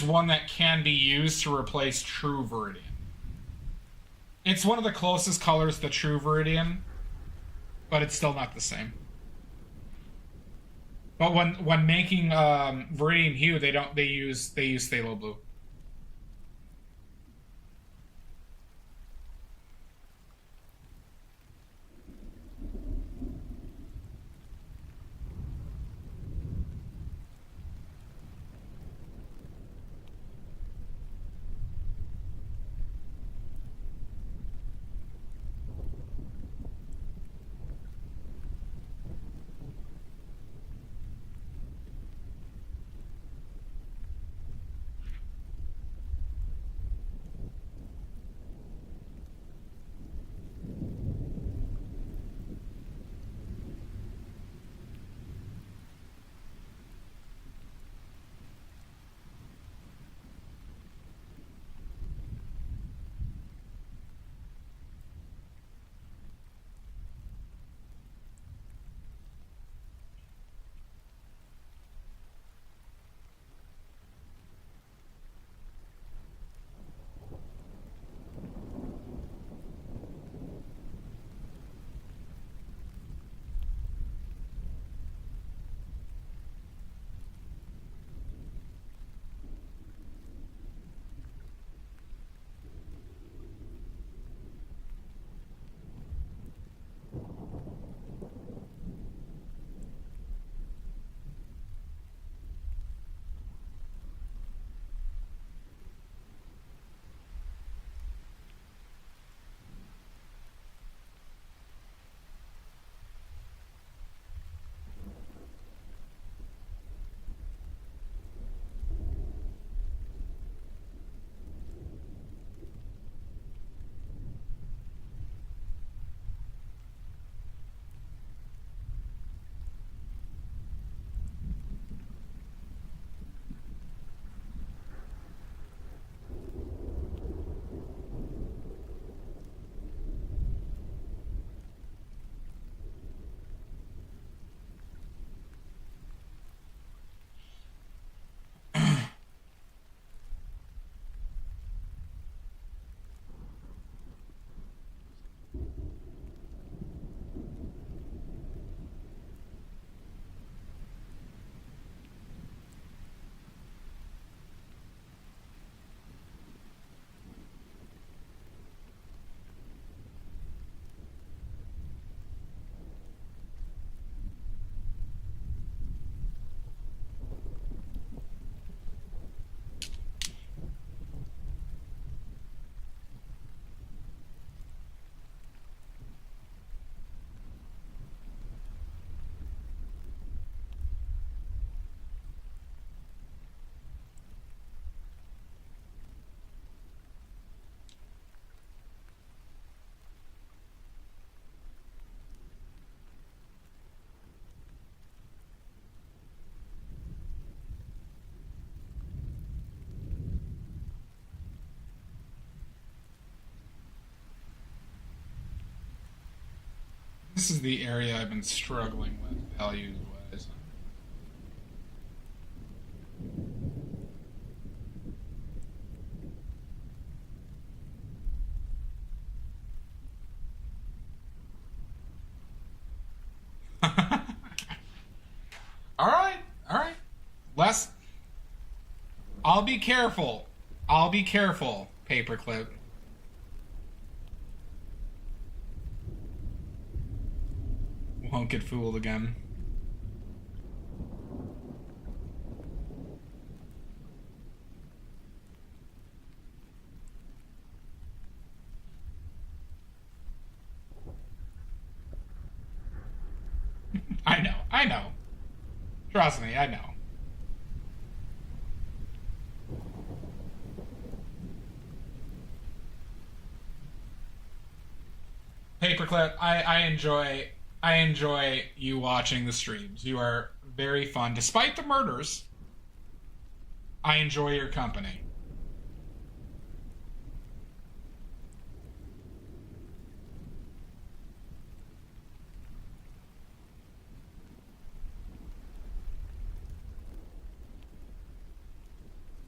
one that can be used to replace true Viridian. It's one of the closest colors to true Viridian, but it's still not the same. But when making Viridian hue, they use phthalo blue. This is the area I've been struggling with values-wise. All right, all right. I'll be careful. I'll be careful, Paperclip. Won't get fooled again. I know. Trust me, I know. Paperclip, I enjoy you watching the streams. You are very fun. Despite the murders, I enjoy your company.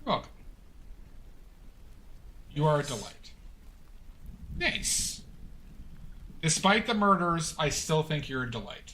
You're welcome. You are a delight. Nice. Despite the murders, I still think you're a delight.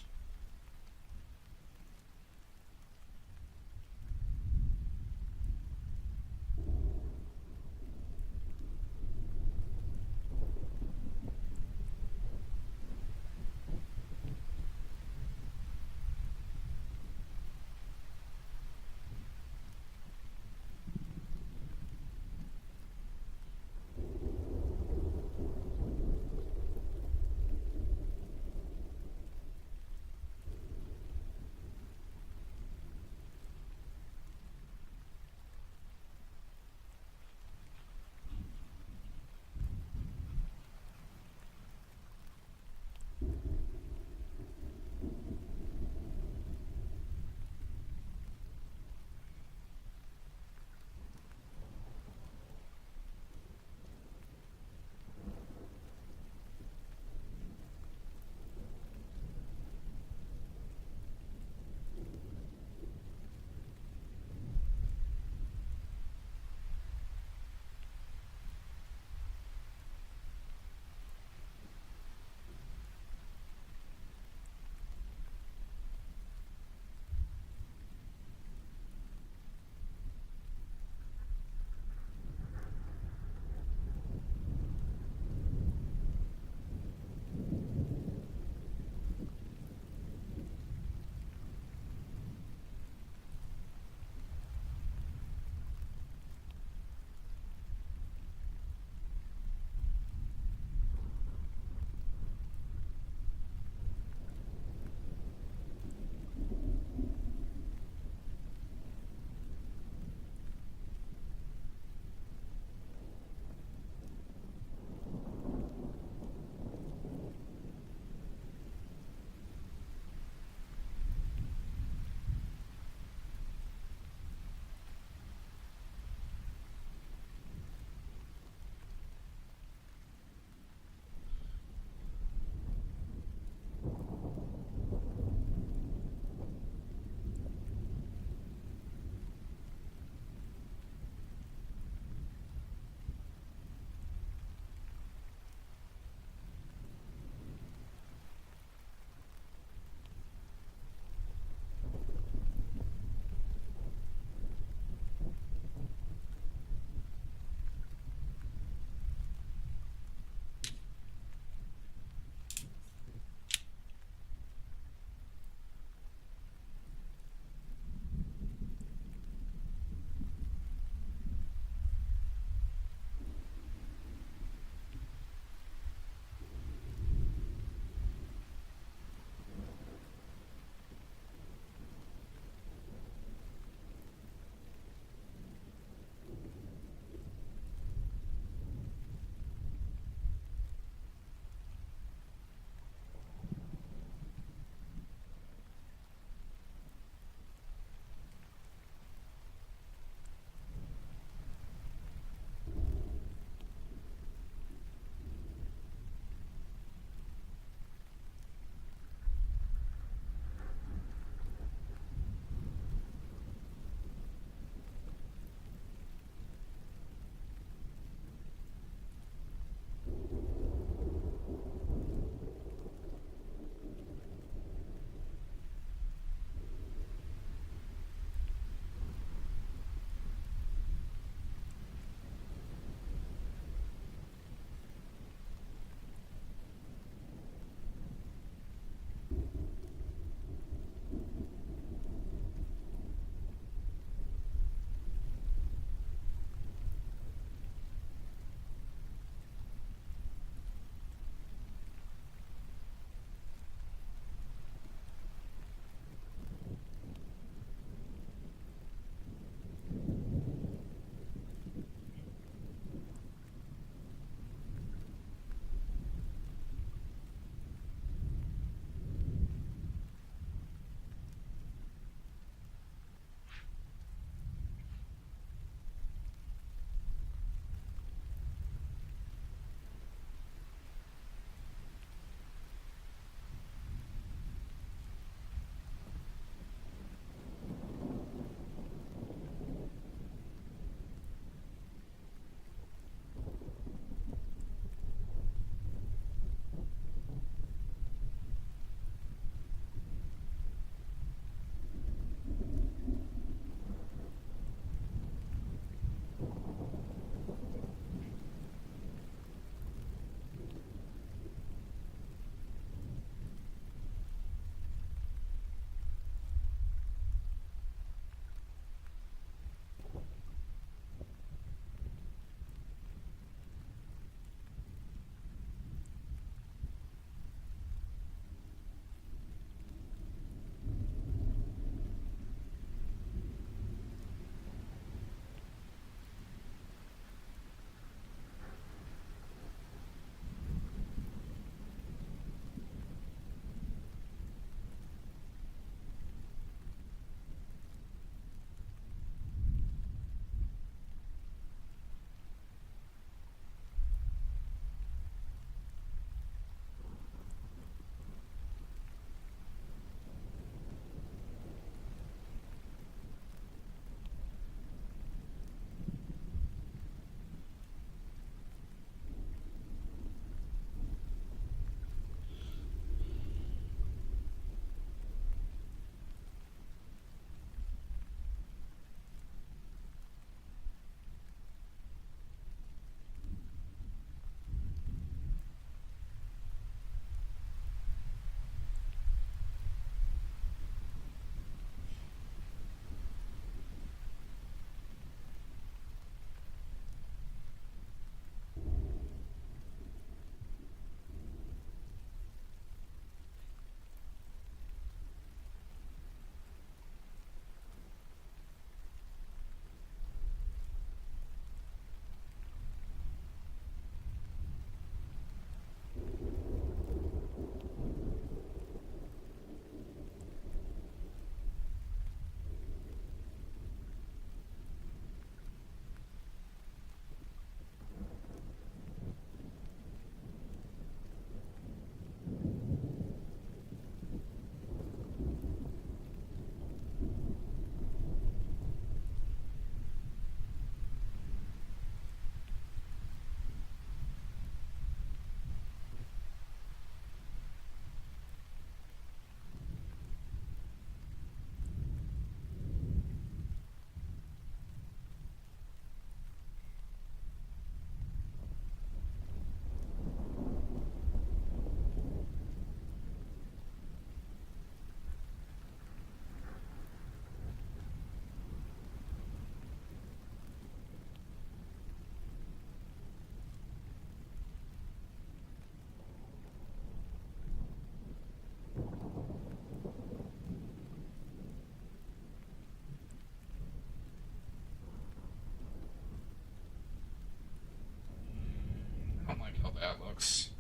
folks.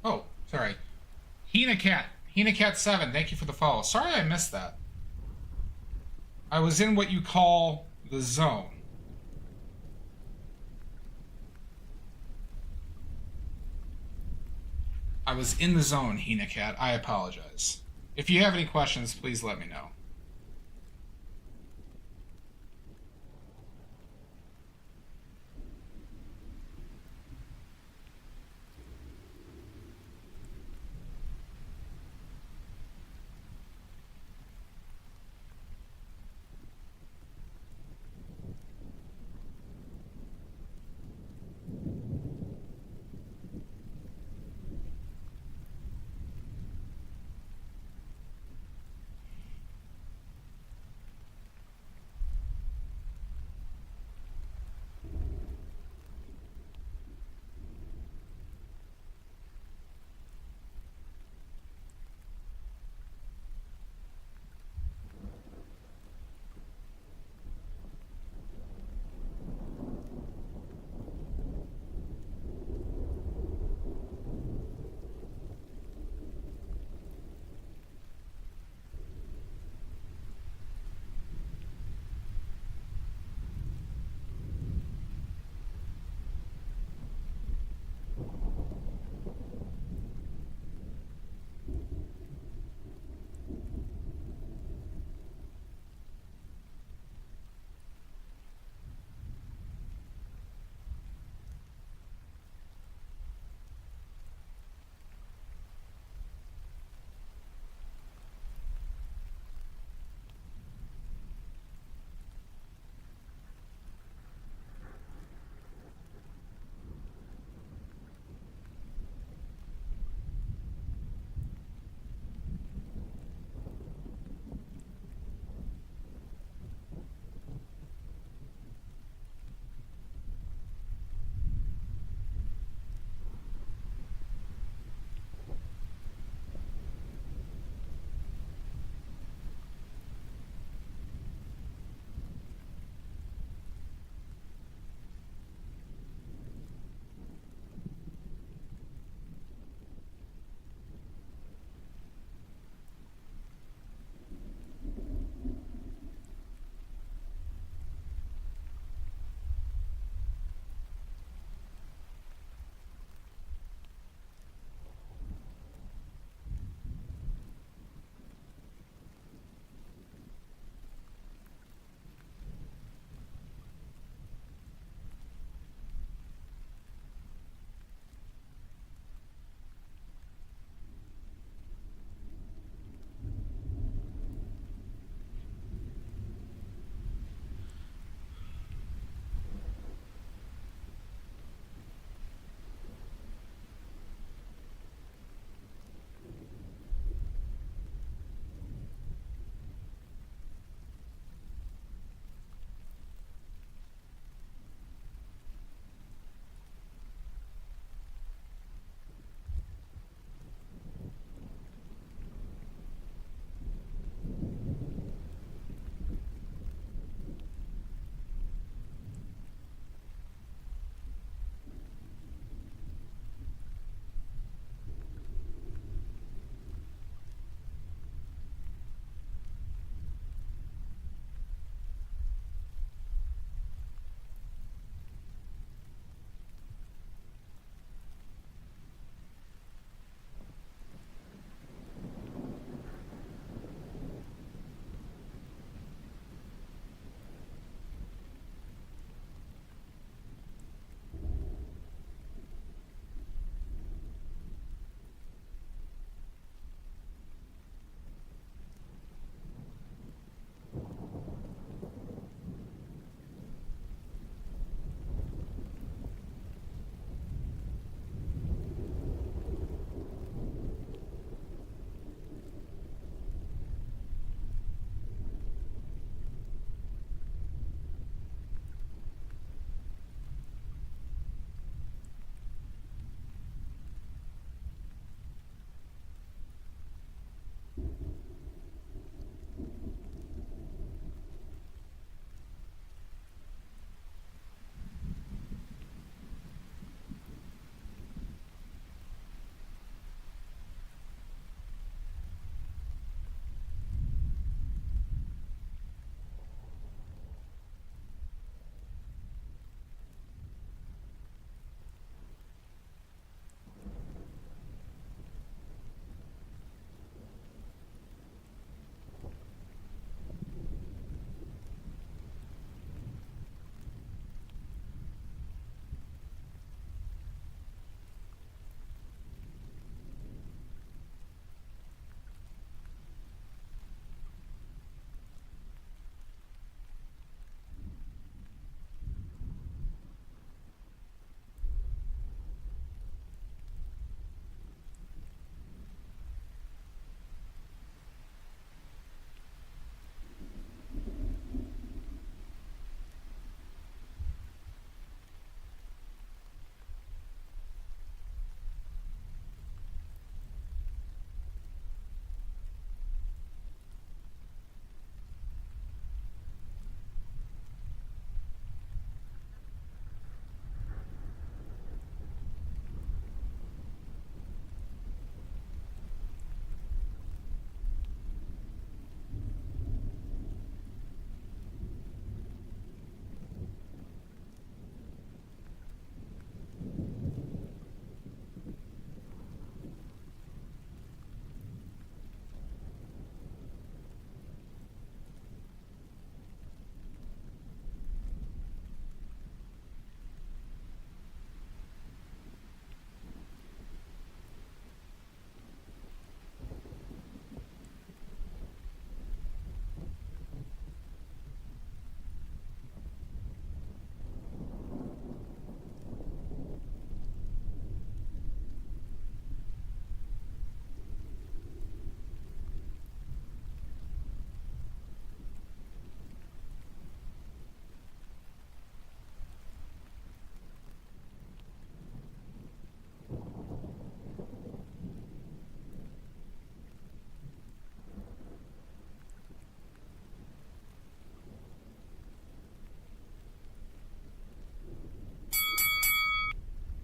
Oh, sorry. Hina Cat 7, thank you for the follow. Sorry I missed that. I was in what you call the zone. I was in the zone, Hina Cat. I apologize. If you have any questions, please let me know.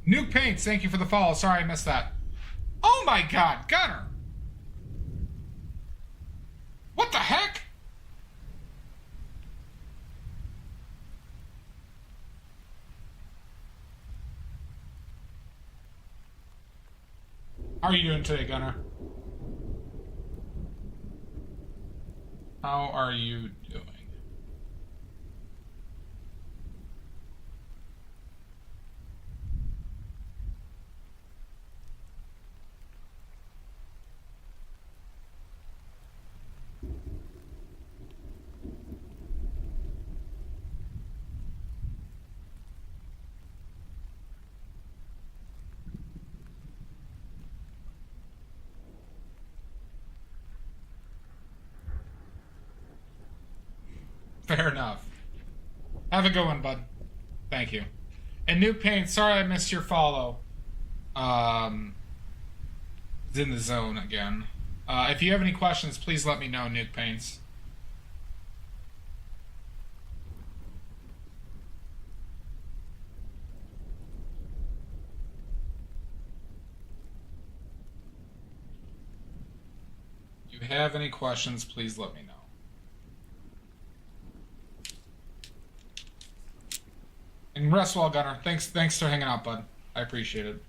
Nuke Paints, thank you for the follow. Sorry I missed that. Oh my god, Gunner! What the heck? How are you doing today, Gunner? How are you doing? Fair enough. Have a good one, bud. Thank you. And Nuke Paint, sorry I missed your follow. It's in the zone again. If you have any questions, please let me know, Nuke Paints. If you have any questions, please let me know. And rest well, Gunner. Thanks for hanging out, bud. I appreciate it.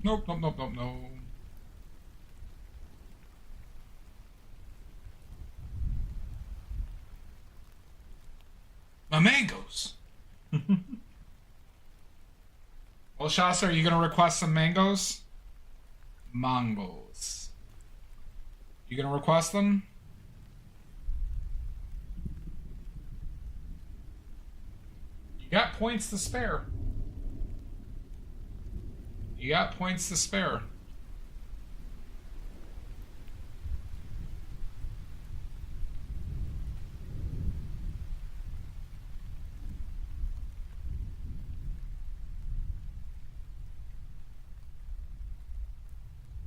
Nope, nope, nope, nope, no. My mangoes. Well, Shasta, are you gonna request some mangoes? Mangos. You gonna request them? You got points to spare. You got points to spare.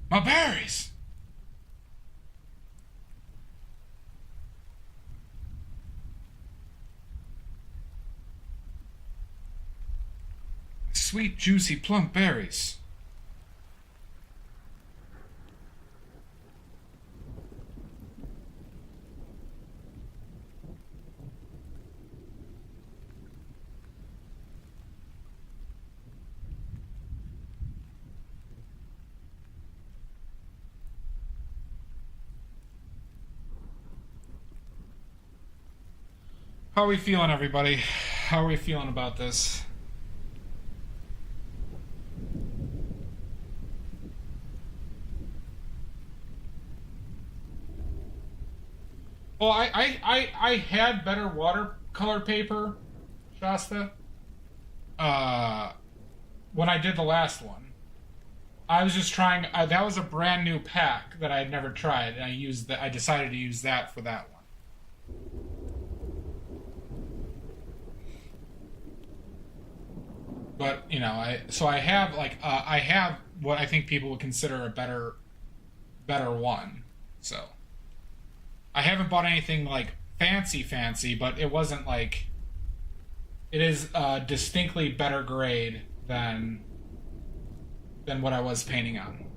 My berries! Sweet, juicy, plump berries. How are we feeling, everybody? How are we feeling about this? Well, I had better watercolor paper, Shasta, when I did the last one. I was just trying, that was a brand new pack that I had never tried, and I decided to use that for that one. But, you know, I have I have what I think people would consider a better one. So I haven't bought anything like fancy, but it wasn't like, it is a distinctly better grade than what I was painting on.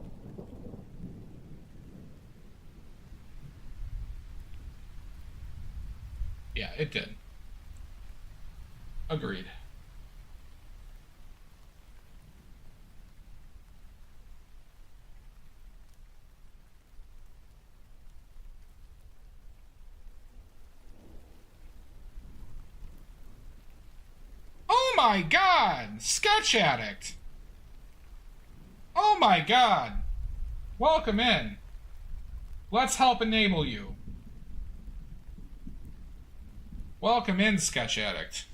Yeah, it did. Agreed. Oh my God! Sketch Addict! Oh my God! Welcome in. Let's help enable you. Welcome in, Sketch Addict.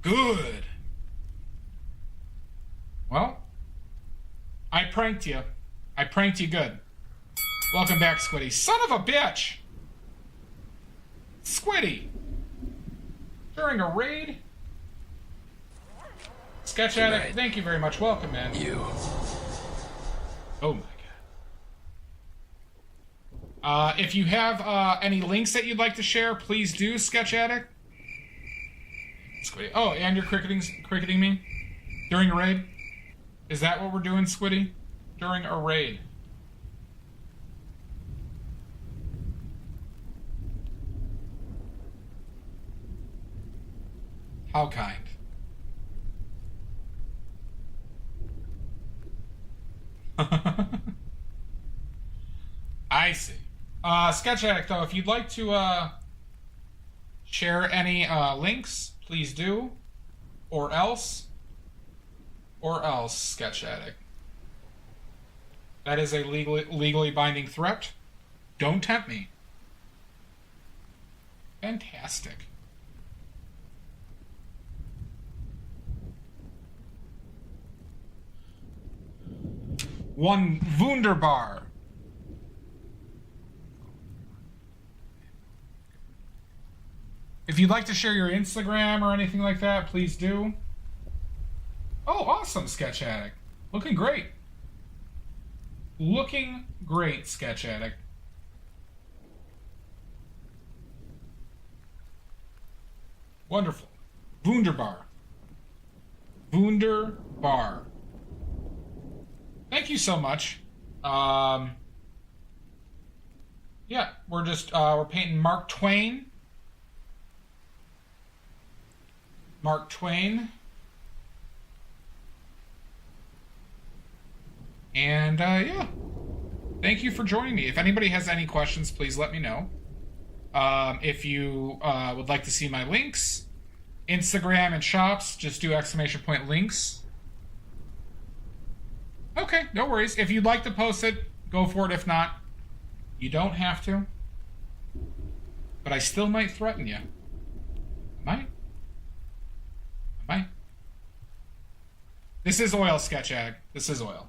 Good. Well, I pranked you. I pranked you good. Welcome back, Squiddy. Son of a bitch! Squiddy! During a raid? Sketch Addict, thank you very much. Welcome, man. You. Oh my God. If you have any links that you'd like to share, please do, Sketch Addict. Squiddy. Oh, and you're cricketing me? During a raid? Is that what we're doing, Squiddy? During a raid. How kind. I see. Sketch Addict, though, if you'd like to share any links, please do. Or else, Sketch Addict. That is a legally binding threat. Don't tempt me. Fantastic. One wunderbar. If you'd like to share your Instagram or anything like that, please do. Oh, awesome, Sketch Addict. Looking great. Looking great, Sketch Addict. Wonderful. Wunderbar. Wunderbar. Thank you so much. Yeah, we're painting Mark Twain. Mark Twain. And yeah, thank you for joining me. If anybody has any questions, please let me know. If you would like to see my links, Instagram and shops, just do !links. Okay, no worries. If you'd like to post it, go for it. If not, you don't have to. But I still might threaten you. I might. This is oil, Sketch Addict. This is oil.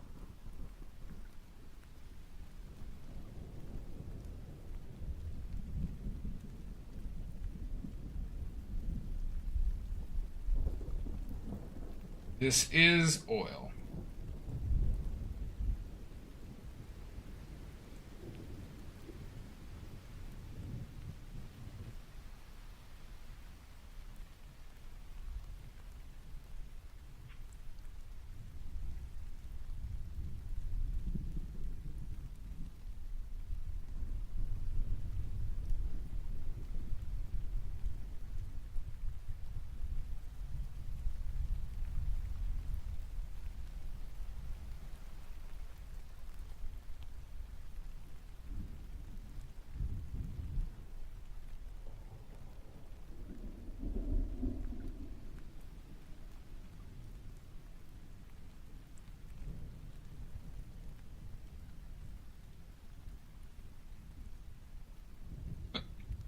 This is oil.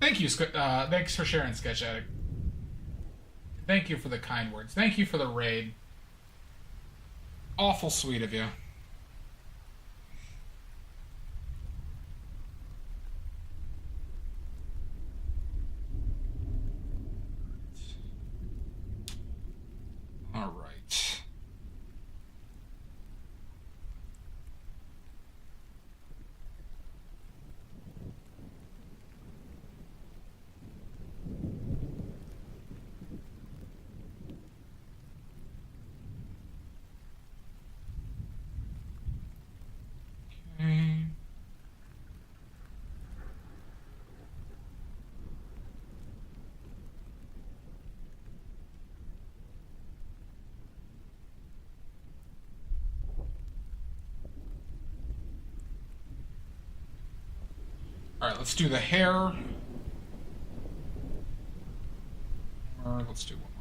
Thank you, thanks for sharing, Sketch Addict. Thank you for the kind words. Thank you for the raid. Awful sweet of you. All right. Okay. All right, let's do the hair. Or let's do one more.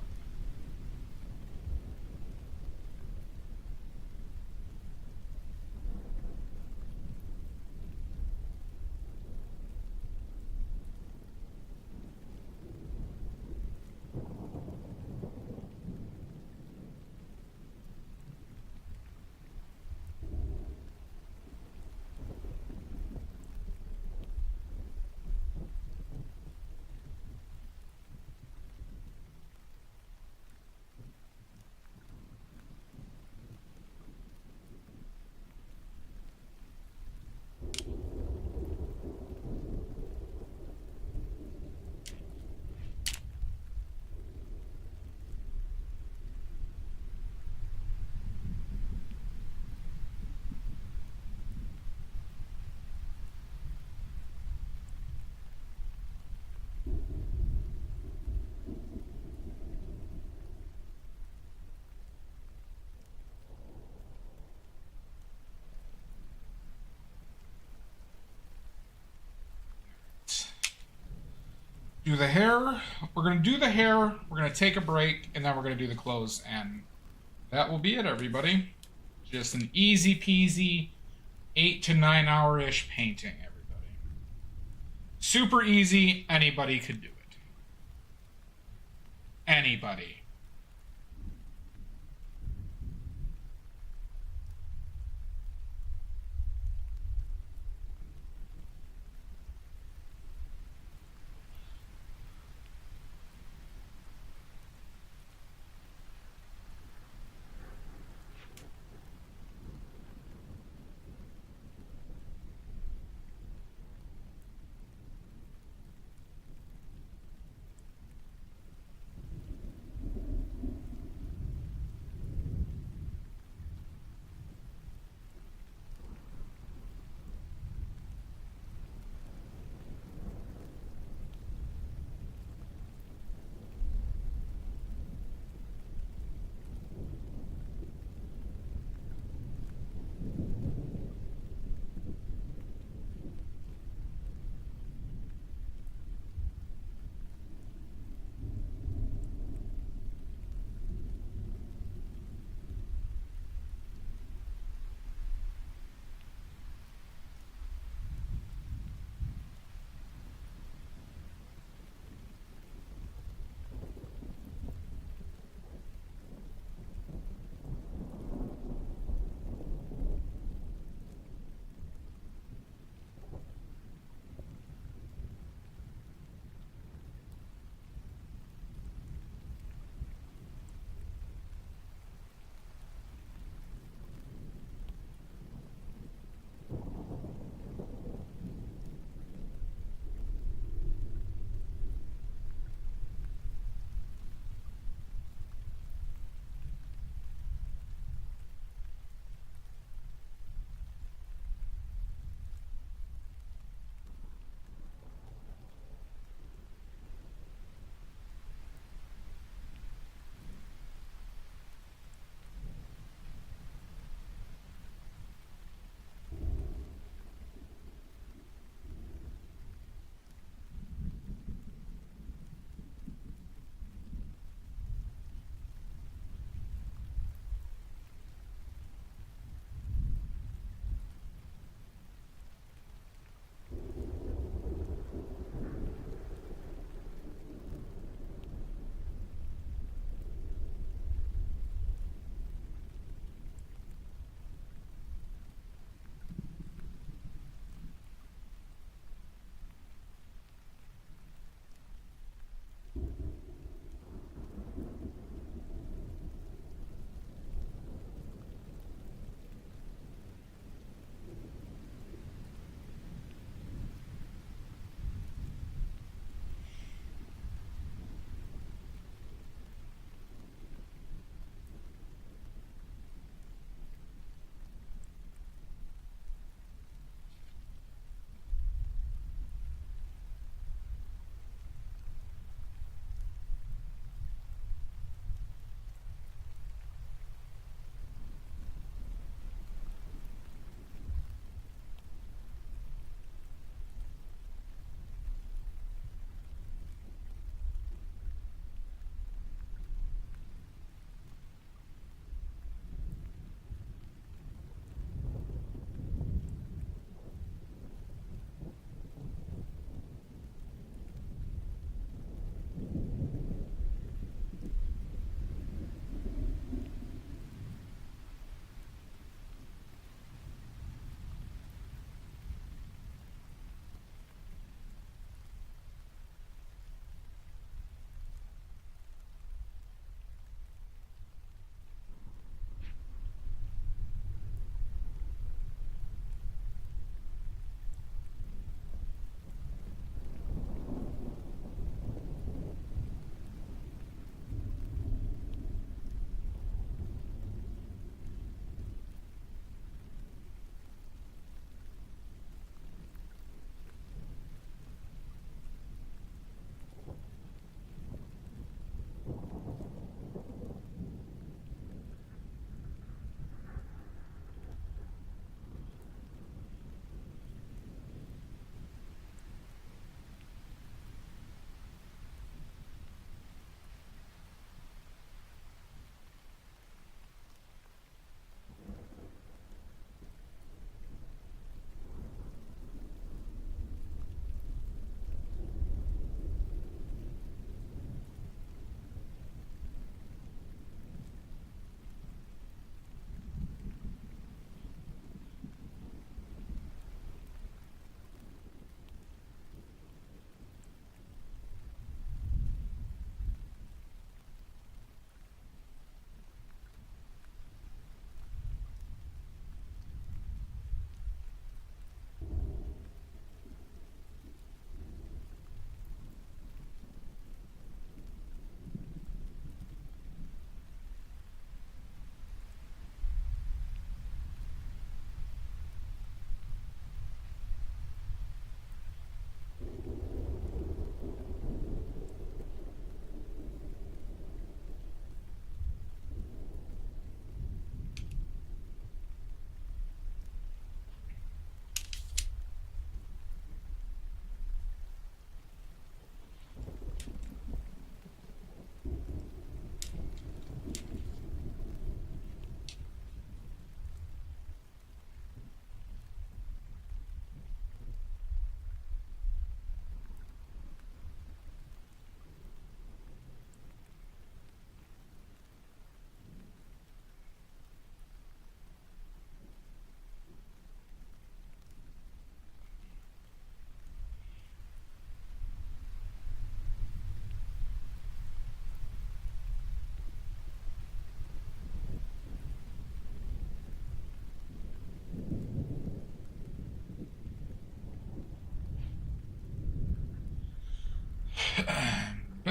Do the hair. We're going to do the hair. We're going to take a break, and then we're going to do the clothes. And that will be it, everybody. Just an easy peasy 8 to 9 hour-ish painting, everybody. Super easy. Anybody could do it. Anybody.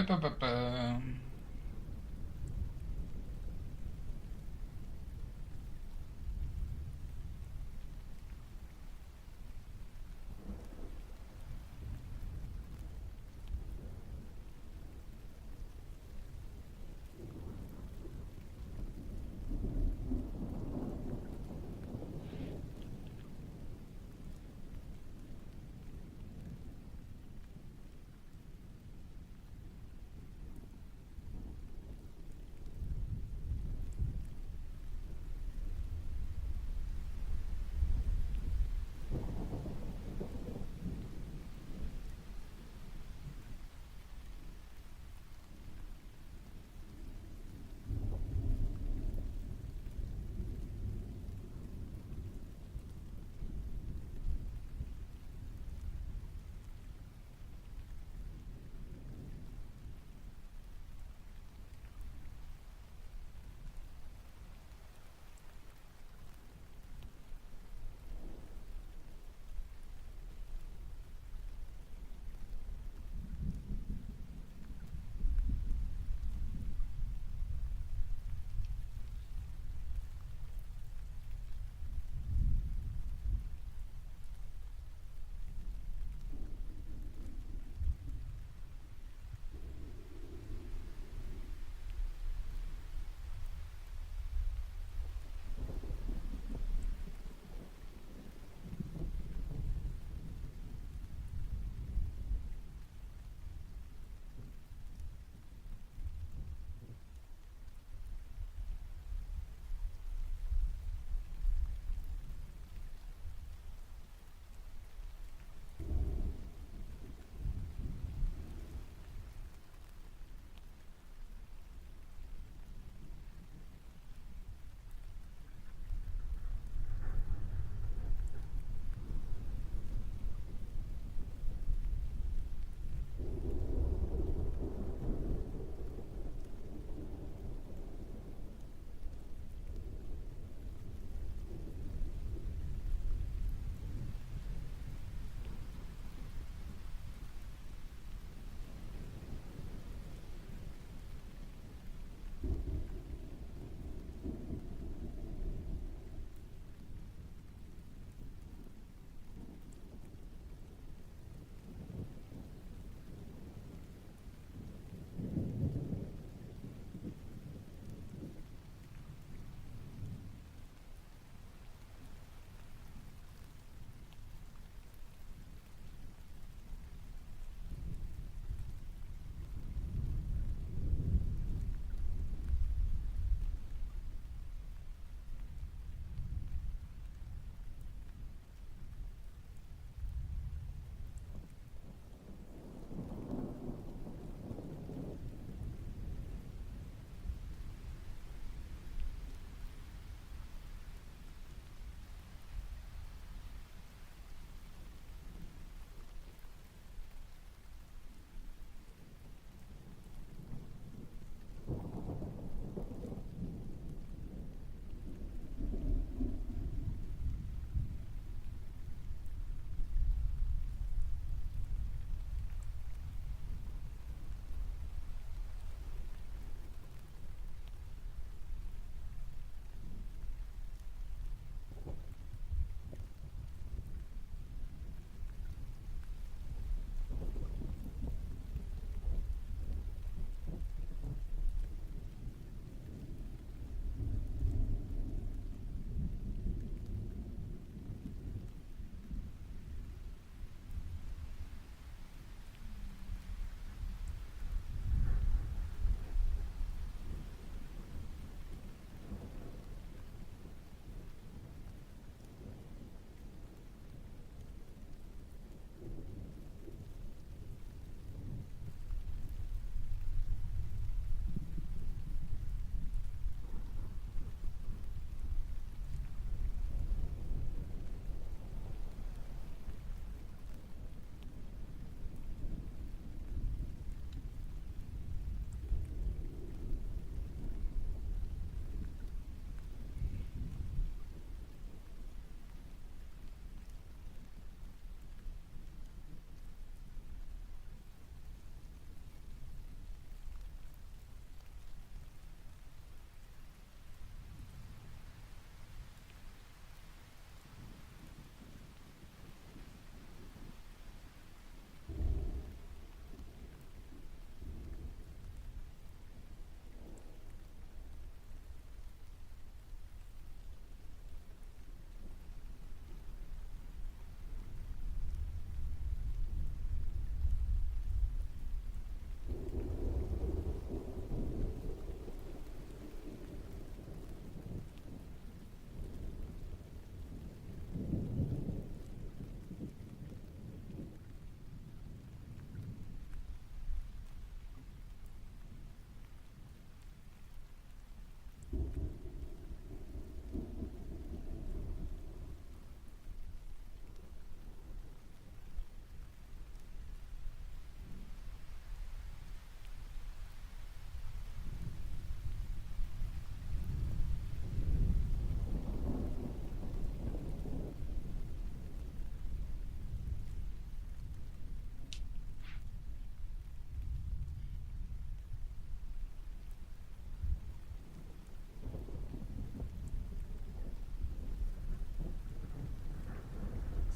Ba-ba-ba-bum.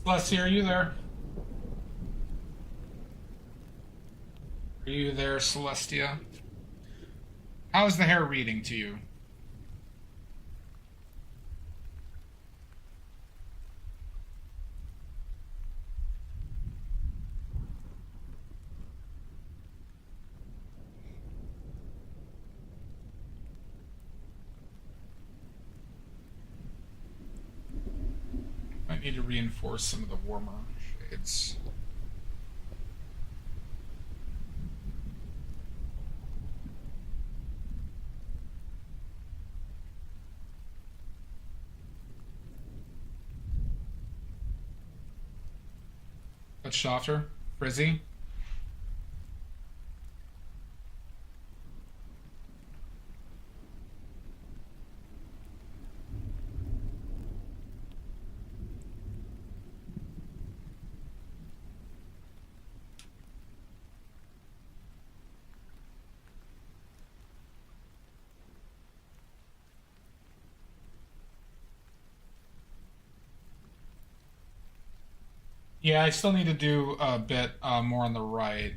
Celestia, are you there? Are you there, Celestia? How's the hair reading to you? Might need to reinforce some of the warmer shades. Touch softer, frizzy. Yeah, I still need to do a bit more on the right.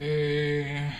Okay.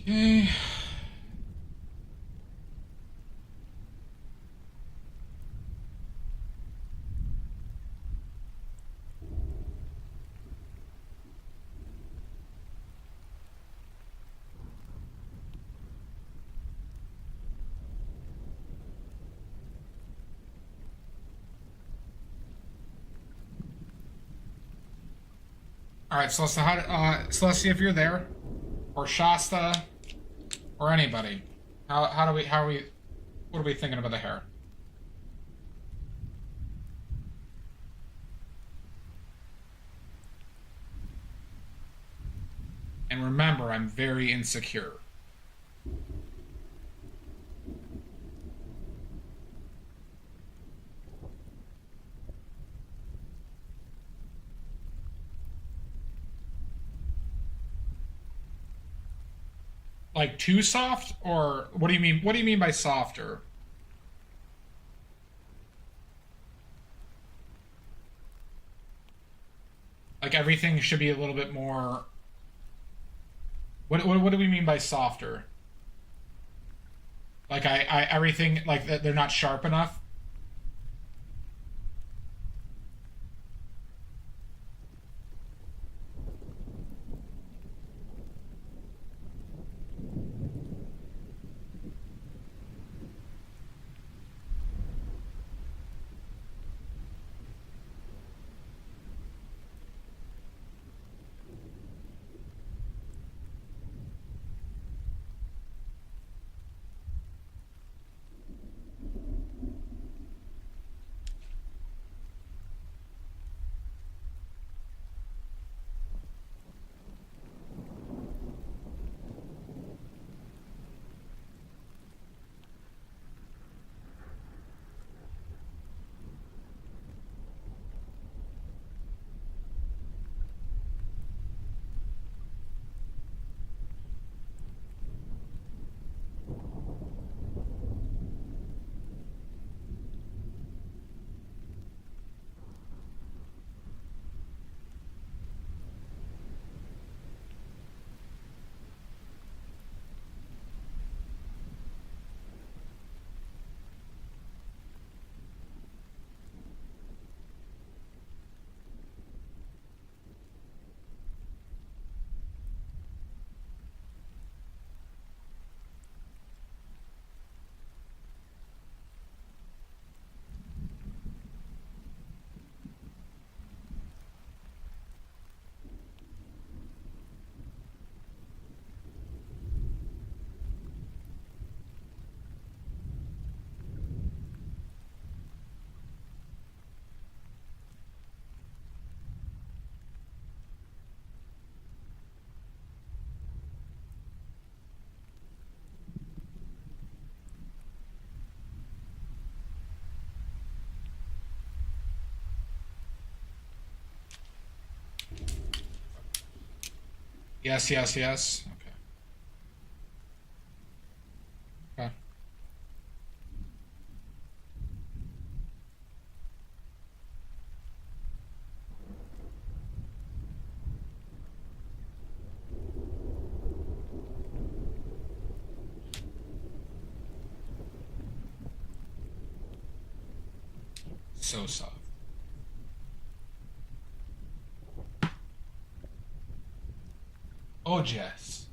Okay. All right, Celeste. Celeste, if you're there, or Shasta, or anybody, what are we thinking about the hair? And remember, I'm very insecure. Like too soft, or what do you mean? What do you mean by softer? Like everything should be a little bit more. What do we mean by softer? Like I everything like they're not sharp enough. Yes, yes, yes. Okay. Okay. So soft. Oh, Jess.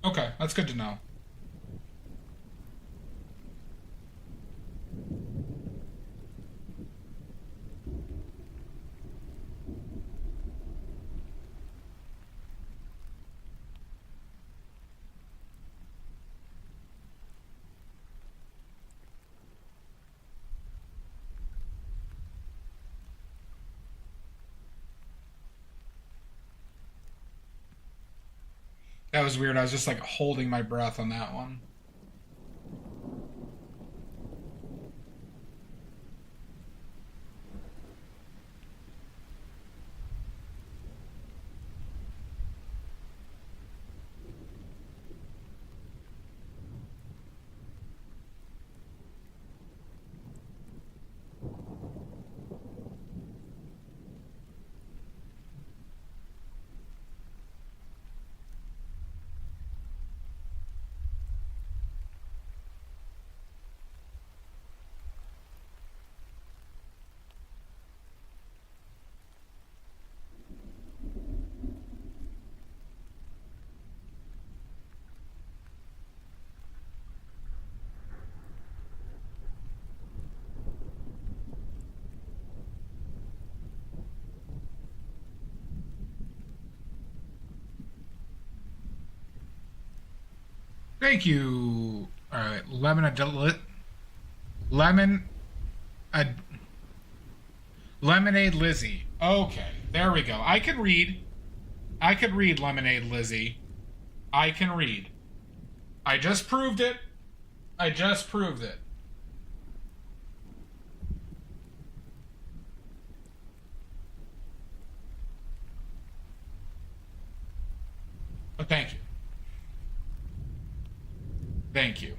Okay, that's good to know. That was weird. I was just like holding my breath on that one. Thank you. All right, lemon, a lemonade Lizzie. Okay, there we go. I can read. I can read lemonade Lizzie. I can read. I just proved it. I just proved it. Oh, thank you. Thank you.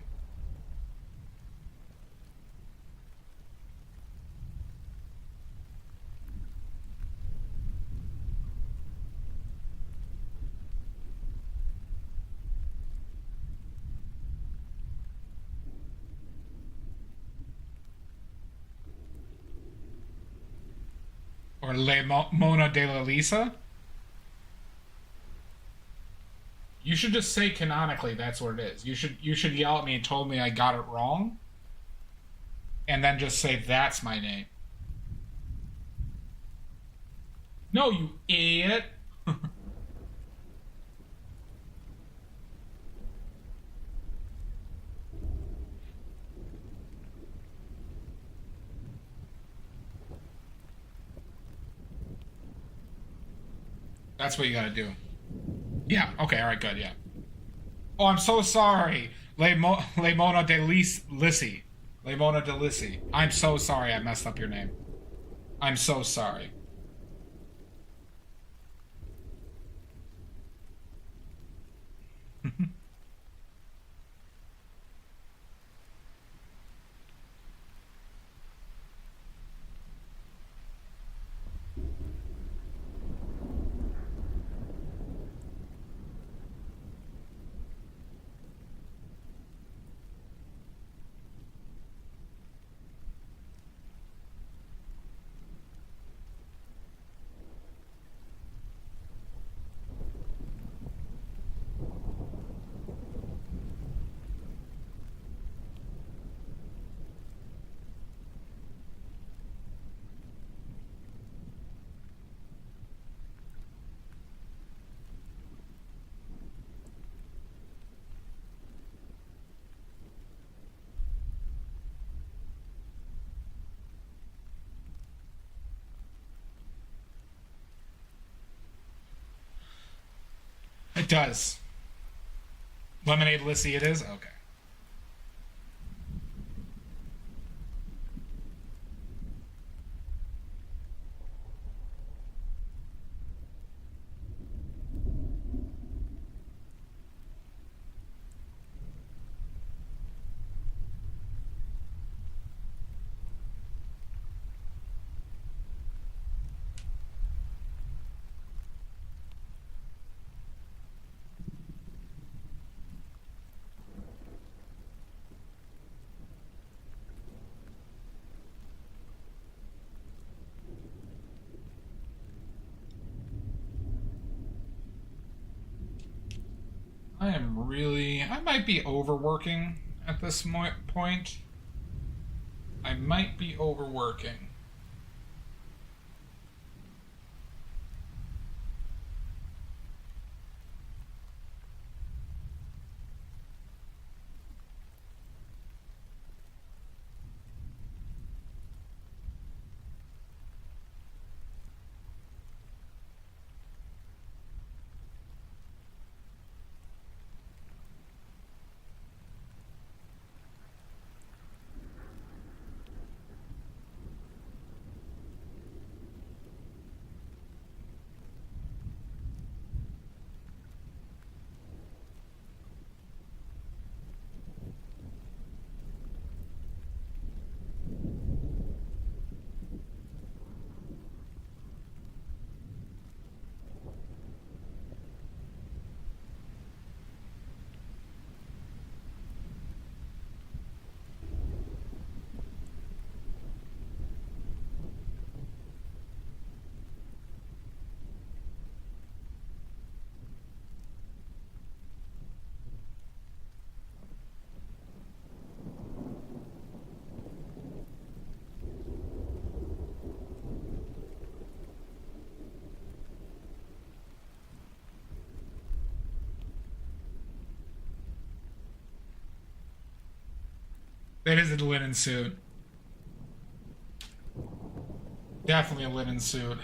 Or Mona de la Lisa? You should just say canonically that's what it is. You should yell at me and told me I got it wrong. And then just say that's my name. No, you idiot. That's what you gotta do. Yeah, okay, alright, good, yeah. Oh, I'm so sorry. Lemona de Lissi. Lemona de Lissi. I'm so sorry I messed up your name. I'm so sorry. It does. Lemonade Lissy it is? Okay. I might be overworking at this point. I might be overworking. That is a linen suit. Definitely a linen suit.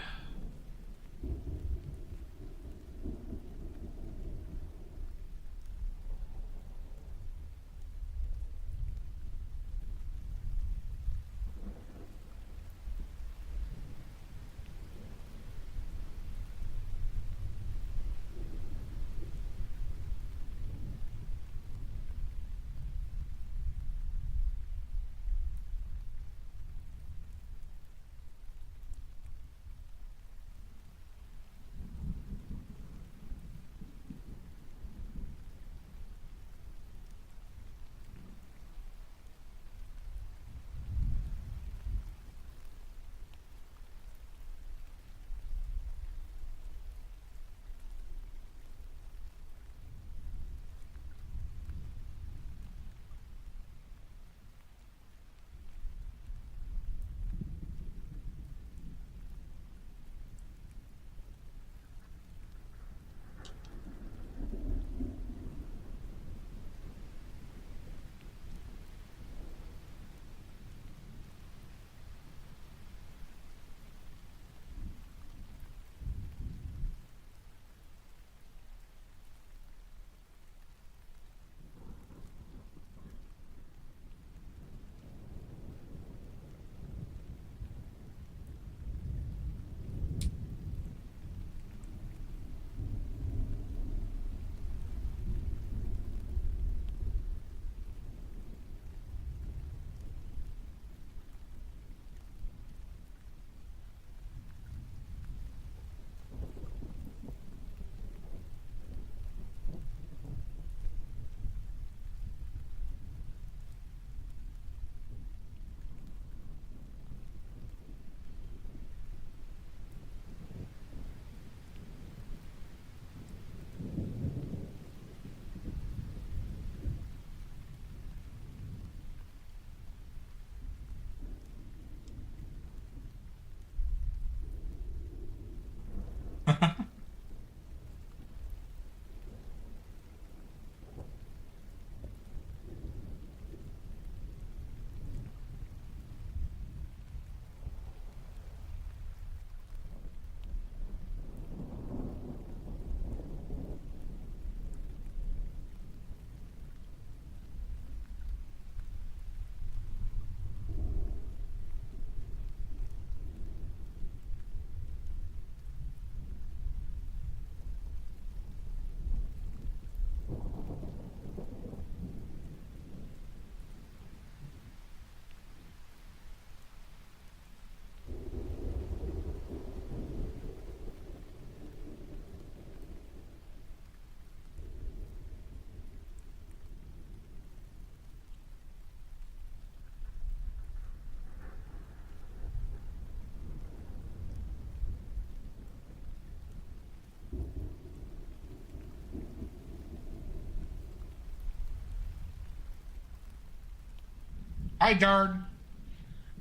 Hi, Dard.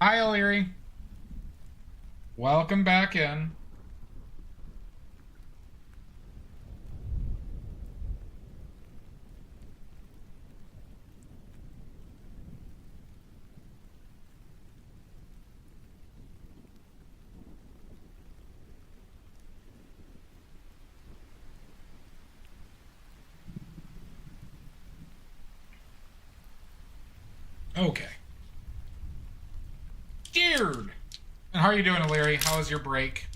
Hi, O'Leary. Welcome back in. Okay. Scared. And how are you doing, Larry? How was your break?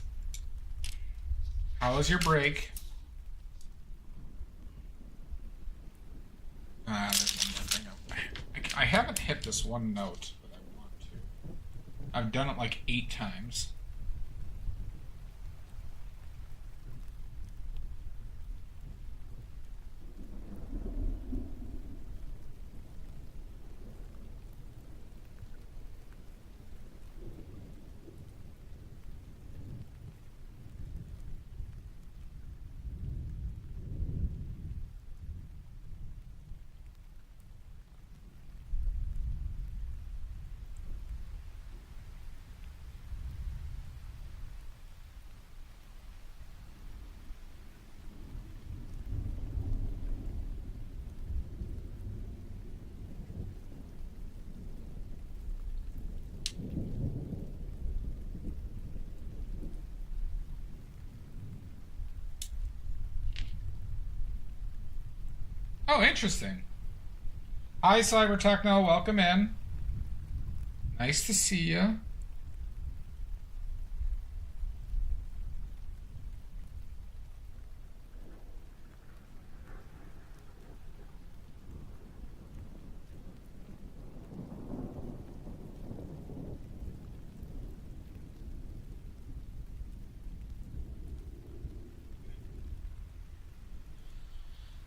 How was your break? There's one more thing. I haven't hit this one note that I want to. I've done it like 8 times. Oh, interesting. Hi, Cyber Techno. Welcome in. Nice to see you.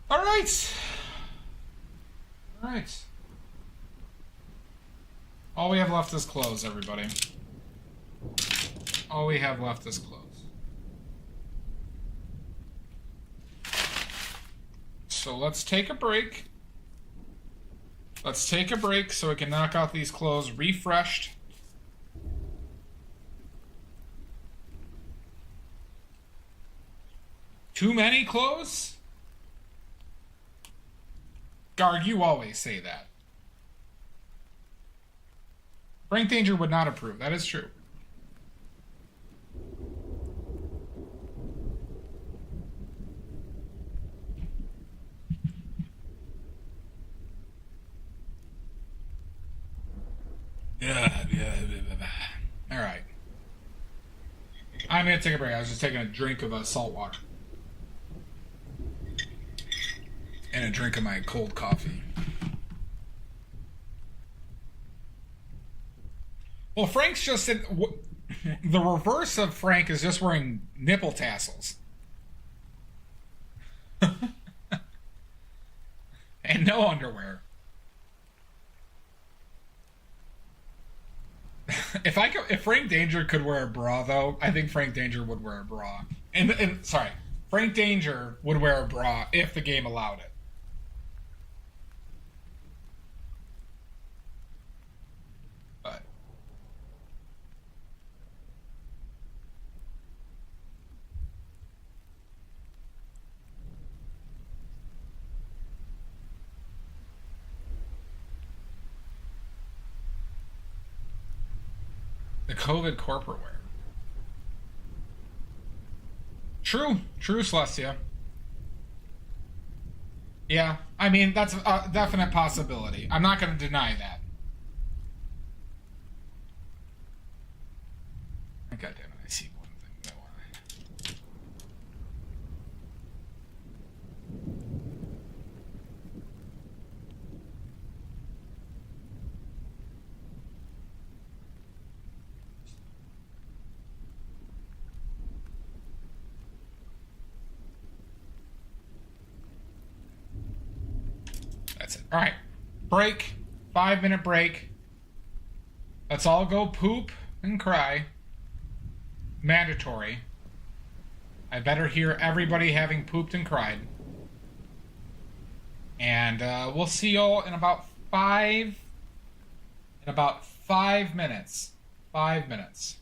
All right. All right. All we have left is close, everybody. All we have left is close. So let's take a break. Let's take a break so we can knock out these clothes refreshed. Too many clothes? Garg, you always say that. Frank Danger would not approve. That is true. All right. I'm going to take a break. I was just taking a drink of salt water. And a drink of my cold coffee. Well, Frank's just in... The reverse of Frank is just wearing nipple tassels. And no underwear. If Frank Danger could wear a bra, though, I think Frank Danger would wear a bra. And sorry, Frank Danger would wear a bra if the game allowed it. But the COVID corporate wear. True, Celestia. Yeah, I mean, that's a definite possibility. I'm not going to deny that. God damn it, I see one thing that I want. That's it. All right. Break. 5-minute break. Let's all go poop and cry. Mandatory. I better hear everybody having pooped and cried. And we'll see y'all in about 5 in about 5 minutes. 5 minutes.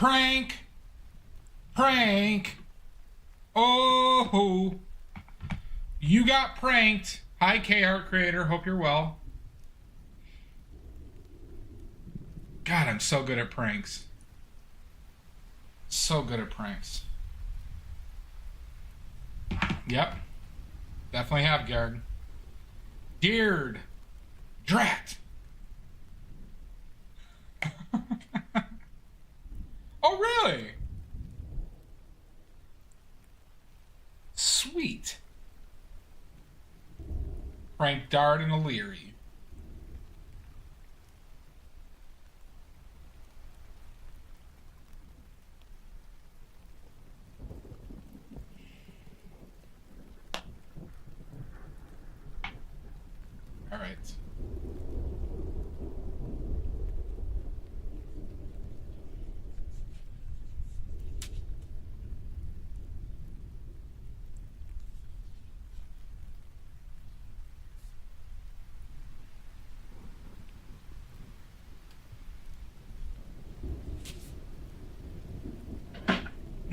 Prank! Prank! Oh! You got pranked. Hi, K-Art Creator. Hope you're well. God, I'm so good at pranks. So good at pranks. Yep. Definitely have, Gard. Deared. Drat. Oh, really? Sweet. Frank Dart and O'Leary. All right.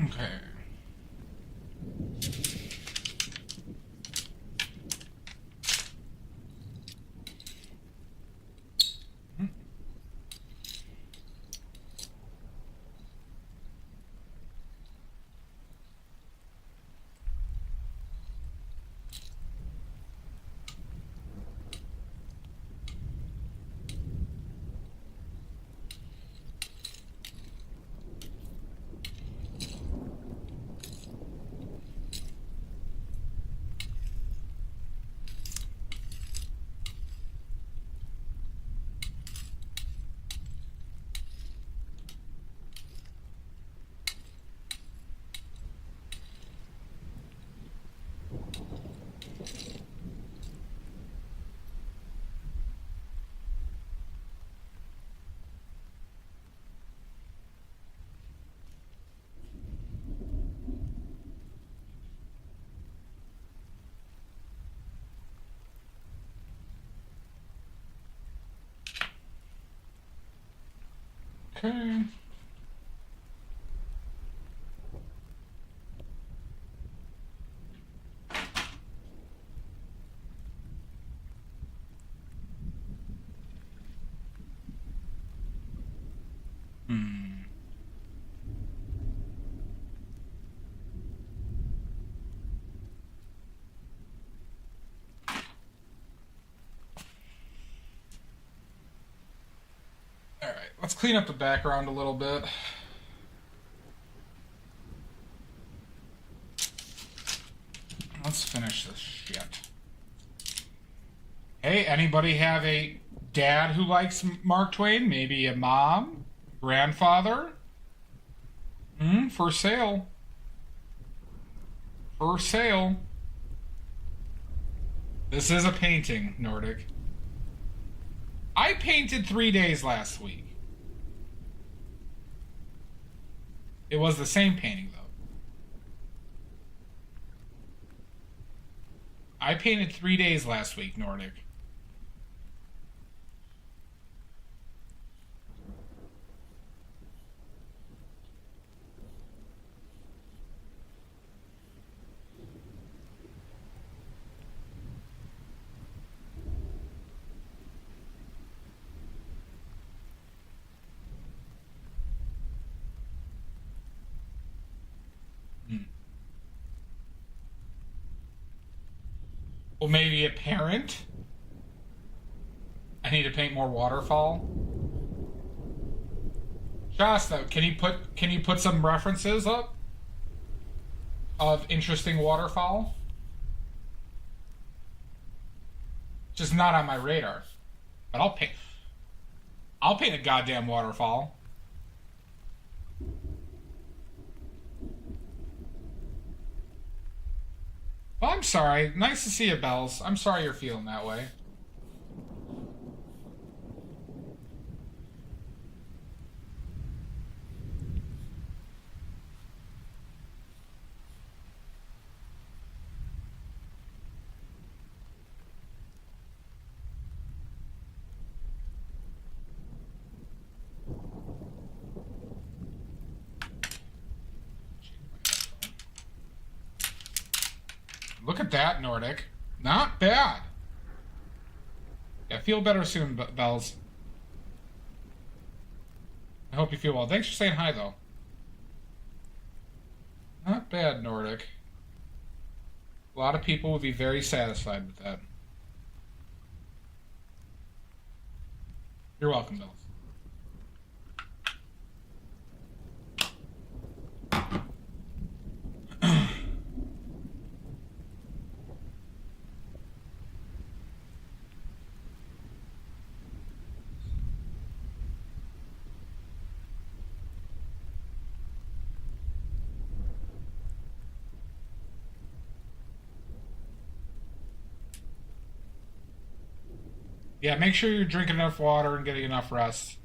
Okay. Okay. Hmm. All right, let's clean up the background a little bit. Let's finish this shit. Hey, anybody have a dad who likes Mark Twain? Maybe a mom? Grandfather? For sale. For sale. This is a painting, Nordic. I painted 3 days last week. It was the same painting, though. I painted 3 days last week, Nordic. Well, maybe a parent? I need to paint more waterfall. Shasta, can you put some references up of interesting waterfall? Just not on my radar. But I'll paint a goddamn waterfall. Well, I'm sorry. Nice to see you, Bells. I'm sorry you're feeling that way. Look at that, Nordic. Not bad. Yeah, feel better soon, Bells. I hope you feel well. Thanks for saying hi, though. Not bad, Nordic. A lot of people would be very satisfied with that. You're welcome, Bells. Yeah, make sure you're drinking enough water and getting enough rest.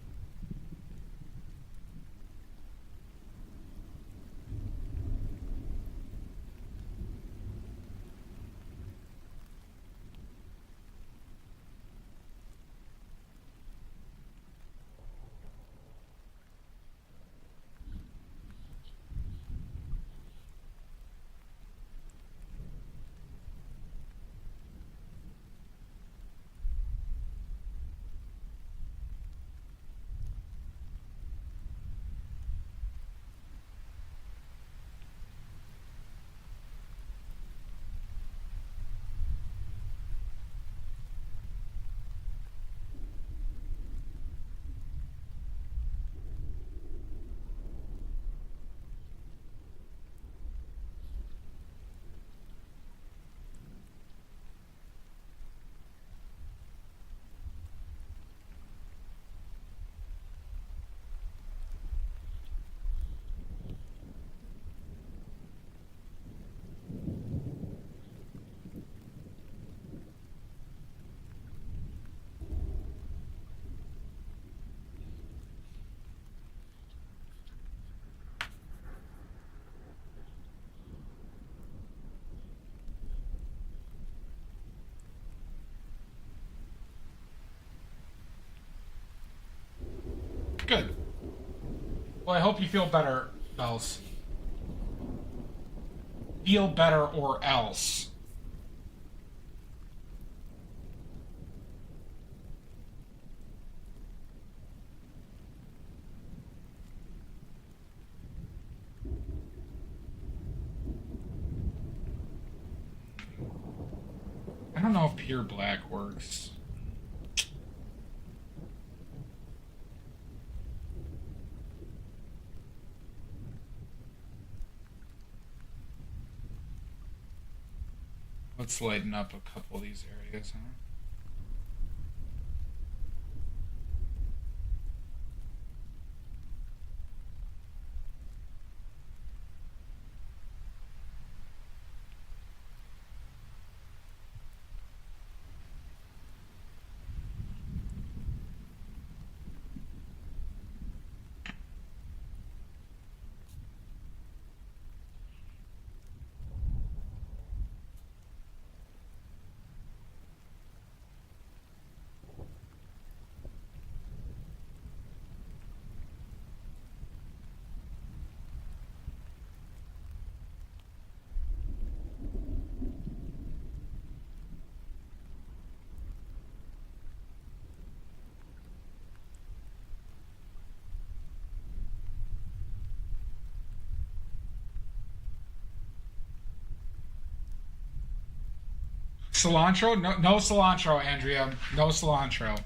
Good. Well, I hope you feel better, Bells. Feel better or else. I don't know if pure black works. Let's lighten up a couple of these areas, huh? Cilantro? No, no cilantro, Andrea. No cilantro.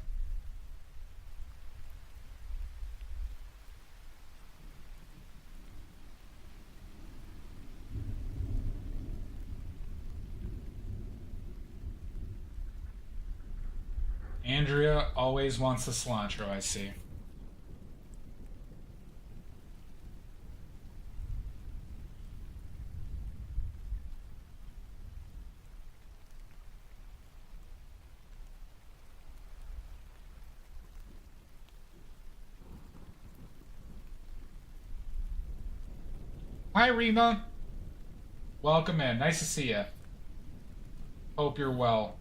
Andrea always wants the cilantro, I see. Hi, Rima. Welcome in. Nice to see you. Hope you're well.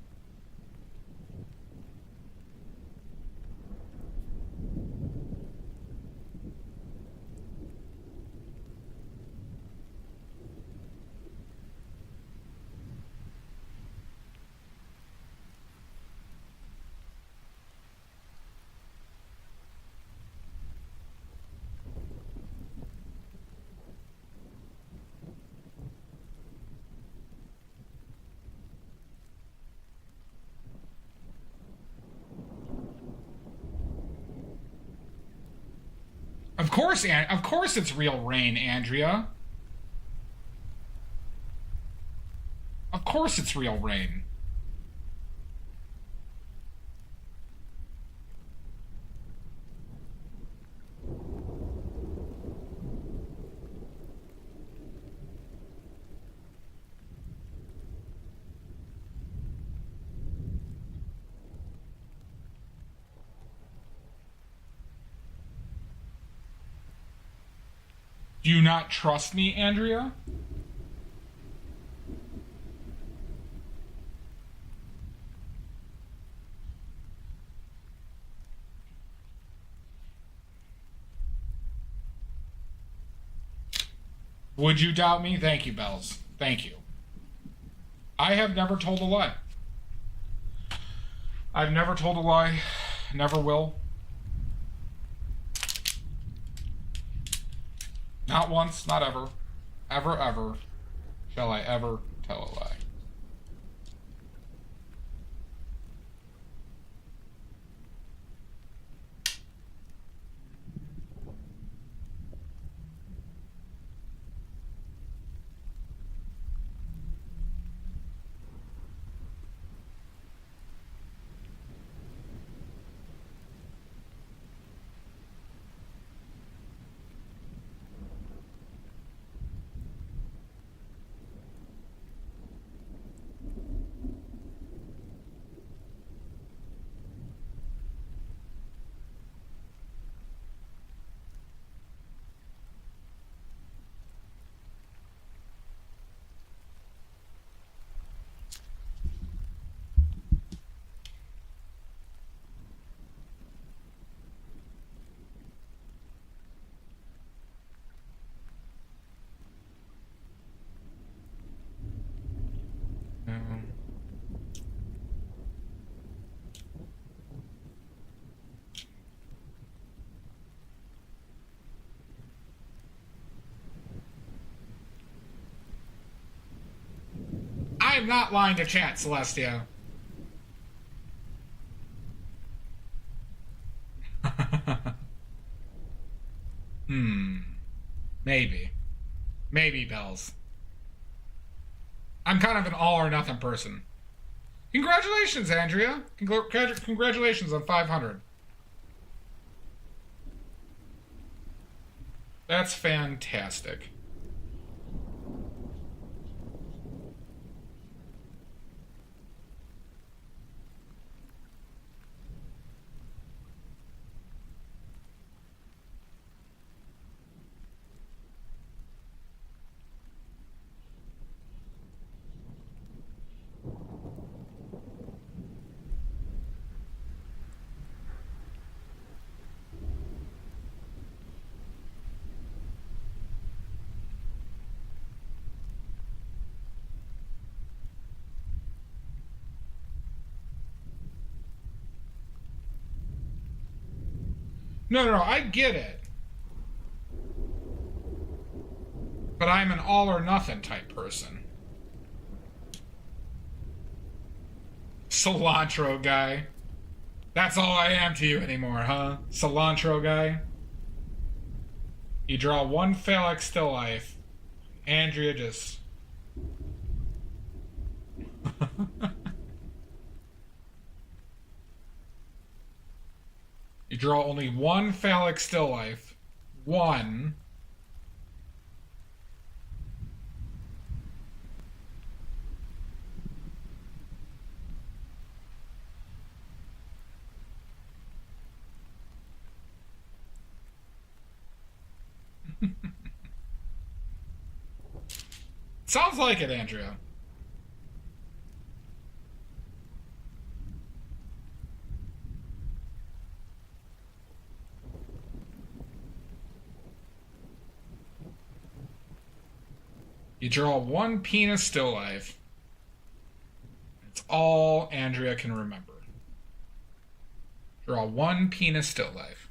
Of course it's real rain, Andrea. Of course it's real rain. Do you not trust me, Andrea? Would you doubt me? Thank you, Bells. Thank you. I have never told a lie. I've never told a lie. Never will. Not once, not ever. Ever, ever shall I ever tell a lie. I'm not lying to chat, Celestia. Maybe. Maybe, Bells. I'm kind of an all or nothing person. Congratulations, Andrea. Congratulations on 500. That's fantastic. No, I get it. But I'm an all or nothing type person. Cilantro guy. That's all I am to you anymore, huh? Cilantro guy. You draw one phallic still life. Andrea just... You draw only one phallic still life. One. Sounds like it, Andrea. You draw one penis still life. It's all Andrea can remember. Draw one penis still life.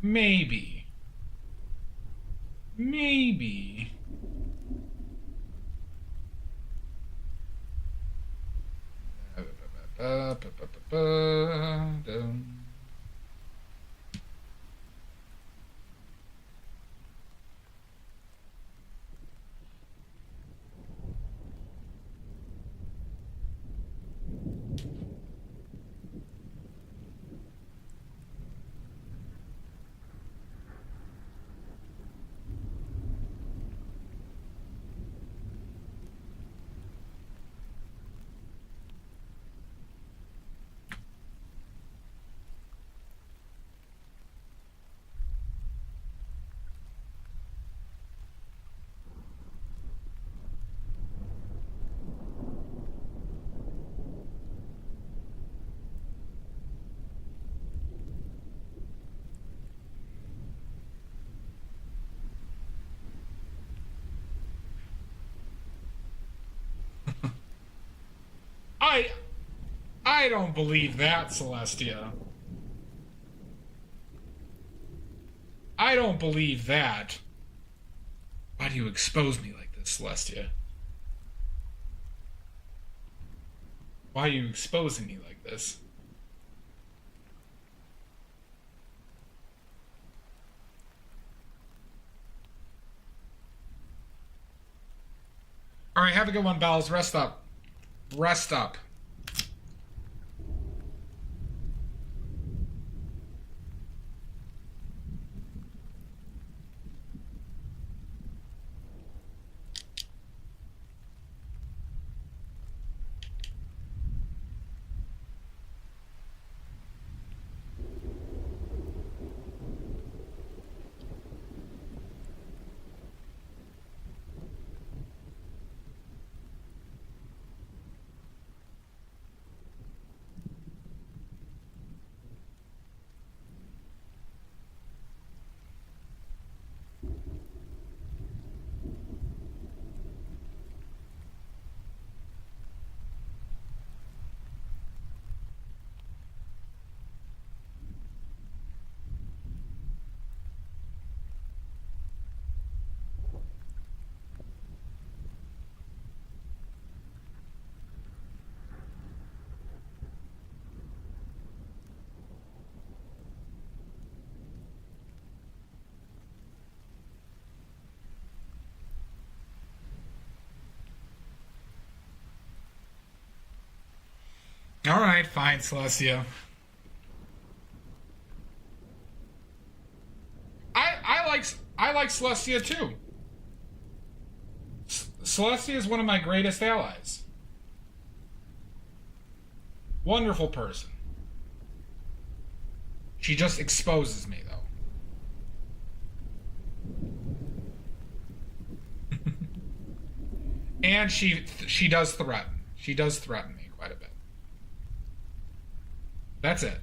Maybe. Maybe. I don't believe that, Celestia. I don't believe that. Why do you expose me like this, Celestia? Why are you exposing me like this? All right, have a good one, Bells. Rest up. Rest up. All right, fine, Celestia. I like Celestia too. Celestia is one of my greatest allies. Wonderful person. She just exposes me, though. And she does threaten. She does threaten me quite a bit. That's it.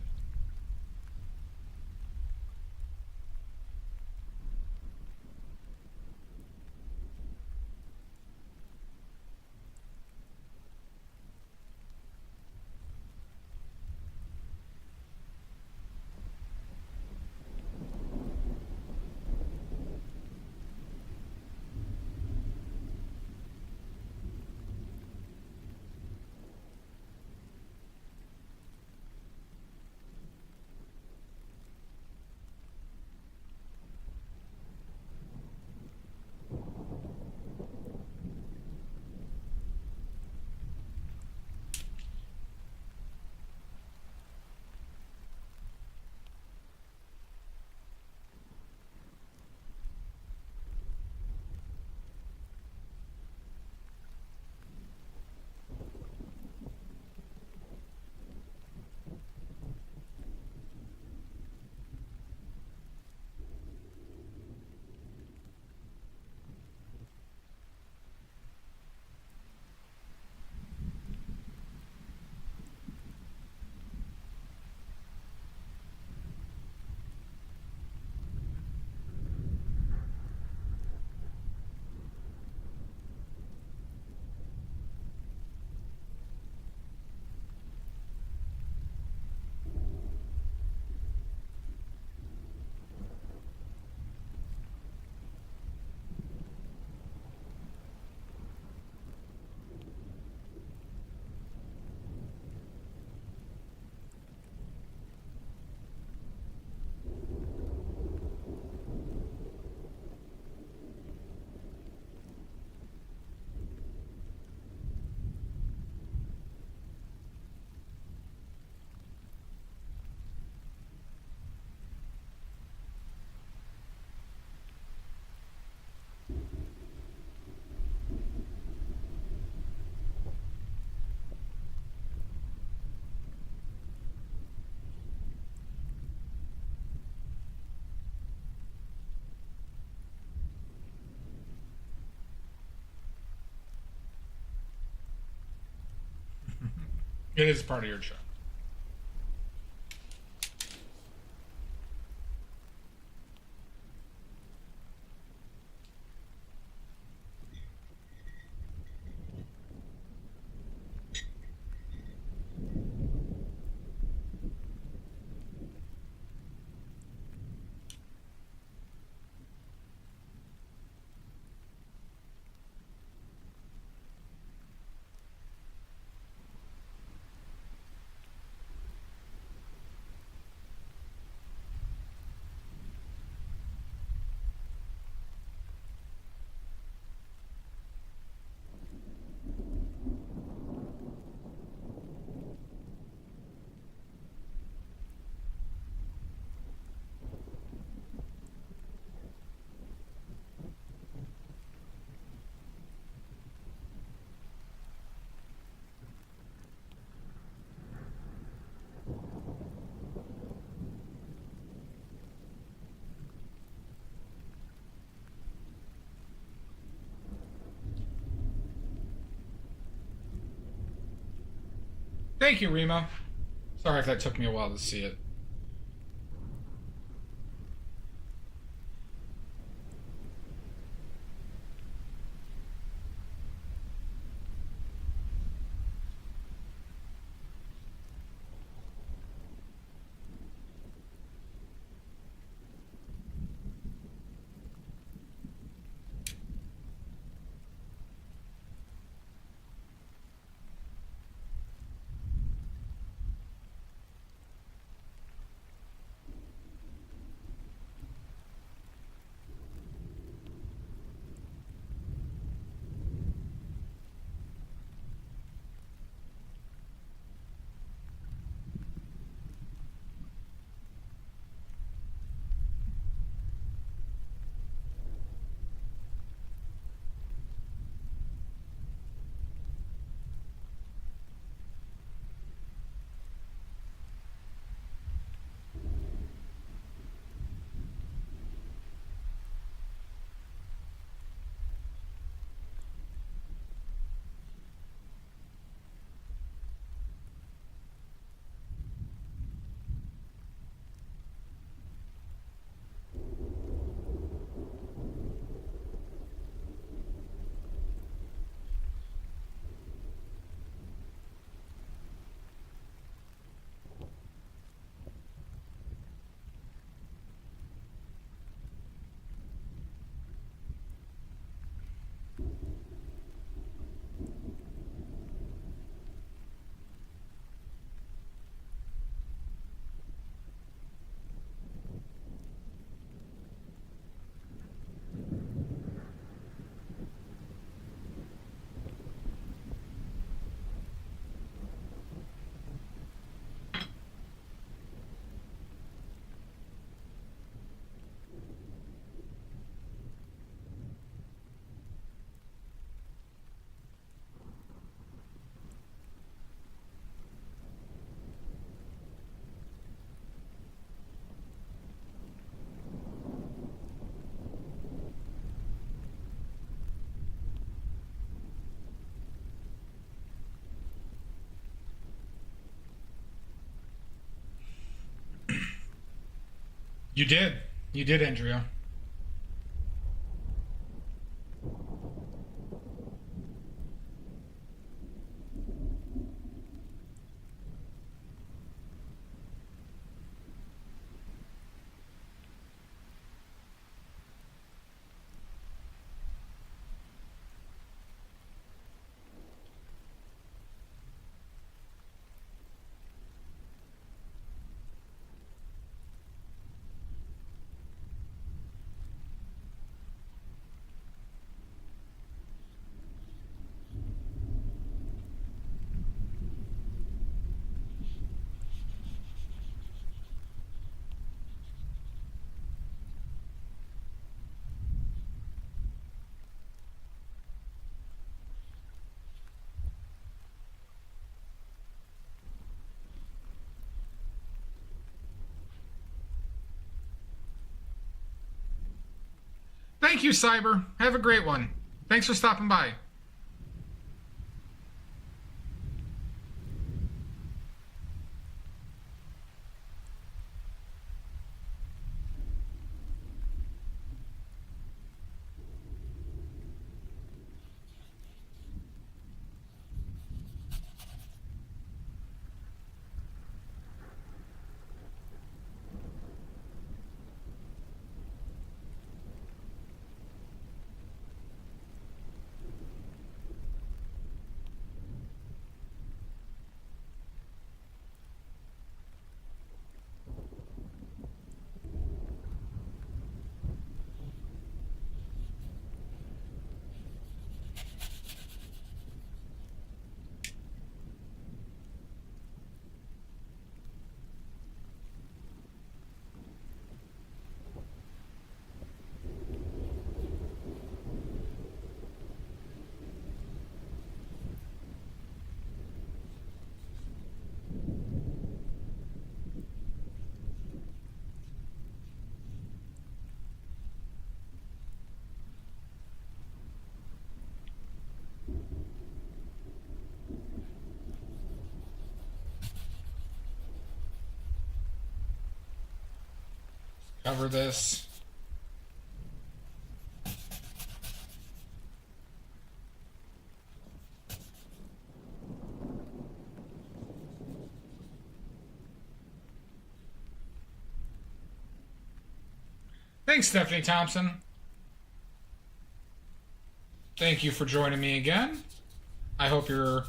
It is part of your show. Thank you, Remo. Sorry if that took me a while to see it. You did. You did, Andrea. Thank you, Cyber. Have a great one. Thanks for stopping by. Cover this. Thanks, Stephanie Thompson. Thank you for joining me again. I hope your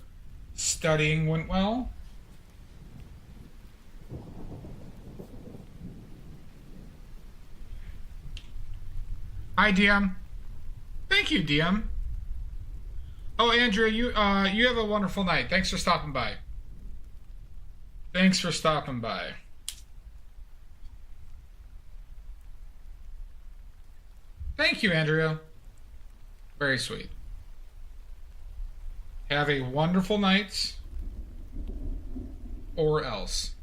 studying went well. Hi, DM. Thank you, DM. Oh, Andrea, you have a wonderful night. Thanks for stopping by. Thanks for stopping by. Thank you, Andrea. Very sweet. Have a wonderful night, or else.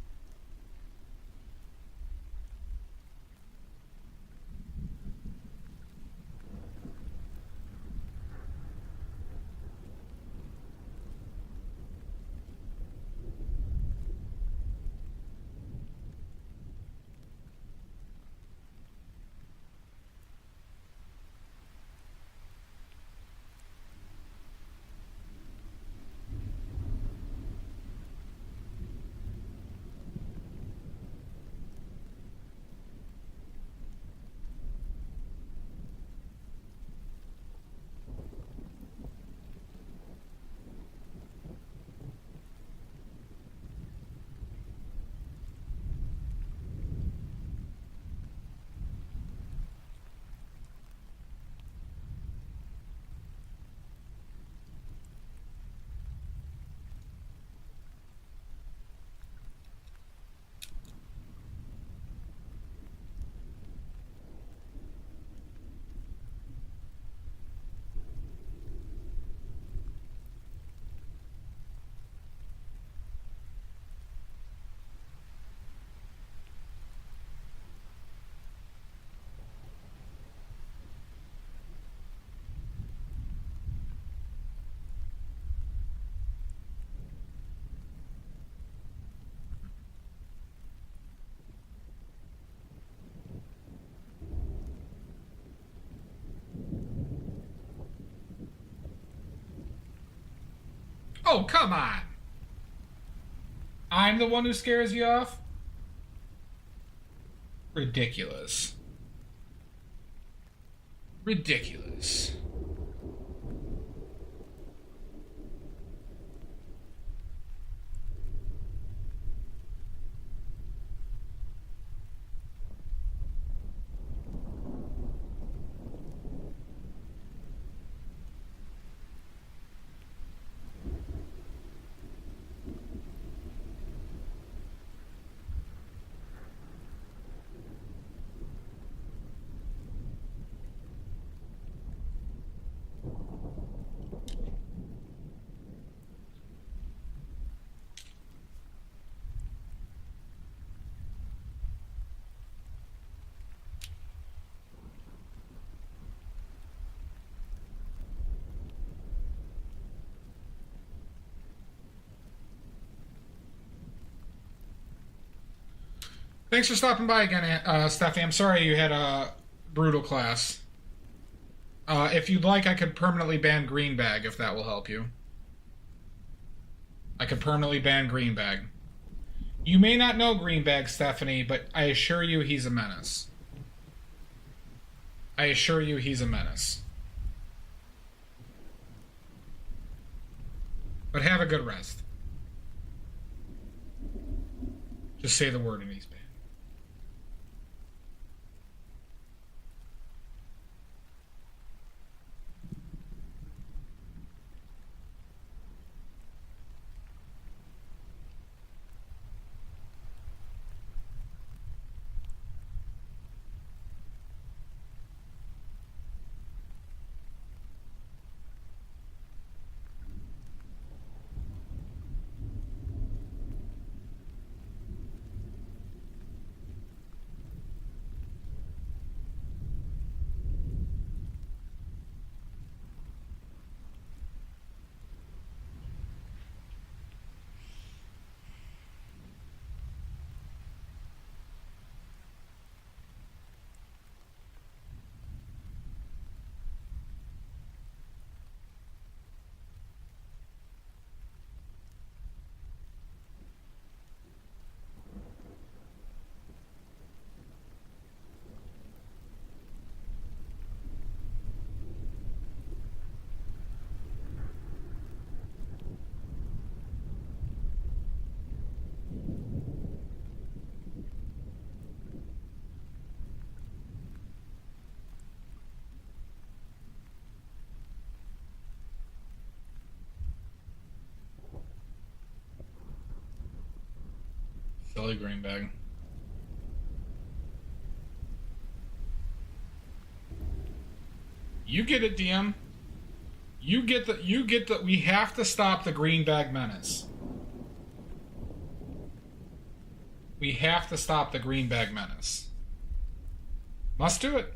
Oh, come on. I'm the one who scares you off? Ridiculous. Ridiculous. Thanks for stopping by again, Stephanie. I'm sorry you had a brutal class. If you'd like, I could permanently ban Greenbag, if that will help you. I could permanently ban Greenbag. You may not know Greenbag, Stephanie, but I assure you he's a menace. I assure you he's a menace. But have a good rest. Just say the word and he's banned. Silly green bag. You get it, DM. You get the we have to stop the green bag menace. We have to stop the green bag menace. Must do it.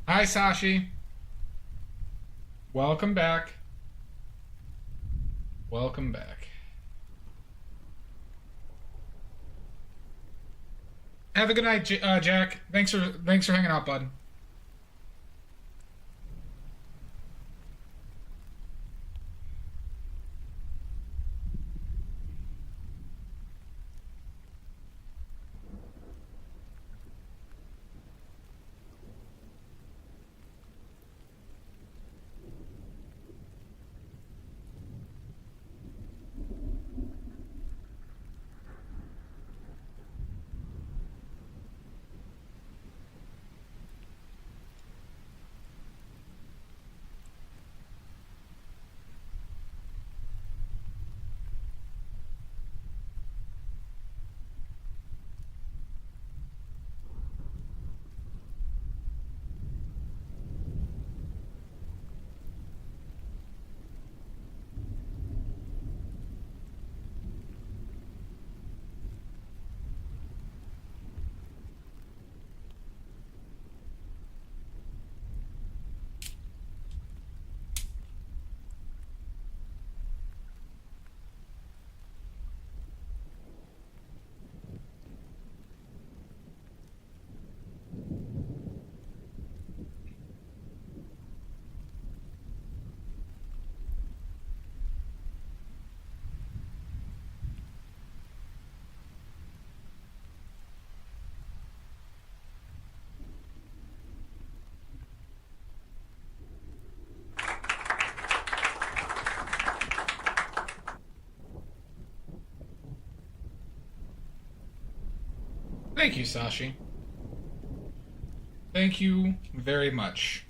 Hi, Sashi. Welcome back. Welcome back. Have a good night, Jack. Thanks for hanging out, bud. Thank you, Sashi. Thank you very much.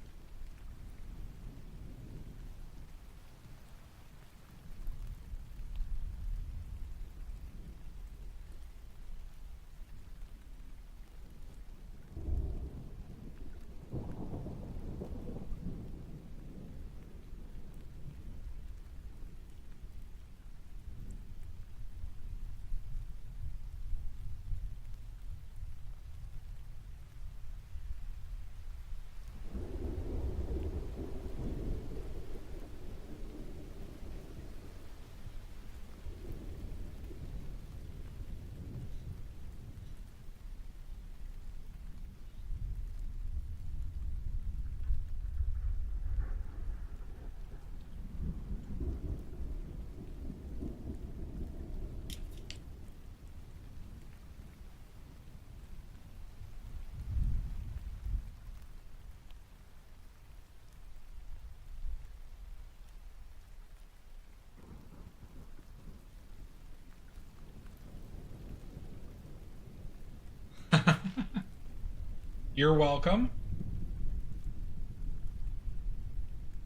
You're welcome.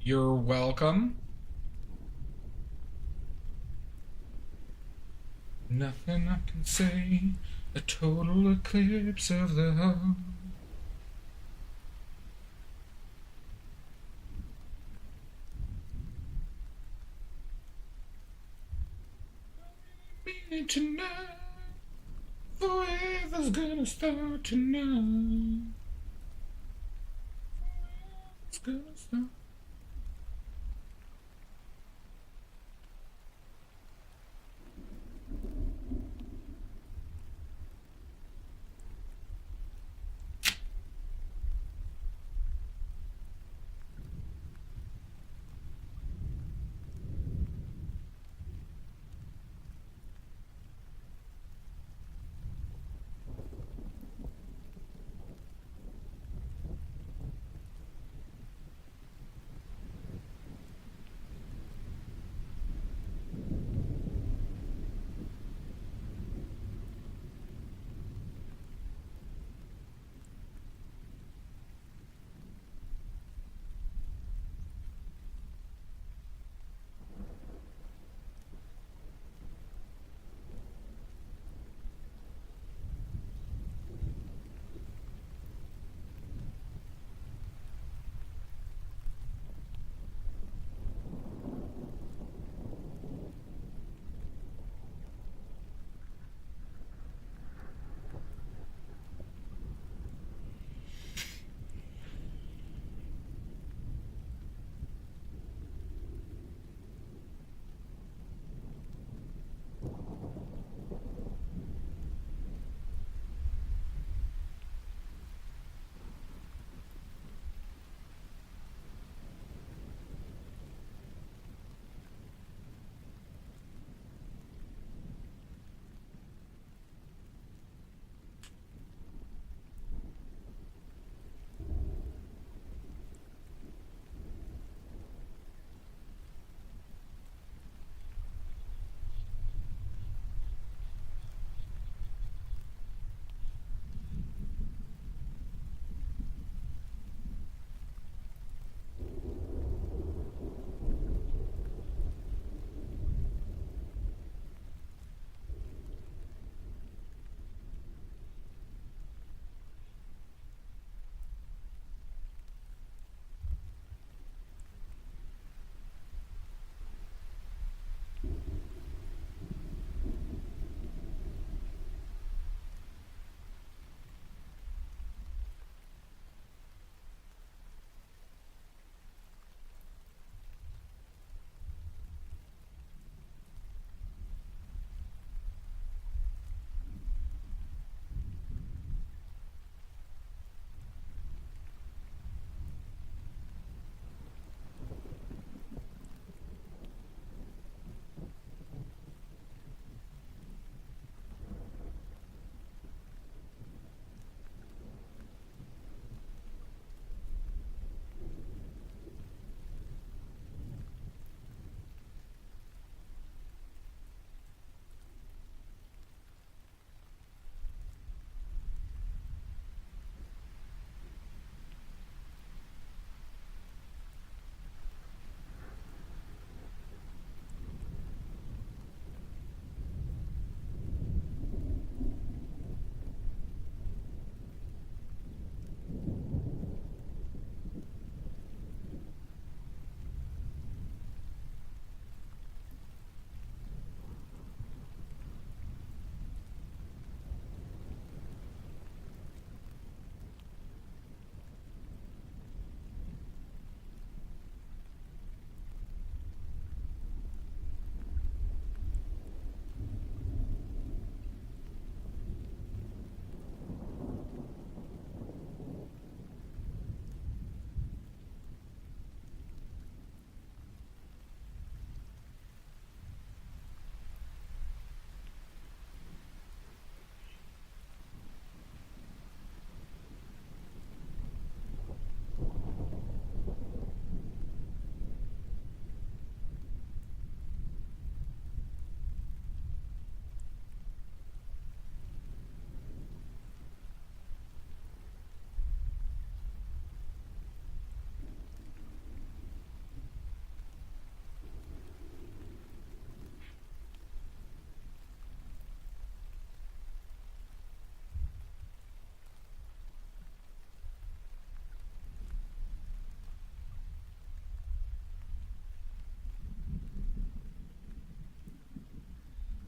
You're welcome. Nothing I can say. A total eclipse of the heart. Meaning tonight. Forever's gonna start tonight. Forever's gonna start.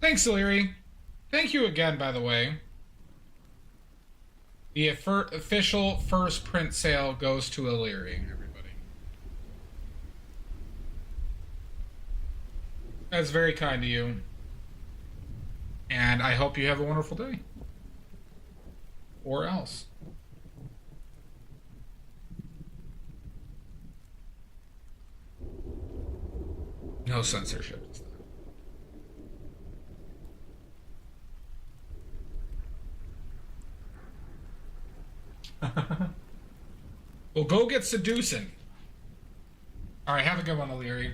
Thanks, Illyri. Thank you again, by the way. The official first print sale goes to Illyri, everybody. That's very kind of you. And I hope you have a wonderful day. Or else. No censorship. Well, go get seducing. All right, have a good one, Illyri.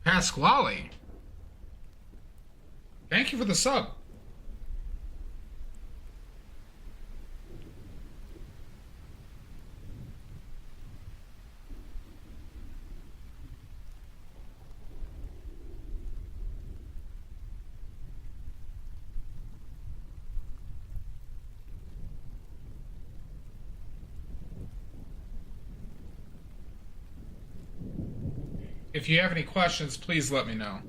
Pasquale. Thank you for the sub. If you have any questions, please let me know.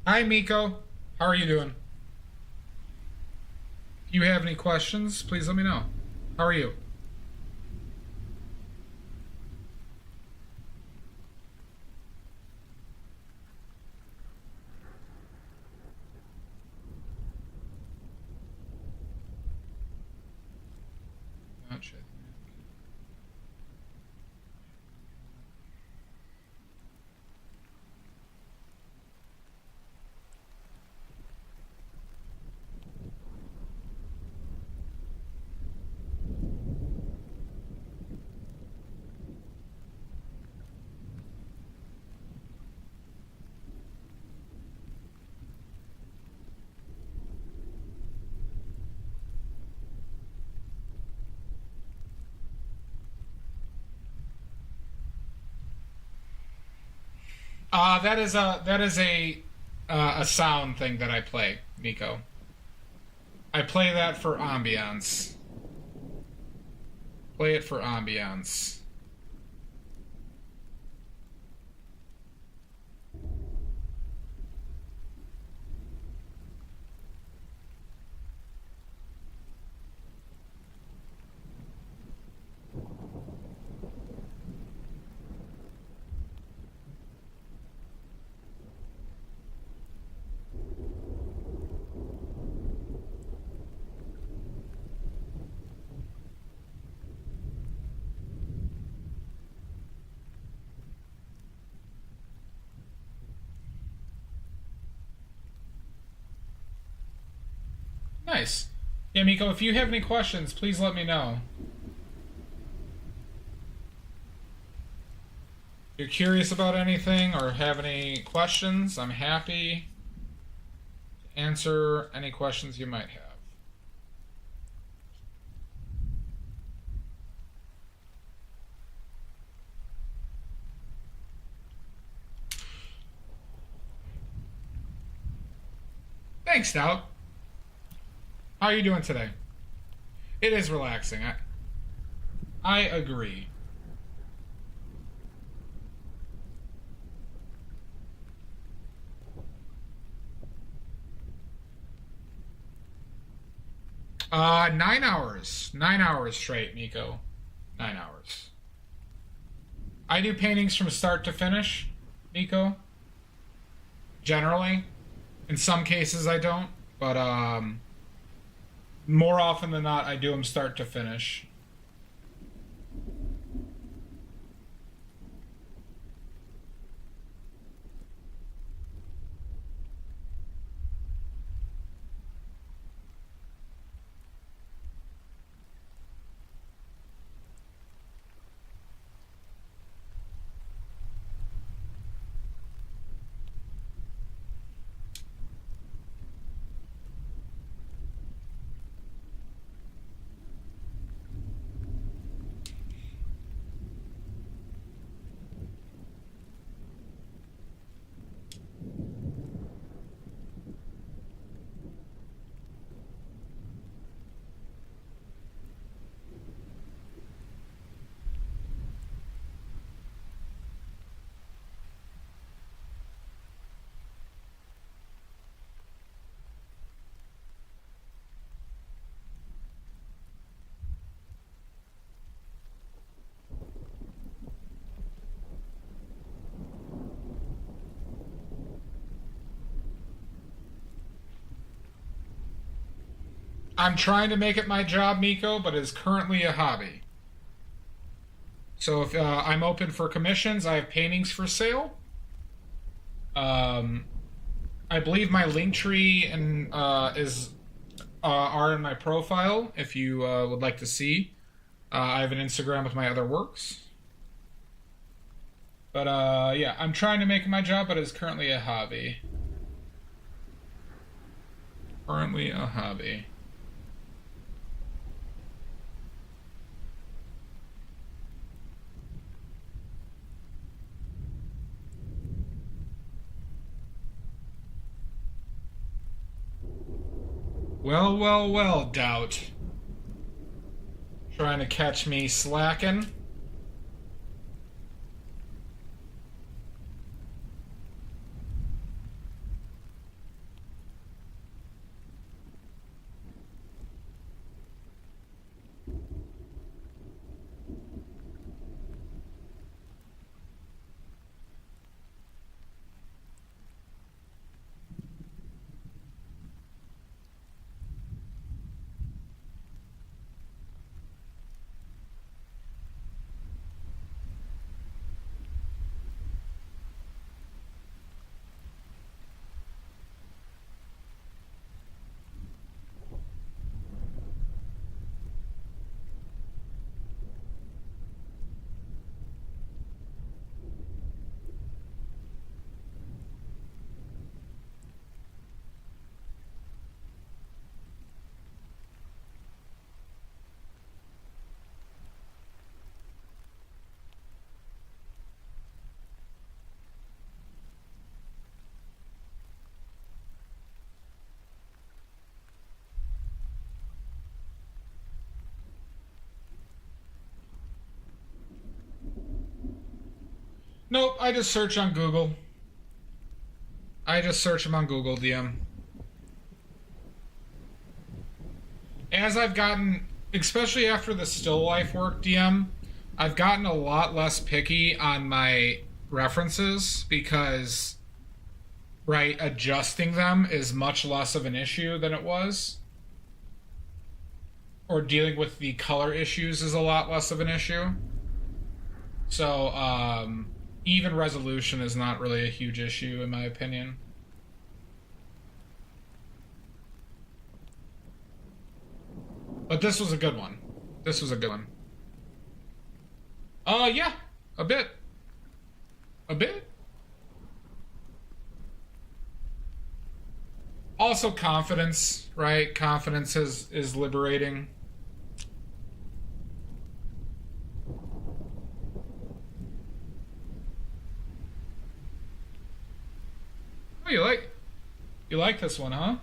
Hi, Miko. How are you doing? If you have any questions, please let me know. How are you? Gotcha. That is a sound thing that I play, Miko. I play that for ambiance. Play it for ambiance. Nice. Yeah, Miko, if you have any questions, please let me know. If you're curious about anything or have any questions, I'm happy to answer any questions you might have. Thanks, Stout. How are you doing today? It is relaxing. I agree. Uh, 9 hours. 9 hours straight, Nico. 9 hours. I do paintings from start to finish, Nico. Generally. In some cases I don't, but more often than not I do them start to finish. I'm trying to make it my job, Miko, but it is currently a hobby. So if I'm open for commissions, I have paintings for sale. I believe my link tree and are in my profile. If you would like to see, I have an Instagram with my other works. But yeah, I'm trying to make it my job, but it's currently a hobby. Currently a hobby. Well, well, well, Doubt. Trying to catch me slacking. Nope, I just search on Google. I just search them on Google, DM. As I've gotten, especially after the still life work, DM, I've gotten a lot less picky on my references because, right, adjusting them is much less of an issue than it was. Or dealing with the color issues is a lot less of an issue. So, even resolution is not really a huge issue, in my opinion. But this was a good one. This was a good one. Yeah, a bit. A bit? Also confidence, right? Confidence is liberating. Oh, you like this one, huh?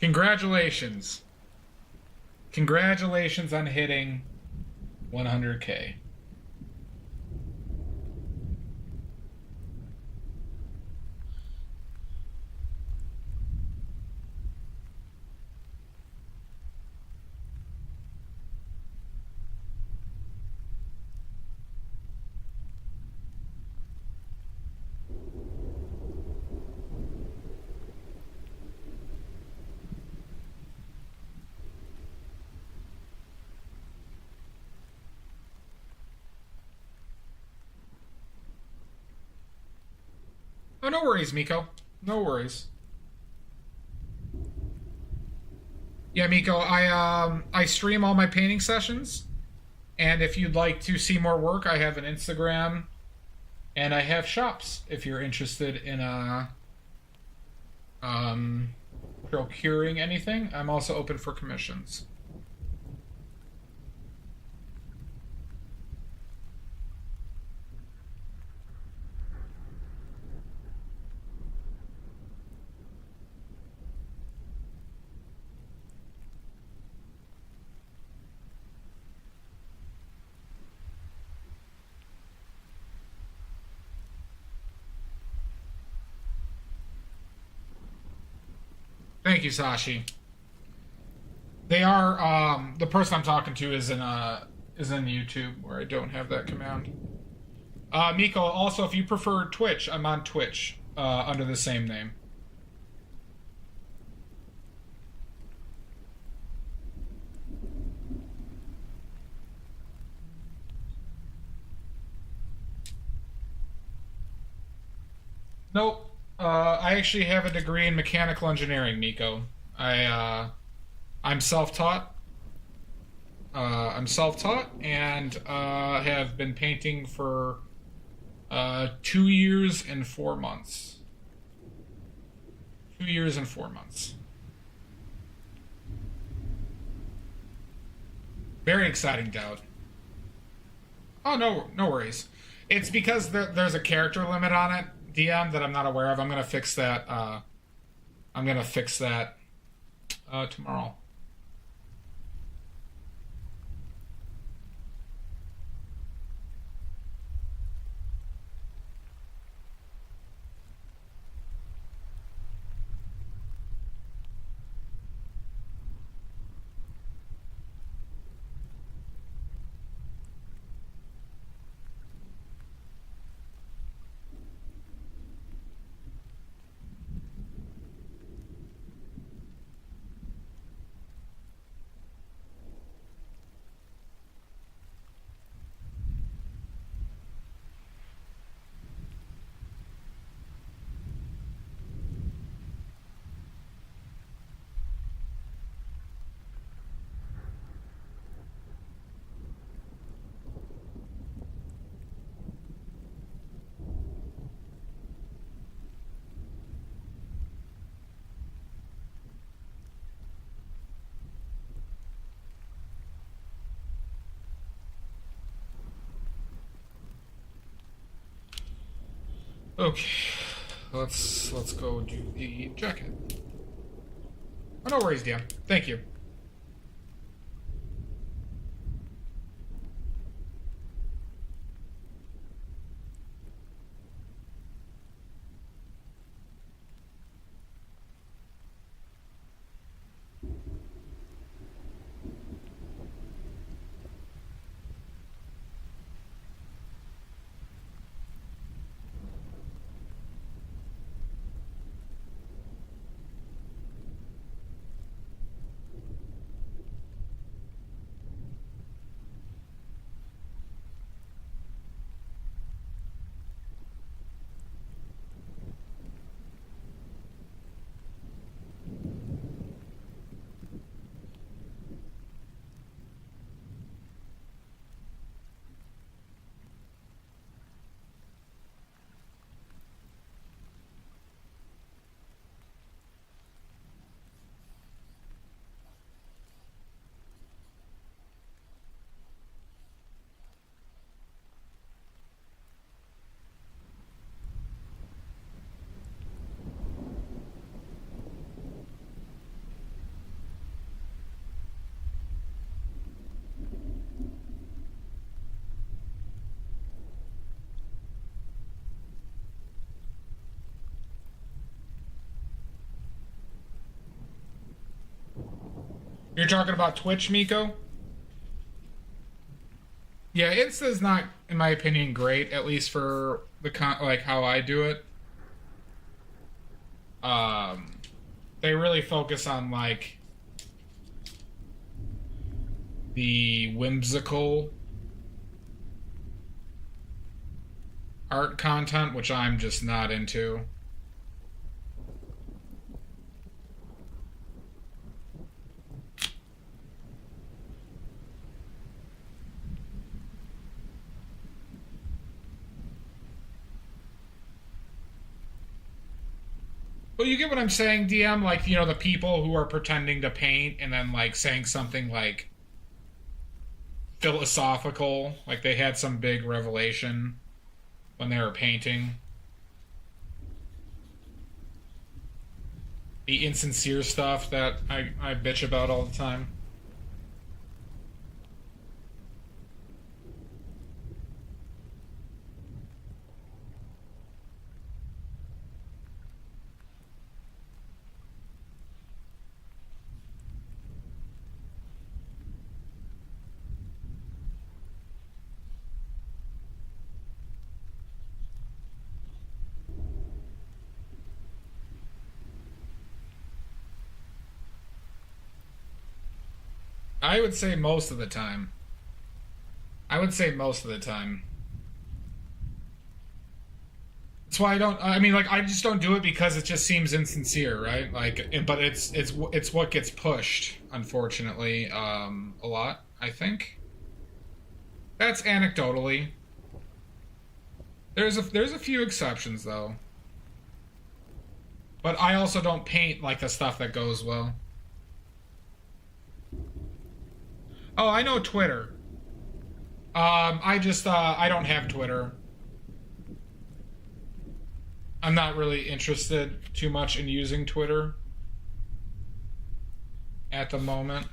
Congratulations. Congratulations on hitting 100K. Oh, no worries, Miko. No worries. Yeah, Miko, I stream all my painting sessions, and if you'd like to see more work, I have an Instagram, and I have shops if you're interested in procuring anything. I'm also open for commissions. Thank you, Sashi. They are the person I'm talking to is in YouTube where I don't have that command. Miko, also if you prefer Twitch, I'm on Twitch under the same name. Nope. I actually have a degree in mechanical engineering, Miko. I'm self-taught. I'm self-taught and have been painting for 2 years and 4 months. 2 years and 4 months. Very exciting, Dowd. Oh, no worries. It's because there's a character limit on it, DM, that I'm not aware of. I'm gonna fix that. Tomorrow. Okay, let's go do the jacket. Oh, no worries, DM. Thank you. You're talking about Twitch, Miko? Yeah, Insta's not, in my opinion, great. At least for the like how I do it. They really focus on like the whimsical art content, which I'm just not into. Well, you get what I'm saying, DM? Like, you know, the people who are pretending to paint and then, like, saying something, like, philosophical. Like, they had some big revelation when they were painting. The insincere stuff that I bitch about all the time. I would say most of the time. I would say most of the time. That's why I don't. I mean, like, I just don't do it because it just seems insincere, right? Like, but it's what gets pushed, unfortunately, a lot. I think. That's anecdotally. There's a few exceptions though. But I also don't paint like the stuff that goes well. Oh, I know Twitter. I just I don't have Twitter. I'm not really interested too much in using Twitter at the moment.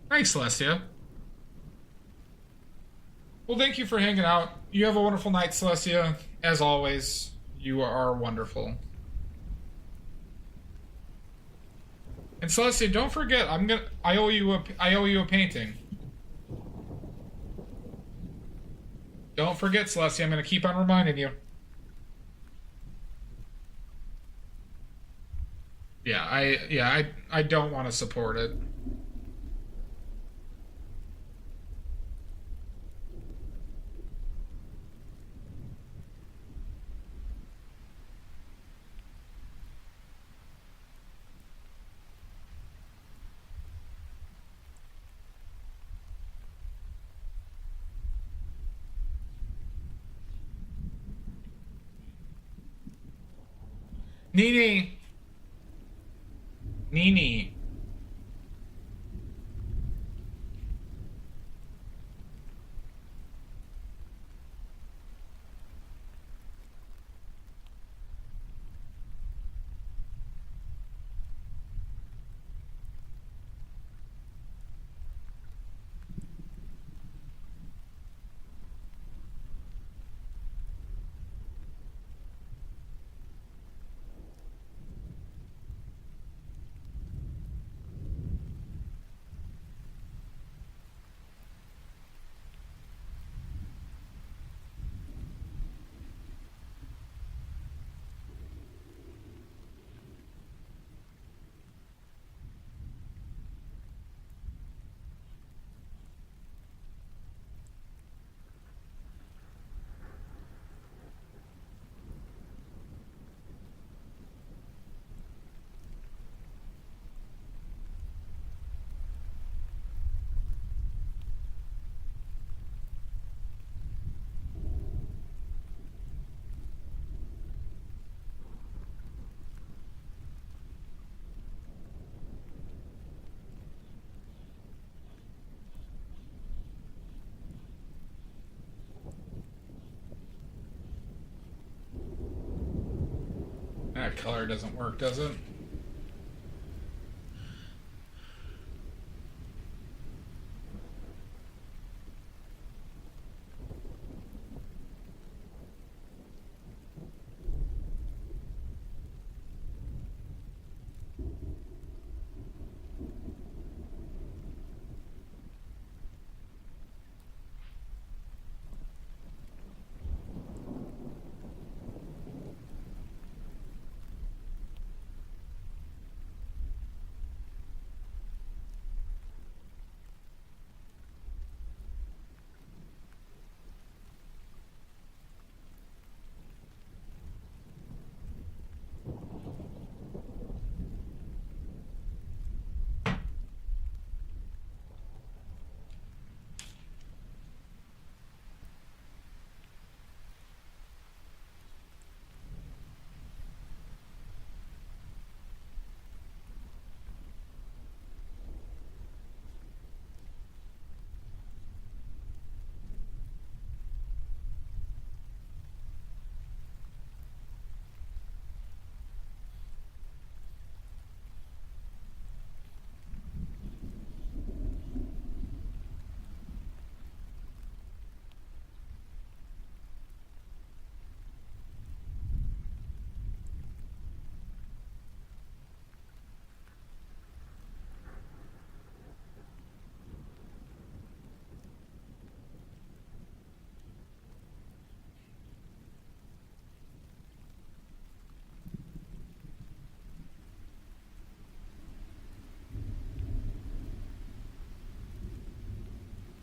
Thanks, Celestia. Well, thank you for hanging out. You have a wonderful night, Celestia. As always, you are wonderful. And Celestia, don't forget, I owe you a painting. Don't forget, Celestia, I'm gonna keep on reminding you. Yeah, I don't want to support it. Nini. Nini. That color doesn't work, does it?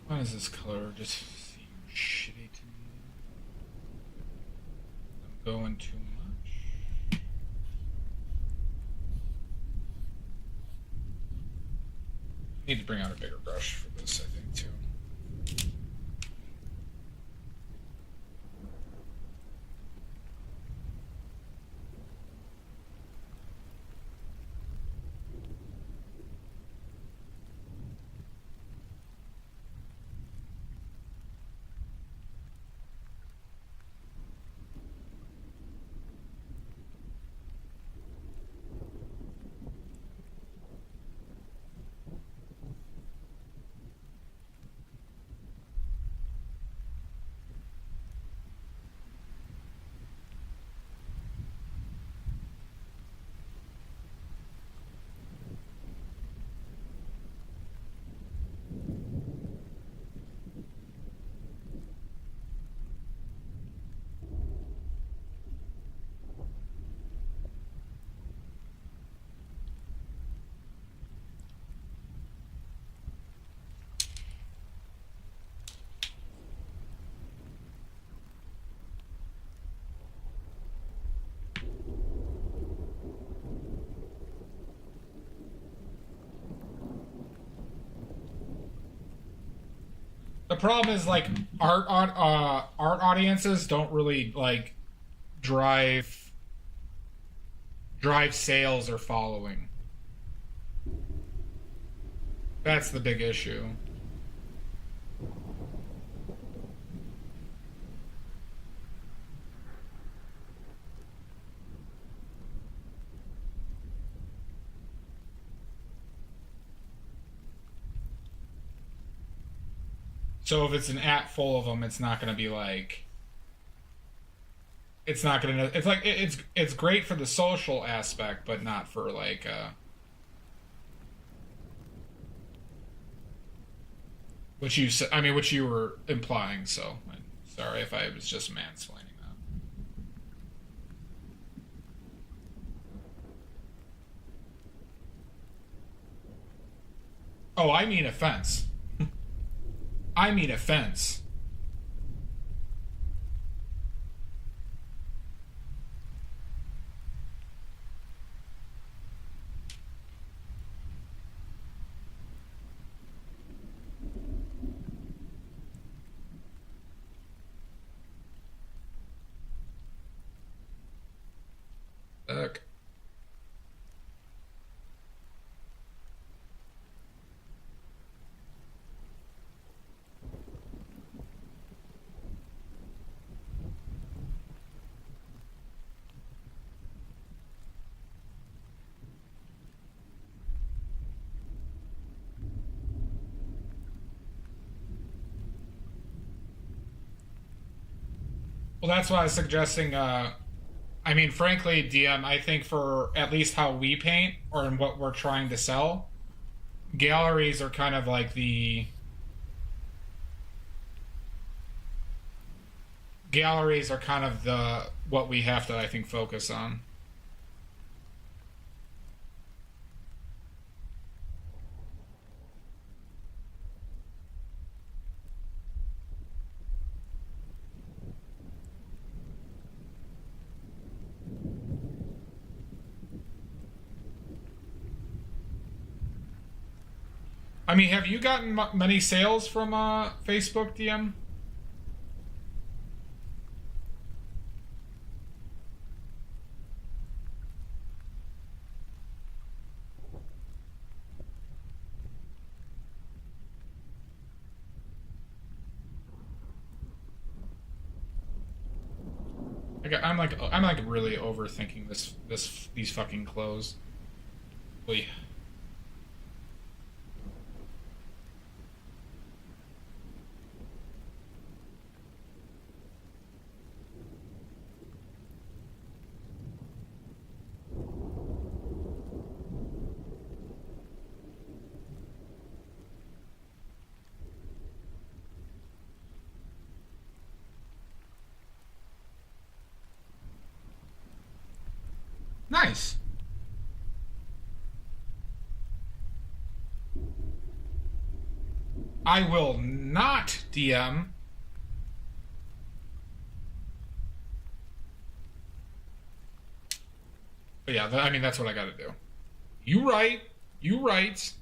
Why does this color just seem shitty to me? I'm going too much. Need to bring out a bigger brush for this, I think, too. The problem is like art audiences don't really like drive sales or following. That's the big issue. So if it's an app full of them, it's not going to be like. It's not going to. It's like it's great for the social aspect, but not for like. Which you were implying. So sorry if I was just mansplaining that. Oh, I mean offense. I mean offense. Look. Well, that's why I was suggesting. I mean, frankly, DM, I think for at least how we paint or in what we're trying to sell, galleries are kind of like the. Galleries are kind of the what we have to, I think, focus on. I mean, have you gotten many sales from Facebook, DM? I'm like really overthinking these fucking clothes. Oy. Nice. I will not DM. But yeah, I mean, that's what I gotta do. You right. You right.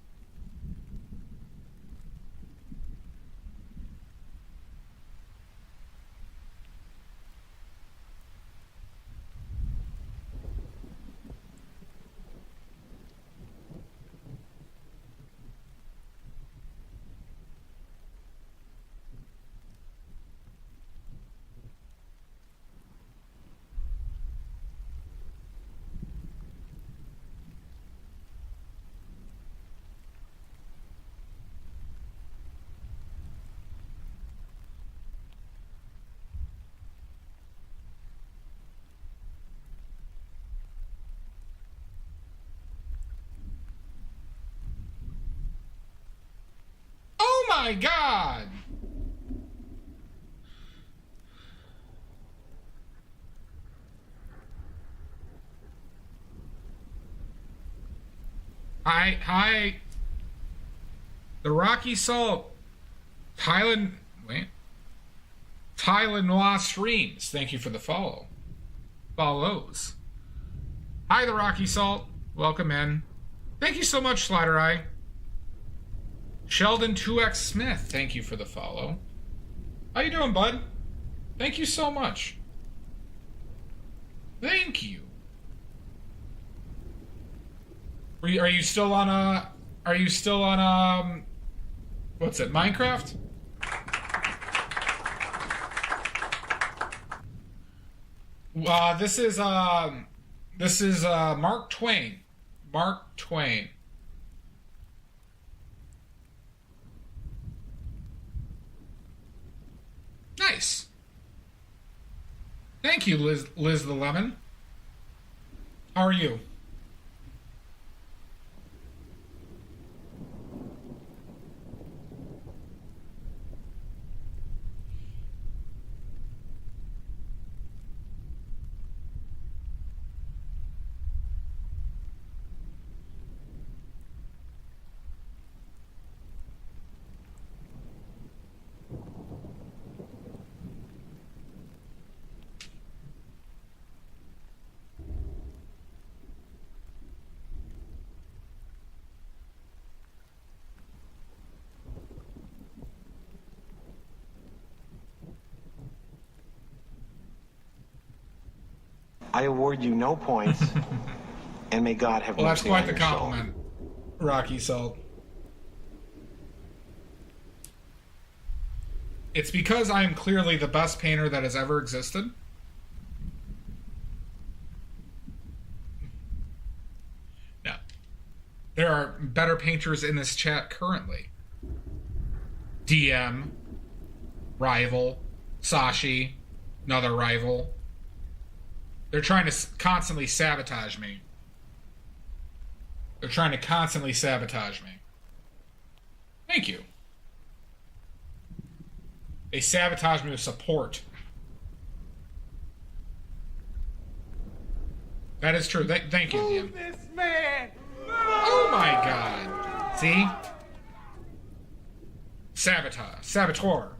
Oh my God! Hi. The Rocky Salt. Tylen Noir Streams. Thank you for the follow. Follows. Hi, the Rocky Salt. Welcome in. Thank you so much, Slider Eye. Sheldon 2X Smith, thank you for the follow. How you doing, bud? Thank you so much. Thank you. Are you still on what's it, Minecraft? This is Mark Twain. Mark Twain. Nice. Thank you, Liz the Lemon. How are you? I award you no points, and may God have Well, that's mercy quite on the your soul. compliment, Rocky Salt. It's because I am clearly the best painter that has ever existed. No. There are better painters in this chat currently. DM, Rival, Sashi, Another rival. They're trying to constantly sabotage me. They're trying to constantly sabotage me. Thank you. They sabotage me with support. That is true. Thank you, Move DM. this man. Oh my god. See? Sabotage. Saboteur.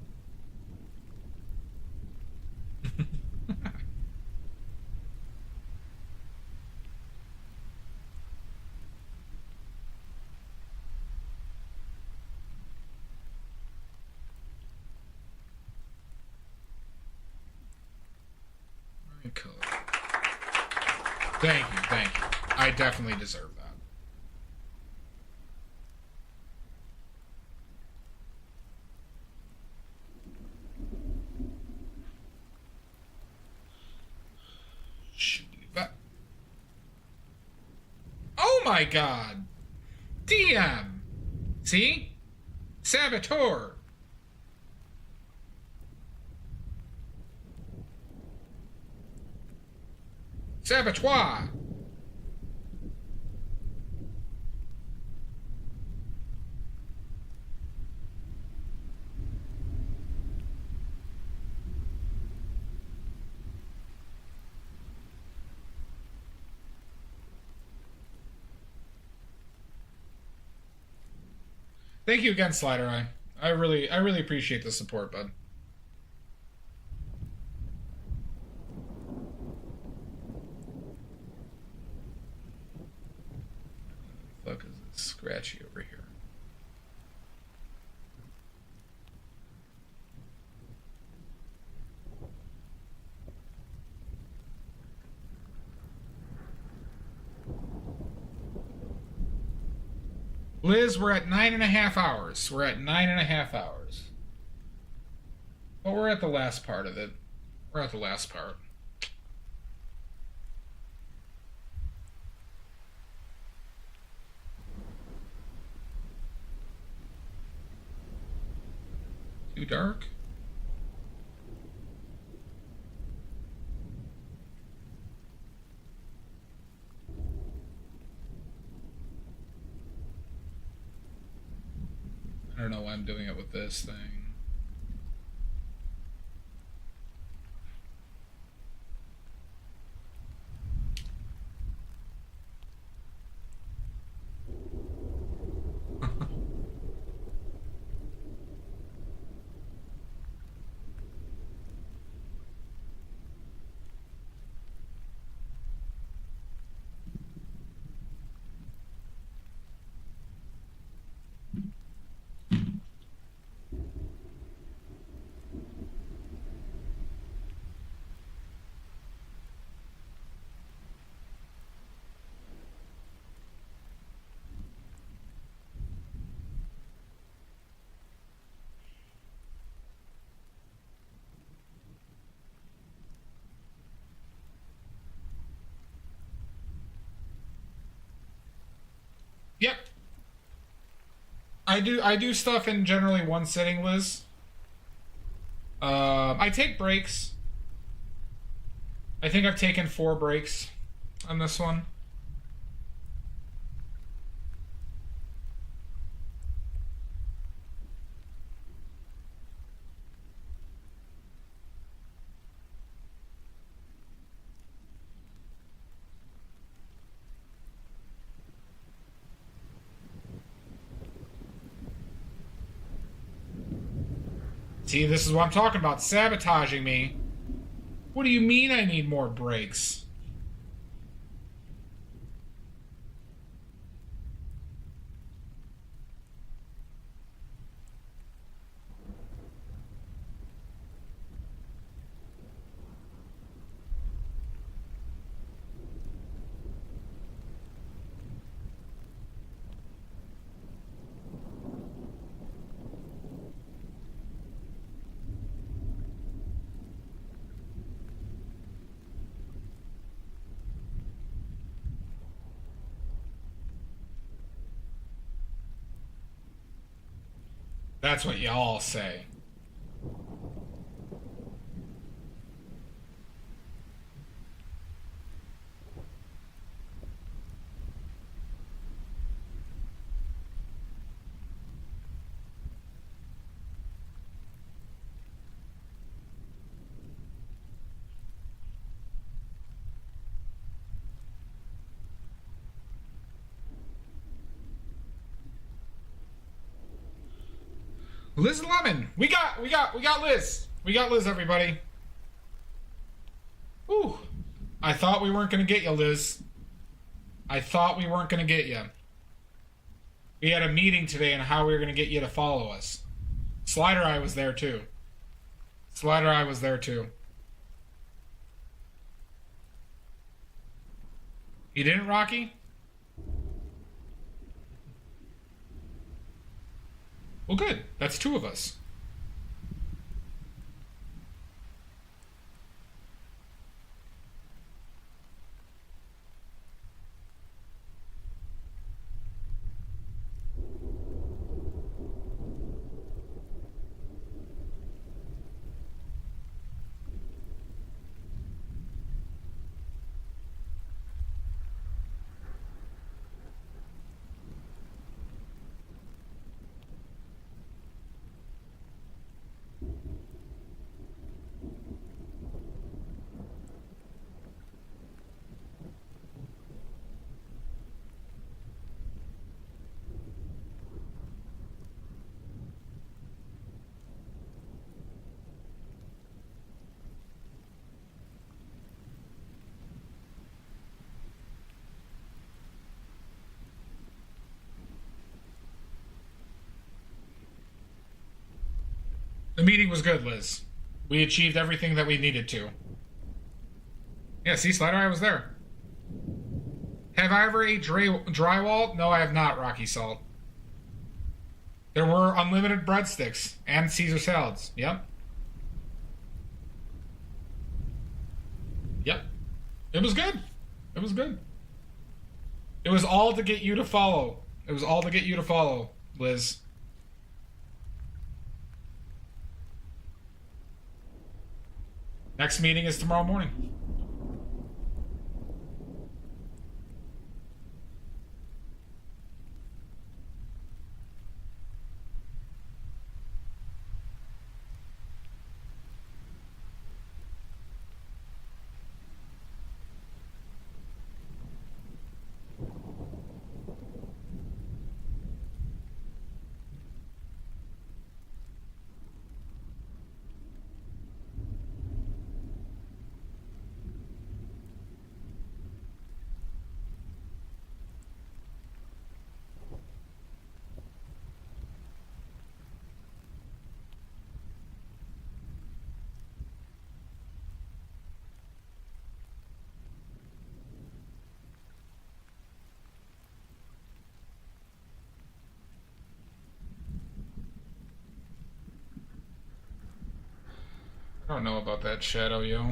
Cool. Thank you, thank you. I definitely deserve that. Oh my god! DM! See? Saboteur! Saboteur! Thank you again, Slider Eye. I really appreciate the support, bud. What the fuck is this scratchy over here? Liz, we're at 9.5 hours. We're at 9.5 hours. But we're at the last part of it. We're at the last part. Too dark? I don't know why I'm doing it with this thing. Yep. I do stuff in generally one sitting, Liz. I take breaks. I think I've taken 4 breaks on this one. See, this is what I'm talking about. Sabotaging me. What do you mean I need more breaks? That's what y'all say. Liz Lemon. We got Liz. We got Liz, everybody. Ooh. I thought we weren't going to get you, Liz. I thought we weren't going to get you. We had a meeting today on how we were going to get you to follow us. Slider Eye was there too. Slider Eye was there too. You didn't, Rocky? Well, good. That's two of us. The meeting was good, Liz. We achieved everything that we needed to. Yeah, see, Slider Eye was there. Have I ever ate drywall? No, I have not, Rocky Salt. There were unlimited breadsticks and Caesar salads. Yep. Yep. It was good. It was good. It was all to get you to follow. It was all to get you to follow, Liz. Next meeting is tomorrow morning. I don't know about that, Shadow, yo.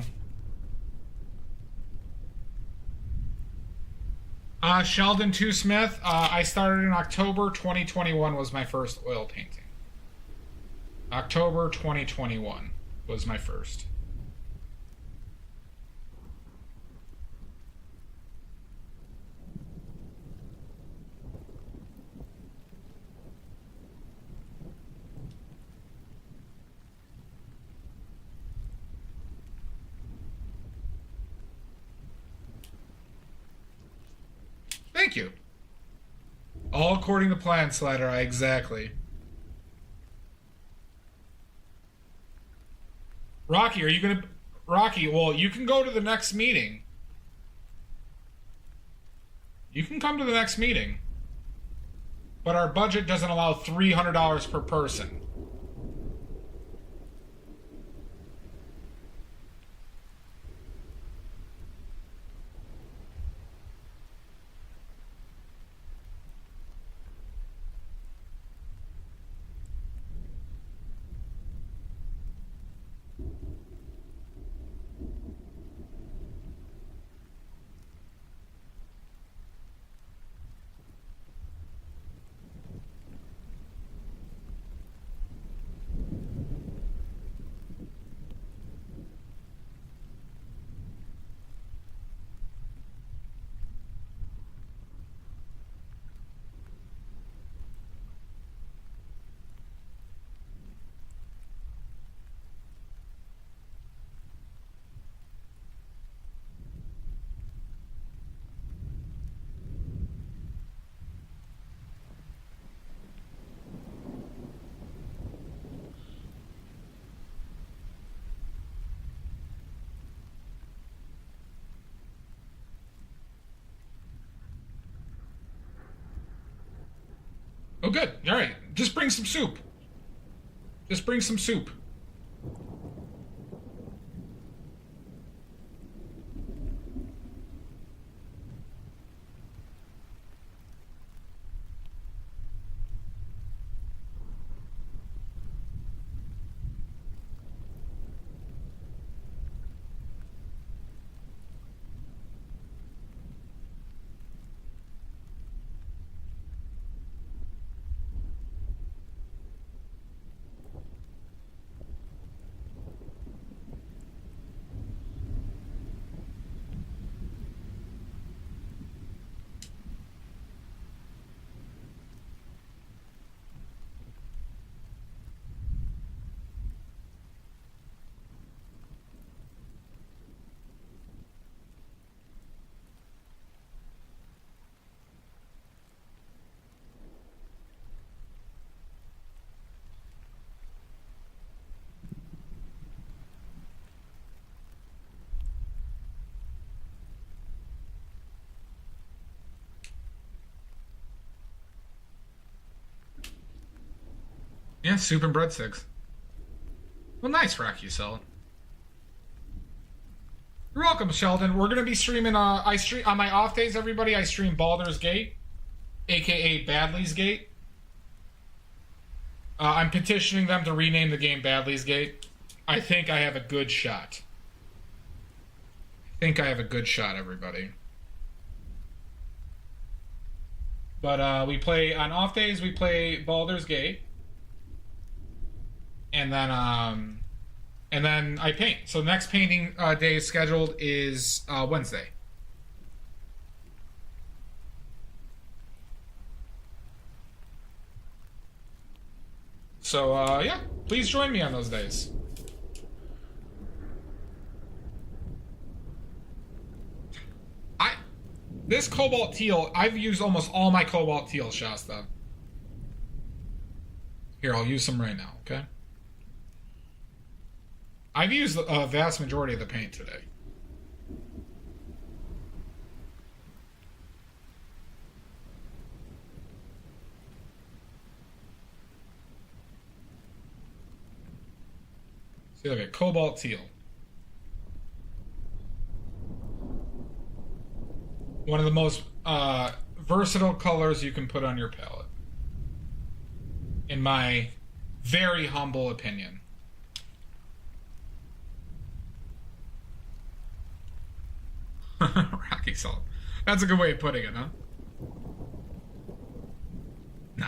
Sheldon 2 Smith, I started in October 2021 was my first oil painting. October 2021 was my first. Thank you. All according to plan, Slider Eye, exactly. Rocky, are you gonna... Rocky, well, you can go to the next meeting. You can come to the next meeting. But our budget doesn't allow $300 per person. Oh, good. All right. Just bring some soup. Just bring some soup. Yeah, soup and breadsticks. Well, nice, Rocky Salt. You're welcome, Sheldon. We're gonna be streaming. I stream on my off days. Everybody, I stream Baldur's Gate, aka Badley's Gate. I'm petitioning them to rename the game Badley's Gate. I think I have a good shot. Everybody. But we play on off days. We play Baldur's Gate. And then I paint. So the next painting day scheduled is Wednesday. So yeah, please join me on those days. This Cobalt Teal, I've used almost all my Cobalt Teal, Shasta. Here, I'll use some right now, okay? I've used a vast majority of the paint today. See, look at Cobalt Teal. One of the most versatile colors you can put on your palette. In my very humble opinion. Rocky Salt. That's a good way of putting it, huh? Nah.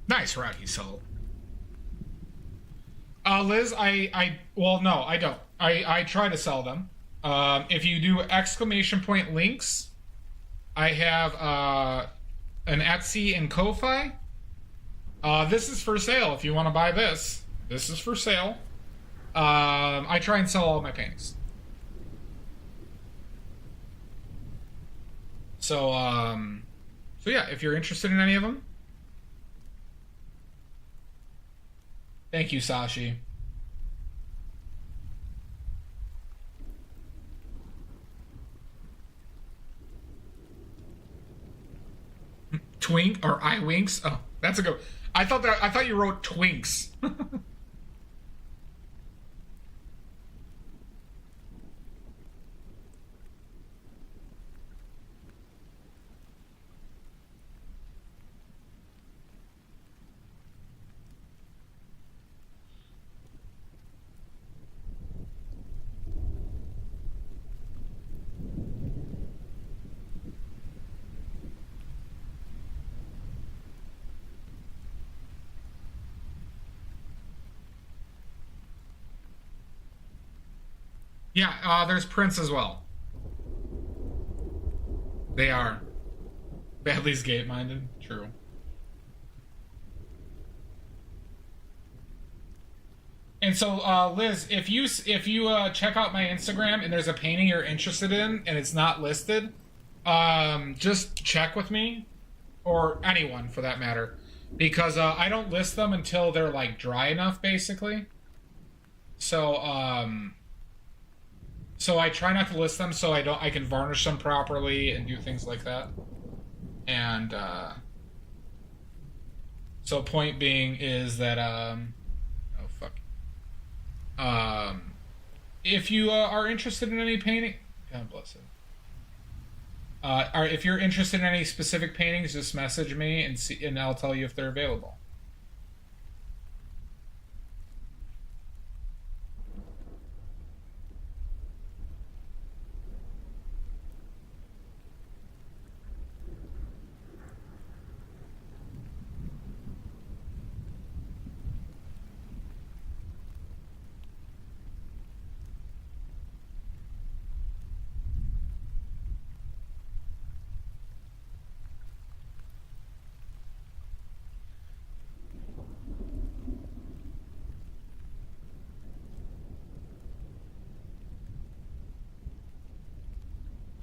Nice, Rocky Salt. Liz, well, no, I don't. I try to sell them. If you do exclamation point links, I have an Etsy and Ko-Fi. This is for sale. If you want to buy this, this is for sale. I try and sell all my paintings. So yeah, if you're interested in any of them. Thank you, Sashi. Twink or I winks? Oh, that's a good. I thought you wrote twinks. Yeah, there's prints as well. They are. Badly's gate-minded. True. And so, Liz, if you check out my Instagram and there's a painting you're interested in and it's not listed, just check with me, or anyone for that matter, because I don't list them until they're like dry enough, basically. So so I try not to list them so I can varnish them properly and do things like that. And so point being is that if you are interested in any painting, God bless it. Or if you're interested in any specific paintings, just message me and I'll tell you if they're available.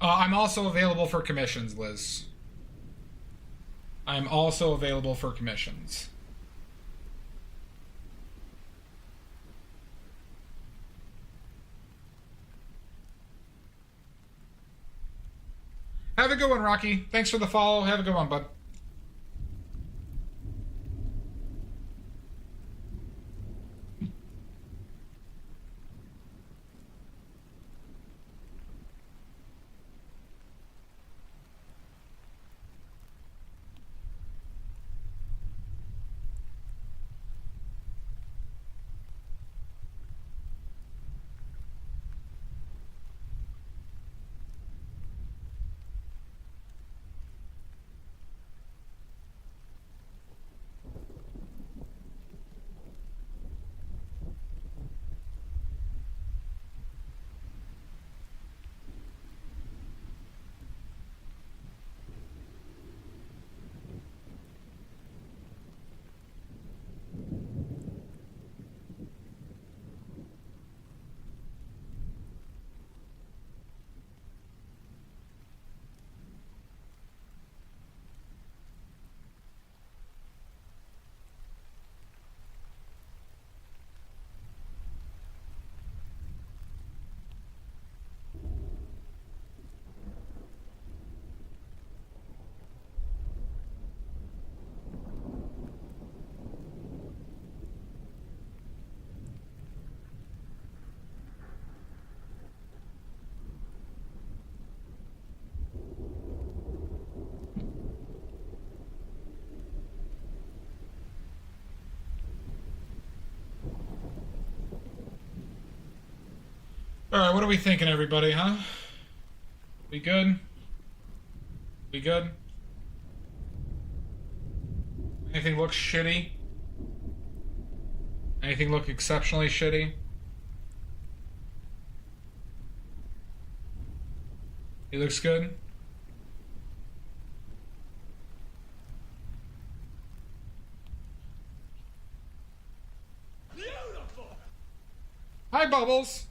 I'm also available for commissions, Liz. I'm also available for commissions. Have a good one, Rocky. Thanks for the follow. Have a good one, bud. Alright, what are we thinking, everybody, huh? We good? We good? Anything look shitty? Anything look exceptionally shitty? He looks good? Beautiful. Hi, Bubbles!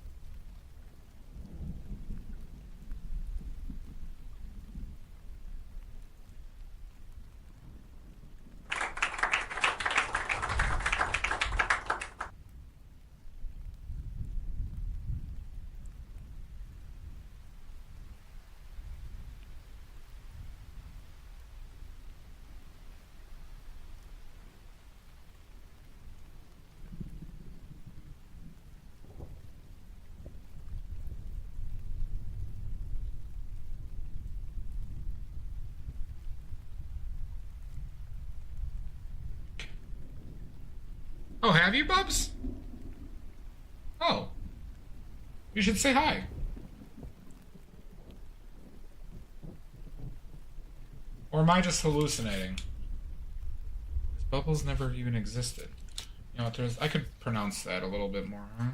Oh, have you, Bubs? Oh. You should say hi. Or am I just hallucinating? Bubbles never even existed. You know, I could pronounce that a little bit more, huh?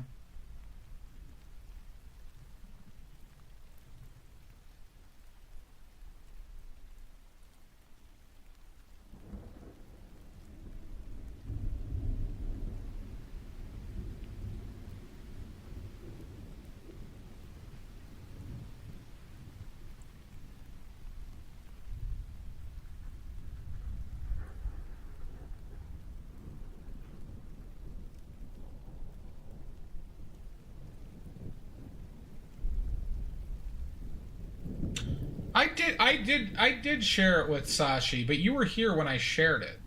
I did share it with Sashi, but you were here when I shared it.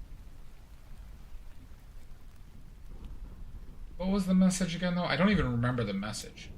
What was the message again, though? I don't even remember the message.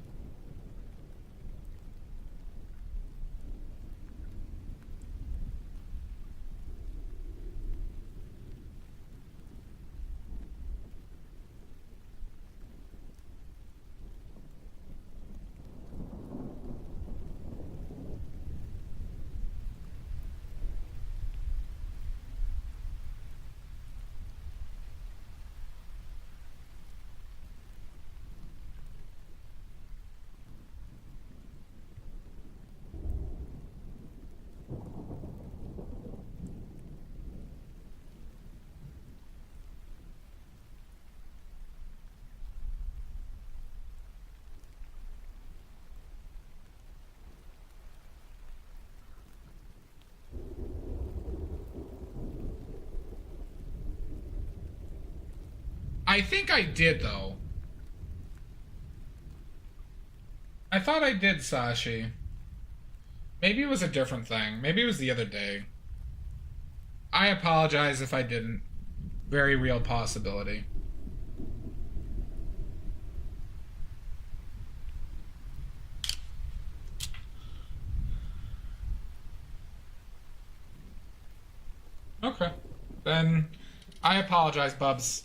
I think I did, though. I thought I did, Sashi. Maybe it was a different thing. Maybe it was the other day. I apologize if I didn't. Very real possibility. Okay. Then I apologize, Bubs.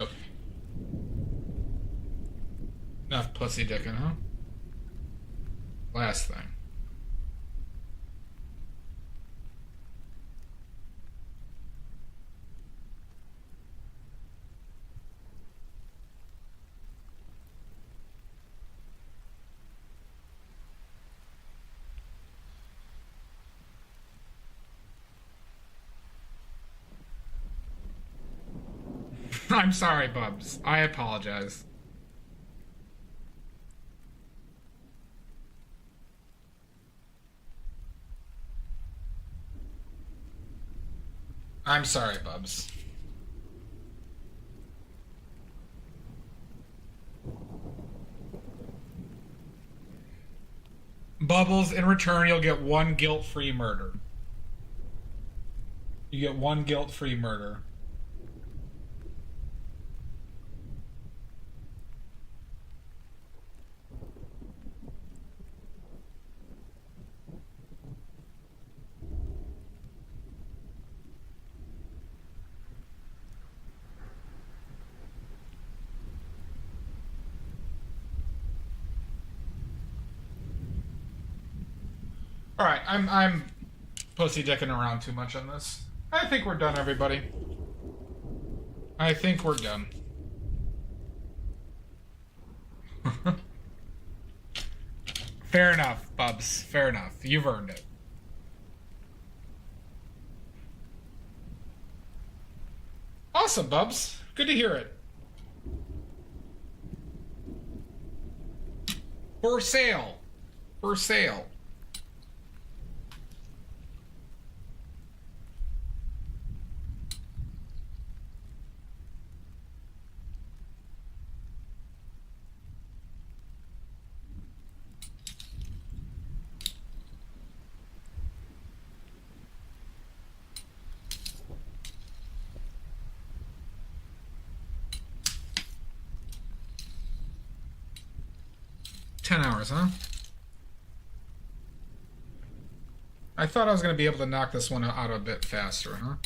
Okay. Enough pussy dicking, huh? Last thing. I'm sorry, Bubs. I apologize. I'm sorry, Bubs. Bubbles, in return, you'll get one guilt-free murder. You get one guilt-free murder. All right, I'm pussy dicking around too much on this. I think we're done, everybody. I think we're done. Fair enough, Bubs. Fair enough. You've earned it. Awesome, Bubs. Good to hear it. For sale. For sale. 10 hours, huh? I thought I was going to be able to knock this one out a bit faster, huh?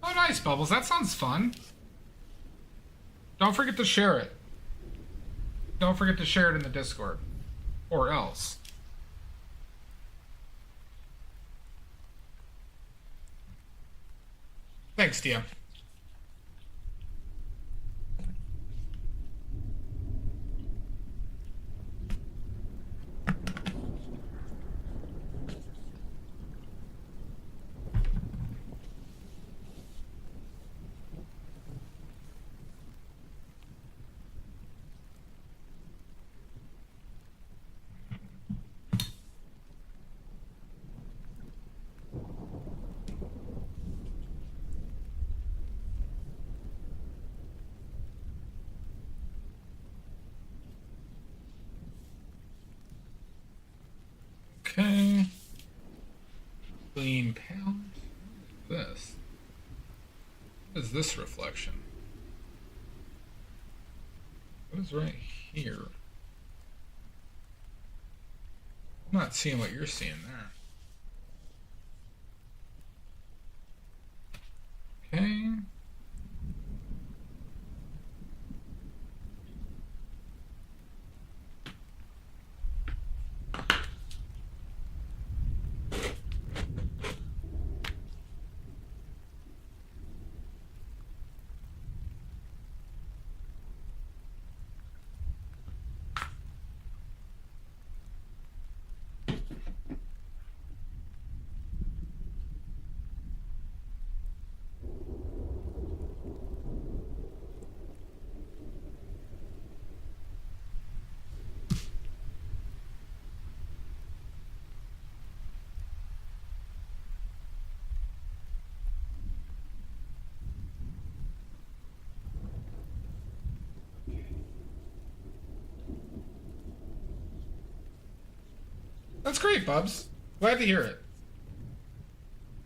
Oh, nice, Bubbles. That sounds fun. Don't forget to share it. Don't forget to share it in the Discord. Or else. Thanks, DM. Okay. Clean palette. This. What is this reflection? What is right here? I'm not seeing what you're seeing there. Okay. That's great, Bubs. Glad to hear it.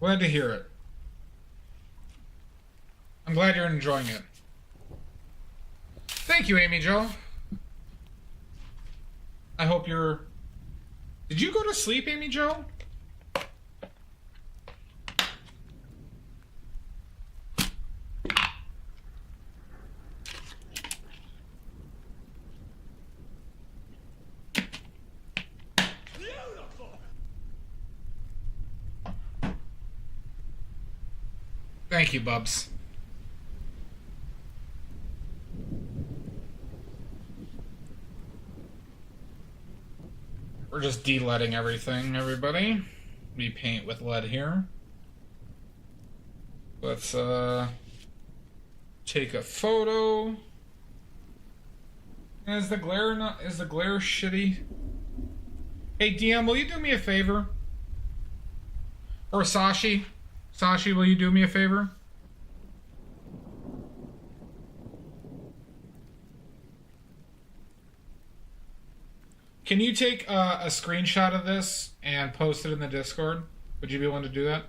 Glad to hear it. I'm glad you're enjoying it. Thank you, Amy Jo. I hope you're... Did you go to sleep, Amy Jo? Thank you, Bubs. We're just de-leading everything, everybody. We paint with lead here. Let's take a photo. Is the glare shitty? Hey DM, will you do me a favor? Or Sashi? Sashi, will you do me a favor? Can you take a screenshot of this and post it in the Discord? Would you be willing to do that?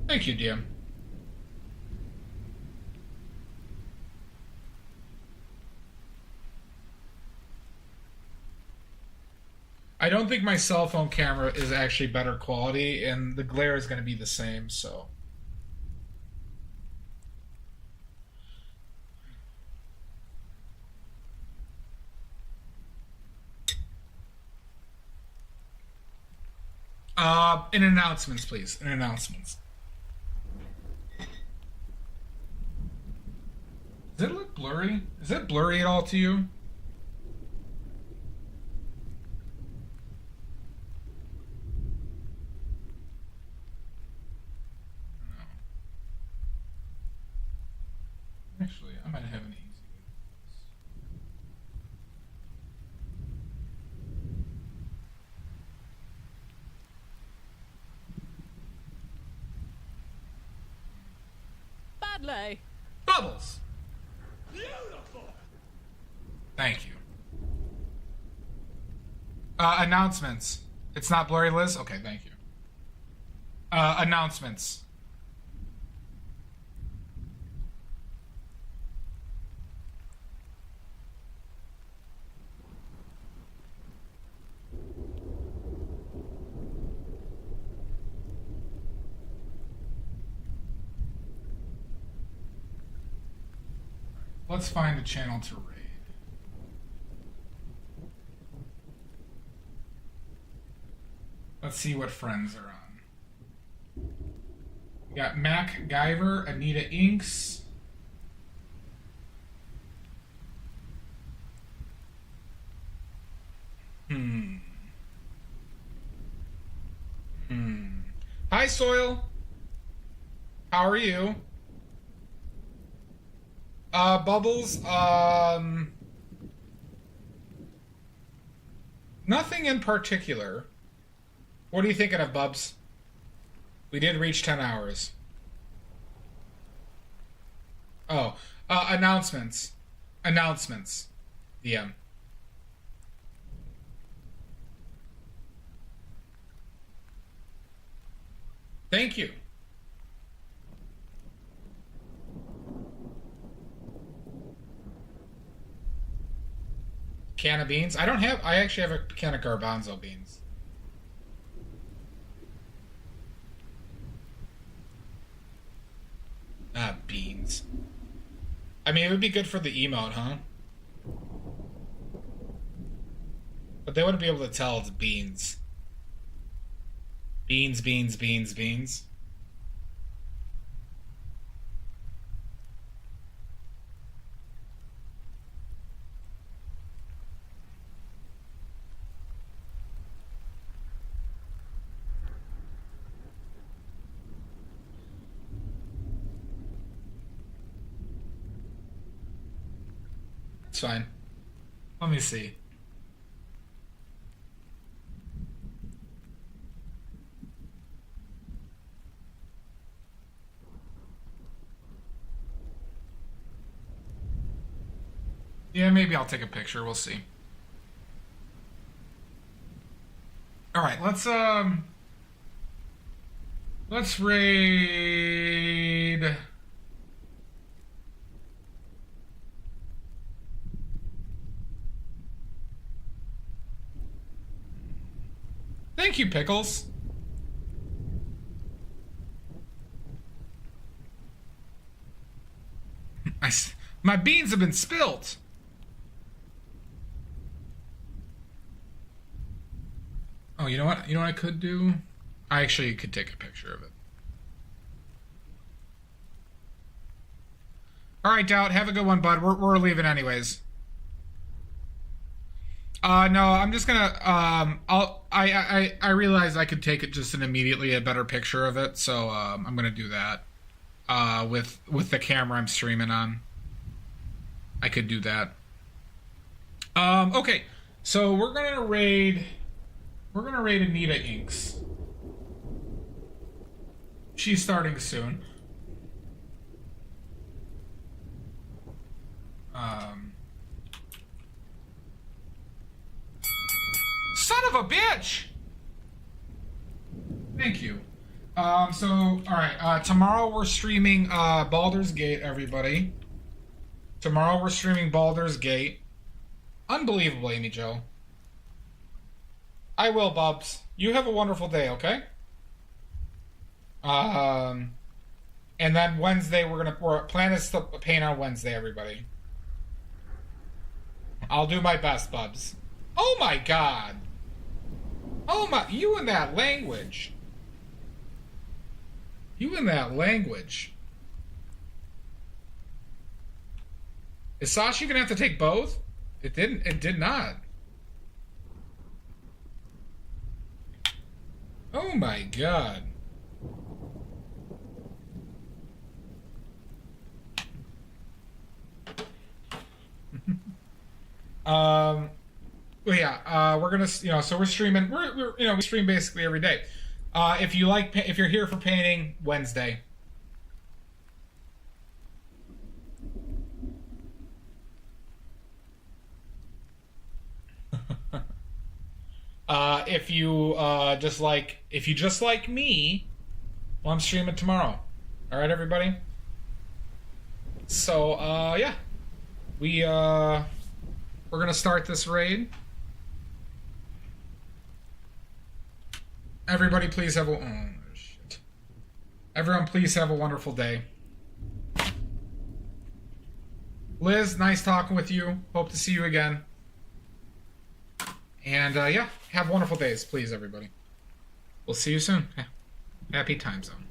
Thank you, DM. I don't think my cell phone camera is actually better quality, and the glare is going to be the same, so... in announcements, please. In announcements. Does it look blurry? Is it blurry at all to you? Badly. Bubbles. Thank you. Announcements. It's not blurry, Liz? Okay, thank you. Announcements. Let's find a channel to raid. Let's see what friends are on. We got Mac Guyver, Anita Inks. Hi, Soil. How are you? Bubbles, nothing in particular. What are you thinking of, Bubs? We did reach 10 hours. Oh, announcements. Announcements. DM. Thank you. Can of beans? I actually have a can of garbanzo beans. Ah, beans. I mean, it would be good for the emote, huh? But they wouldn't be able to tell it's beans. Beans, beans, beans, beans. It's fine. Let me see. Yeah, maybe I'll take a picture. We'll see. All right, let's raid. Thank you, Pickles. My beans have been spilt. Oh, you know what? You know what I could do? I actually could take a picture of it. All right, Doubt. Have a good one, bud. We're leaving anyways. No, I'm just gonna. I realized I could take it just an immediately a better picture of it, so I'm gonna do that. With the camera I'm streaming on, I could do that. Okay, so we're gonna raid Anita Inks. She's starting soon. Son of a bitch! Thank you. Alright, tomorrow we're streaming Baldur's Gate, everybody. Tomorrow we're streaming Baldur's Gate. Unbelievable, Amy Jo. I will, Bubs. You have a wonderful day, okay? And then Wednesday we're plan is to paint on Wednesday, everybody. I'll do my best, Bubs. Oh my god. Oh my, you and that language. You and that language. Is Sashi gonna have to take both? It did not. Oh my god. Well, yeah, we're gonna, so we're streaming. We stream basically every day. If you're here for painting, Wednesday. If you just like me, well, I'm streaming tomorrow. All right, everybody. So yeah, we're gonna start this raid. Everybody, please have a shit. Everyone, please have a wonderful day. Liz, nice talking with you. Hope to see you again. And yeah, have wonderful days, please, everybody. We'll see you soon. Happy time zone.